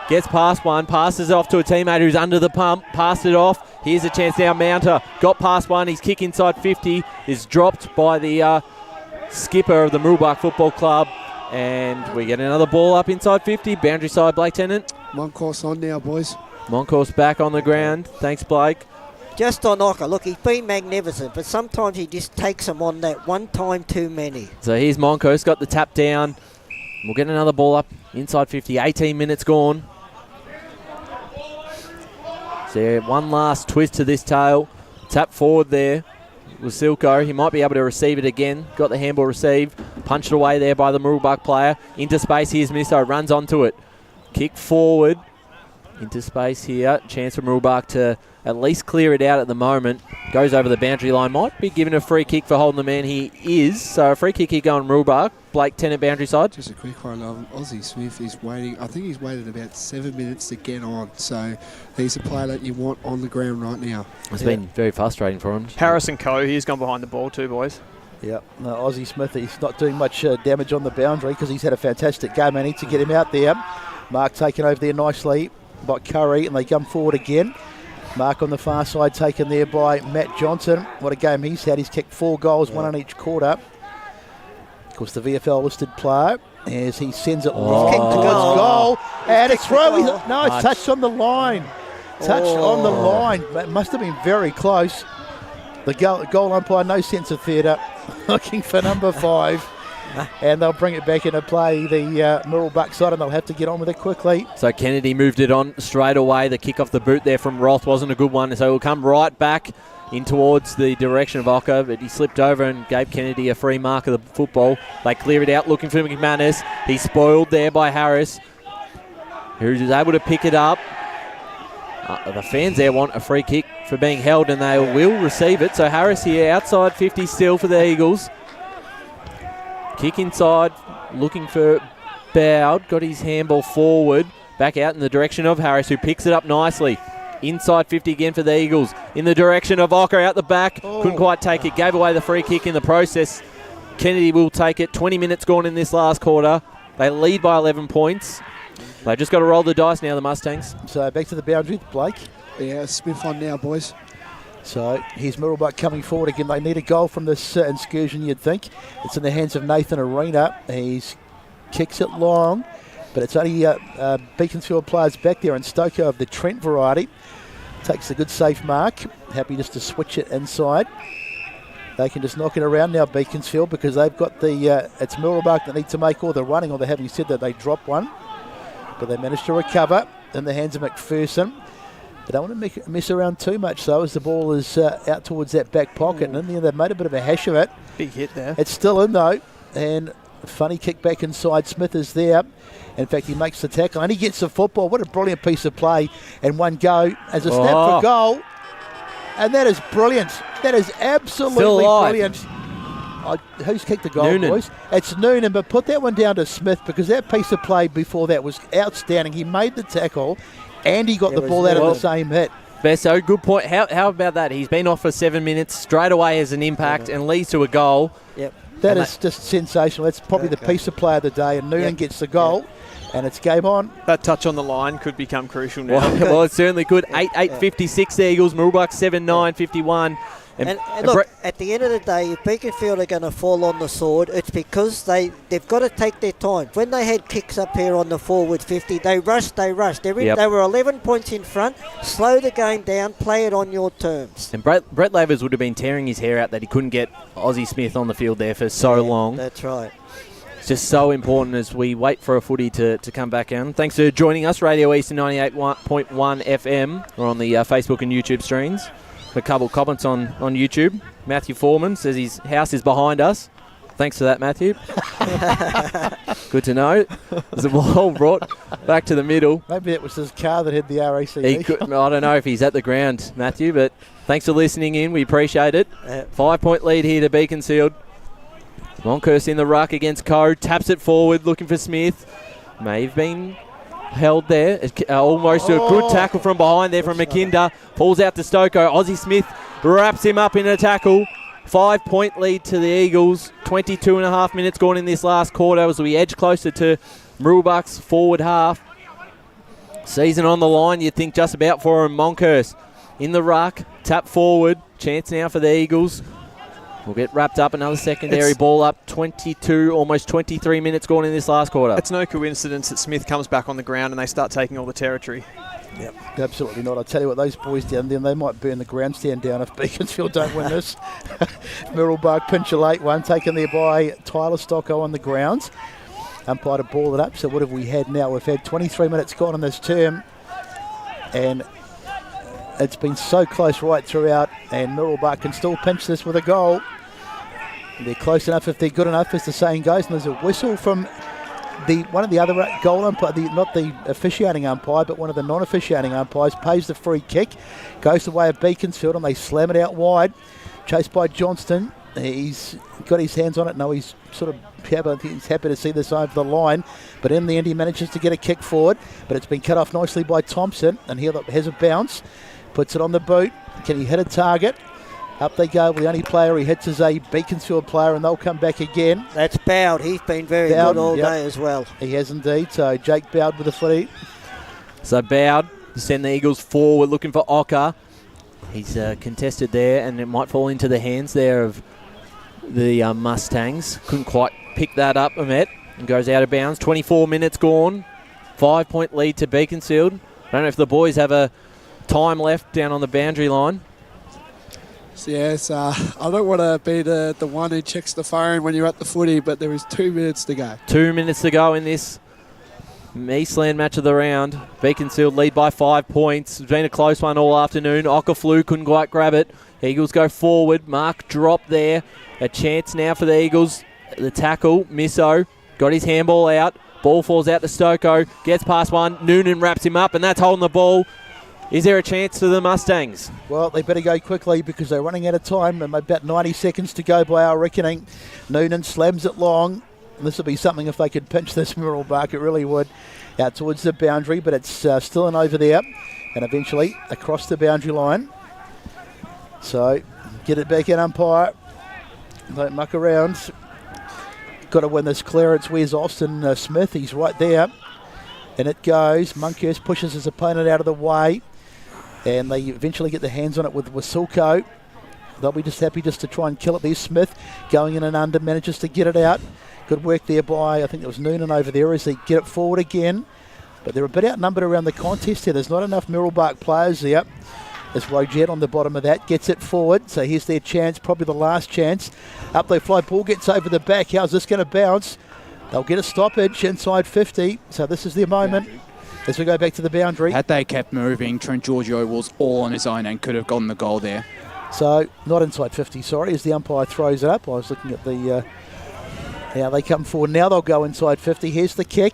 Gets past one. Passes it off to a teammate who's under the pump. Passed it off. Here's a chance now. Mounter got past one. His kick inside 50 is dropped by the skipper of the Mooroolbark Football Club. And we get another ball up inside 50. Boundary side, Blake Tennant. Moncourse on now, boys. Moncourse back on the ground. Thanks, Blake. Just on Ocker, look, he's been magnificent, but sometimes he just takes them on that one time too many. So here's Moncourse, got the tap down. We'll get another ball up inside 50. 18 minutes gone. So one last twist to this tail. Tap forward there with Silko. He might be able to receive it again. Got the handball received. Punched away there by the Mooroolbark player. Into space, here's Misso. Runs onto it. Kick forward. Into space here. Chance for Mooroolbark to at least clear it out at the moment. Goes over the boundary line. Might be given a free kick for holding the man he is. So a free kick here going Mooroolbark. Blake Tennant, boundary side. Just a quick one. Ozzie Smith is waiting. I think he's waited about 7 minutes to get on. So he's a player that you want on the ground right now. It's been very frustrating for him. Harrison Coe, he's gone behind the ball too, boys. Yep, no, Ozzie Smith, he's not doing much damage on the boundary because he's had a fantastic game. I need to get him out there. Mark taken over there nicely by Curry, and they come forward again. Mark on the far side taken there by Matt Johnson. What a game he's had. He's kicked 4 goals, 1 on each quarter. Of course, the VFL listed player as he sends it long towards goal. And it's through. No, it's touched on the line. Touched on the line. It must have been very close. The goal umpire, no sense of theatre, looking for number 5. And they'll bring it back into play, the Mooroolbark side, and they'll have to get on with it quickly. So Kennedy moved it on straight away. The kick off the boot there from Roth wasn't a good one. So he'll come right back in towards the direction of Ocker, but he slipped over and gave Kennedy a free mark of the football. They clear it out looking for McManus. He's spoiled there by Harris, who's able to pick it up. The fans there want a free kick for being held, and they will receive it. So Harris here outside 50 still for the Eagles. Kick inside, looking for Bowd. Got his handball forward. Back out in the direction of Harris, who picks it up nicely. Inside 50 again for the Eagles. In the direction of Ocker out the back. Couldn't quite take it. Gave away the free kick in the process. Kennedy will take it. 20 minutes gone in this last quarter. They lead by 11 points. They just got to roll the dice now, the Mustangs. So back to the boundary, Blake. Yeah, Smith on now, boys. So here's Mooroolbark coming forward again. They need a goal from this excursion, you'd think. It's in the hands of Nathan Arena. He kicks it long, but it's only Beaconsfield players back there, and Stoko of the Trent variety takes a good safe mark. Happy just to switch it inside. They can just knock it around now, Beaconsfield, because they've got the, it's Mooroolbark that need to make all the running, although having said that, they drop one. But they managed to recover in the hands of McPherson. They don't want to mess around too much, though, as the ball is out towards that back pocket. And in the end, they've made a bit of a hash of it. Big hit there. It's still in, though. And funny kick back inside. Smith is there. In fact, he makes the tackle, and he gets the football. What a brilliant piece of play. And one go as a snap for goal. And that is brilliant. That is absolutely brilliant. Who's kicked the goal, Noonan. boys? It's Noonan, but put that one down to Smith, because that piece of play before that was outstanding. He made the tackle, and he got the ball out of the same hit. Besso, good point. How about that? He's been off for 7 minutes, straight away as an impact, and leads to a goal. Yep. That is just sensational. That's probably the piece of play of the day, and Noonan gets the goal, and it's game on. That touch on the line could become crucial now. Well, it certainly could. 8-8-56 the Eagles. Mooroolbark 7-9-51. And look, at the end of the day, if Beaconsfield are going to fall on the sword, it's because they've got to take their time. When they had kicks up here on the forward 50, they rushed. They were 11 points in front. Slow the game down, play it on your terms. And Brett Lavers would have been tearing his hair out that he couldn't get Ozzie Smith on the field there for so long. That's right. It's just so important as we wait for a footy to come back in. Thanks for joining us, Radio Eastern 98.1 FM. We're on the Facebook and YouTube streams. A couple comments on YouTube. Matthew Foreman says his house is behind us. Thanks for that, Matthew. Good to know. There's a ball brought back to the middle. Maybe it was his car that had the RAC. I don't know if he's at the ground, Matthew, but thanks for listening in. We appreciate it. 5-point lead here to Beaconsfield. Monkhurst in the ruck against Coe. Taps it forward, looking for Smith. May have been held there. Almost a good tackle from behind there from McKinder. Pulls out to Stoko. Ozzie Smith wraps him up in a tackle. 5-point lead to the Eagles. 22.5 minutes gone in this last quarter as we edge closer to Mooroolbark's forward half. Season on the line, you'd think just about for him. Monkhurst in the ruck. Tap forward. Chance now for the Eagles. We'll get wrapped up. Another secondary ball up. 22, almost 23 minutes gone in this last quarter. It's no coincidence that Smith comes back on the ground and they start taking all the territory. Yep, absolutely not. I'll tell you what, those boys down there, they might burn the grandstand down if Beaconsfield don't win this. Mooroolbark pinch a late one, taken there by Tyler Stocko on the grounds. Umpire to ball it up. So what have we had now? We've had 23 minutes gone in this term, and it's been so close right throughout, and Mooroolbark can still pinch this with a goal. They're close enough if they're good enough, as the saying goes, and there's a whistle from one of the other goal umpire, not the officiating umpire, but one of the non-officiating umpires, pays the free kick, goes the way of Beaconsfield, and they slam it out wide. Chased by Johnston. He's got his hands on it. No, he's sort of he's happy to see this over the line, but in the end he manages to get a kick forward, but it's been cut off nicely by Thompson, and he has a bounce, puts it on the boot. Can he hit a target? Up they go. The only player he hits is a Beaconsfield player, and they'll come back again. That's Bowd. He's been very good all day as well. He has indeed. So Jake Bowd with the footy. So Bowd to send the Eagles forward, looking for Ocker. He's contested there, and it might fall into the hands there of the Mustangs. Couldn't quite pick that up, Ahmet, and goes out of bounds. 24 minutes gone. 5-point lead to Beaconsfield. I don't know if the boys have a time left down on the boundary line. Yes, I don't want to be the one who checks the phone when you're at the footy, but there is 2 minutes to go. 2 minutes to go in this Eastland match of the round. Beaconsfield lead by 5 points. It's been a close one all afternoon. Ocker flew, couldn't quite grab it. Eagles go forward. Mark dropped there. A chance now for the Eagles. The tackle, Misso, got his handball out. Ball falls out to Stoko. Gets past one. Noonan wraps him up, and that's holding the ball. Is there a chance for the Mustangs? Well, they better go quickly because they're running out of time. And about 90 seconds to go by our reckoning. Noonan slams it long. And this would be something if they could pinch this Mooroolbark. It really would. Out towards the boundary, but it's still an over there. And eventually across the boundary line. So get it back in, umpire. Don't muck around. Got to win this clearance. Where's Austin Smith? He's right there. And it goes. Monkhurst pushes his opponent out of the way. And they eventually get their hands on it with Wasilko. They'll be just happy just to try and kill it. There's Smith going in and under, manages to get it out. Good work there by, I think it was Noonan over there as they get it forward again. But they're a bit outnumbered around the contest here. There's not enough Mooroolbark players there. There's Roget on the bottom of that, gets it forward. So here's their chance, probably the last chance. Up they fly, ball gets over the back. How's this going to bounce? They'll get a stoppage inside 50. So this is their moment as we go back to the boundary. Had they kept moving, Trent Giorgio was all on his own and could have gotten the goal there. So not inside 50, sorry, as the umpire throws it up. I was looking at the how they come forward. Now they'll go inside 50. Here's the kick.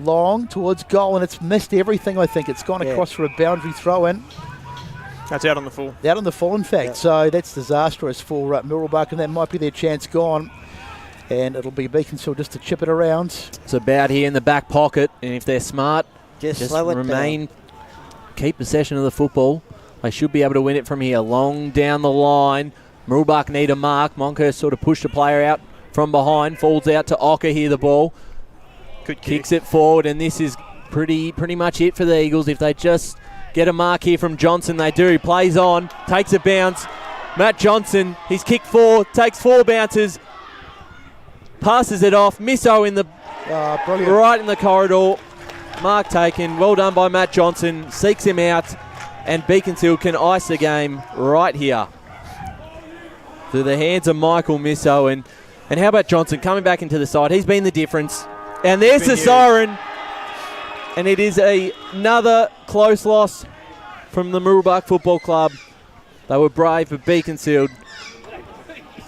Long towards goal, and it's missed everything, I think. It's gone across for a boundary throw-in. That's out on the full. Out on the full, in fact. So that's disastrous for Mooroolbark, and that might be their chance gone. And it'll be Beaconsfield just to chip it around. It's about here in the back pocket, and if they're smart, just slow it remain, keep possession of the football. They should be able to win it from here. Long down the line. Mooroolbark need a mark. Monkhurst sort of pushed the player out from behind. Falls out to Ocker here, the ball. Kicks it forward, and this is pretty much it for the Eagles. If they just get a mark here from Johnson, they do. He plays on, takes a bounce. Matt Johnson, he's kicked 4, takes 4 bounces, passes it off. Misso in the right in the corridor. Mark taken. Well done by Matt Johnson. Seeks him out, and Beaconsfield can ice the game right here. Through the hands of Michael Misso, and how about Johnson coming back into the side? He's been the difference. And there's the siren. And it is another close loss from the Mooroolbark Football Club. They were brave, but Beaconsfield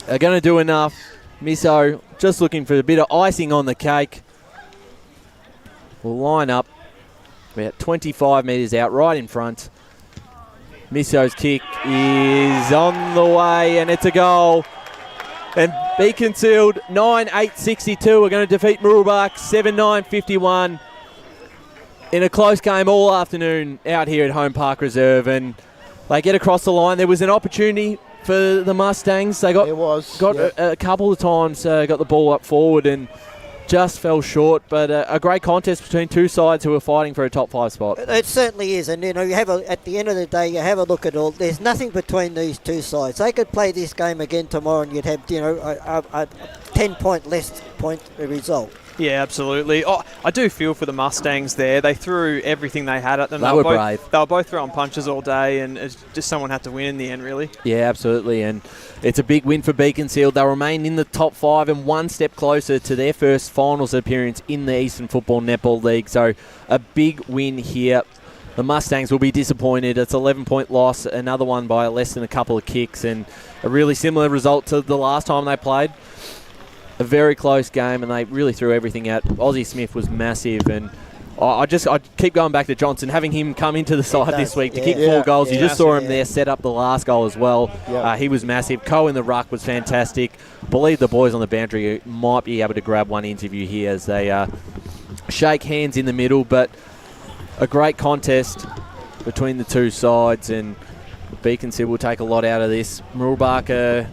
are going to do enough. Misso just looking for a bit of icing on the cake. Will line up about 25 metres out, right in front. Misso's kick is on the way, and it's a goal. And Beaconsfield 9-8-62 are going to defeat Mooroolbark 7-9-51 in a close game all afternoon out here at Holm Park Reserve. And they get across the line. There was an opportunity for the Mustangs. They got a couple of times, got the ball up forward, and just fell short, but a great contest between two sides who are fighting for a top 5 spot. It certainly is, and at the end of the day, you have a look at all. There's nothing between these two sides. They could play this game again tomorrow, and you'd have a 10-point less point result. Yeah, absolutely. Oh, I do feel for the Mustangs there. They threw everything they had at them. They were brave. They were both throwing punches all day, and it's just someone had to win in the end, really. Yeah, absolutely. And it's a big win for Beaconsfield. They'll remain in the top 5 and one step closer to their first finals appearance in the Eastern Football Netball League. So a big win here. The Mustangs will be disappointed. It's an 11-point loss, another one by less than a couple of kicks, and a really similar result to the last time they played. A very close game, and they really threw everything out. Aussie Smith was massive, and I keep going back to Johnson, having him come into the side this week to kick 4 goals. You just saw him there set up the last goal as well. He was massive. Coe in the ruck was fantastic. I believe the boys on the boundary might be able to grab one interview here as they shake hands in the middle, but a great contest between the two sides, and Beaconsfield will take a lot out of this. Mooroolbark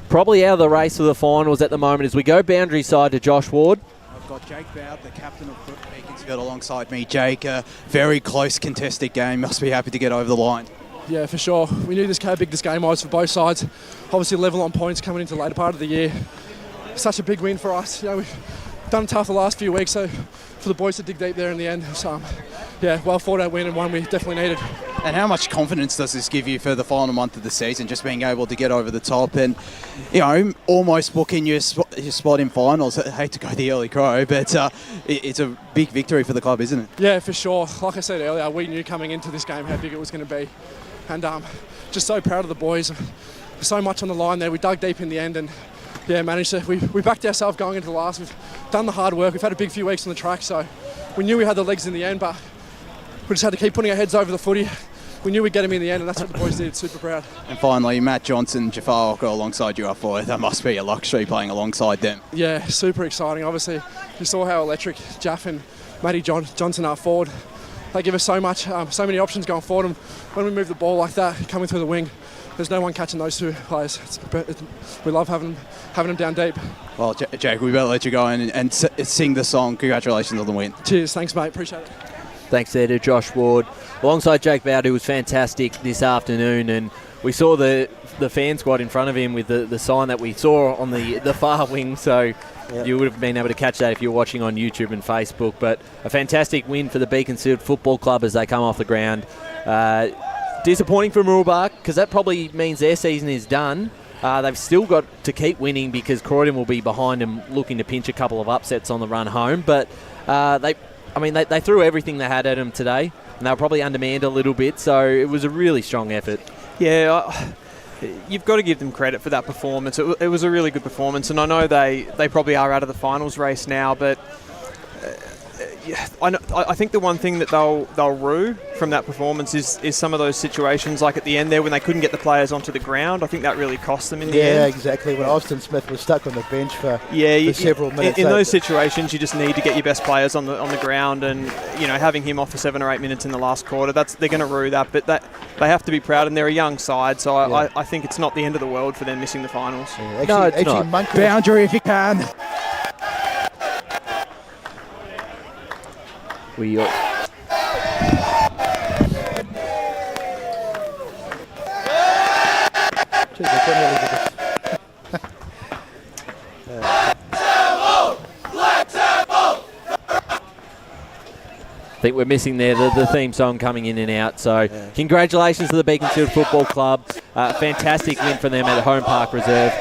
probably out of the race for the finals at the moment as we go boundary side to Josh Ward. I've got Jake Bowd, the captain of Beaconsfield, alongside me. Jake, a very close contested game. Must be happy to get over the line. Yeah, for sure. We knew how big this game was for both sides. Obviously level on points coming into the later part of the year. Such a big win for us. We've done tough the last few weeks, so for the boys to dig deep there in the end. So, well fought out win, and one we definitely needed. And how much confidence does this give you for the final month of the season, just being able to get over the top and, almost booking your spot in finals? I hate to go the early crow, but it's a big victory for the club, isn't it? Yeah, for sure. Like I said earlier, we knew coming into this game how big it was going to be. And just so proud of the boys. So much on the line there. We dug deep in the end and, managed to. We backed ourselves going into the last. We've done the hard work. We've had a big few weeks on the track, so we knew we had the legs in the end, but we just had to keep putting our heads over the footy. We knew we'd get him in the end, and that's what the boys did. Super proud. And finally, Matt Johnson, Jafar Ocker alongside you up forward. That must be a luxury playing alongside them. Yeah, super exciting. Obviously, you saw how electric Jaff and Matty Johnson are forward. They give us so much, so many options going forward. And when we move the ball like that, coming through the wing, there's no one catching those two players. We love having them down deep. Well, Jake, we better let you go and sing the song. Congratulations on the win. Cheers. Thanks, mate. Appreciate it. Thanks there to Josh Ward. Alongside Jake Bowd, who was fantastic this afternoon, and we saw the fan squad in front of him with the sign that we saw on the far wing, so you would have been able to catch that if you're watching on YouTube and Facebook. But a fantastic win for the Beaconsfield Football Club as they come off the ground. Disappointing for Mooroolbark, because that probably means their season is done. They've still got to keep winning because Croydon will be behind them looking to pinch a couple of upsets on the run home. But they threw everything they had at them today, and they were probably undermanned a little bit, so it was a really strong effort. Yeah, you've got to give them credit for that performance. It was a really good performance, and I know they probably are out of the finals race now, but I think the one thing that they'll rue from that performance is some of those situations, like at the end there when they couldn't get the players onto the ground. I think that really cost them in the end. Yeah, exactly. When Austin Smith was stuck on the bench for several minutes. In those situations, you just need to get your best players on the ground, and having him off for 7 or 8 minutes in the last quarter, they're going to rue that. But they have to be proud, and they're a young side, so I think it's not the end of the world for them missing the finals. Yeah, it's not. Boundary if you can. We I think we're missing there the theme song coming in and out. So congratulations to the Beaconsfield Football Club. Fantastic win for them at Holm Park Reserve.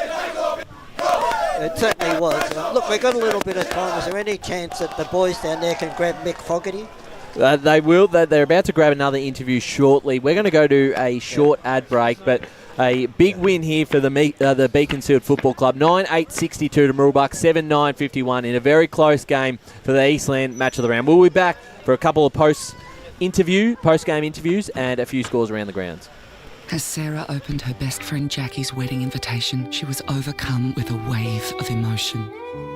It certainly was. Look, we've got a little bit of time. Is there any chance that the boys down there can grab Mick Fogarty? They will. They're about to grab another interview shortly. We're going to go to a short ad break, but a big win here for the Beaconsfield Football Club. 9-8-62 to Mooroolbark, 7-9-51 in a very close game for the Eastland Match of the Round. We'll be back for a couple of post-game interviews and a few scores around the grounds. As Sarah opened her best friend Jackie's wedding invitation, she was overcome with a wave of emotion.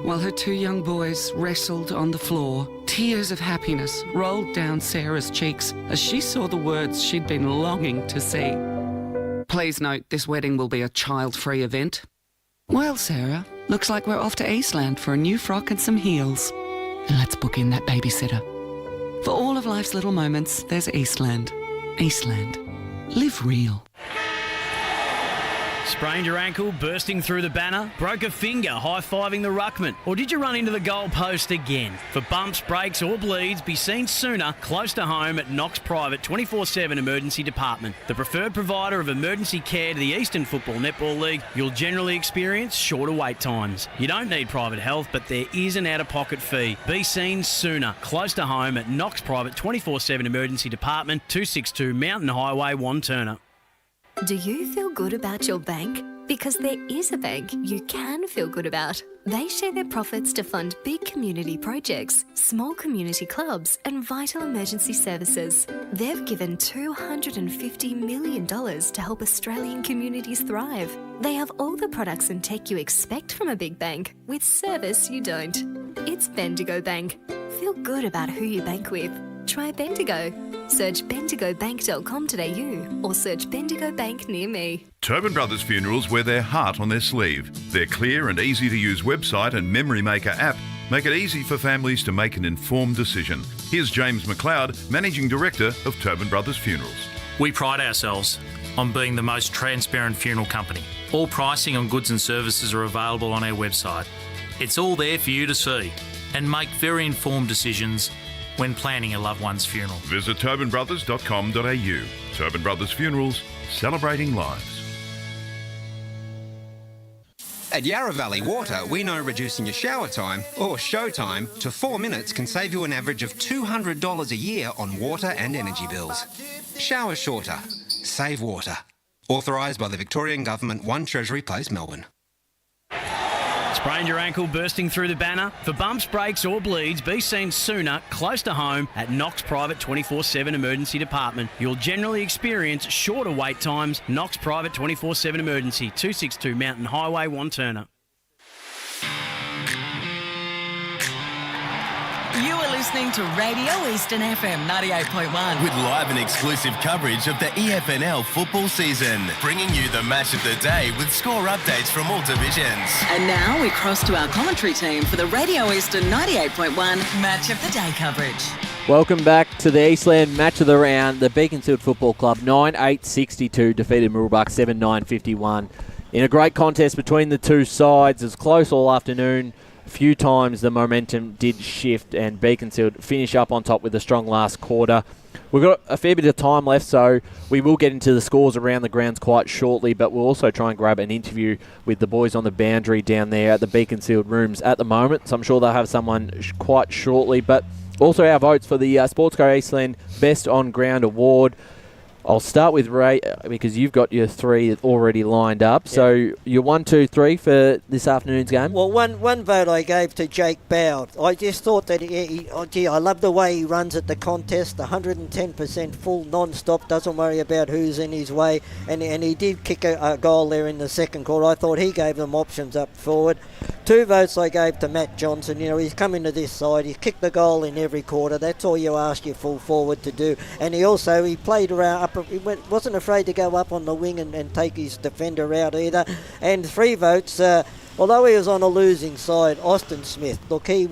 While her 2 young boys wrestled on the floor, tears of happiness rolled down Sarah's cheeks as she saw the words she'd been longing to see. Please note, this wedding will be a child-free event. Well, Sarah, Looks like we're off to Eastland for a new frock and some heels. And let's book in that babysitter. For all of life's little moments, there's Eastland. Eastland. Live real. Sprained your ankle, bursting through the banner? Broke a finger, high-fiving the ruckman? Or did you run into the goal post again? For bumps, breaks or bleeds, be seen sooner, close to home at Knox Private 24/7 Emergency Department. The preferred provider of emergency care to the Eastern Football Netball League, you'll generally experience shorter wait times. You don't need private health, but there is an out-of-pocket fee. Be seen sooner, close to home at Knox Private 24/7 Emergency Department, 262 Mountain Highway, Wanturna. Do you feel good about your bank? Because there is a bank you can feel good about. They share their profits to fund big community projects, small community clubs, and vital emergency services. They've given $250 million to help Australian communities thrive. They have all the products and tech you expect from a big bank, with service you don't. It's Bendigo Bank. Feel good about who you bank with. Try Bendigo. Search bendigobank.com.au or search Bendigo Bank near me. Tobin Brothers Funerals wear their heart on their sleeve. Their clear and easy-to-use website and Memory Maker app make it easy for families to make an informed decision. Here's James McLeod, Managing Director of Tobin Brothers Funerals. We pride ourselves on being the most transparent funeral company. All pricing on goods and services are available on our website. It's all there for you to see and make very informed decisions when planning a loved one's funeral. Visit tobinbrothers.com.au. Tobin Brothers Funerals, celebrating lives. At Yarra Valley Water, we know reducing your shower time, or show time, to 4 minutes can save you an average of $200 a year on water and energy bills. Shower shorter. Save water. Authorised by the Victorian Government, 1 Treasury Place, Melbourne. Sprained your ankle, bursting through the banner? For bumps, breaks or bleeds, be seen sooner, close to home at Knox Private 24/7 Emergency Department. You'll generally experience shorter wait times. Knox Private 24/7 Emergency, 262 Mountain Highway, Wanturna. You are listening to Radio Eastern FM 98.1. With live and exclusive coverage of the EFNL football season. Bringing you the match of the day with score updates from all divisions. And now we cross to our commentary team for the Radio Eastern 98.1 Match of the Day coverage. Welcome back to the Eastland Match of the Round. The Beaconsfield Football Club 9-8-62 defeated Mooroolbark 7-9-51. In a great contest between the two sides. It was close all afternoon. A few times the momentum did shift and Beaconsfield finish up on top with a strong last quarter. We've got a fair bit of time left, so we will get into the scores around the grounds quite shortly, but we'll also try and grab an interview with the boys on the boundary down there at the Beaconsfield rooms at the moment, so I'm sure they'll have someone quite shortly. But also our votes for the Sportsco Eastland Best On Ground Award. I'll start with Ray because you've got your 3 already lined up. Yep. So your 1, 2, 3 for this afternoon's game? Well, one vote I gave to Jake Bowd. I just thought that, I love the way he runs at the contest, 110% full, non-stop, doesn't worry about who's in his way. And he did kick a goal there in the second quarter. I thought he gave them options up forward. 2 votes I gave to Matt Johnson. He's come into this side. He's kicked the goal in every quarter. That's all you ask your full forward to do. And he played around up. He wasn't afraid to go up on the wing and take his defender out either. And 3 votes. Although he was on a losing side, Austin Smith, look, he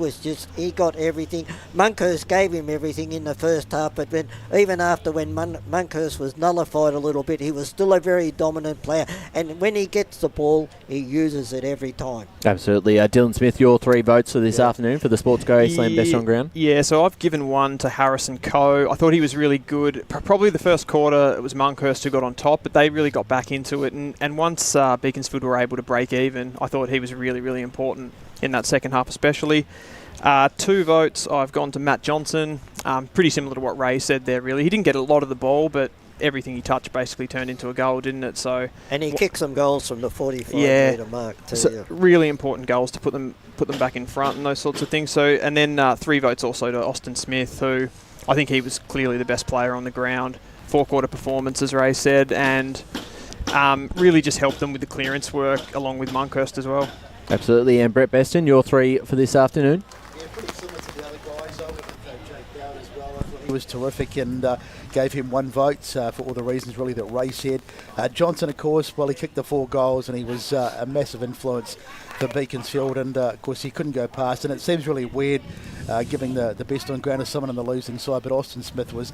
got everything. Monkhurst gave him everything in the first half, but even after when Monkhurst was nullified a little bit, he was still a very dominant player. And when he gets the ball, he uses it every time. Absolutely. Dylan Smith, your 3 votes for this afternoon for the Sportsco Eastland Best On Ground? Yeah, so I've given 1 to Harrison Coe. I thought he was really good. Probably the first quarter, it was Monkhurst who got on top, but they really got back into it. And once Beaconsfield were able to break even, I thought he was really, really important in that second half especially. 2 votes, I've gone to Matt Johnson. Pretty similar to what Ray said there, really. He didn't get a lot of the ball, but everything he touched basically turned into a goal, didn't it? So and he kicked some goals from the 45-metre mark too. So really important goals to put them back in front and those sorts of things. So and then 3 votes also to Austin Smith, who I think he was clearly the best player on the ground. 4-quarter performance, as Ray said, and really just helped them with the clearance work along with Monkhurst as well. Absolutely. And Brett Beston, your 3 for this afternoon? Yeah, pretty similar to the other guys. I would have Jake Bowd as well. I thought he was terrific and gave him 1 vote for all the reasons really that Ray said. Johnson, of course, well, he kicked the 4 goals and he was a massive influence for Beaconsfield, and of course he couldn't go past, and it seems really weird giving the best on ground to someone on the losing side, but Austin Smith was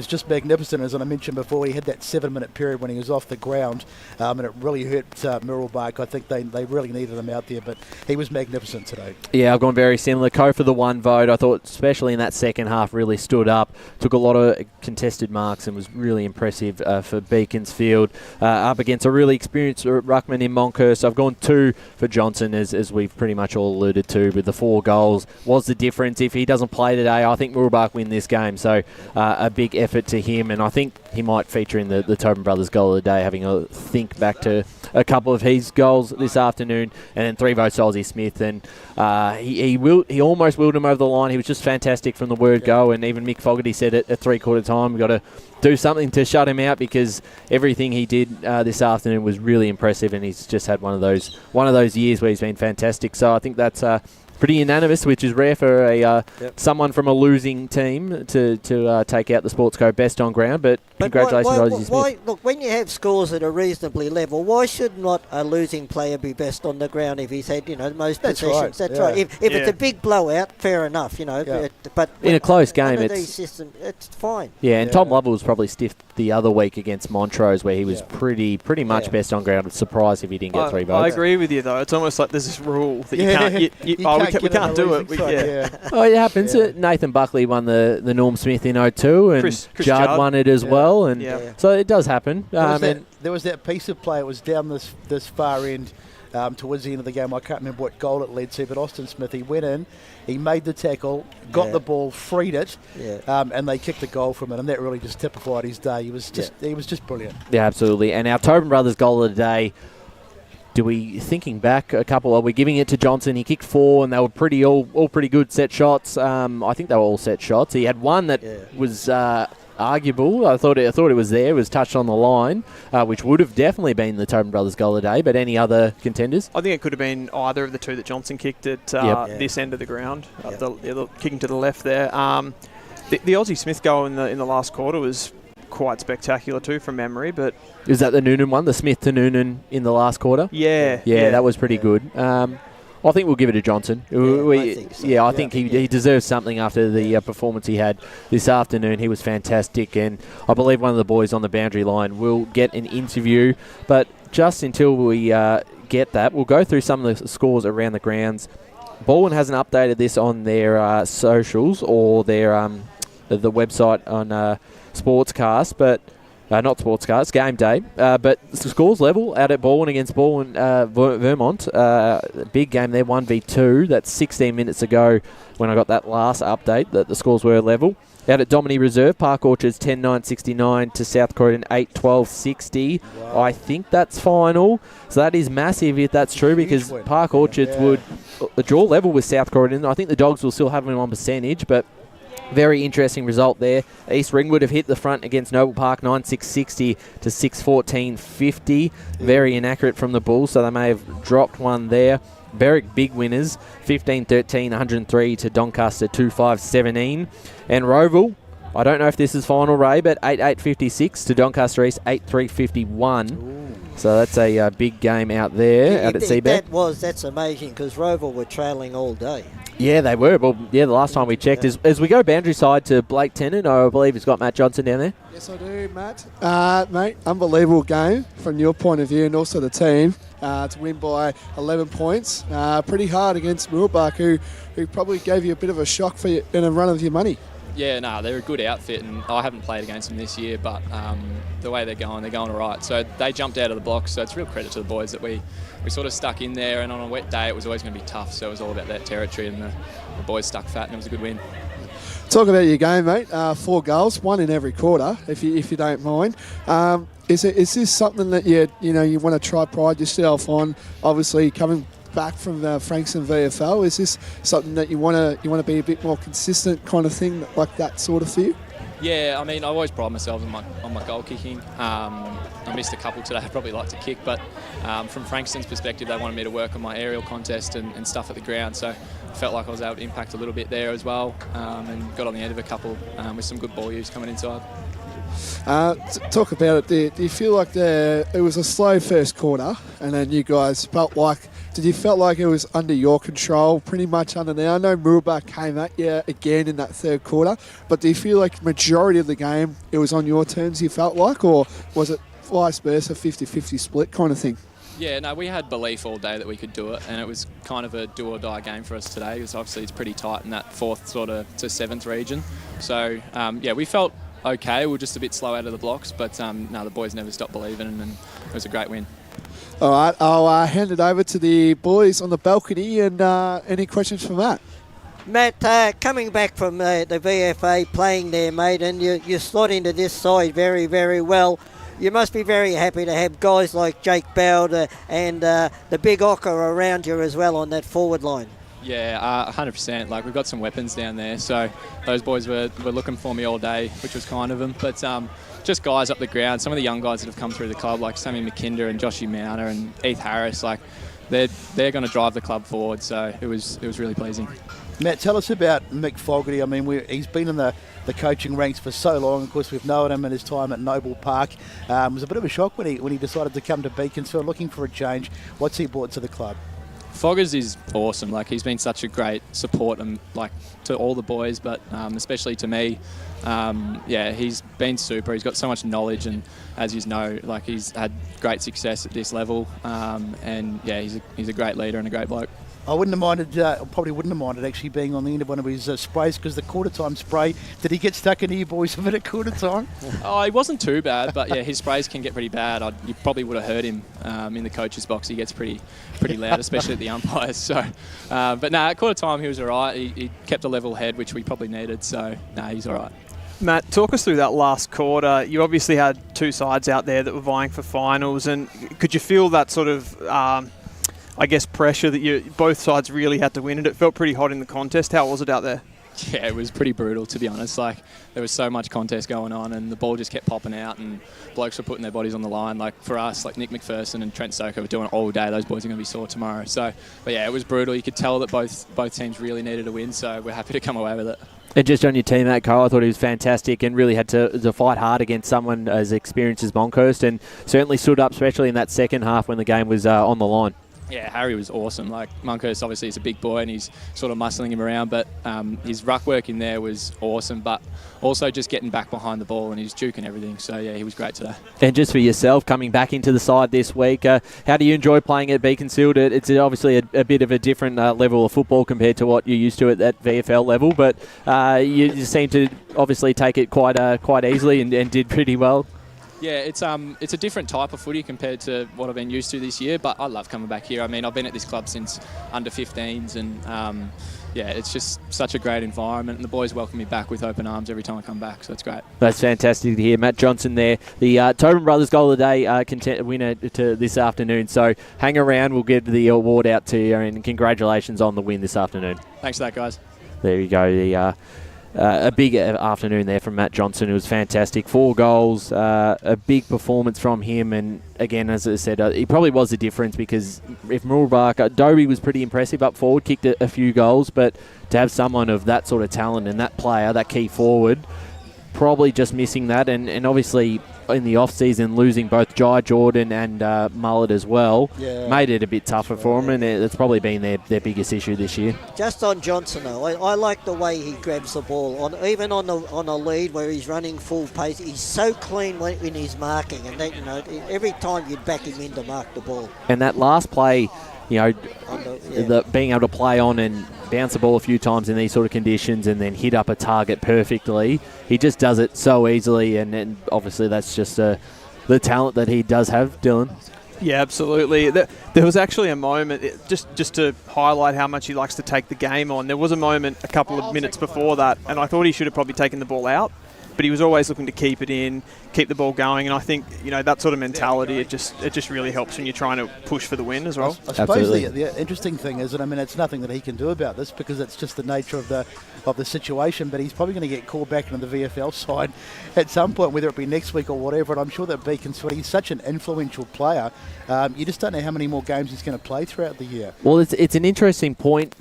just magnificent. As I mentioned before, he had that 7-minute period when he was off the ground, and it really hurt Mooroolbark. I think they really needed him out there, but he was magnificent today. Yeah, I've gone very similar. Co for the 1 vote. I thought, especially in that second half, really stood up, took a lot of contested marks and was really impressive for Beaconsfield. Up against a really experienced ruckman in Monkhurst. I've gone 2 for Johnson, as we've pretty much all alluded to, with the 4 goals was the difference. If he doesn't play today, I think Mooroolbark win this game. So a big effort to him, and I think he might feature in the Tobin Brothers goal of the day, having a think back to a couple of his goals this afternoon, and then 3 votes to Aussie Smith, and he almost willed him over the line. He was just fantastic from the word go, and even Mick Fogarty said it at 3/4 time, we've got to do something to shut him out, because everything he did this afternoon was really impressive, and he's just had one of those years where he's been fantastic. So I think that's pretty unanimous, which is rare for someone from a losing team to take out the Sportsco best on ground. But congratulations, Aussie Smith. Look, when you have scores that are reasonably level, why should not a losing player be best on the ground if he's had most possessions? That's right. If it's a big blowout, fair enough, But in a close game, it's fine. Yeah, and Tom Lovell was probably stiff the other week against Montrose, where he was pretty much best on ground. I'm surprised if he didn't get 3 votes. I agree with you, though. It's almost like there's this rule that we can't do it. Oh, it happens. Nathan Buckley won the Norm Smith in 02, and Chris Judd won it as well, and so it does happen. There was that piece of play. It was down this far end towards the end of the game. I can't remember what goal it led to, but Austin Smith, he went in, he made the tackle, got the ball, freed it, and they kicked the goal from it, and that really just typified his day. He was just brilliant. Yeah, absolutely. And our Tobin Brothers goal of the day, thinking back a couple, are we giving it to Johnson? He kicked 4 and they were all pretty good set shots. I think they were all set shots. He had one that was arguable. I thought it was there. It was touched on the line, which would have definitely been the Tobin Brothers goal of the day. But any other contenders? I think it could have been either of the 2 that Johnson kicked at this end of the ground, kicking to the left there. The Aussie Smith goal in the last quarter was quite spectacular too, from memory. But is that the Noonan one, the Smith to Noonan in the last quarter? Yeah, that was pretty good. I think we'll give it to Johnson. I think so. I think he deserves something after the performance he had this afternoon. He was fantastic, and I believe one of the boys on the boundary line will get an interview. But just until we get that, we'll go through some of the scores around the grounds. Baldwin hasn't updated this on their socials or their the website on Sportscast, but not Sportscast, Game Day. But the scores level out at Baldwin against Baldwin Vermont. Big game there, 1v2. That's 16 minutes ago when I got that last update that the scores were level. Out at Domini Reserve, Park Orchards 10-9-69 to South Croydon 8-12-60. Wow. I think that's final. So that is massive if that's true, because Park Orchards would draw level with South Croydon. I think the Dogs will still have them on percentage, but very interesting result there. East Ringwood have hit the front against Noble Park 9-6-60 to 6-14-50. Very inaccurate from the Bulls, so they may have dropped one there. Berwick big winners, 15-13, 103 to Doncaster 2-5-17. And Roeville, I don't know if this is final, Ray, but 8-8-56 to Doncaster East 8-3-51. So that's a big game out there out at Seabed. That's amazing, because Roeville were trailing all day. Yeah, they were. Well, the last time we checked. As we go boundary side to Blake Tennant, I believe he's got Matt Johnson down there. Yes, I do, Matt. Mate, unbelievable game from your point of view, and also the team to win by 11 points. Pretty hard against Mooroolbark, who probably gave you a bit of a shock in a run of your money. Yeah, they're a good outfit, and I haven't played against them this year, but the way they're going all right. So they jumped out of the blocks, so it's real credit to the boys that we sort of stuck in there, and on a wet day it was always going to be tough, so it was all about that territory, and the boys stuck fat, and it was a good win. Talk about your game, mate. 4 goals, 1 in every quarter, if you don't mind. Is this something that you want to try pride yourself on? Obviously, coming back from the Frankston VFL, is this something that you want to be a bit more consistent kind of thing, like that sort of for you? Yeah, I mean, I always pride myself on my goal kicking. I I missed a couple today I'd probably like to kick, but from Frankston's perspective, they wanted me to work on my aerial contest and stuff at the ground, so I felt like I was able to impact a little bit there as well, and got on the end of a couple with some good ball use coming inside. Talk about it. Do you feel like it was a slow first quarter, and then you guys felt like? Did you felt like it was under your control, pretty much under there? I know Mooroolbark came at you again in that third quarter, but do you feel like majority of the game it was on your terms? You felt like, or was it vice versa, 50-50 split kind of thing? Yeah, no, we had belief all day that we could do it, and it was kind of a do-or-die game for us today, because obviously it's pretty tight in that 4th sort of to 7th region. So, yeah, we felt okay. We were just a bit slow out of the blocks, but no, the boys never stopped believing, and it was a great win. All right, I'll hand it over to the boys on the balcony, and any questions for Matt? Matt, coming back from the VFA playing there, mate, and you slot into this side very, very well. You must be very happy to have guys like Jake Bowder and the big Ocker around you as well on that forward line. Yeah, 100%. Like, we've got some weapons down there, so those boys were looking for me all day, which was kind of them. But just guys up the ground, some of the young guys that have come through the club, like Sammy McKinder and Joshy Mauner and Heath Harris, like they're going to drive the club forward. So it was really pleasing. Matt, tell us about Mick Fogarty. I mean, he's been in the coaching ranks for so long. Of course, we've known him in his time at Noble Park. It was a bit of a shock when he decided to come to Beaconsfield, looking for a change. What's he brought to the club? Foggers is awesome. Like, he's been such a great support and like to all the boys, but especially to me. Yeah, he's been super. He's got so much knowledge, and as you know, like, he's had great success at this level. And yeah, he's a great leader and a great bloke. I wouldn't have minded, probably wouldn't have minded actually being on the end of one of his sprays, because the quarter time spray, did he get stuck into you boys a bit at quarter time? Oh, he wasn't too bad, but yeah, his sprays can get pretty bad. You probably would have heard him in the coach's box. He gets pretty loud, especially at the umpires. So, but no, at quarter time he was all right. He kept a level head, which we probably needed. So, no, he's all right. Matt, talk us through that last quarter. You obviously had two sides out there that were vying for finals, and could you feel that sort of I guess pressure that both sides really had to win, and it felt pretty hot in the contest? How was it out there? Yeah, it was pretty brutal, to be honest. Like, there was so much contest going on, and the ball just kept popping out, and blokes were putting their bodies on the line. Like, for us, like Nick McPherson and Trent Stoker were doing it all day. Those boys are going to be sore tomorrow. So, but yeah, it was brutal. You could tell that both teams really needed a win, so we're happy to come away with it. And just on your teammate, Cole, I thought he was fantastic and really had to fight hard against someone as experienced as Monkhurst, and certainly stood up, especially in that second half when the game was on the line. Yeah, Harry was awesome. Like, Monkhurst obviously is a big boy and he's sort of muscling him around, but his ruck work in there was awesome, but also just getting back behind the ball, and he's juking everything. So yeah, he was great today. And just for yourself, coming back into the side this week, how do you enjoy playing at Beaconsfield? It's obviously a bit of a different level of football compared to what you're used to at that VFL level, but you seem to obviously take it quite easily and did pretty well. Yeah, it's a different type of footy compared to what I've been used to this year, but I love coming back here. I mean, I've been at this club since under 15s, and yeah, it's just such a great environment, and the boys welcome me back with open arms every time I come back, so it's great. That's fantastic to hear. Matt Johnson there, the Tobin Brothers Goal of the Day winner to this afternoon, so hang around, we'll get the award out to you, and congratulations on the win this afternoon. Thanks for that, guys. There you go, a big afternoon there from Matt Johnson. It was fantastic. 4 goals, a big performance from him. And again, as I said, he probably was the difference, because if Mooroolbark, Dobie was pretty impressive up forward, kicked a few goals, but to have someone of that sort of talent and that player, that key forward, probably just missing that. And obviously in the off-season, losing both Jai Jordan and Mullet as well, made it a bit tougher for him, and it's probably been their biggest issue this year. Just on Johnson, though, I like the way he grabs the ball. Even on a lead where he's running full pace, he's so clean in his marking, and that, every time you'd back him in to mark the ball. And that last play, being able to play on and bounce the ball a few times in these sort of conditions and then hit up a target perfectly, he just does it so easily, and obviously that's just the talent that he does have, Dylan. Yeah, absolutely. There was actually a moment, just to highlight how much he likes to take the game on, there was a moment a couple of minutes before that, and I thought he should have probably taken the ball out. but he was always looking to keep it in, keep the ball going, and I think that sort of mentality it just really helps when you're trying to push for the win as well. I suppose the interesting thing is that it's nothing that he can do about this because it's just the nature of the situation. But he's probably going to get called back into the VFL side at some point, whether it be next week or whatever. And I'm sure that Beaconsfield, he's such an influential player. You just don't know how many more games he's going to play throughout the year. Well, it's an interesting point.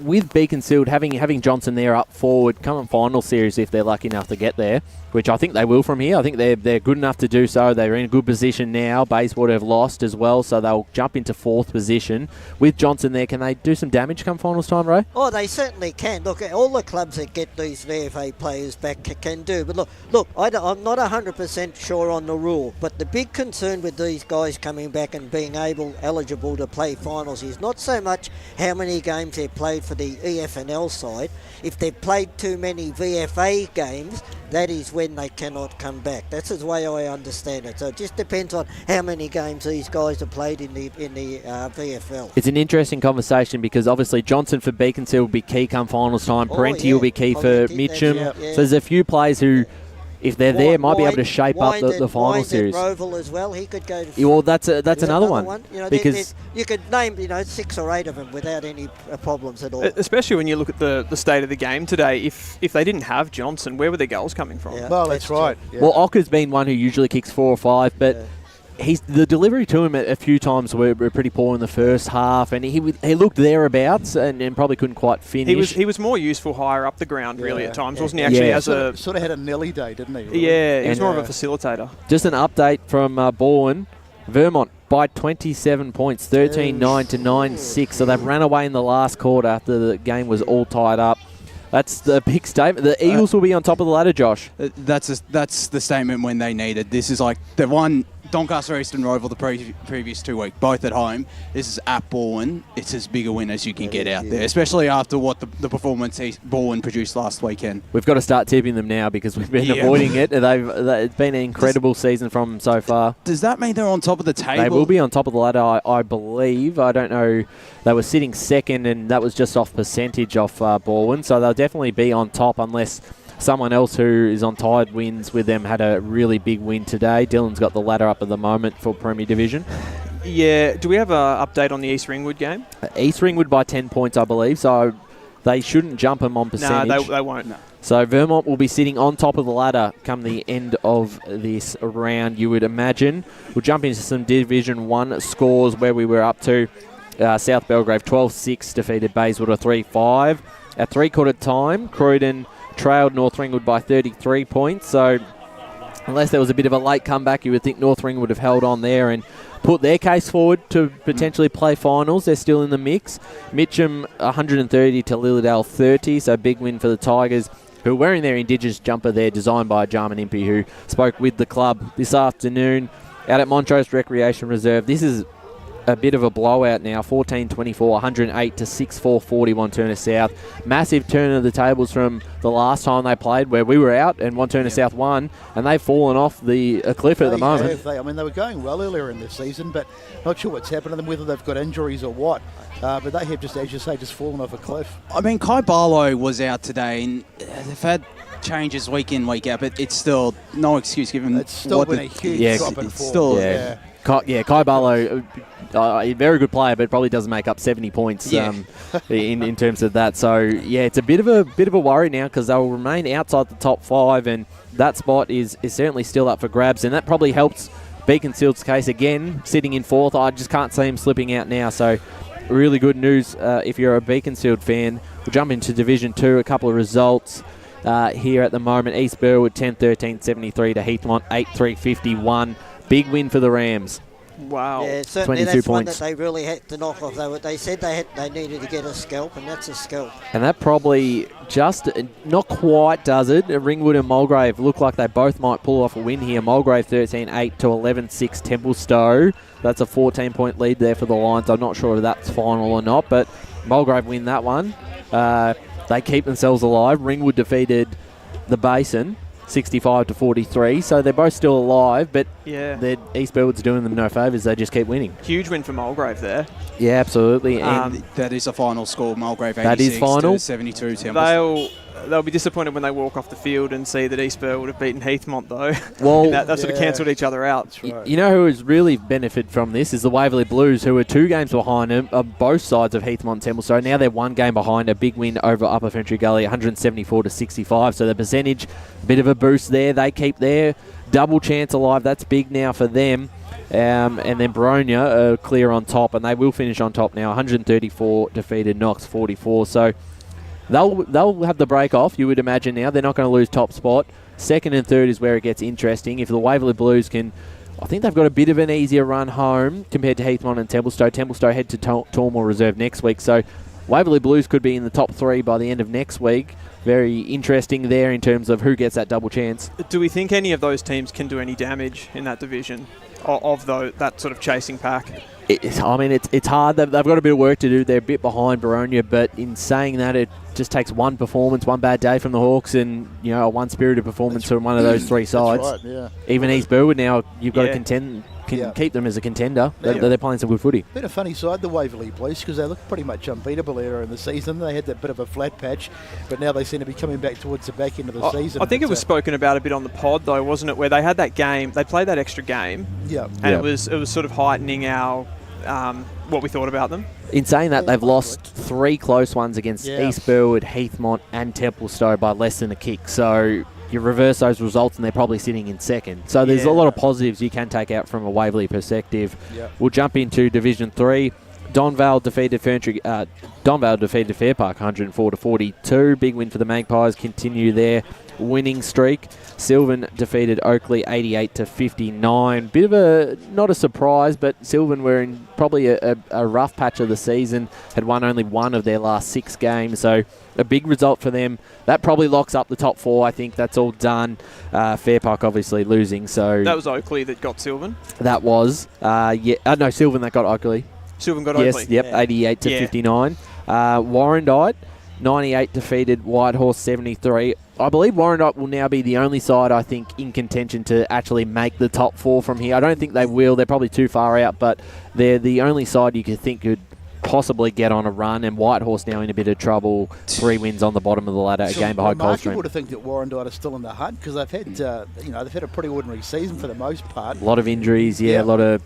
With Beaconsfield having Johnson there up forward, come on final series if they're lucky enough to get there, which I think they will from here. I think they're good enough to do so. They're in a good position now. Bayswater have lost as well, so they'll jump into 4th position. With Johnson there, can they do some damage come finals time, Ray? Oh, they certainly can. Look, all the clubs that get these VFA players back can do. But look, I'm not 100% sure on the rule, but the big concern with these guys coming back and being eligible to play finals is not so much how many games they've played for the EFNL side. If they've played too many VFA games, that is when they cannot come back. That's the way I understand it. So it just depends on how many games these guys have played in the VFL. It's an interesting conversation because obviously Johnson for Beaconsfield will be key come finals time. Parenti will be key for Mitcham. So there's a few players who, if they're there, might be able to shape up the final series. Roval as well. He could go to. Well, that's another one. Because you could name 6 or 8 of them without any problems at all. Especially when you look at the state of the game today. If they didn't have Johnson, where were their goals coming from? Yeah, well, that's right. Yeah. Well, Ocker's been one who usually kicks 4 or 5, but. The delivery to him a few times were pretty poor in the first half, and he looked thereabouts and probably couldn't quite finish. He was more useful higher up the ground really at times, wasn't he? Actually, sort of had a Nelly day, didn't he? Really? Yeah, he was more of a facilitator. Just an update from Bourne, Vermont by 27 points, 13-9 to 9-6. So they've ran away in the last quarter after the game was all tied up. That's the big statement. The Eagles will be on top of the ladder, Josh. That's the statement when they need it. This is like the one. Doncaster, Eastern Roval the previous 2 weeks, both at home. This is at Bourne. It's as big a win as you can get out there, especially after what the performance Bourne produced last weekend. We've got to start tipping them now because we've been avoiding it. It's been an incredible season from them so far. Does that mean they're on top of the table? They will be on top of the ladder, I believe. I don't know. They were sitting second, and that was just off percentage off Bourne, so they'll definitely be on top unless someone else who is on tied wins with them had a really big win today. Dylan's got the ladder up at the moment for Premier Division. Yeah. Do we have an update on the East Ringwood game? East Ringwood by 10 points, I believe. So they shouldn't jump them on percentage. No, they won't. No. So Vermont will be sitting on top of the ladder come the end of this round, you would imagine. We'll jump into some Division 1 scores where we were up to. South Belgrave 12-6 defeated Bayswater 3-5. At 3/4 time, Croydon trailed North Ringwood by 33 points. So unless there was a bit of a late comeback, you would think North Ringwood would have held on there and put their case forward to potentially play finals. They're still in the mix. Mitcham 130 to Lilydale 30, so big win for the Tigers, who are wearing their Indigenous jumper there, designed by Jarman Impey, who spoke with the club this afternoon out at Montrose Recreation Reserve. This is a bit of a blowout now, 14-24, 108 to 6-4, 41 Turner South. Massive turn of the tables from the last time they played, where we were out and one Turner South won, and they've fallen off a cliff at the moment. They were going well earlier in the season, but not sure what's happened to them, whether they've got injuries or what. But they have just, as you say, just fallen off a cliff. I mean, Kai Barlow was out today, and they've had changes week in, week out, but it's still no excuse given. It's still been a huge drop in form. Kai Barlow, a very good player, but probably doesn't make up 70 points in terms of that. So yeah, it's a bit of a worry now because they'll remain outside the top 5, and that spot is certainly still up for grabs, and that probably helps Beaconsfield's case again, sitting in 4th. I just can't see him slipping out now. So really good news if you're a Beaconsfield fan. We'll jump into Division 2. A couple of results here at the moment. East Burwood 10-13, 73 to Heathmont 8-3, 51. Big win for the Rams. Wow. Yeah, certainly 22 that's points. one that they really had to knock off. They said they needed to get a scalp, and that's a scalp. And that probably just not quite does it. Ringwood and Mulgrave look like they both might pull off a win here. Mulgrave 13-8 to 11-6 Templestowe. That's a 14-point lead there for the Lions. I'm not sure if that's final or not, but Mulgrave win that one. They keep themselves alive. Ringwood defeated the Basin 65 to 43, so they're both still alive, but East Burwood's doing them no favours. They just keep winning. Huge win for Mulgrave there. Yeah, absolutely. And that is a final score. Mulgrave 86 that is final. to 72 Templestowe. They'll be disappointed when they walk off the field and see that East Burwood have beaten Heathmont, though. Well, that sort of cancelled each other out. You know who has really benefited from this is the Waverley Blues, who are 2 games behind them on both sides of Heathmont and Templestowe. Now they're 1 game behind, a big win over Upper Ferntree Gully, 174-65. So the percentage, bit of a boost there. They keep their double chance alive. That's big now for them. And then Boronia are clear on top, and they will finish on top now. 134 defeated Knox 44. So they'll have the break off, you would imagine now. They're not going to lose top spot. Second and third is where it gets interesting. If the Waverley Blues can, I think they've got a bit of an easier run home compared to Heathmont and Templestowe. Templestowe head to Tormore Reserve next week. So Waverley Blues could be in the top 3 by the end of next week. Very interesting there in terms of who gets that double chance. Do we think any of those teams can do any damage in that division of that sort of chasing pack? It's hard. They've got a bit of work to do. They're a bit behind Boronia, but in saying that, it just takes one performance, one bad day from the Hawks, and a one-spirited performance from one of those 3 sides. That's right, yeah. Even East Burwood now, you've got to contend. Keep them as a contender. They're playing some good footy. Bit of funny side, the Waverley Blues, because they looked pretty much unbeatable earlier in the season. They had that bit of a flat patch, but now they seem to be coming back towards the back end of the season. I think it was spoken about a bit on the pod, though, wasn't it? Where they had that game, they played that extra game, and it was sort of heightening our what we thought about them. In saying that, they've lost 3 close ones against East Burwood, Heathmont, and Templestowe by less than a kick. So you reverse those results and they're probably sitting in second. So there's a lot of positives you can take out from a Waverley perspective. We'll jump into Division 3. Donvale defeated Fair Park 104-42. Big win for the Magpies. Continue their winning streak. Sylvan defeated Oakley 88-59. Bit of not a surprise, but Sylvan were in probably a rough patch of the season. Had won only 1 of their last 6 games, so a big result for them. That probably locks up the top 4. I think that's all done. Fair Park obviously losing. So that was Oakley that got Sylvan. That was no, Sylvan that got Oakley. Sylvan got Oakley. Yes, 88-59. Warrandyte 98 defeated Whitehorse 73. I believe Warrandyte will now be the only side, I think, in contention to actually make the top 4 from here. I don't think they will. They're probably too far out, but they're the only side you could think could possibly get on a run, and Whitehorse now in a bit of trouble. 3 wins on the bottom of the ladder, a game behind Coldstream. You would have think that Warrandyte are still in the hunt because they've had, they've had a pretty ordinary season for the most part. A lot of injuries, a lot of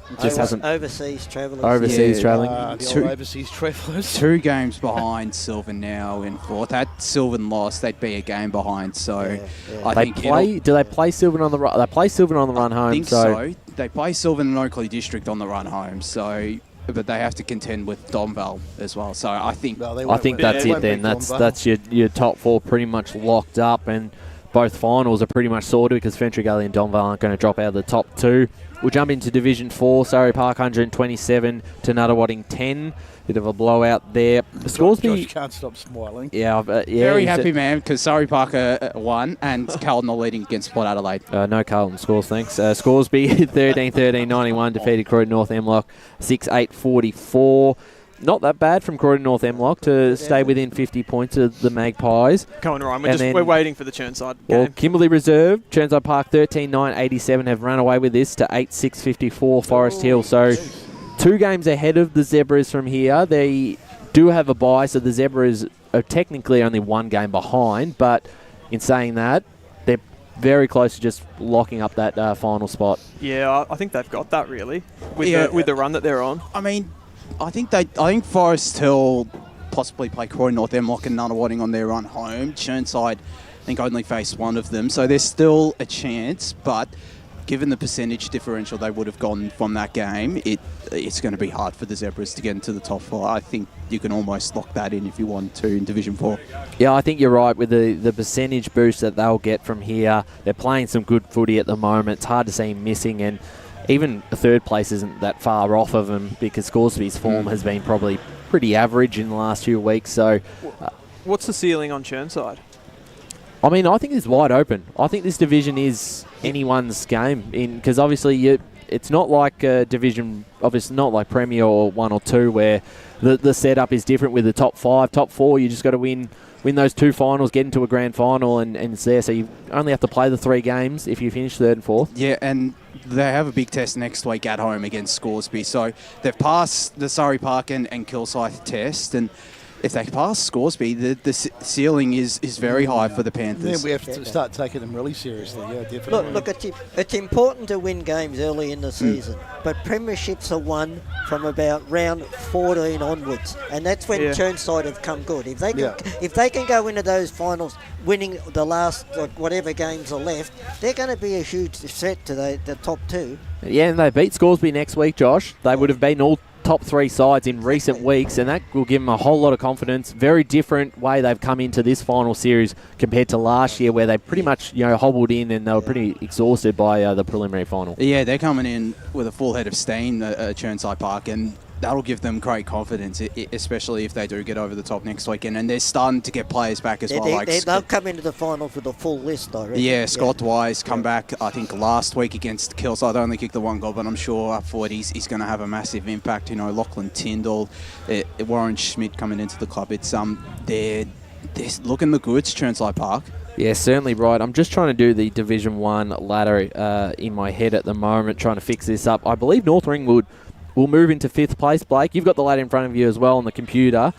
overseas travellers. Overseas travelling. The old overseas travellers. 2 games behind Sylvan now in 4th. That Sylvan loss, they'd be a game behind. So I think do they play Sylvan on the run? They play Sylvan on the run home. I think so. They play Sylvan and Oakley District on the run home. So. But they have to contend with Donvale as well. So I think that's it then. That's your top 4 pretty much locked up, and both finals are pretty much sorted because Ferntree Gully and Donvale aren't going to drop out of the top 2. We'll jump into Division 4. Surrey Park 127 to Nuttawading 10. Bit of a blowout there. Scoresby can't stop smiling. Very happy, man, because Surrey Park won and Carlton are leading against Port Adelaide. No Carlton scores, thanks. Scoresby 13-13-91 defeated Croydon North Hemlock 6-8-44. Not that bad from Croydon North Hemlock to stay within 50 points of the Magpies. Come on, Ryan. We're waiting for the Churnside game. Well, Kimberley Reserve, Churnside Park 13-9-87 have run away with this to 8-6-54 Forest Hill. So 2 games ahead of the Zebras from here. They do have a bye, so the Zebras are technically only 1 game behind. But in saying that, they're very close to just locking up that final spot. Yeah, I think they've got that really with the run that they're on. I mean, I think Forest Hill possibly play Croydon North Hemlock and Nuttawading on their run home. Churnside, I think, only faced 1 of them, so there's still a chance. But given the percentage differential they would have gone from that game, it's going to be hard for the Zebras to get into the top 4. I think you can almost lock that in if you want to in Division 4. Yeah, I think you're right with the percentage boost that they'll get from here. They're playing some good footy at the moment. It's hard to see them missing, and even 3rd place isn't that far off of them because Scoresby's form has been probably pretty average in the last few weeks. So, what's the ceiling on Churnside? I mean, I think it's wide open. I think this division is anyone's game because obviously it's not like division, obviously not like Premier or 1 or 2 where the setup is different with the top 5, top 4. You just got to win those 2 finals, get into a grand final, and it's there. So you only have to play the 3 games if you finish 3rd and 4th. Yeah, and they have a big test next week at home against Scoresby. So they've passed the Surrey Park and Kilsyth test, and if they pass Scoresby, the ceiling is very high for the Panthers. Then we have to start taking them really seriously. Yeah, definitely. Look, it's important to win games early in the season, but premierships are won from about round 14 onwards, and that's when Churnside have come good. If they can go into those finals winning the last whatever games are left, they're going to be a huge threat to the top two. Yeah, and they beat Scoresby next week, Josh. They would have beaten all top three sides in recent weeks, and that will give them a whole lot of confidence. Very different way they've come into this final series compared to last year, where they pretty much hobbled in and they were pretty exhausted by the preliminary final. Yeah, they're coming in with a full head of steam at Churnside Park, and that'll give them great confidence, especially if they do get over the top next weekend. And they're starting to get players back as well. They'll come into the finals with a full list, I reckon. Yeah, Scott Dwyer's come back, I think, last week against Kilsyth. Only kicked the one goal, but I'm sure up forward he's going to have a massive impact. Lachlan Tyndall, Warren Schmidt coming into the club. It's they're looking the goods, Churnside Park. Yeah, certainly right. I'm just trying to do the Division 1 ladder in my head at the moment, trying to fix this up. I believe North Ringwood will move into 5th place, Blake. You've got the ladder in front of you as well on the computer.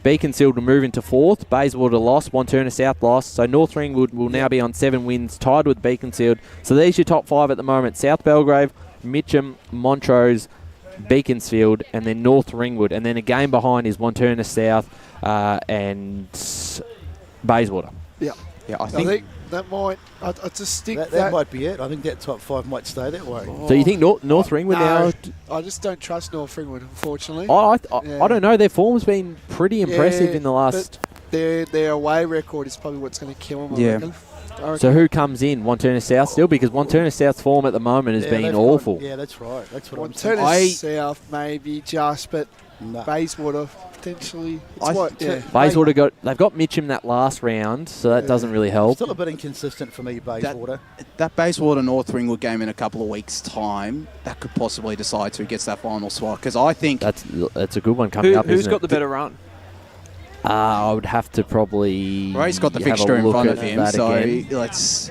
Beaconsfield will move into 4th. Bayswater lost. Wanturna South lost. So North Ringwood will now be on 7 wins, tied with Beaconsfield. So there's your top 5 at the moment. South Belgrave, Mitcham, Montrose, Beaconsfield, and then North Ringwood. And then a game behind is Wanturna South and Bayswater. Yeah. Yeah, I think that might. I just think that might be it. I think that top 5 might stay that way. So you think North Ringwood now? I just don't trust North Ringwood, unfortunately. I don't know. Their form's been pretty impressive in the last. Their away record is probably what's going to kill them. I reckon. So who comes in? Wanturna South still? Because Wanturna South's form at the moment has been awful. That's right. That's what Wanturna South maybe just, but Bayswater potentially. Bayswater they've got Mitcham that last round, so that doesn't really help. Still a bit inconsistent for me, Bayswater. That Bayswater North Ringwood game in a couple of weeks' time, that could possibly decide who gets that final spot. Because I think that's a good one coming up. Who's got the better run? I would have to probably. Ray's got the fixture in front of him, so let's.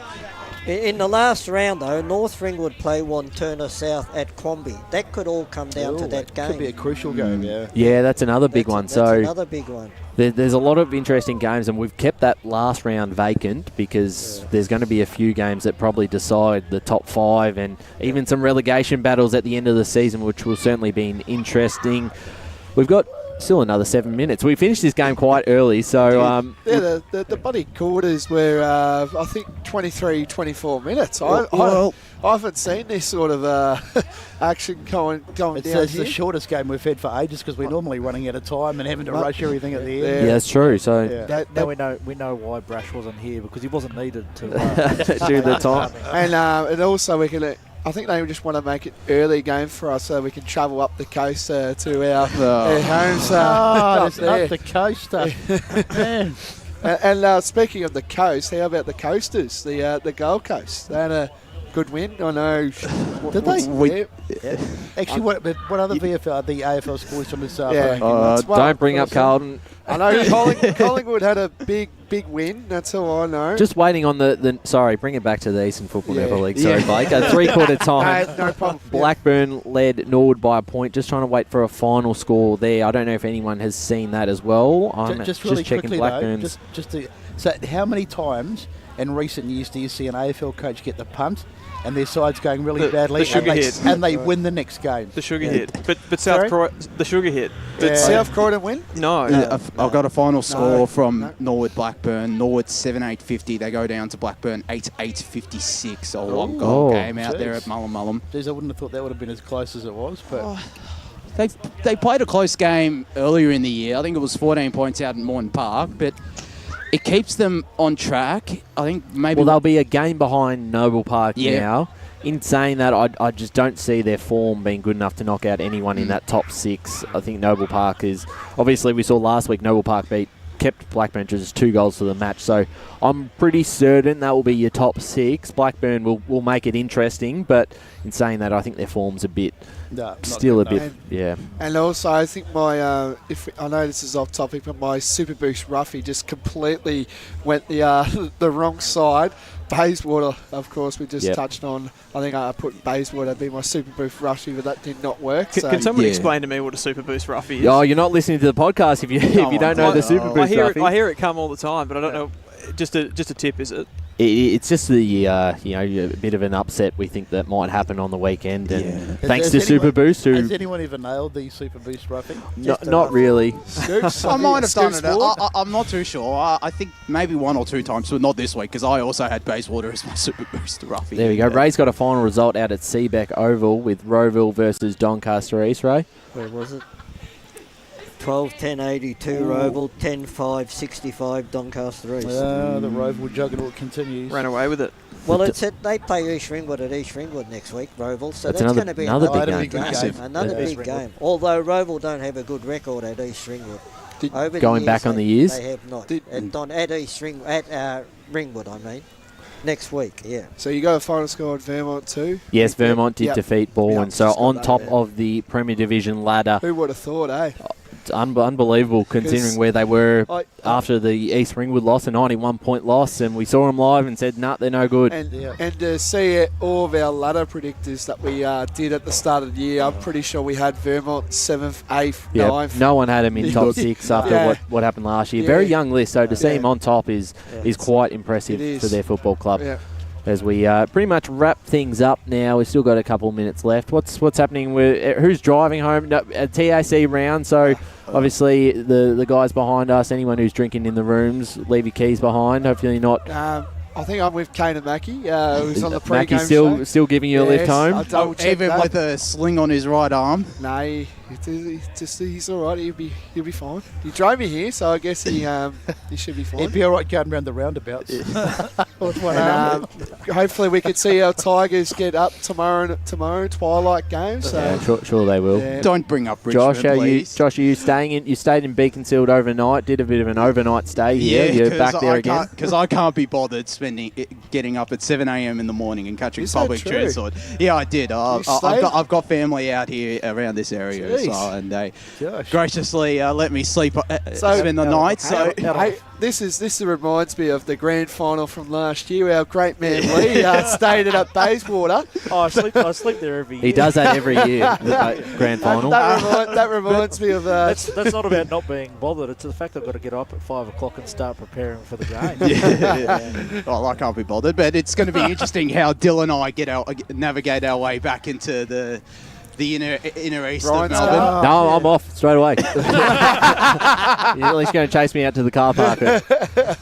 In the last round, though, North Ringwood play Wanturna South at Crombie. That could all come down to that game. Could be a crucial game, Yeah, that's another big one. That's another big one. There's a lot of interesting games, and we've kept that last round vacant because there's going to be a few games that probably decide the top 5 and even some relegation battles at the end of the season, which will certainly be interesting. We've got still another 7 minutes. We finished this game quite early, so... the bloody quarters were, I think, 23, 24 minutes. I haven't seen this sort of action going down it's here. the shortest game we've had for ages because we're normally running out of time and having to rush everything at the end. Yeah, that's true. So now we know why Brash wasn't here, because he wasn't needed to do the time. And also we can... I think they just want to make it early game for us so we can travel up the coast to our homes. Up the coast. Man. And speaking of the coast, how about the Coasters, the Gold Coast? They had a good win. I know. Did they? Actually, what other VFL, the AFL scores from this afternoon? Don't bring up Carlton. I know Collingwood had a big win. That's all I know. Just waiting on sorry, bring it back to the Eastern Football Netball League. Sorry, Blake. At 3/4 time. No problem. Blackburn led Norwood by a point. Just trying to wait for a final score there. I don't know if anyone has seen that as well. I'm just really checking quickly, Blackburn's. So how many times in recent years do you see an AFL coach get the punt and their side's going really badly and they win the next game? The sugar hit. But South Croydon, the sugar hit. Did South Croydon win? No. I've got a final score from Norwood Blackburn. Norwood 7-8-50. They go down to Blackburn 8-8-56. A one goal game out there at Mullum. Jeez, I wouldn't have thought that would have been as close as it was, but they played a close game earlier in the year. I think it was 14 points out in Moorton Park, but it keeps them on track. I think maybe... Well, they'll be a game behind Noble Park now. In saying that, I just don't see their form being good enough to knock out anyone in that top 6. I think Noble Park is... Obviously, we saw last week Noble Park kept Blackburn to just 2 goals to the match. So I'm pretty certain that will be your top 6. Blackburn will make it interesting, but in saying that, I think their form's a bit... And also, I think my, I know this is off topic, but my Super Boost Ruffy just completely went the wrong side. Bayswater, of course, we just Yep. touched on. I think I put Bayswater be my Super Boost roughie, but that did not work. Can someone explain to me what a Super Boost roughie is? Oh, you're not listening to the podcast if you don't know the Super Boost roughie. I hear it come all the time, but I don't know. Just a tip, is it? It's just the a bit of an upset we think that might happen on the weekend, and thanks to Super Boost, Has anyone ever nailed the Super Boost roughie? not really. I might have done it. I'm not too sure. I think maybe 1 or 2 times, but not this week because I also had Bayswater as my Super Boost roughie. There we go. Ray's got a final result out at Seabeck Oval with Rowville versus Doncaster East. Ray, where was it? 12-10-82 Rowville, 10-5-65 Doncaster East. The Rowville juggernaut continues. Ran away with it. Well, they play East Ringwood at East Ringwood next week, Rowville, so that's another- going to be another another big big game. game. Another big game. Although Rowville don't have a good record at East Ringwood. Over going back on the years? They have not. At East Ringwood, at Ringwood, I mean. Next week, yeah. So you got a final score at Vermont too? yes, Vermont did defeat Bourne, so just got on that, top yeah. of the Premier Division ladder. Who would have thought, eh? It's unbelievable considering where they were I- after the East Ringwood loss, a 91-point loss, and we saw them live and said, nah, they're no good. And to see all of our ladder predictors that we did at the start of the year, I'm pretty sure we had Vermont 7th, 8th, Yeah, 9th. no one had him in top 6 after Yeah. what happened last year. Yeah. Very young list, so to see Yeah. him on top is quite impressive It is. for their football club. Yeah. As we pretty much wrap things up now, we've still got a couple of minutes left. What's happening with who's driving home? No, a TAC round, so obviously the guys behind us, anyone who's drinking in the rooms, leave your keys behind. Hopefully not. I think I'm with Kane and Mackie, who's on the pre-game Mackie show. still giving you a lift home. I'll double-check Even that. with a sling on his right arm. No, he's all right. He'll be fine. He drove me here, so I guess he should be fine. He'd be all right going around the roundabouts. Hopefully we can see our Tigers get up tomorrow twilight game. So Yeah, sure they will. Yeah. Don't bring up Richmond, Josh, please. are you staying in? You stayed in Beaconsfield overnight. Did a bit of an overnight stay here. You're back there again. Because I can't be bothered getting up at 7 a.m. in the morning and catching Is that public true? transport. Yeah, I did. I've got family out here around this area, Jeez. and they graciously let me sleep, spend the night. So this reminds me of the grand final from last year. Our great man Lee stayed at Bayswater. I sleep there every year. He does that every year, the grand final. That reminds me of. That's not about not being bothered. It's the fact I've got to get up at 5 o'clock and start preparing for the game. Well, I can't be bothered, but it's going to be interesting how Dylan and I navigate our way back into the inner east of Melbourne. No, I'm off straight away. You're at least going to chase me out to the car park.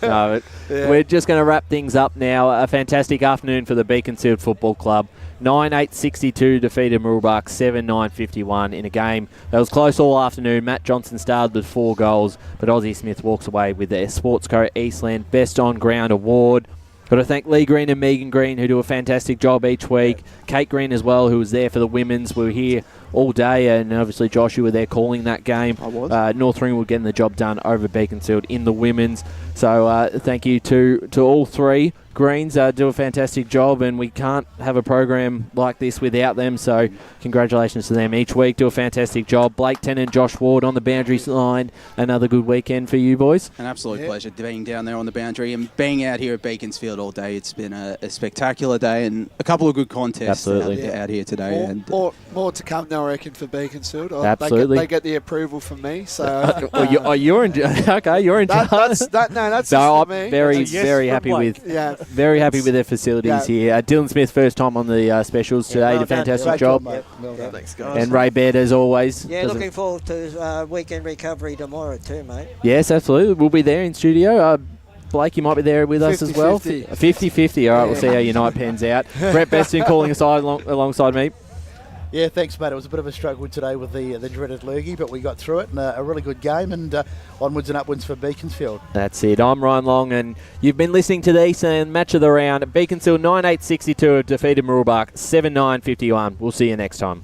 No, we're just going to wrap things up now. A fantastic afternoon for the Beaconsfield Football Club. 9-8-62 defeated Mooroolbark 7-9-51 in a game that was close all afternoon. Matt Johnson started with 4 goals, but Aussie Smith walks away with the Sportsco Eastland Best On Ground Award. Got to thank Lee Green and Megan Green, who do a fantastic job each week. Kate Green as well, who was there for the women's. We were here all day, and obviously Josh, you were there calling that game. I was. North Ringwood getting the job done over Beaconsfield in the women's. So thank you to all three. Greens do a fantastic job, and we can't have a program like this without them, so congratulations to them each week. Do a fantastic job. Blake Tennant, Josh Ward on the boundary line. Another good weekend for you boys. An absolute pleasure being down there on the boundary and being out here at Beaconsfield all day. It's been a spectacular day and a couple of good contests out here today. More to come now, I reckon, for Beaconsfield. Absolutely. They get the approval from me. So you're in. Okay, you're in charge. That's So I'm I'm very happy with. Yeah. Very happy with their facilities here. Dylan Smith, first time on the specials today. Did a fantastic job. Thanks, guys. And Ray Baird, as always. Yeah, looking forward to weekend recovery tomorrow too, mate. Yes, absolutely. We'll be there in studio. Blake, you might be there with us as well. 50-50. All right, we'll see how your night pans out. Brett Beston calling aside alongside me. Yeah, thanks, mate. It was a bit of a struggle today with the dreaded lurgy, but we got through it, and a really good game, and onwards and upwards for Beaconsfield. That's it. I'm Ryan Long, and you've been listening to the Eastland Match of the Round. Beaconsfield 9-8-62 have defeated Mooroolbark 7-9-51. We'll see you next time.